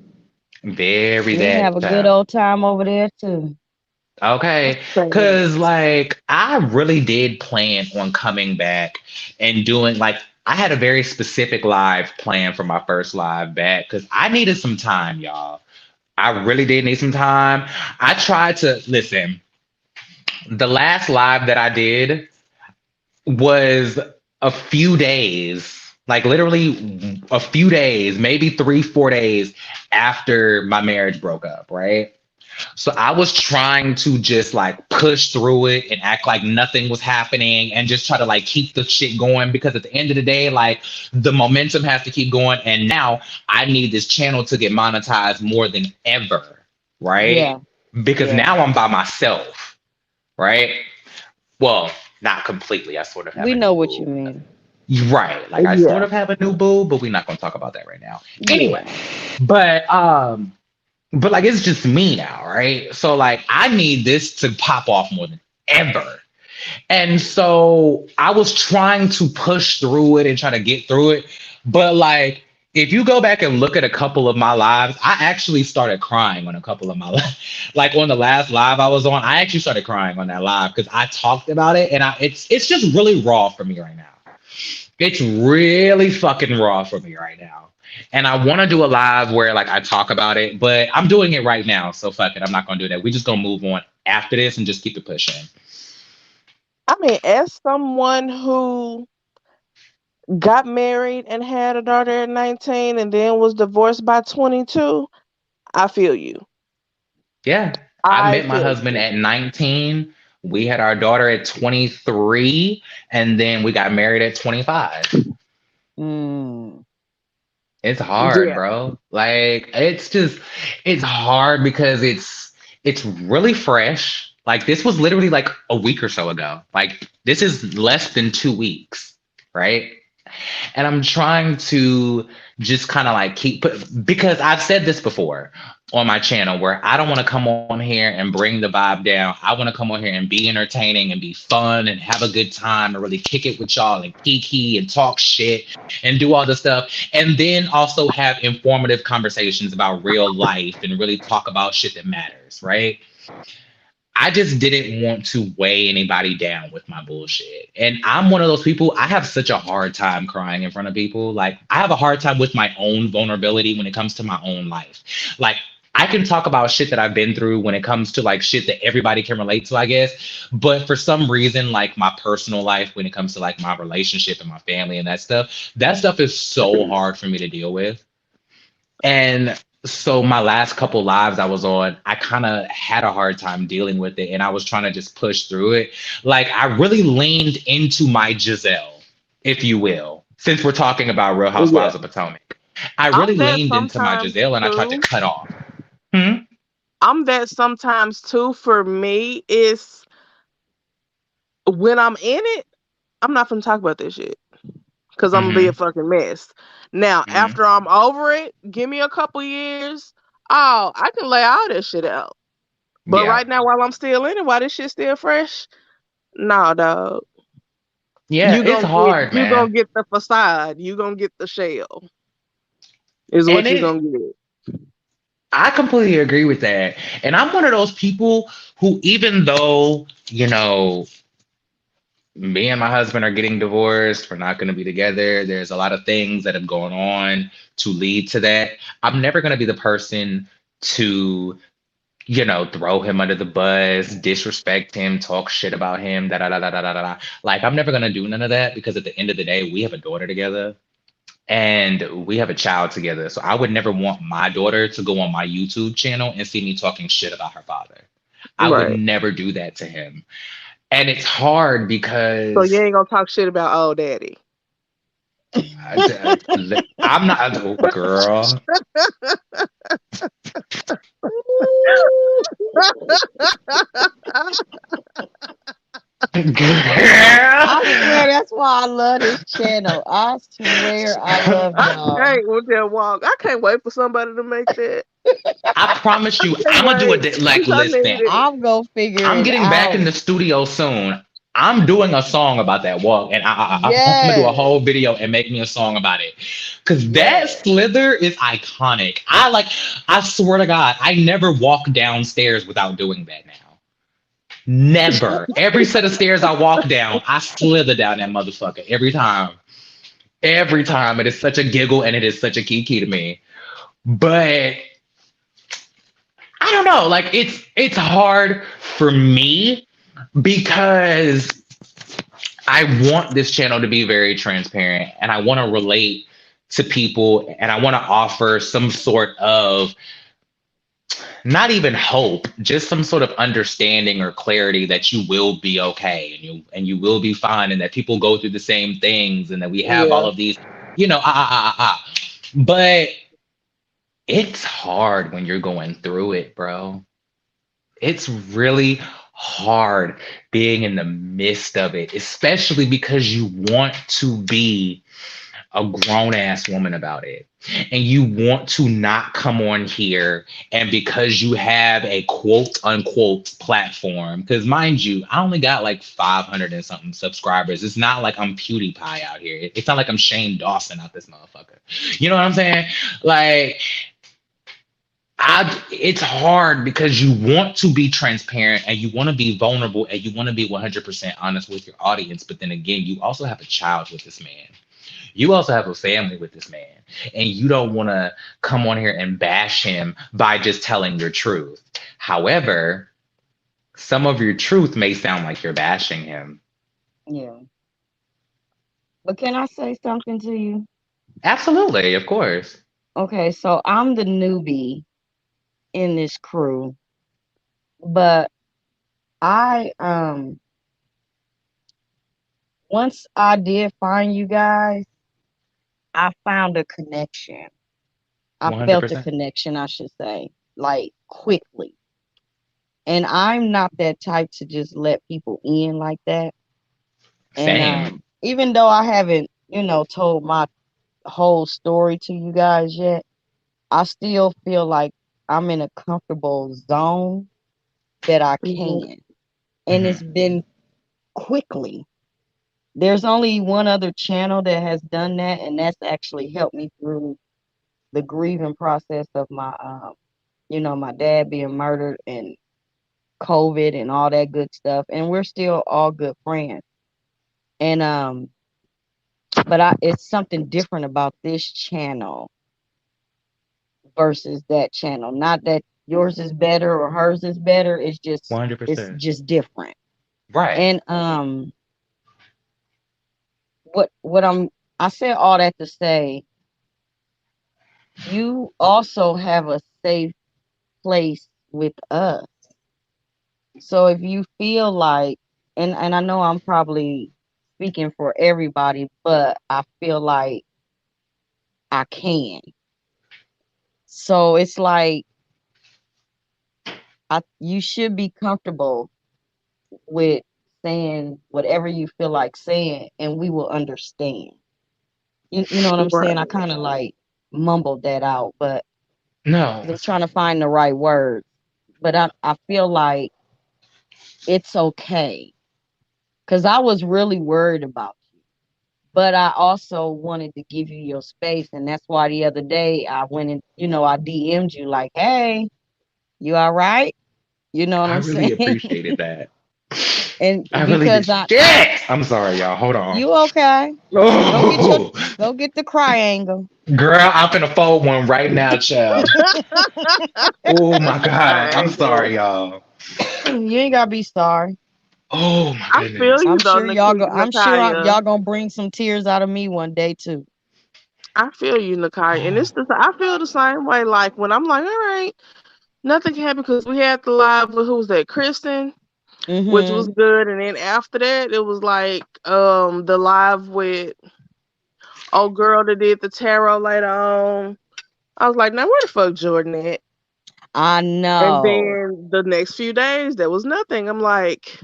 very We'll that, have a good child. old time over there too. Okay, Same. because like I really did plan on coming back and doing like I had a very specific live plan for my first live back because I needed some time, y'all. I really did need some time. I tried to listen. The last live that I did was a few days, like literally a few days, maybe 3, 4 days after my marriage broke up, right? So I was trying to just like push through it and act like nothing was happening and just try to like keep the shit going because at the end of the day, like the momentum has to keep going. And now I need this channel to get monetized more than ever, right? Yeah, Because yeah. now I'm by myself, right? Well, not completely. I sort of have We a new know what boo. you mean. Right. Like I sort Yeah. of have a new boo, but we're not gonna talk about that right now. Anyway, Yeah. but like it's just me now, right? So like I need this to pop off more than ever. And so I was trying to push through it and try to get through it, but like If you go back and look at a couple of my lives, I actually started crying on a couple of my lives. Like on the last live I was on, I actually started crying on that live because I talked about it, and it's just really raw for me right now. It's really fucking raw for me right now. And I want to do a live where like I talk about it, but I'm doing it right now. So fuck it. I'm not gonna do that. We just gonna move on after this and just keep it pushing. I mean, as someone who got married and had a daughter at 19 and then was divorced by 22, I feel you. Yeah. I I met my feel husband you. at 19. We had our daughter at 23, and then we got married at 25. Mm. It's hard, Yeah. bro. Like it's hard because it's really fresh. Like this was literally like a week or so ago. Like this is less than 2 weeks, right? And I'm trying to just kind of like because I've said this before on my channel where I don't want to come on here and bring the vibe down. I want to come on here and be entertaining and be fun and have a good time and really kick it with y'all and kiki and talk shit and do all the stuff. And then also have informative conversations about real life and really talk about shit that matters, right? I just didn't want to weigh anybody down with my bullshit. And I'm one of those people, I have such a hard time crying in front of people. Like, I have a hard time with my own vulnerability when it comes to my own life. Like, I can talk about shit that I've been through when it comes to like shit that everybody can relate to, I guess. But for some reason, like my personal life, when it comes to like my relationship and my family and that stuff is so hard for me to deal with. And so my last couple lives I was on, I kind of had a hard time dealing with it, and I was trying to just push through it. Like I really leaned into my Giselle, if you will, since we're talking about Real Yeah. Housewives of Potomac. I I'm really that leaned into my sometimes Giselle, and I tried to too. cut off. Hmm? I'm that sometimes too. For me, it's when I'm in it, I'm not gonna talk about this shit because I'm gonna be a Hmm. fucking mess. Now, Hmm. after I'm over it, give me a couple years. Oh, I can lay all this shit out. But Yeah. right now, while I'm still in it, while this shit still fresh, nah, dog. Yeah, it's hard, You gonna man. get the facade. You gonna get the shell. Is And what you it gonna get. I completely agree with that. And I'm one of those people who, even though, me and my husband are getting divorced. We're not going to be together. There's a lot of things that have gone on to lead to that. I'm never going to be the person to, throw him under the bus, disrespect him, talk shit about him, da da da da da da da. Like, I'm never going to do none of that because at the end of the day, we have a daughter together and we have a child together. So I would never want my daughter to go on my YouTube channel and see me talking shit about her father. I would Right. never do that to him. And it's hard So you because ain't gonna talk shit about old daddy. I'm not a girl. I swear Girl. that's why I love this channel. I swear I love I y'all. can't with that walk. I can't wait for somebody to make that. I promise you, Can't I'm gonna do wait. it. Like, I need listen, it. I'm gonna figure I'm it getting back in out. the studio soon. I'm doing a song about that walk, and I'm gonna do a Yes. whole video and make me a song about it. Cause that Yes. slither is iconic. I swear to God, I never walk downstairs without doing that now. Never. Every set of stairs I walk down, I slither down that motherfucker every time. Every time. It is such a giggle and it is such a kiki to me. But I don't know. Like it's hard for me because I want this channel to be very transparent and I want to relate to people and I want to offer some sort of not even hope, just some sort of understanding or clarity that you will be okay and you will be fine and that people go through the same things and that we have all Yeah. of these, But it's hard when you're going through it, bro. It's really hard being in the midst of it, especially because you want to be a grown ass woman about it. And you want to not come on here, and because you have a quote unquote platform, because mind you, I only got like 500 and something subscribers. It's not like I'm PewDiePie out here. It's not like I'm Shane Dawson out this motherfucker. You know what I'm saying? Like, it's hard because you want to be transparent and you want to be vulnerable and you want to be 100% honest with your audience. But then again, you also have a child with this man. You also have a family with this man, and you don't want to come on here and bash him by just telling your truth. However, some of your truth may sound like you're bashing him. Yeah. But can I say something to you? Absolutely, of course. Okay, so I'm the newbie in this crew, but I once I did find you guys, I found a connection. I felt a 100%. connection, I should say, like quickly. And I'm not that type to just let people in like that. And Same. even though I haven't, told my whole story to you guys yet, I still feel like I'm in a comfortable zone that I Mhm. can. And it's been quickly. There's only one other channel that has done that, and that's actually helped me through the grieving process of my dad being murdered and COVID and all that good stuff. And we're still all good friends. And but it's something different about this channel versus that channel. Not that yours is better or hers is better. It's 100%. just different. Right. And what I said all that to say, you also have a safe place with us. So if you feel like, and I know I'm probably speaking for everybody, but I feel like I can. So it's like you should be comfortable with saying whatever you feel like saying, and we will understand. You know what I'm saying? I Right. kind of like mumbled that out, but No. 'cause I'm trying to find the right words. But I feel like it's okay because I was really worried about you, but I also wanted to give you your space, and that's why the other day I went and I DM'd you like, "Hey, you all right?" You know what I I'm really saying? appreciated that. And I really did. because Shit! I'm sorry, y'all. Hold on. you okay? Go get your Oh, go get the triangle. girl, I'm finna fold one right now, child. Oh my God. I'm Triangle. sorry, y'all. You ain't gotta be sorry. Oh my I feel goodness. you I'm though, sure y'all go. I'm sure Nakaya. y'all gonna bring some tears out of me one day too. I feel you, Nakaya. And Oh, I feel the same way. Like when I'm like, all right, nothing can happen because we had the live with who was that, Kristen, which was Mm-hmm. good. And then after that, it was like the live with old girl that did the tarot later on. I was like, now where the fuck Jordan at? I And know. then the next few days, there was nothing. I'm like,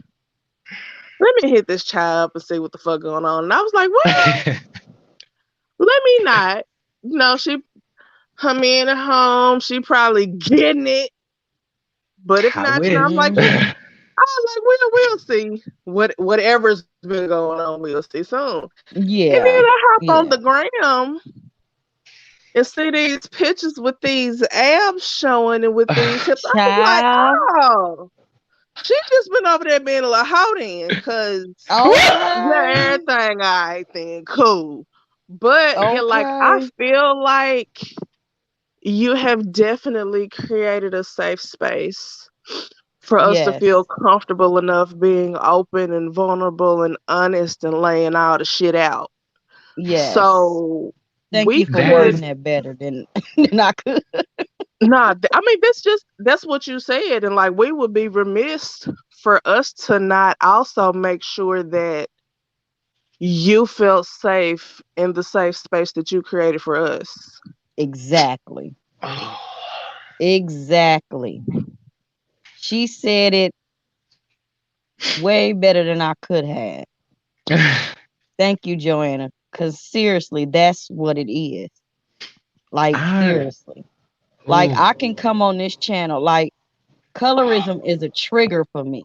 let me hit this child up and see what the fuck going on. And I was like, well, let me not. She her man at home, she probably getting it. But if I not, I'm wish. like, Mm-hmm. I was like, we'll see. Whatever's been going on, we'll see soon. And then Yeah. I hop on Yeah. the gram and see these pictures with these abs showing and with these hips. I was like, Child. oh, she just been over there being a little hoe then, because yeah, Okay. everything all right then, cool. But like I Okay. feel like you have definitely created a safe space for us to feel Yes. comfortable enough being open and vulnerable and honest and laying all the shit out. Yes. So Thank we you for could wording That's that better than than I could. not. I mean, that's what you said, and like we would be remiss for us to not also make sure that you felt safe in the safe space that you created for us. Exactly. oh. Exactly. She said it way better than I could have. Thank you, Joanna. Cause seriously, that's what it is. Like I, seriously. Like ooh. I can come on this channel. Like colorism is a trigger for me.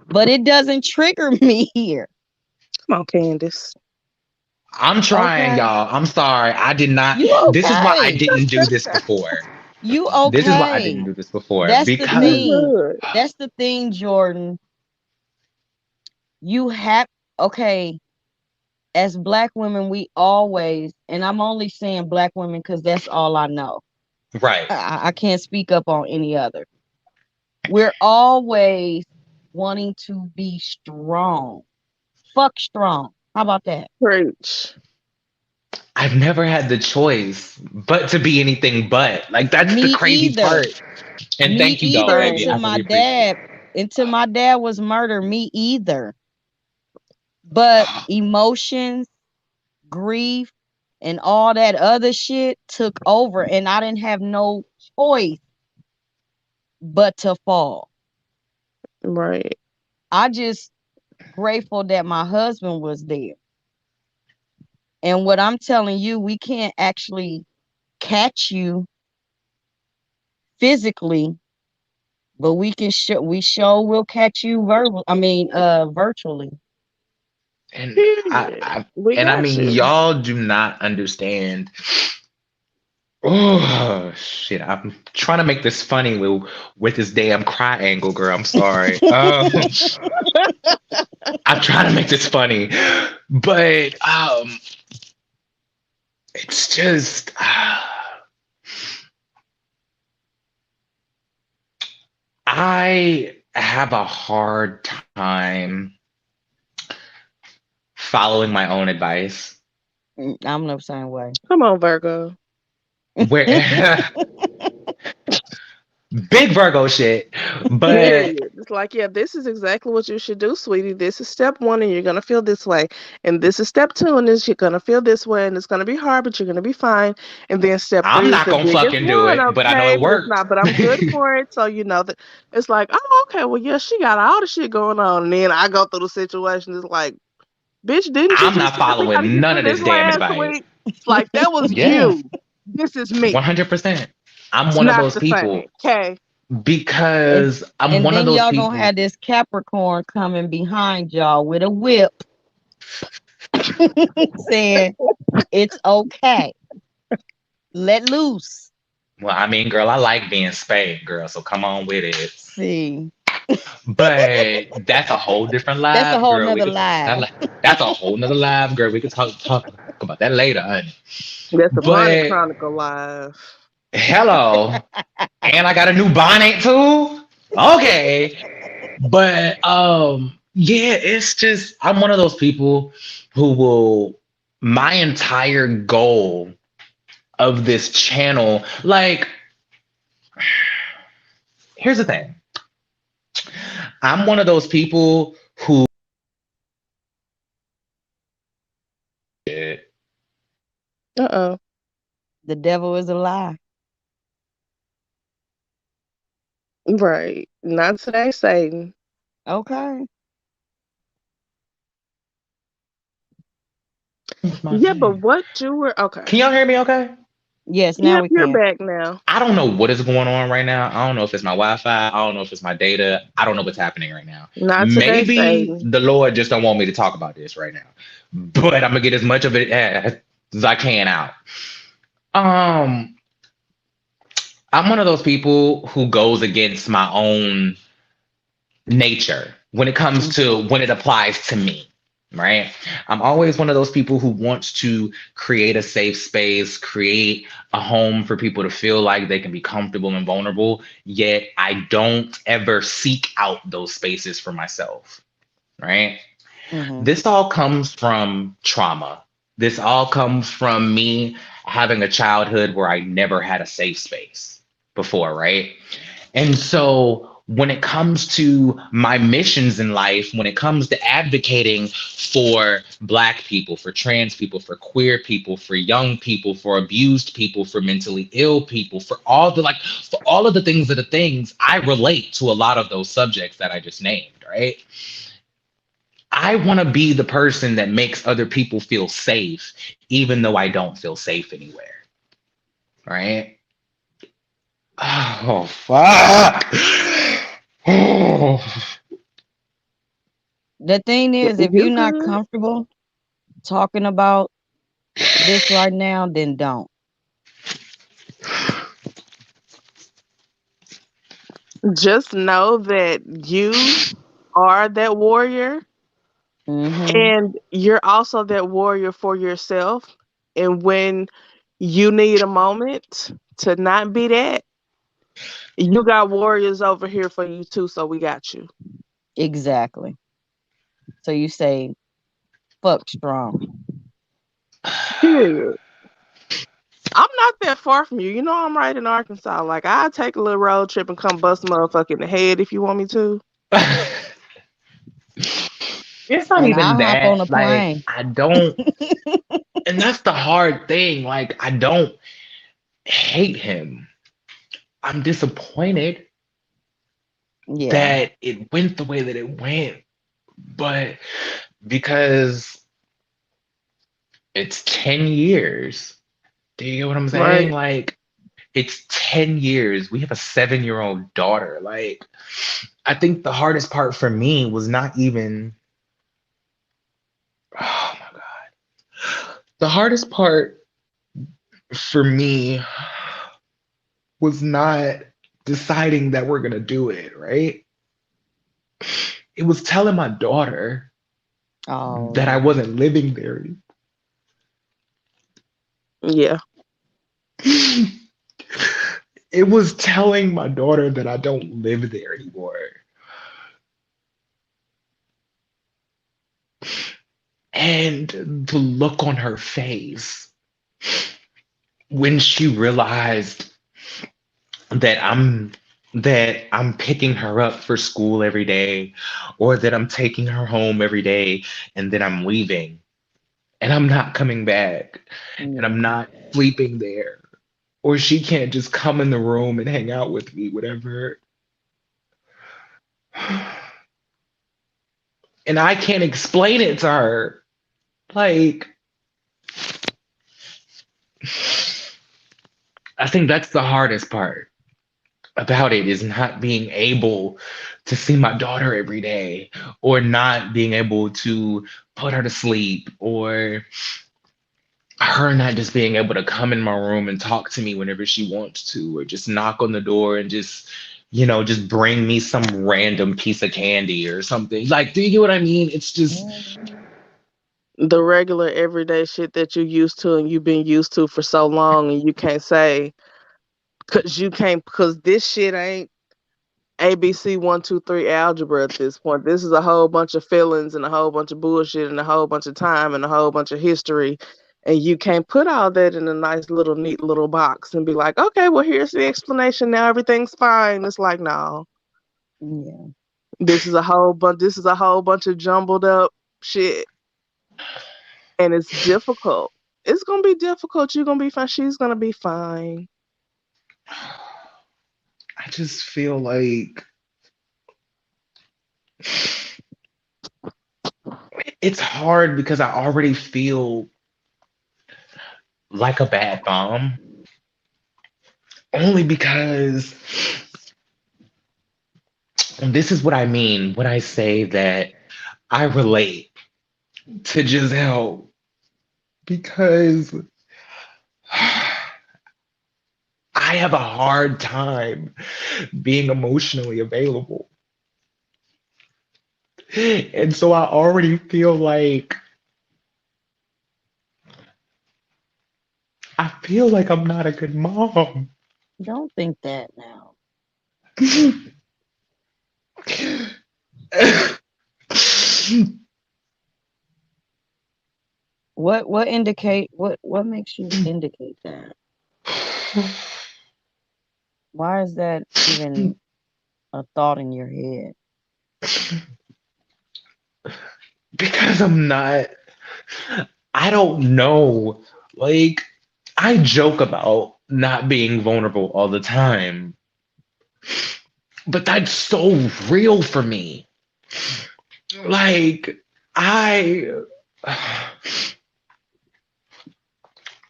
But it doesn't trigger me here. Come on, Candace. I'm trying, Okay. y'all. I'm sorry. I did not. You This is why I okay. didn't do this before. You This is why I didn't okay. do this before That's the because You thing. good. That's the thing, Jordan. You have okay. As black women, we always, and I'm only saying black women because that's all I know. right. I can't speak up on any other. We're always wanting to be strong. Fuck strong. How about that? Preach. I've never had the choice but to be anything but. Like that's the Me crazy either. part. And Me thank you, doll either baby. Same. I really appreciate it. until my dad was murdered. Me either. But emotions, grief, and all that other shit took over, and I didn't have no choice but to fall. Right. I just grateful that my husband was there. And what I'm telling you, we can't actually catch you physically, but we sure will catch you virtually. And Period. We I got mean, you. y'all do not understand. Oh shit! I'm trying to make this funny with this damn cry angle, girl. I'm sorry. I'm trying to make this funny, but it's just I have a hard time following my own advice. I'm the same way. Come on, Virgo. Where big Virgo shit, but Period. It's like, yeah, this is exactly what you should do, sweetie. This is step one, and you're gonna feel this way. And this is step two, and this you're gonna feel this way, and it's gonna be hard, but you're gonna be fine. And then step I'm three is not the gonna biggest fucking do one, it. But I know okay? it But it's worked. not. But I'm good for it, so you know that it's like, oh, okay, well, yeah, she got all the shit going on, and then I go through the situation. It's like, bitch, didn't you I'm just not tell me how to following get none through of this this damn last advice. week? It's like that was Yeah, you. This is me. 100%. I'm It's one of not those the same, people okay? and because I'm and one of then those y'all gonna people. have this Capricorn coming behind y'all with a whip saying it's okay. Let loose. Well, I mean, girl, I like being spanked, girl. So come on with it. See. But that's a whole different That's a live, whole girl. We nother could live. that's a whole nother live, girl. We could talk about that later, honey. That's a Monte But Chronicle live. hello, and I got a new bonnet too. Okay, but yeah, it's just I'm one of those people who will. My entire goal of this channel, like, here's the thing. I'm one of those people who Uh-oh. The devil is a lie. Right. Not today, Satan. Okay. Yeah, but what you were okay. Can y'all hear me okay? Yes, now Yep, we you're can. back now. I don't know what is going on right now. I don't know if it's my Wi-Fi. I don't know if it's my data. I don't know what's happening right now. Not today, Maybe Satan. the Lord just don't want me to talk about this right now. But I'm gonna get as much of it as I can out. Um, I'm one of those people who goes against my own nature when it comes to when it applies to me, right? I'm always one of those people who wants to create a safe space, create a home for people to feel like they can be comfortable and vulnerable, yet I don't ever seek out those spaces for myself, right? Mm-hmm. This all comes from trauma. This all comes from me having a childhood where I never had a safe space before, right? And so when it comes to my missions in life, when it comes to advocating for Black people, for trans people, for queer people, for young people, for abused people, for mentally ill people, for all the for all of the things, I relate to a lot of those subjects that I just named, right? I want to be the person that makes other people feel safe, even though I don't feel safe anywhere. Right? Oh, fuck. Oh. The thing is, if you're You not good? comfortable talking about this right now, then don't. Just know that you are that warrior, Mm-hmm. and you're also that warrior for yourself. And when you need a moment to not be that, you got warriors over here for you too. So we got you. Exactly. So you say, fuck strong. Period. I'm not that far from you. You know I'm right in Arkansas. Like I'll take a little road trip and come bust a motherfucker in the head if you want me to. It's not And even I'll hop on that. a Like, plane. I don't, and that's the hard thing. Like, I don't hate him. I'm disappointed Yeah. that it went the way that it went, but because it's 10 years. Do you get what I'm saying? Right. Like, it's 10 years. We have a 7-year-old daughter. Like, I think the hardest part for me was not even, oh my God. The hardest part for me was not deciding that we're going to do it, right? It was telling my daughter that I Oh, wasn't living there. Yeah. It was telling my daughter that I don't live there anymore. And the look on her face when she realized that I'm picking her up for school every day, or that I'm taking her home every day and then I'm leaving and I'm not coming back and I'm yeah. not sleeping there, or she can't just come in the room and hang out with me, whatever. And I can't explain it to her. Like, I think that's the hardest part about it, is not being able to see my daughter every day, or not being able to put her to sleep, or her not just being able to come in my room and talk to me whenever she wants to, or just knock on the door and just bring me some random piece of candy or something. Like, do you get what I mean? It's just, Mhm. The regular everyday shit that you used to and you've been used to for so long, and you can't say because this shit ain't ABC 1, 2, 3 algebra at this point. This is a whole bunch of feelings and a whole bunch of bullshit and a whole bunch of time and a whole bunch of history. And you can't put all that in a nice little neat little box and be like, okay, well here's the explanation. Now everything's fine. It's like, no. Yeah. This is a whole bunch of jumbled up shit. And it's difficult. It's gonna be difficult. You're gonna be fine. She's gonna be fine. I just feel like it's hard because I already feel like a bad mom, only because, and this is what I mean when I say that I relate to Giselle, because I have a hard time being emotionally available. And so I already feel like I'm not a good mom. Don't think that now. What makes you indicate that? Why is that even a thought in your head? Because I don't know. Like, I joke about not being vulnerable all the time, but that's so real for me. Like, I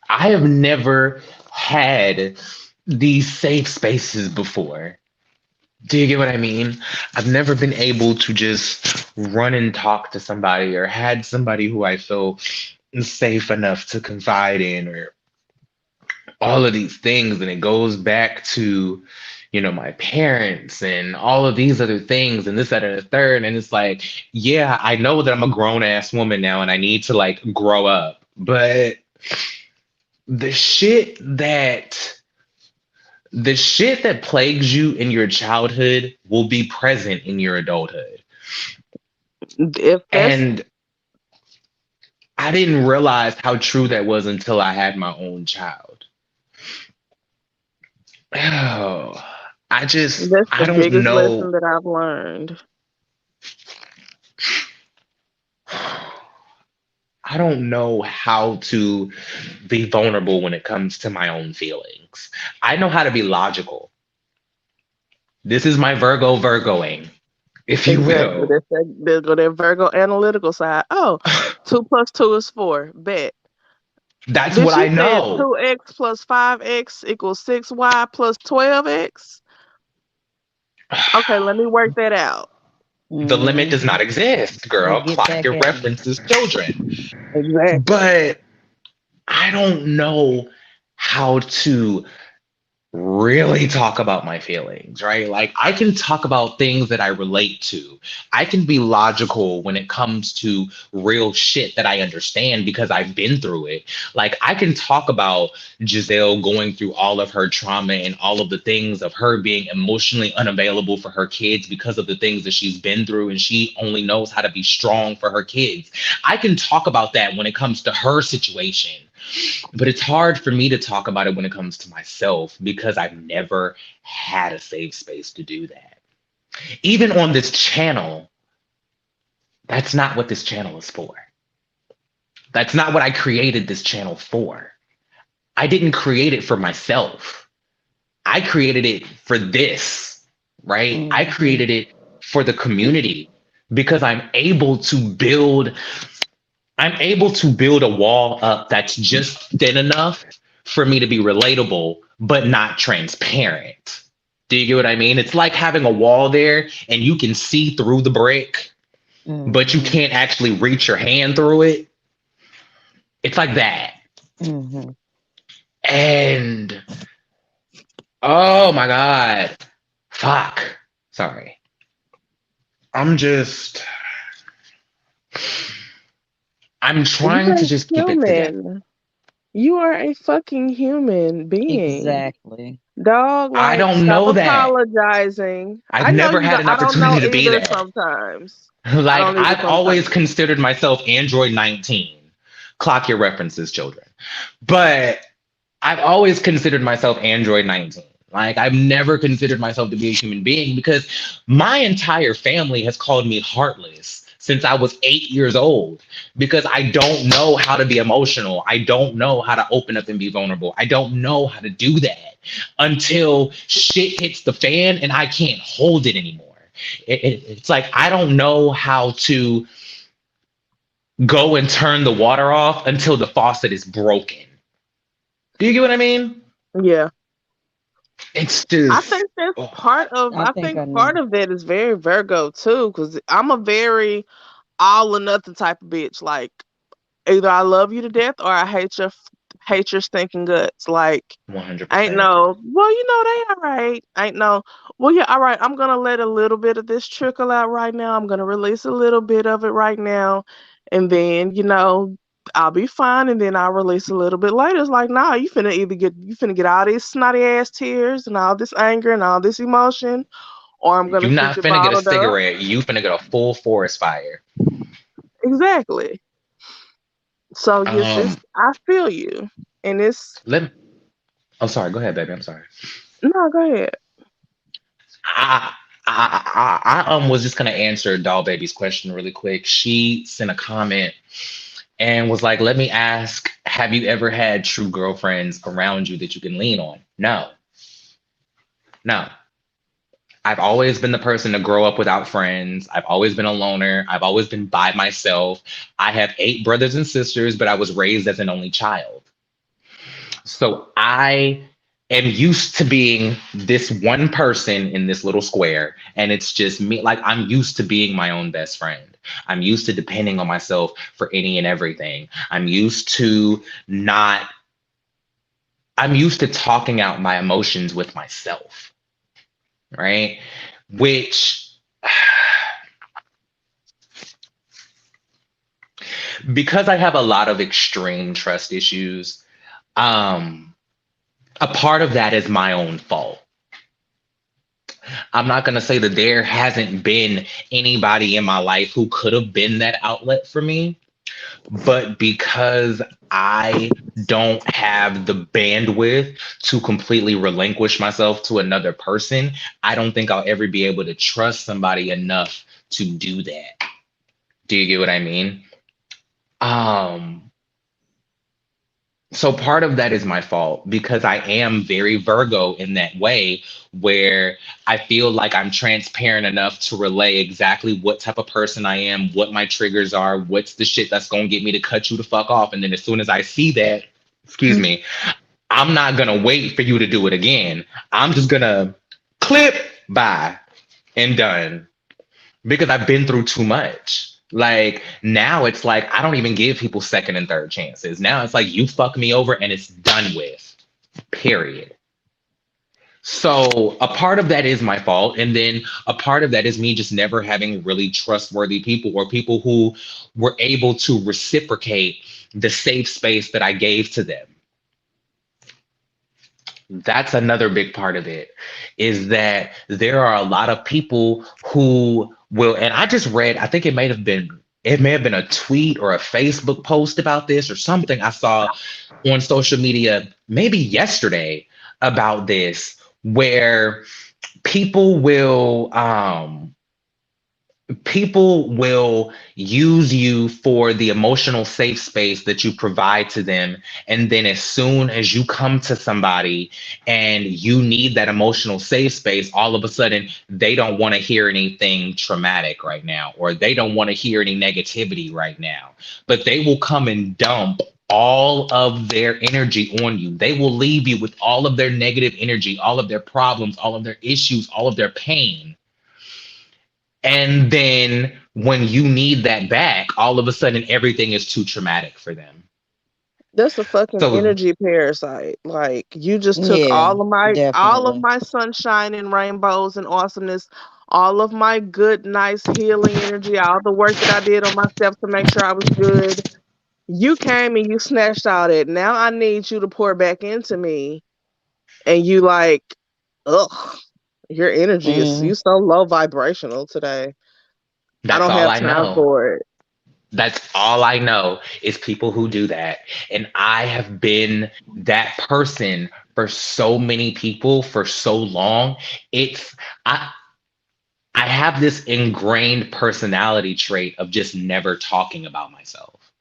I have never had these safe spaces before. Do you get what I mean? I've never been able to just run and talk to somebody or had somebody who I feel safe enough to confide in or all of these things. And it goes back to, my parents and all of these other things and this, that, and the third. And it's like, yeah, I know that I'm a grown ass woman now and I need to like grow up. But the shit that the shit that plagues you in your childhood will be present in your adulthood. If that's And I didn't realize how true that was until I had my own child. Oh, that's I the don't biggest lesson know. that I've learned. I don't know how to be vulnerable when it comes to my own feelings. I know how to be logical. This is my Virgoing, if you Exactly. will. There go that Virgo analytical side. Oh, 2 + 2 is 4. Bet. That's Did what she I say know. 2x + 5x = 6y + 12x? Okay, let me work that out. The limit does Mhm. not exist, They girl. get Clock back your at you. references, children. Exactly. But I don't know how to really talk about my feelings, right? Like I can talk about things that I relate to. I can be logical when it comes to real shit that I understand because I've been through it. Like I can talk about Giselle going through all of her trauma and all of the things of her being emotionally unavailable for her kids because of the things that she's been through and she only knows how to be strong for her kids. I can talk about that when it comes to her situation, but it's hard for me to talk about it when it comes to myself because I've never had a safe space to do that. Even on this channel, that's not what this channel is for. That's not what I created this channel for. I didn't create it for myself. I created it for this, right? I Mhm. created it for the community because I'm able to build a wall up that's just thin enough for me to be relatable, but not transparent. Do you get what I mean? It's like having a wall there and you can see through the brick, but you Mhm. can't actually reach your hand through it. It's like that. Mhm. And oh my God. Fuck. Sorry. I'm just, I'm trying You're to a just keep it together. human. You are a fucking human being. Exactly. Dog, I like, don't stop know that. apologizing. I've I know never you had don't, an I don't know opportunity to be either that. sometimes. I Like don't either I've always sometimes. considered myself Android 19. Clock your references, children. But I've always considered myself Android 19. Like I've never considered myself to be a human being because my entire family has called me heartless since I was 8 years old because I don't know how to be emotional. I don't know how to open up and be vulnerable. I don't know how to do that until shit hits the fan and I can't hold it anymore. It's like I don't know how to go and turn the water off until the faucet is broken. Do you get what I mean? Yeah. It's I just, think that's oh, part of I I think think I part know. of that is very Virgo too, because I'm a very all or nothing type of bitch. Like either I love you to death or I hate your stinking guts. Like ain't 100%. no, well, they all right. Ain't no, well, yeah, all right. I'm gonna let a little bit of this trickle out right now. I'm gonna release a little bit of it right now, and then I'll be fine, and then I'll release a little bit later. It's like, nah, you finna get all these snotty ass tears and all this anger and all this emotion, or I'm gonna You keep not it finna get a bottled up. cigarette. You finna get a full forest fire. Exactly. So it's Um, just I feel you, and it's let. I'm sorry. Go ahead, baby. I'm sorry. no, go ahead. I I was just gonna answer Doll Baby's question really quick. She sent a comment and was like, "Let me ask, have you ever had true girlfriends around you that you can lean on?" No, no. I've always been the person to grow up without friends. I've always been a loner. I've always been by myself. I have 8 brothers and sisters, but I was raised as an only child. So I am used to being this one person in this little square, and it's just me. Like, I'm used to being my own best friend. I'm used to depending on myself for any and everything. I'm used to talking out my emotions with myself, right? Which, because I have a lot of extreme trust issues, a part of that is my own fault. I'm not going to say that there hasn't been anybody in my life who could have been that outlet for me, but because I don't have the bandwidth to completely relinquish myself to another person, I don't think I'll ever be able to trust somebody enough to do that. Do you get what I mean? So part of that is my fault because I am very Virgo in that way, where I feel like I'm transparent enough to relay exactly what type of person I am, what my triggers are, what's the shit that's going to get me to cut you the fuck off. And then as soon as I see that, excuse me, I'm not going to wait for you to do it again. I'm just going to clip, bye, and done, because I've been through too much. Like, now it's like I don't even give people second and third chances. Now it's like, you fuck me over and it's done with, period. So a part of that is my fault. And then a part of that is me just never having really trustworthy people, or people who were able to reciprocate the safe space that I gave to them. That's another big part of it, is that there are a lot of people who will, and I just read, I think it may have been a tweet or a Facebook post about this or something I saw on social media maybe yesterday about this, where people will use you for the emotional safe space that you provide to them. And then as soon as you come to somebody and you need that emotional safe space, all of a sudden they don't want to hear anything traumatic right now, or they don't want to hear any negativity right now, but they will come and dump all of their energy on you. They will leave you with all of their negative energy, all of their problems, all of their issues, all of their pain. And then when you need that back, all of a sudden everything is too traumatic for them. That's a fucking So energy parasite. Like, you just took Yeah, all of definitely. my sunshine and rainbows and awesomeness, all of my good, nice healing energy, all the work that I did on myself to make sure I was good. You came and you snatched all that. Now I need you to pour back into me. And you like, ugh, your energy is you so low vibrational today. I that's don't all have I time know. for it. That's all I know is people who do that. And I have been that person for so many people for so long. It's I I have this ingrained personality trait of just never talking about myself.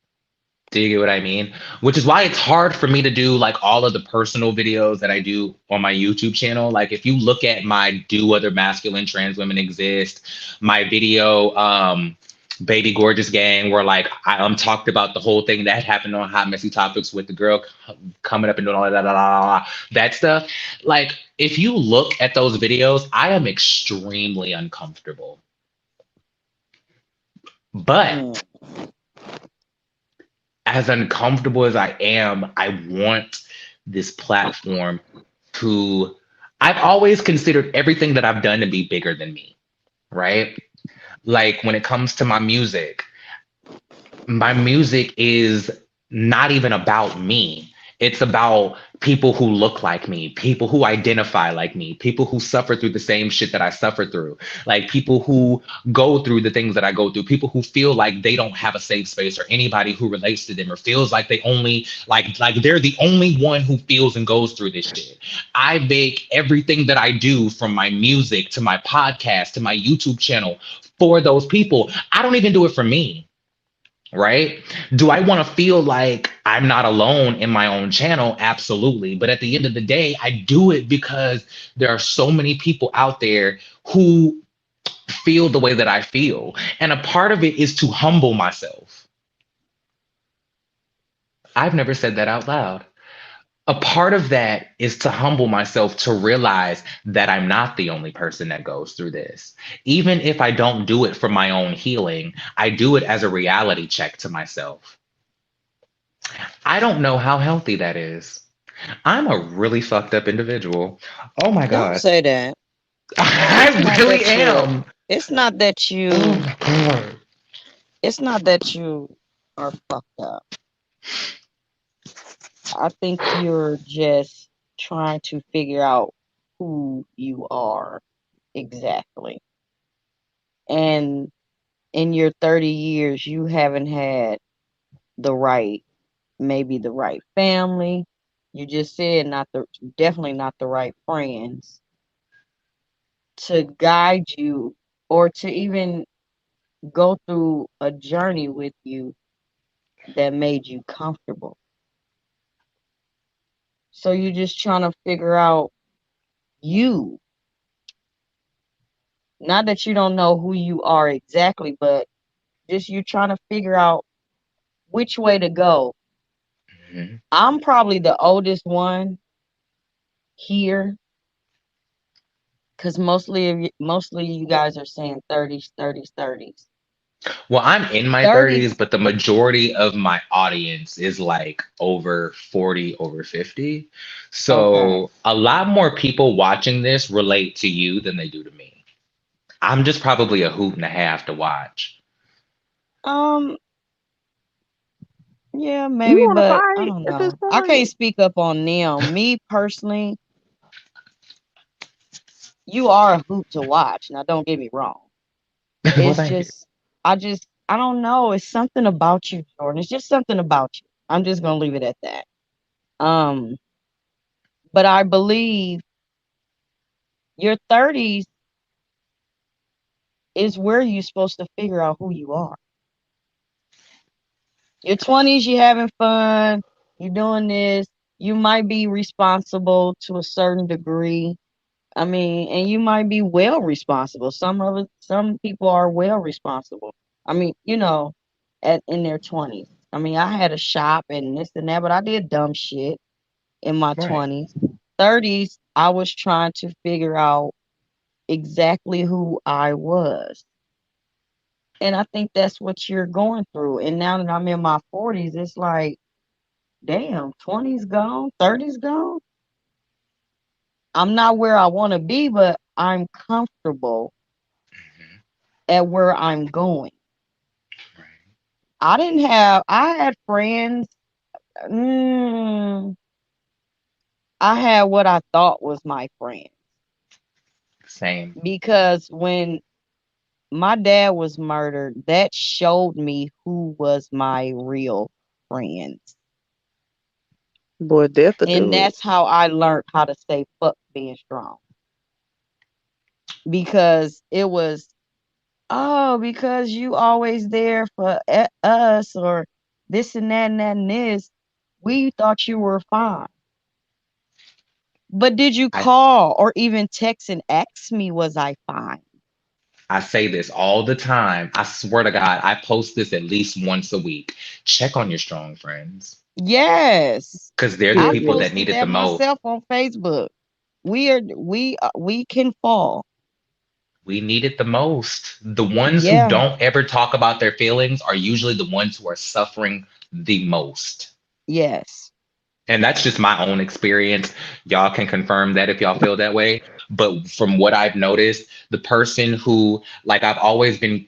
Do you get what I mean? Which is why it's hard for me to do like all of the personal videos that I do on my YouTube channel. Like, if you look at my Do Other Masculine Trans Women Exist, my video, Baby Gorgeous Gang, where like I talked about the whole thing that happened on Hot Messy Topics with the girl coming up and doing all that stuff. Like, if you look at those videos, I am extremely uncomfortable. But as uncomfortable as I am, I want this platform to, I've always considered everything that I've done to be bigger than me, right? Like, when it comes to my music is not even about me. It's about people who look like me, people who identify like me, people who suffer through the same shit that I suffer through, like people who go through the things that I go through, people who feel like they don't have a safe space, or anybody who relates to them or feels like they only like they're the only one who feels and goes through this shit. I make everything that I do, from my music to my podcast to my YouTube channel, for those people. I don't even do it for me. Right? Do I want to feel like I'm not alone in my own channel, absolutely. But at the end of the day, I do it because there are so many people out there who feel the way that I feel. And a part of it is to humble myself. I've never said that out loud. A part of that is to humble myself to realize that I'm not the only person that goes through this. Even if I don't do it for my own healing, I do it as a reality check to myself. I don't know how healthy that is. I'm a really fucked up individual. Oh my Don't God. say that. I not really that you're- am. It's not that you. Oh my God. It's not that you are fucked up. I think you're just trying to figure out who you are exactly. And in your 30 years, you haven't had the right, maybe the right family. You just said definitely not the right friends to guide you or to even go through a journey with you that made you comfortable. So you're just trying to figure out you. Not that you don't know who you are exactly, but just you're trying to figure out which way to go. Mhm. I'm probably the oldest one here because mostly you guys are saying 30s, 30s, 30s. Well, I'm in my 30s, 30s, but the majority of my audience is like over 40, over 50. okay. So a lot more people watching this relate to you than they do to me. I'm just probably a hoot and a half to watch. Um, yeah, You maybe, want to but I fight don't at this know. I point? can't speak up on them. Me personally, you are a hoot to watch. Now, don't get me wrong. Well, It's thank you. just, I don't know. It's something about you, Jordan. It's just something about you. I'm just gonna leave it at that. Um, but I believe your 30s is where you're supposed to figure out who you are. Your 20s, you're having fun, you're doing this, you might be responsible to a certain degree. I mean, and you might be well responsible. Some people are well responsible. I mean, in their 20s. I mean, I had a shop and this and that, but I did dumb shit in my Right. 20s. 30s, I was trying to figure out exactly who I was. And I think that's what you're going through. And now that I'm in my 40s, it's like, damn, 20's gone, 30's gone. I'm not where I want to be, but I'm comfortable Mhm. at where I'm going. Right. I had friends. Mm, I had what I thought was my friend Same. because when my dad was murdered, that showed me who was my real friends. Boy, death to And do it. that's how I learned how to say fuck being strong. Because it was, oh, because you always there for us or this and that and that and this, we thought you were fine. But did you I call or even text and ask me, was I fine? I say this all the time. I swear to God, I post this at least once a week. Check on your strong friends Yes. because they're the I people Period. that need posted it the that most. myself on Facebook. We can fall. We need it the most. The ones who Yeah. don't ever talk about their feelings are usually the ones who are suffering the most. Yes. And that's just my own experience. Y'all can confirm that if y'all feel that way. But from what I've noticed, the person who, like, I've always been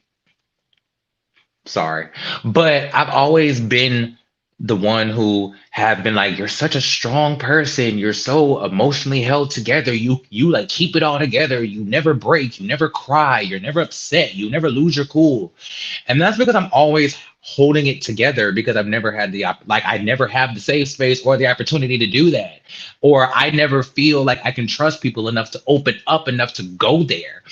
sorry, but I've always been the one who have been like, you're such a strong person. You're so emotionally held together. You like keep it all together. You never break. You never cry. You're never upset. You never lose your cool. And that's because I'm always holding it together because I've never had like I never have the safe space or the opportunity to do that. Or I never feel like I can trust people enough to open up enough to go there.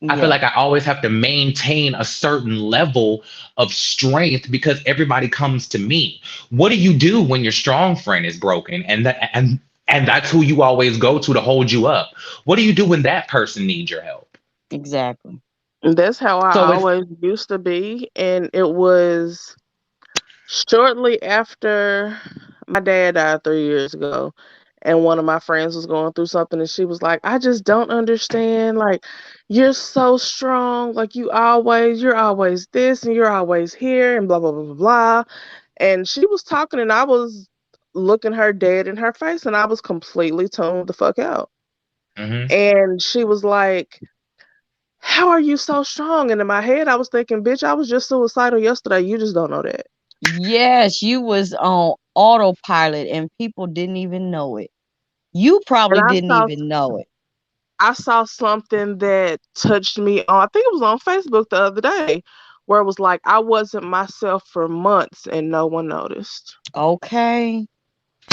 I feel Yeah, like I always have to maintain a certain level of strength because everybody comes to me. What do you do when your strong friend is broken and that's who you always go to hold you up? What do you do when that person needs your help? exactly. And that's how I So it's always used to be. And it was shortly after my dad died 3 years ago. And one of my friends was going through something, and she was like, I just don't understand. Like, you're so strong. Like, you're always this, and you're always here, and blah, blah, blah, blah, blah. And she was talking, and I was looking her dead in her face, and I was completely tuned the fuck out. Mhm. And she was like, how are you so strong? And in my head, I was thinking, bitch, I was just suicidal yesterday. You just don't know that. Yes, you was on autopilot and people didn't even know it. You And probably didn't even know it. I saw something that touched me on, I think it was on Facebook the other day, where it was like, I wasn't myself for months and no one noticed. Okay.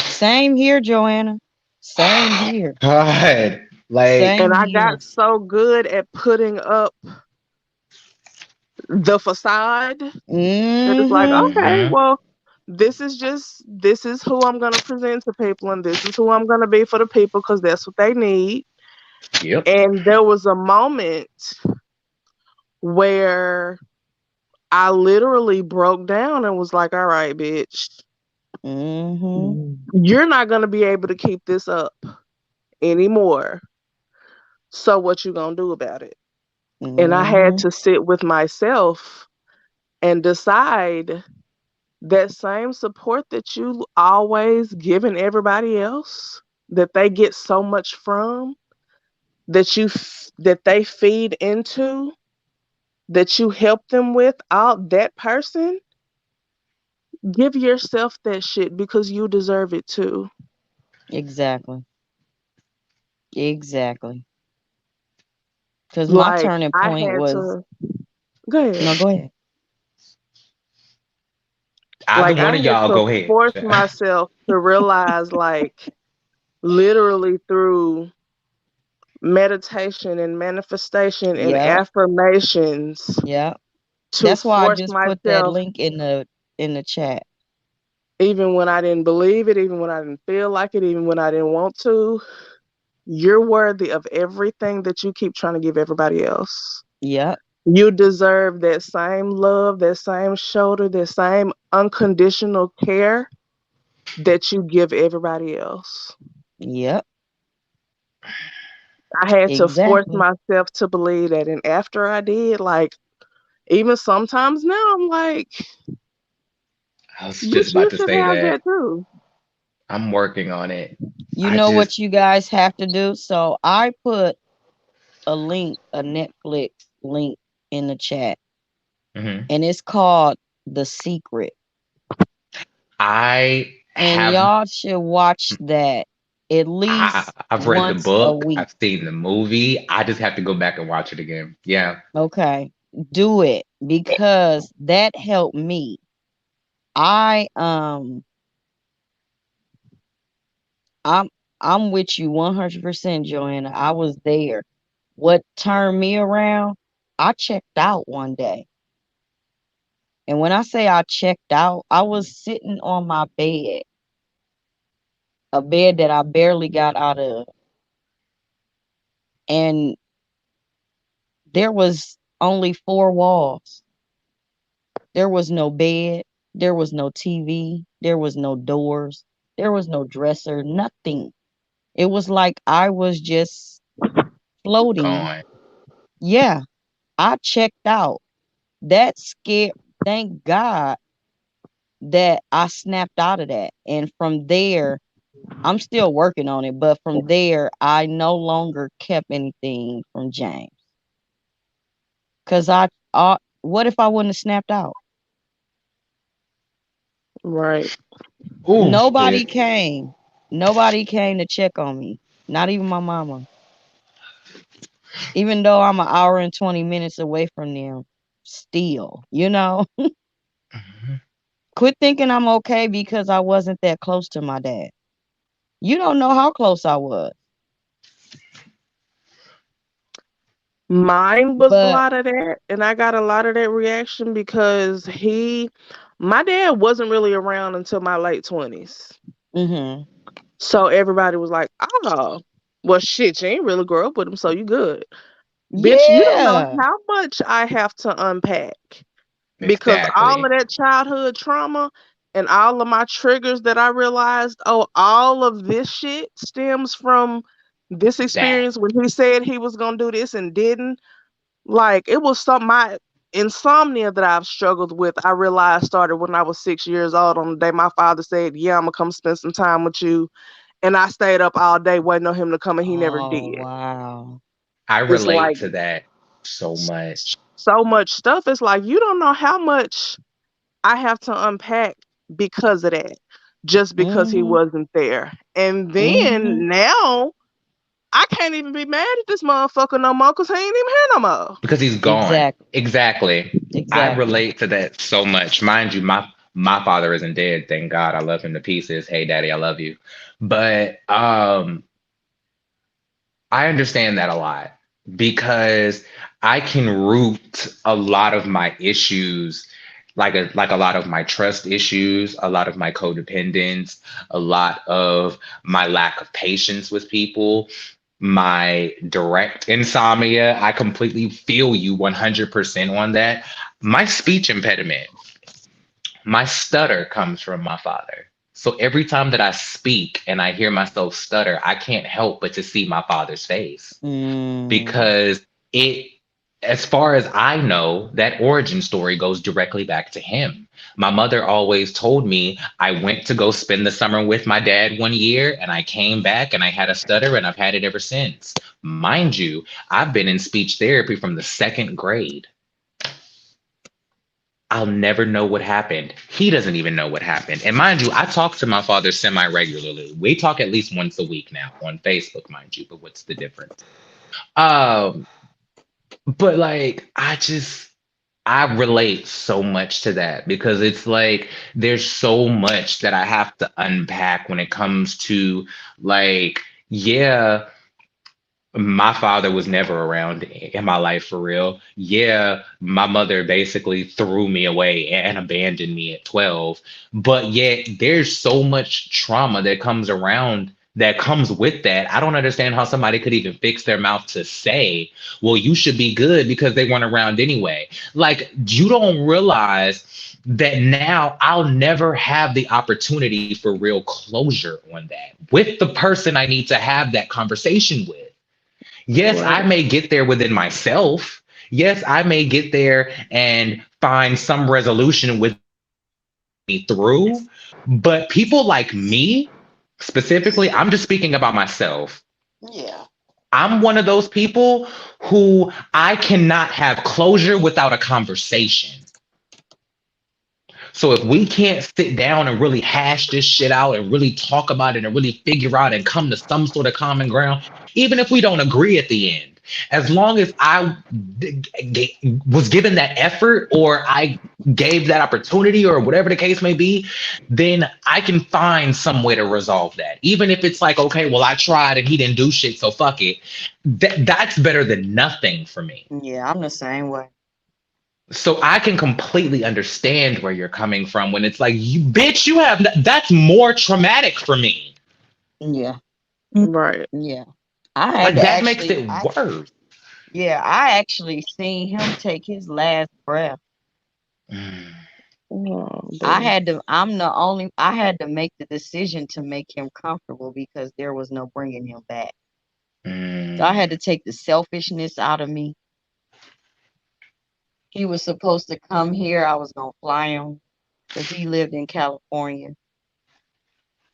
Same here, Joanna. Same here. God, like, And Same I here. got so good at putting up the facade that it's like, Mm-hmm. okay, mhm. well, this is who I'm going to present to people, and this is who I'm going to be for the people because that's what they need. Yep. And there was a moment where I literally broke down and was like, all right, bitch, Mm-hmm. you're not going to be able to keep this up anymore. So what you going to do about it? And I had Mm-hmm. to sit with myself and decide that same support that you always giving everybody else, that they get so much from, that they feed into, that you help them with, all that person, give yourself that shit because you deserve it too. Exactly. Exactly. Because my Like turning I point had was to go ahead. no, go ahead. Either Like I one of had y'all to go ahead. force myself to realize, like, literally through meditation and manifestation and Yep. affirmations, Yep. to That's why I force just put that myself, link in the chat. even when I didn't believe it, even when I didn't feel like it, even when I didn't want to. You're worthy of everything that you keep trying to give everybody else. Yep. You deserve that same love, that same shoulder, that same unconditional care that you give everybody else. Yep. I had to force Exactly. myself to believe that. And after I did, like, even sometimes now, I'm like, I was just bitch, about you to should say have that. that too. I'm working on it. You I know just what you guys have to do? So I put a Netflix link in the chat, mhm. and it's called The Secret. I And have y'all should watch that at least I've read the once a book, week. I've seen the movie. I just have to go back and watch it again. Yeah. Okay. Do it because that helped me. I I'm I'm with you 100%, Joanna. I was there. What turned me around? I checked out one day. And when I say I checked out, I was sitting on my bed, a bed that I barely got out of. And there was only four walls. There was no bed. There was no TV. There was no doors. There was no dresser, nothing. It was like I was just floating. Gone. Yeah, I checked out. That scared, thank God that I snapped out of that. And from there, I'm still working on it, but from there, I no longer kept anything from James. Cause what if I wouldn't have snapped out? Right. Oh Nobody shit. came. Nobody came to check on me. Not even my mama. Even though I'm an hour and 20 minutes away from them. Still, you know. Mhm. Quit thinking I'm okay because I wasn't that close to my dad. You don't know how close I was. Mine was a But lot of that, and I got a lot of that reaction because my dad wasn't really around until my late 20s. mhm. So everybody was like, oh, well, shit, you ain't really grow up with him, so you good. Bitch, you don't know Yeah. how much I have to unpack because all of Exactly. that childhood trauma and all of my triggers that I realized, oh, all of this shit stems from this That. experience when he said he was going to do this and didn't. Like, it was my insomnia that I've struggled with. I realized started when I was 6 years old on the day my father said, yeah, I'm going to come spend some time with you. And I stayed up all day waiting on him to come and he never Oh, did. wow. I It's relate like to that so much. so much stuff. It's like you don't know how much I have to unpack because of that, just because he Mhm. wasn't there. And Mhm. then now I can't even be mad at this motherfucker no more because he ain't even here no more. Because he's gone. Exactly. Exactly. I Exactly. relate to that so much. Mind you, my father isn't dead. Thank God. I love him to pieces. Hey, daddy, I love you. But I understand that a lot because I can root a lot of my issues, like a lot of my trust issues, a lot of my codependence, a lot of my lack of patience with people, my direct insomnia. I completely feel you 100% on that. My speech impediment, my stutter comes from my father. So every time that I speak and I hear myself stutter, I can't help but to see my father's face Mm. because it, as far as I know, that origin story goes directly back to him. My mother always told me I went to go spend the summer with my dad one year and I came back and I had a stutter and I've had it ever since. Mind you, I've been in speech therapy from the second grade. I'll never know what happened. He doesn't even know what happened. And mind you, I talk to my father semi regularly. We talk at least once a week now on Facebook, mind you, but what's the difference? Um, but like, I relate so much to that because it's like there's so much that I have to unpack when it comes to like, yeah, my father was never around in my life for real. Yeah, my mother basically threw me away and abandoned me at 12. But yet there's so much trauma that comes around that comes with that. I don't understand how somebody could even fix their mouth to say, well, you should be good because they weren't around anyway. Like, you don't realize that now I'll never have the opportunity for real closure on that with the person I need to have that conversation with. Yes, I Right. may get there within myself. Yes, I may get there and find some resolution with me through. But people like me, specifically, I'm just speaking about myself. Yeah. I'm one of those people who I cannot have closure without a conversation. So if we can't sit down and really hash this shit out and really talk about it and really figure out and come to some sort of common ground, even if we don't agree at the end, as long as was given that effort or I gave that opportunity or whatever the case may be, then I can find some way to resolve that. Even if it's like, okay, well, I tried and he didn't do shit, so fuck it. That's better than nothing for me. Yeah, I'm the same way. So I can completely understand where you're coming from when it's like, you bitch, you have that's more traumatic for me. Yeah. Right. Yeah. I had Like to that makes actually it worse. yeah, I actually seen him take his last breath. Mm, Oh, damn. I had to make the decision to make him comfortable because there was no bringing him back. So I had mm, to take the selfishness out of me. He was supposed to come here. I was gonna fly him because he lived in California.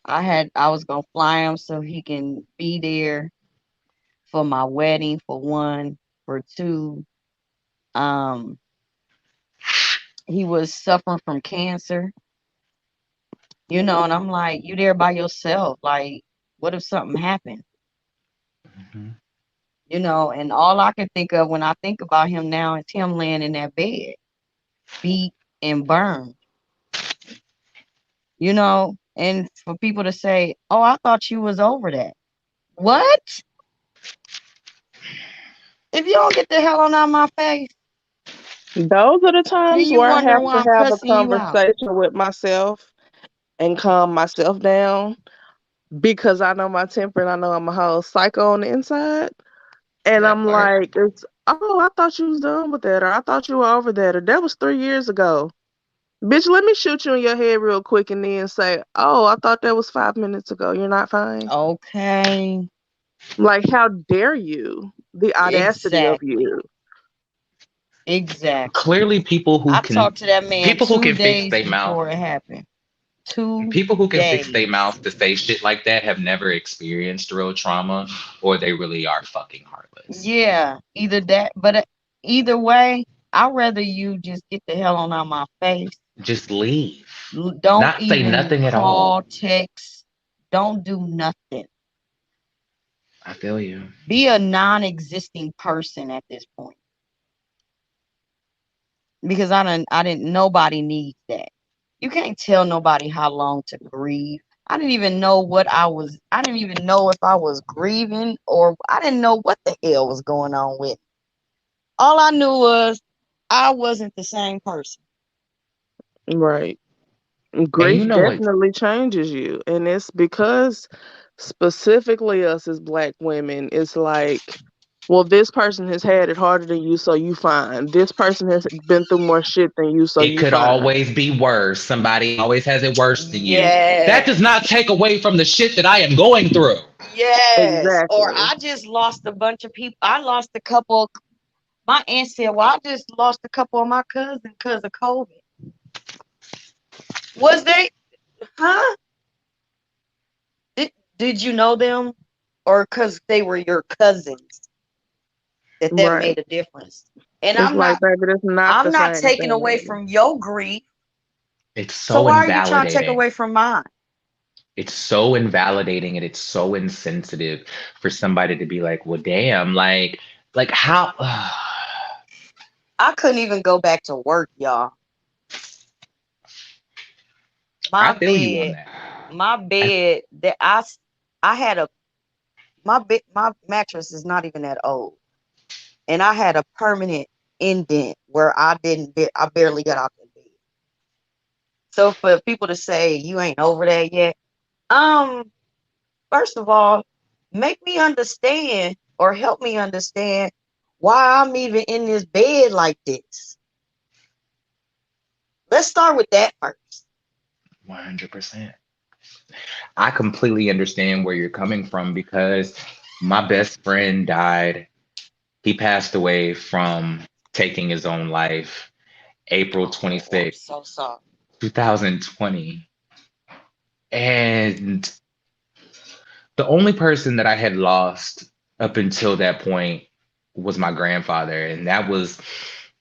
I was gonna fly him so he can be there for my wedding for one, for two. Um, he was suffering from cancer. You know, and I'm like, you there by yourself. Like, what if something happened? Mhm. You know, and all I can think of when I think about him now is him laying in that bed, beat and burned. You know, and for people to say, "Oh, I thought you was over that." What? If you don't get the hell on out of my face, Those are the then times you where I wondering have why to I'm have a cussing you out. conversation with myself and calm myself down because I know my temper and I know I'm a whole psycho on the inside. And That I'm part. like, it's, oh, I thought you was done with that, or I thought you were over that, or that was 3 years ago. Bitch, let me shoot you in your head real quick and then say, oh, I thought that was 5 minutes ago. You're not fine. Okay. Like, how dare you? The audacity of Exactly. you. Exactly. Clearly, I talked to that man people who two can fix days their mouth, before it happened. 2 people who can fix their days. mouth to say shit like that have never experienced real trauma, or they really are fucking heartless. Yeah, either that, but either way, I'd rather you just get the hell on out of my face. Just leave. Don't Not say even nothing at call, all. text. Don't do nothing. I feel you. Be a non-existing person at this point. Because I didn't nobody needs that. You can't tell nobody how long to grieve. I didn't even know I didn't even know if I was grieving or I didn't know what the hell was going on with. All I knew was I wasn't the same person. Right. And you Grief know what? definitely changes you. And it's because specifically us as Black women, it's like, well, this person has had it harder than you, so you fine. This person has been through more shit than you, so It you could fine. always be worse. Somebody always has it worse than you. That Yes. does not take away from the shit that I am going through. Yes. Or Exactly. I just lost a bunch of people. I lost a couple. My aunt said, well, I just lost a couple of my cousins because of COVID. Was they? Huh? Did you know them? Or because they were your cousins that Right. made a difference. And It's like, baby, that's not I'm the not same taking away thing. from your grief. It's So so why are you trying to take invalidating. away from mine? It's so invalidating and it's so insensitive for somebody to be like, well, damn, like how I couldn't even go back to work, y'all. I My feel you on bed, that. my I, bed that I had a my mattress is not even that old, and I had a permanent indent where I barely got out of bed. So for people to say you ain't over that yet, um, first of all, make me understand or help me understand why I'm even in this bed like this. Let's start with that first. 100%. I completely understand where you're coming from because my best friend died. He passed away from taking his own life April Oh, I'm 26th, so sorry. 2020. And the only person that I had lost up until that point was my grandfather. And that was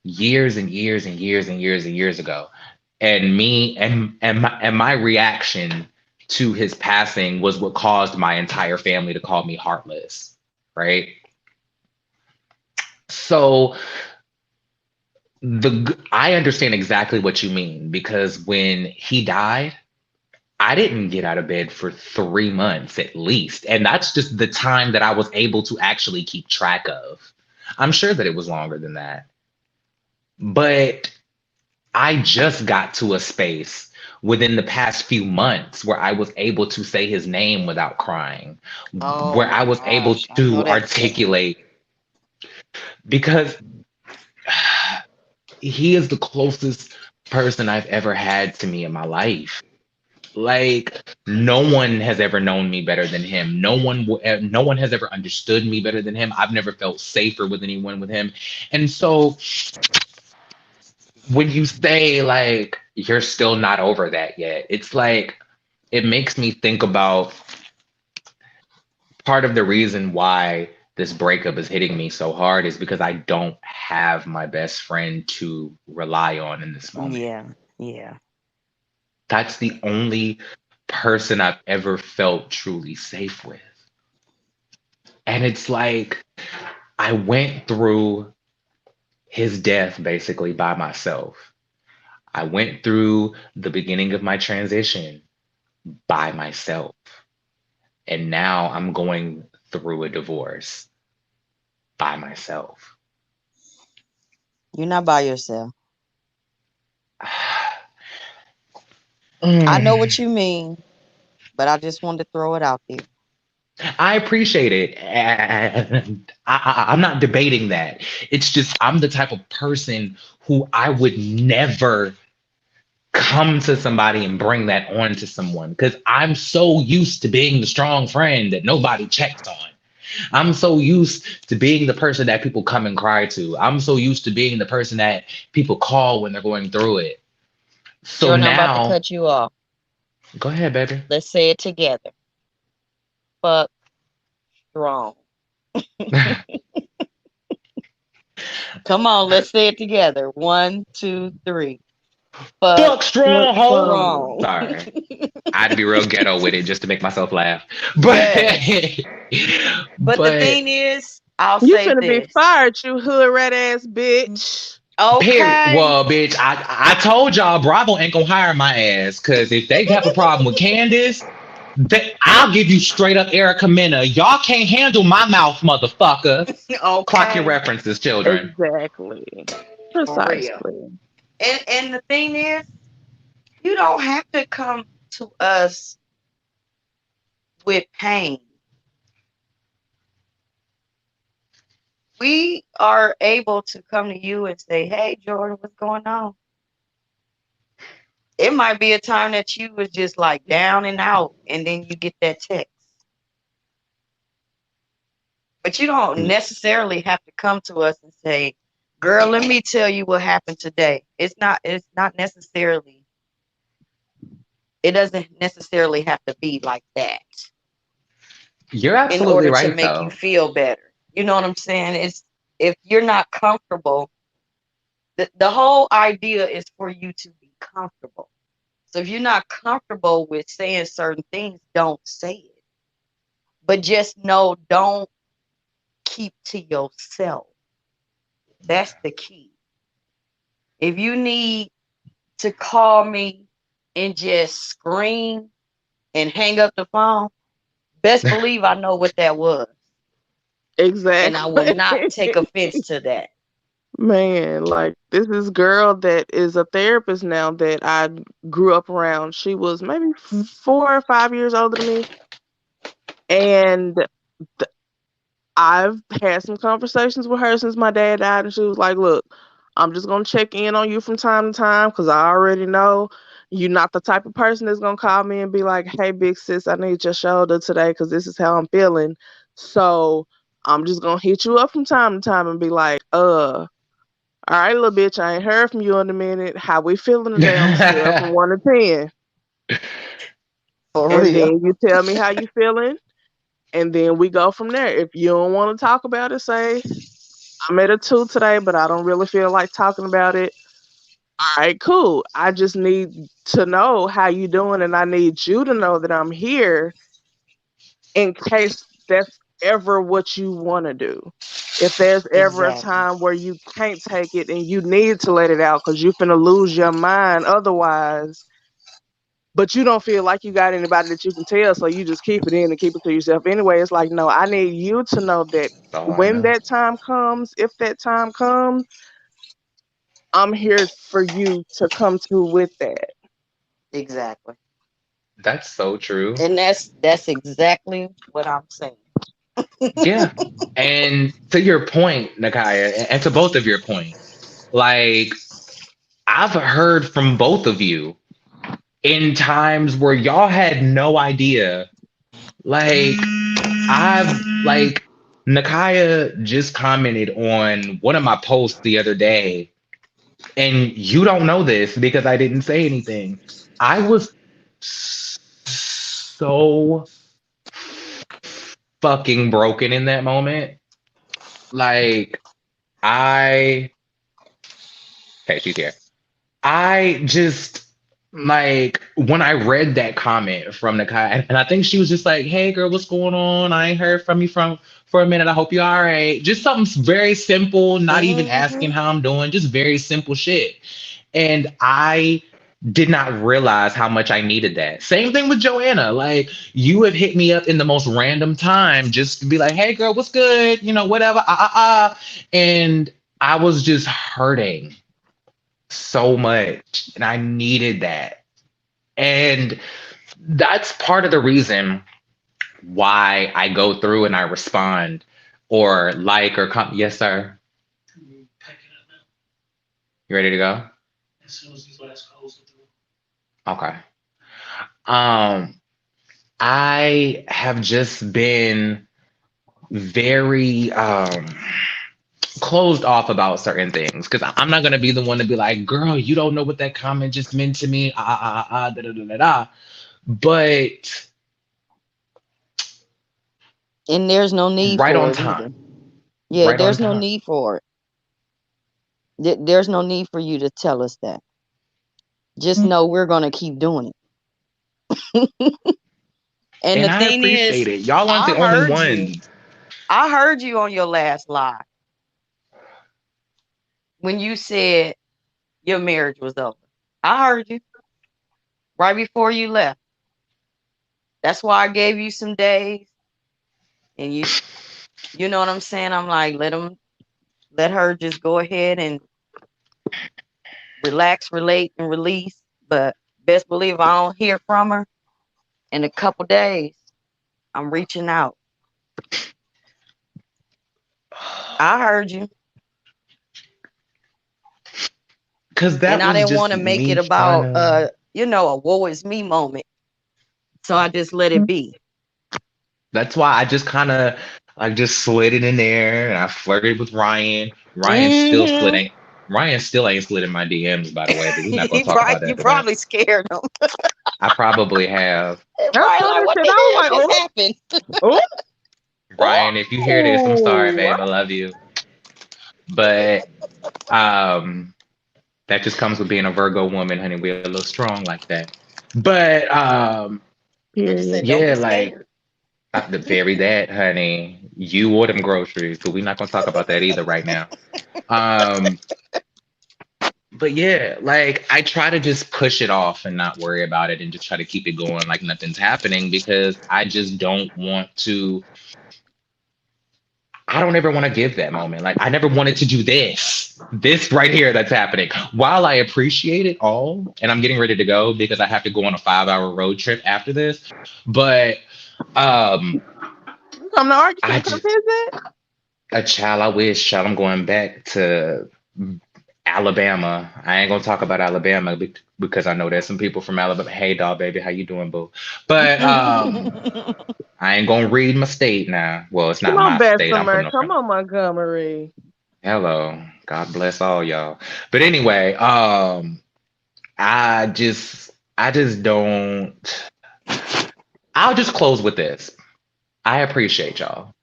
years and years and years and years and years ago. And me and my reaction to his passing was what caused my entire family to call me heartless, right? So I understand exactly what you mean because when he died, I didn't get out of bed for 3 months at least. And that's just the time that I was able to actually keep track of. I'm sure that it was longer than that. But I just got to a space within the past few months where I was able to say his name without crying, Oh where I my was able gosh, I know to that feeling. articulate because he is the closest person I've ever had to me in my life. Like no one has ever known me better than him. No one has ever understood me better than him. I've never felt safer with anyone with him. And so when you say like you're still not over that yet, it's like it makes me think about part of the reason why this breakup is hitting me so hard is because I don't have my best friend to rely on in this moment. Yeah, yeah. That's the only person I've ever felt truly safe with. And it's like I went through his death basically by myself. I went through the beginning of my transition by myself. And now I'm going through a divorce by myself. You're not by yourself. I know Mm. what you mean, but I just wanted to throw it out there. I appreciate it. And I'm not debating that. It's just I'm the type of person who I would never come to somebody and bring that on to someone because I'm so used to being the strong friend that nobody checks on. I'm so used to being the person that people come and cry to. I'm so used to being the person that people call when they're going through it. So Jordan, I'm about to now, cut you off. go ahead, baby. Let's say it together. Fuck strong. Come on, let's say it together. 1, 2, 3. Fuck Fuck strong hoe. strong. Sorry. I had to be real ghetto with it just to make myself laugh. But But the thing is, I'll You say finna be this. fired, you hood rat ass bitch. period. Okay. Well, bitch, I told y'all Bravo ain't gonna hire my ass because if they have a problem with Candace, I'll give you straight up Erica Mena. Y'all can't handle my mouth, motherfucker. Clock your Okay. references, children. Exactly. For real. Precisely. And the thing is, you don't have to come to us with pain. We are able to come to you and say, hey, Jordan, what's going on? It might be a time that you was just like down and out, and then you get that text. But you don't necessarily have to come to us and say, girl, let me tell you what happened today. It's not necessarily, it doesn't necessarily have to be like that You're in absolutely order to right, make you though. feel better. You know what I'm saying? It's if you're not comfortable, the whole idea is for you to be comfortable. So if you're not comfortable with saying certain things, don't say it. But just know, don't keep to yourself. That's the key. If you need to call me and just scream and hang up the phone, best believe I know what that was. And I will not Exactly. take offense to that. Man, like this is girl that is a therapist now that I grew up around. She was maybe 4 or 5 years older than me. And I've had some conversations with her since my dad died, and she was like, look, I'm just gonna check in on you from time to time because I already know you're not the type of person that's gonna call me and be like, hey big sis, I need your shoulder today because this is how I'm feeling. So I'm just gonna hit you up from time to time and be like, all right, little bitch, I ain't heard from you in a minute. How we feeling today on a scale from 1 to 10? For And real. then you tell me how you feeling, and then we go from there. If you don't want to talk about it, say, I'm at a 2 today, but I don't really feel like talking about it. All right, cool. I just need to know how you doing, and I need you to know that I'm here in case that's ever what you want to do. If there's ever a Exactly. time where you can't take it and you need to let it out because you're finna lose your mind otherwise, but you don't feel like you got anybody that you can tell, so you just keep it in and keep it to yourself anyway. It's like, no, I need you to know that Oh, I when know. that time comes, if that time comes, I'm here for you to come to with that. Exactly. That's so true. And that's exactly what I'm saying. Yeah. And to your point, Nakaya, and to both of your points, like I've heard from both of you in times where y'all had no idea. Like like Nakaya just commented on one of my posts the other day, and you don't know this because I didn't say anything. I was so fucking broken in that moment. Like I okay, she's here. I just Like when I read that comment from the guy, and I think she was just like, "Hey, girl, what's going on? I ain't heard from you from for a minute. I hope you're all right." Just something very simple, not even asking Hmm. how I'm doing, just very simple shit. And I did not realize how much I needed that. Same thing with Joanna. Like you have hit me up in the most random time just to be like, "Hey, girl, what's good? You know, whatever." And I was just hurting so much, and I needed that. And that's part of the reason why I go through and I respond or like or come. Yes, sir. You ready to go? Okay. Um, I have just been very closed off about certain things because I'm not gonna be the one to be like, girl, you don't know what that comment just meant to me. Da, da, da, da, da. But And there's no need right for on it either. time. Yeah, Right on there's no time. need for it. There's no need for you to tell us that. Just know we're gonna keep doing it. And And the I thing is, appreciate it. Y'all aren't I the only heard you. ones. I heard you on your last live when you said your marriage was over. I heard you right before you left. That's why I gave you some days, and you know what I'm saying. I'm like, let her just go ahead and relax, relate, and release. But best believe I don't hear from her in a couple days. I'm reaching out. I heard you, Because and that I was didn't just want to make me it trying about to. a woe is me moment. So I just let it be. That's why I just kind of like just slid it in there and I flirted with Ryan. Hmm. Ryan still ain't slid in my DMs, by the way, but we're not gonna talk Right, about you that today. probably scared them. I probably have. I Probably saw like, this what shit. the I hell was just like, happened? oh, Ryan, if you hear this, I'm sorry, oh, babe. I love you. But um that just comes with being a Virgo woman, honey. We're a little strong like that. But I just said, period. don't yeah, be like scared. the very that, honey. You or them groceries, but we're not gonna talk about that either right now. Um, but yeah, like I try to just push it off and not worry about it and just try to keep it going like nothing's happening because I just don't want to. I don't ever want to give that moment. Like I never wanted to do this right here that's happening. While I appreciate it all, and I'm getting ready to go because I have to go on a 5 hour road trip after this. But um, You come to I Arkansas to just visit? a child. I wish, child. I'm going back to Alabama. I ain't gonna talk about Alabama because I know there's some people from Alabama. Hey, dog, baby, how you doing, boo? But I ain't gonna read my state now. Well, it's Come not on, my state. I'm from Bessemer. North Come Carolina. on, Montgomery. Hello, God bless all y'all. But anyway, I just don't. I'll just close with this. I appreciate y'all.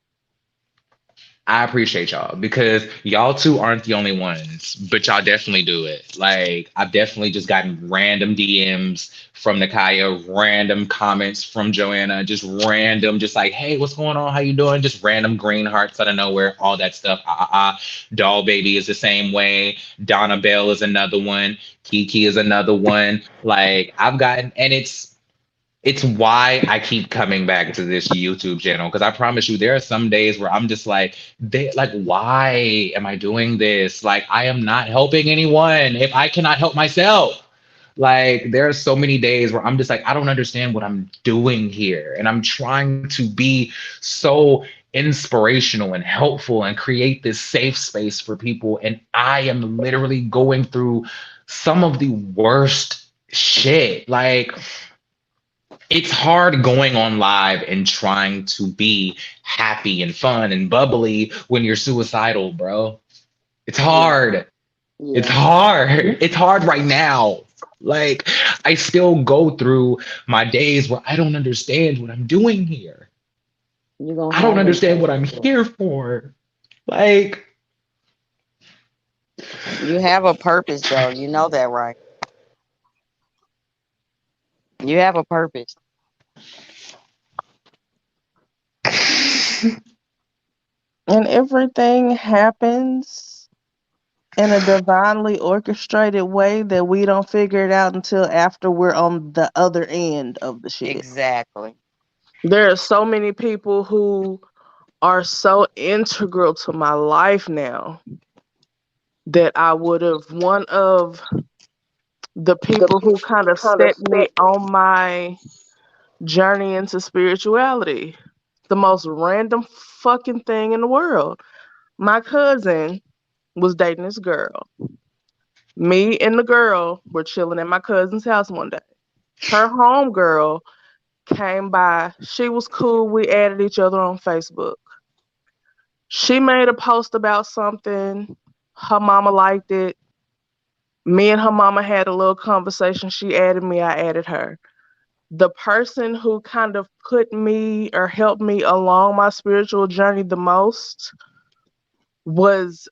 I appreciate y'all because y'all two aren't the only ones, but y'all definitely do it. Like I've definitely just gotten random DMs from Nakaya, random comments from Joanna, just random, just like, hey, what's going on? How you doing? Just random green hearts out of nowhere, all that stuff. Doll Baby is the same way. Donna Bell is another one. Kiki is another one. Like I've gotten, and it's why I keep coming back to this YouTube channel because I promise you, there are some days where I'm just like, why am I doing this? Like, I am not helping anyone if I cannot help myself. Like, there are so many days where I'm just like, I don't understand what I'm doing here, and I'm trying to be so inspirational and helpful and create this safe space for people, and I am literally going through some of the worst shit. Like it's hard going on live and trying to be happy and fun and bubbly when you're suicidal, bro. It's Yeah, hard. It's yeah. hard. It's hard right now. Like, I still go through my days where I don't understand what I'm doing here. You're gonna I don't have them understand what days, I'm bro. here for. Like, You have a purpose, though. You know that, right? You have a purpose. And everything happens in a divinely orchestrated way that we don't figure it out until after we're on the other end of the shit. Exactly. There are so many people who are so integral to my life now that I would have, one of the people who kind of set me on my journey into spirituality, the most random fucking thing in the world. My cousin was dating this girl. Me and the girl were chilling at my cousin's house one day. Her homegirl came by. She was cool. We added each other on Facebook. She made a post about something. Her mama liked it. Me and her mama had a little conversation. She added me, I added her. The person who kind of put me or helped me along my spiritual journey the most was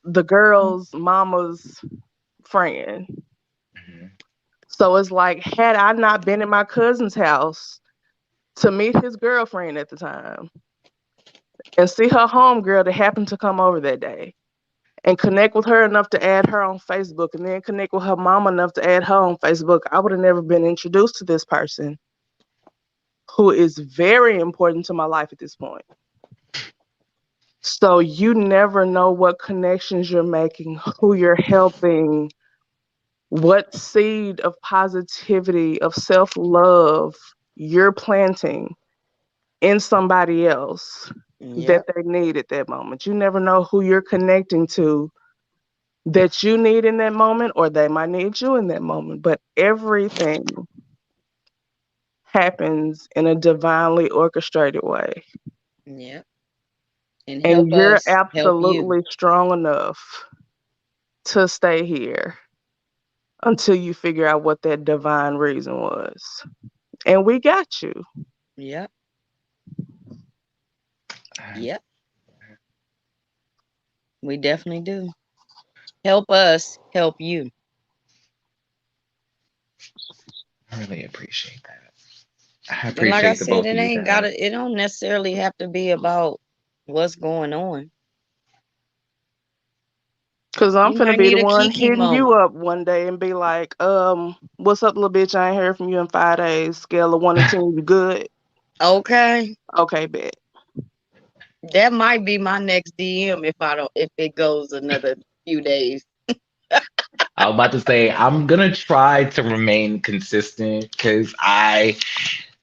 the girl's mama's friend. Mhm. So it's like, had I not been at my cousin's house to meet his girlfriend at the time and see her homegirl that happened to come over that day and connect with her enough to add her on Facebook and then connect with her mama enough to add her on Facebook, I would have never been introduced to this person who is very important to my life at this point. So you never know what connections you're making, who you're helping, what seed of positivity, of self-love you're planting in somebody else that Yep. they need at that moment. You never know who you're connecting to that you need in that moment, or they might need you in that moment. But everything happens in a divinely orchestrated way. Yep. And And help you're us help you. absolutely strong enough to stay here until you figure out what that divine reason was. And we got you. Yep. Yep. We definitely do. Help us help you. I really appreciate that. I And like I appreciate the said, both it of you ain't guys. gotta, it don't necessarily have to be about what's going on. Cause I'm You finna might be the need a one Kiki hitting you moment. up one day and be like, what's up, little bitch? I ain't heard from you in 5 days. Scale of 1 to 10, you good? Okay. Okay, bet. That might be my next DM if it goes another few days. I was about to say I'm gonna try to remain consistent because I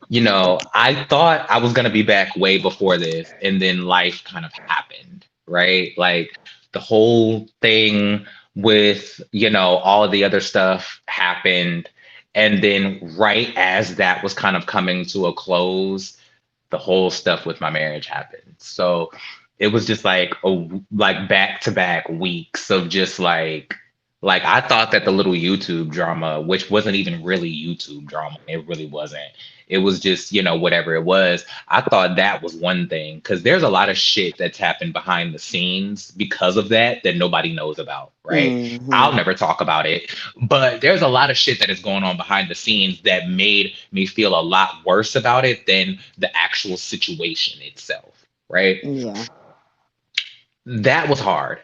thought I was gonna be back way before this, and then life kind of happened, right? Like the whole thing with, all of the other stuff happened, and then right as that was kind of coming to a close, the whole stuff with my marriage happened. So it was just like back to back weeks of just like I thought that the little YouTube drama, which wasn't even really YouTube drama, it really wasn't. It was just, whatever it was. I thought that was one thing because there's a lot of shit that's happened behind the scenes because of that nobody knows about, right? Mm-hmm. I'll never talk about it, but there's a lot of shit that is going on behind the scenes that made me feel a lot worse about it than the actual situation itself, right? Yeah. That was hard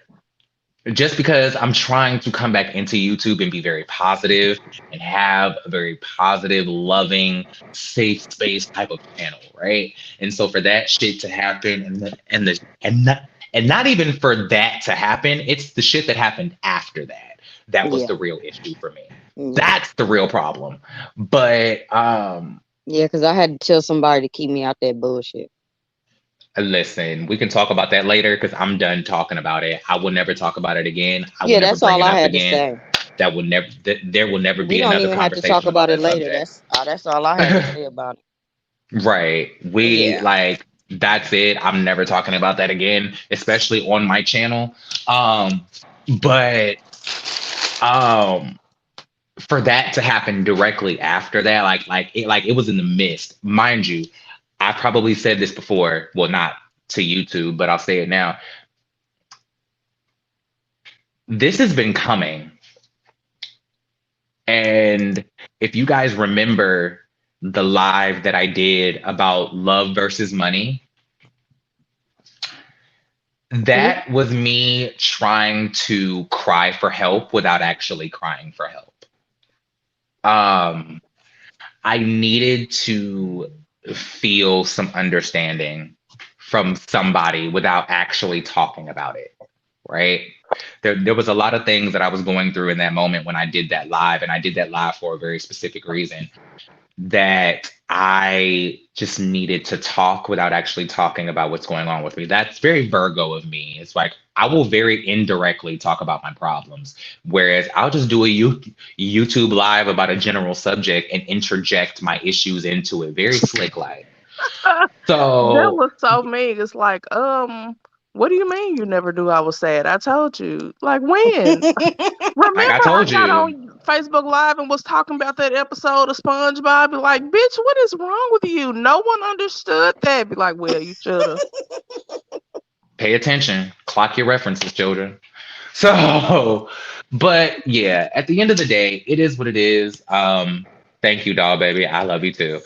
just because I'm trying to come back into YouTube and be very positive and have a very positive, loving, safe space type of channel, right? And so for that shit to happen and not even for that to happen, it's the shit that happened after that that was Yeah. the real issue for me. Yeah. That's the real problem. But Yeah, because I had to tell somebody to keep me out that bullshit. listen, we can talk about that later because I'm done talking about it. I will never talk about it again. I will Yeah, never that's bring all it I up had to again. say. There will never We be don't another even have to talk conversation about about it that later. subject. That's all I had to say about it. Right. We Yeah. like that's it. I'm never talking about that again, especially on my channel. But um for that to happen directly after that, like it was in the mist. Mind you, I probably said this before. Well, not to YouTube, but I'll say it now. This has been coming. And if you guys remember the live that I did about love versus money, that was me trying to cry for help without actually crying for help. Um, I needed to feel some understanding from somebody without actually talking about it, right? There was a lot of things that I was going through in that moment when I did that live, and I did that live for a very specific reason, that I just needed to talk without actually talking about what's going on with me. That's very Virgo of me. It's like I will very indirectly talk about my problems, whereas I'll just do a YouTube live about a general subject and interject my issues into it, very slick like. That So was so mean. It's like, what do you mean you never do? I was sad. I told you. Like when? like I Remember, I told got you, on Facebook Live and was talking about that episode of SpongeBob. Be like, bitch, what is wrong with you? No one understood that. Be like, well, you should have. pay attention, clock your references, children. So, but yeah, at the end of the day, it is what it is. Thank you, doll baby. I love you too.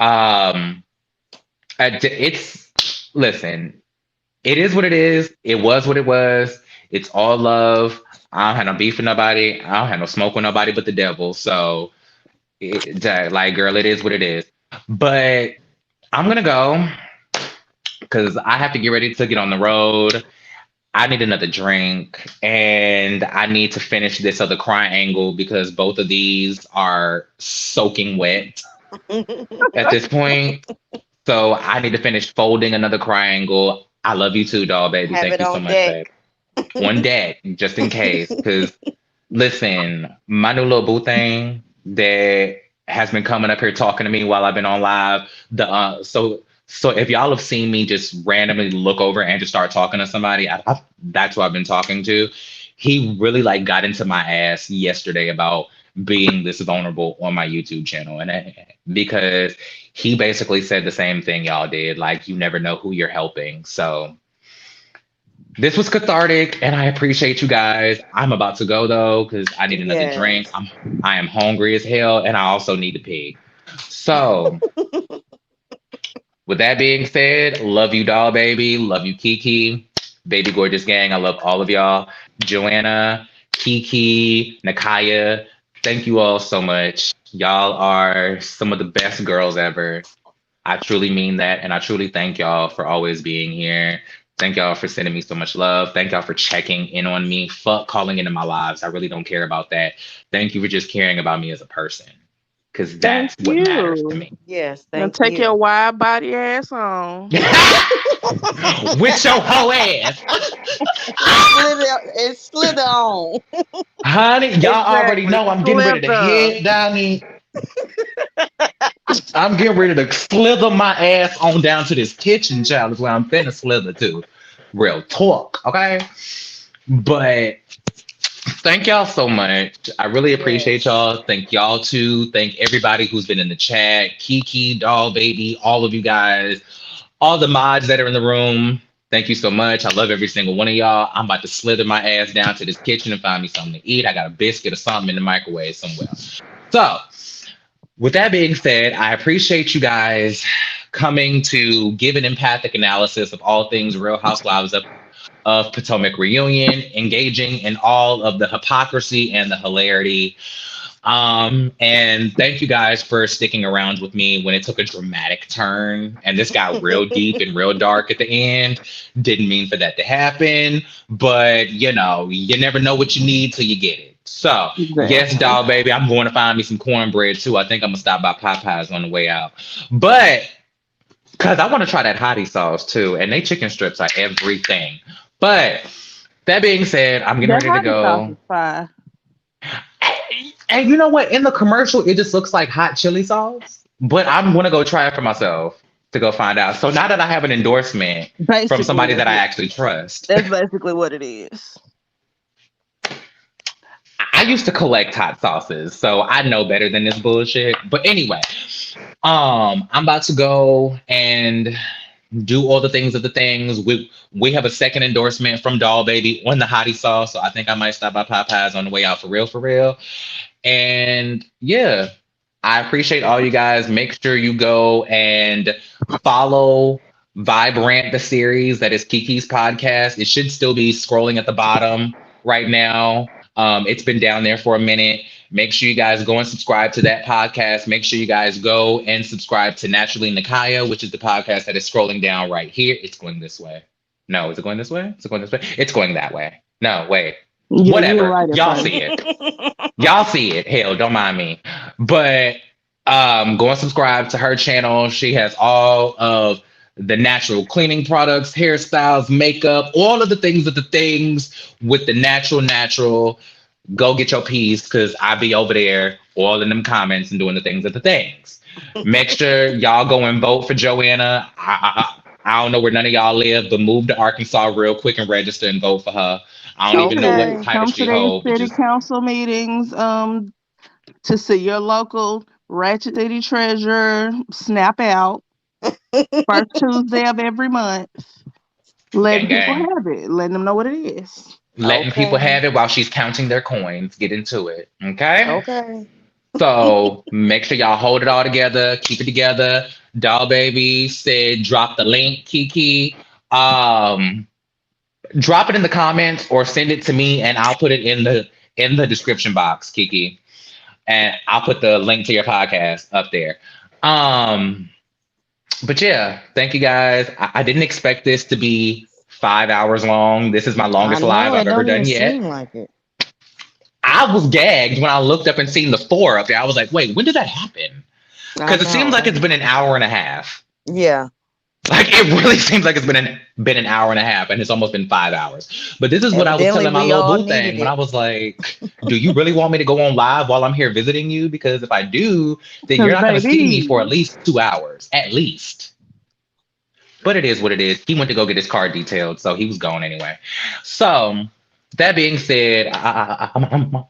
Um, it's listen, it is what it is. It was what it was. It's all love. I don't have no beef with nobody. I don't have no smoke with nobody but the devil. So, like, girl, it is what it is. But I'm gonna go because I have to get ready to get on the road. I need another drink and I need to finish this other triangle because both of these are soaking wet at this point. So I need to finish folding another triangle. I love you too, doll baby. Have Thank it you so on much, babe. deck. On deck, just in case. Because listen, my new little boo thing that has been coming up here talking to me while I've been on live. So if y'all have seen me just randomly look over and just start talking to somebody, that's who I've been talking to. He really like got into my ass yesterday about being this vulnerable on my YouTube channel, and because he basically said the same thing y'all did, like you never know who you're helping. So this was cathartic, and I appreciate you guys. I'm about to go though because I need another drink. Yes. I am hungry as hell, and I also need to pee. So with that being said, love you, doll baby. Love you, Kiki. Baby gorgeous gang. I love all of y'all. Joanna, Kiki, Nakaya. Thank you all so much. Y'all are some of the best girls ever. I truly mean that. And I truly thank y'all for always being here. Thank y'all for sending me so much love. Thank y'all for checking in on me. Fuck calling into my lives. I really don't care about that. Thank you for just caring about me as a person. Because Thank that's what matters to you. me. Yes, Now thank take your you. wide body ass on. With your whole ass. It slither on. Honey, y'all already Exactly. know I'm getting ready to Slither. head down the. I'm getting ready to slither my ass on down to this kitchen, child, is where I'm finna slither to. Real talk, okay? But thank y'all so much. I really appreciate Yes. y'all. Thank y'all too. Thank everybody who's been in the chat. Kiki, doll baby, all of you guys, all the mods that are in the room. Thank you so much. I love every single one of y'all. I'm about to slither my ass down to this kitchen and find me something to eat. I got a biscuit or something in the microwave somewhere. So, with that being said, I appreciate you guys coming to give an empathic analysis of all things Real Housewives of Potomac reunion, engaging in all of the hypocrisy and the hilarity. And thank you guys for sticking around with me when it took a dramatic turn and this got real deep and real dark at the end. Didn't mean for that to happen, but you know, you never know what you need till you get it. So yes, Exactly. doll baby, I'm going to find me some cornbread too. I think I'm gonna stop by Popeyes on the way out. But because I want to try that hottie sauce too, and they chicken strips are everything. But that being said, I'm getting That ready to hottie sauce go. is fine. And you know what? In the commercial, it just looks like hot chili sauce. But I'm gonna go try it for myself to go find out. So now that I have an endorsement from somebody that I actually trust, That's basically what it is. I used to collect hot sauces, so I know better than this bullshit. But anyway, I'm about to go and do all the things of the things. We have a second endorsement from Doll Baby on the hottie sauce, so I think I might stop by Popeyes on the way out for real, for real. And yeah, I appreciate all you guys. Make sure you go and follow Vibrant the series. That is Kiki's podcast. It should still be scrolling at the bottom right now. It's been down there for a minute. Make sure you guys go and subscribe to that podcast. Make sure you guys go and subscribe to Naturally Nikaya, which is the podcast that is scrolling down right here. It's going this way. No, is it going this way? Is it going this way? It's going that way. No, wait. Yeah, Whatever. right, Y'all see it. Y'all see it. Hell, don't mind me. But go and subscribe to her channel. She has all of the natural cleaning products, hairstyles, makeup, all of the things with the natural. Go get your piece because I be over there all in them comments and doing the things. Make sure y'all go and vote for Joanna. I don't know where none of y'all live, but move to Arkansas real quick and register and vote for her. I don't even know what title Come she to holds. these city council meetings to see your local Ratchet City treasurer snap out first Tuesday of every month. Letting people have it. Letting them know what it is. Letting people have it while she's counting their coins. Get into it. Okay? Okay. So make sure y'all hold it all together. Keep it together. Doll Baby said drop the link, Kiki. Drop it in the comments or send it to me and I'll put it in the description box, Kiki. And I'll put the link to your podcast up there. But yeah, thank you guys. I didn't expect this to be 5 hours long. This is my longest live I've ever done yet. Seem like it. I was gagged when I looked up and seen the 4 up there. I was like, wait, when did that happen? Because it seems like it's been an hour and a half. Yeah. Like it really seems like it's been an hour and a half, and it's almost been 5 hours. But this is what I was telling my little boo thing when I was like, "Do you really want me to go on live while I'm here visiting you? Because if I do, then you're not going to see me for at least 2 hours, at least." But it is what it is. He went to go get his car detailed, so he was gone anyway. So that being said, I'm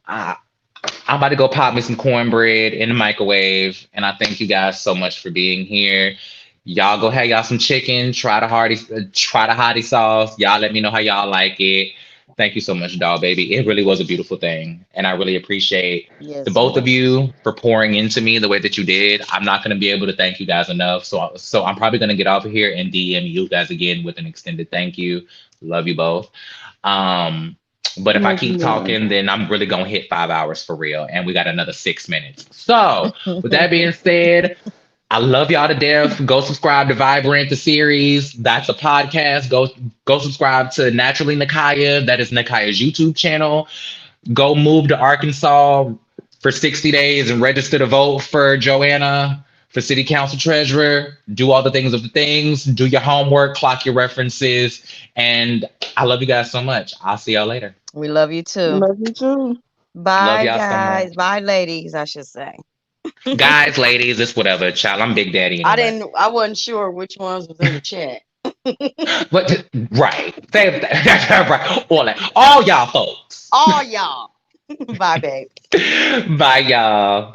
about to go pop me some cornbread in the microwave, and I thank you guys so much for being here. Y'all go have y'all some chicken. Try the hottie sauce. Y'all let me know how y'all like it. Thank you so much, Doll Baby. It really was a beautiful thing, and I really appreciate the both of you for pouring into me the way that you did. I'm not going to be able to thank you guys enough, so I'm probably going to get off of here and DM you guys again with an extended thank you. Love you both. But if I keep talking, then I'm really going to hit 5 hours for real, and we got another 6 minutes. So with that being said, I love y'all to death. Go subscribe to Vibrant the series. That's a podcast. Go subscribe to Naturally Nikaya. That is Nikaya's YouTube channel. Go move to Arkansas for 60 days and register to vote for Joanna for city council treasurer. Do all the things of the things. Do your homework. Clock your references. And I love you guys so much. I'll see y'all later. We love you too. Love you too. Bye, guys. Bye, ladies, I should say. Guys, ladies, it's whatever, child. I'm Big Daddy. Anyway. I wasn't sure which ones was in the chat. But right. Right. All y'all folks. All y'all. Bye, babe. Bye, y'all.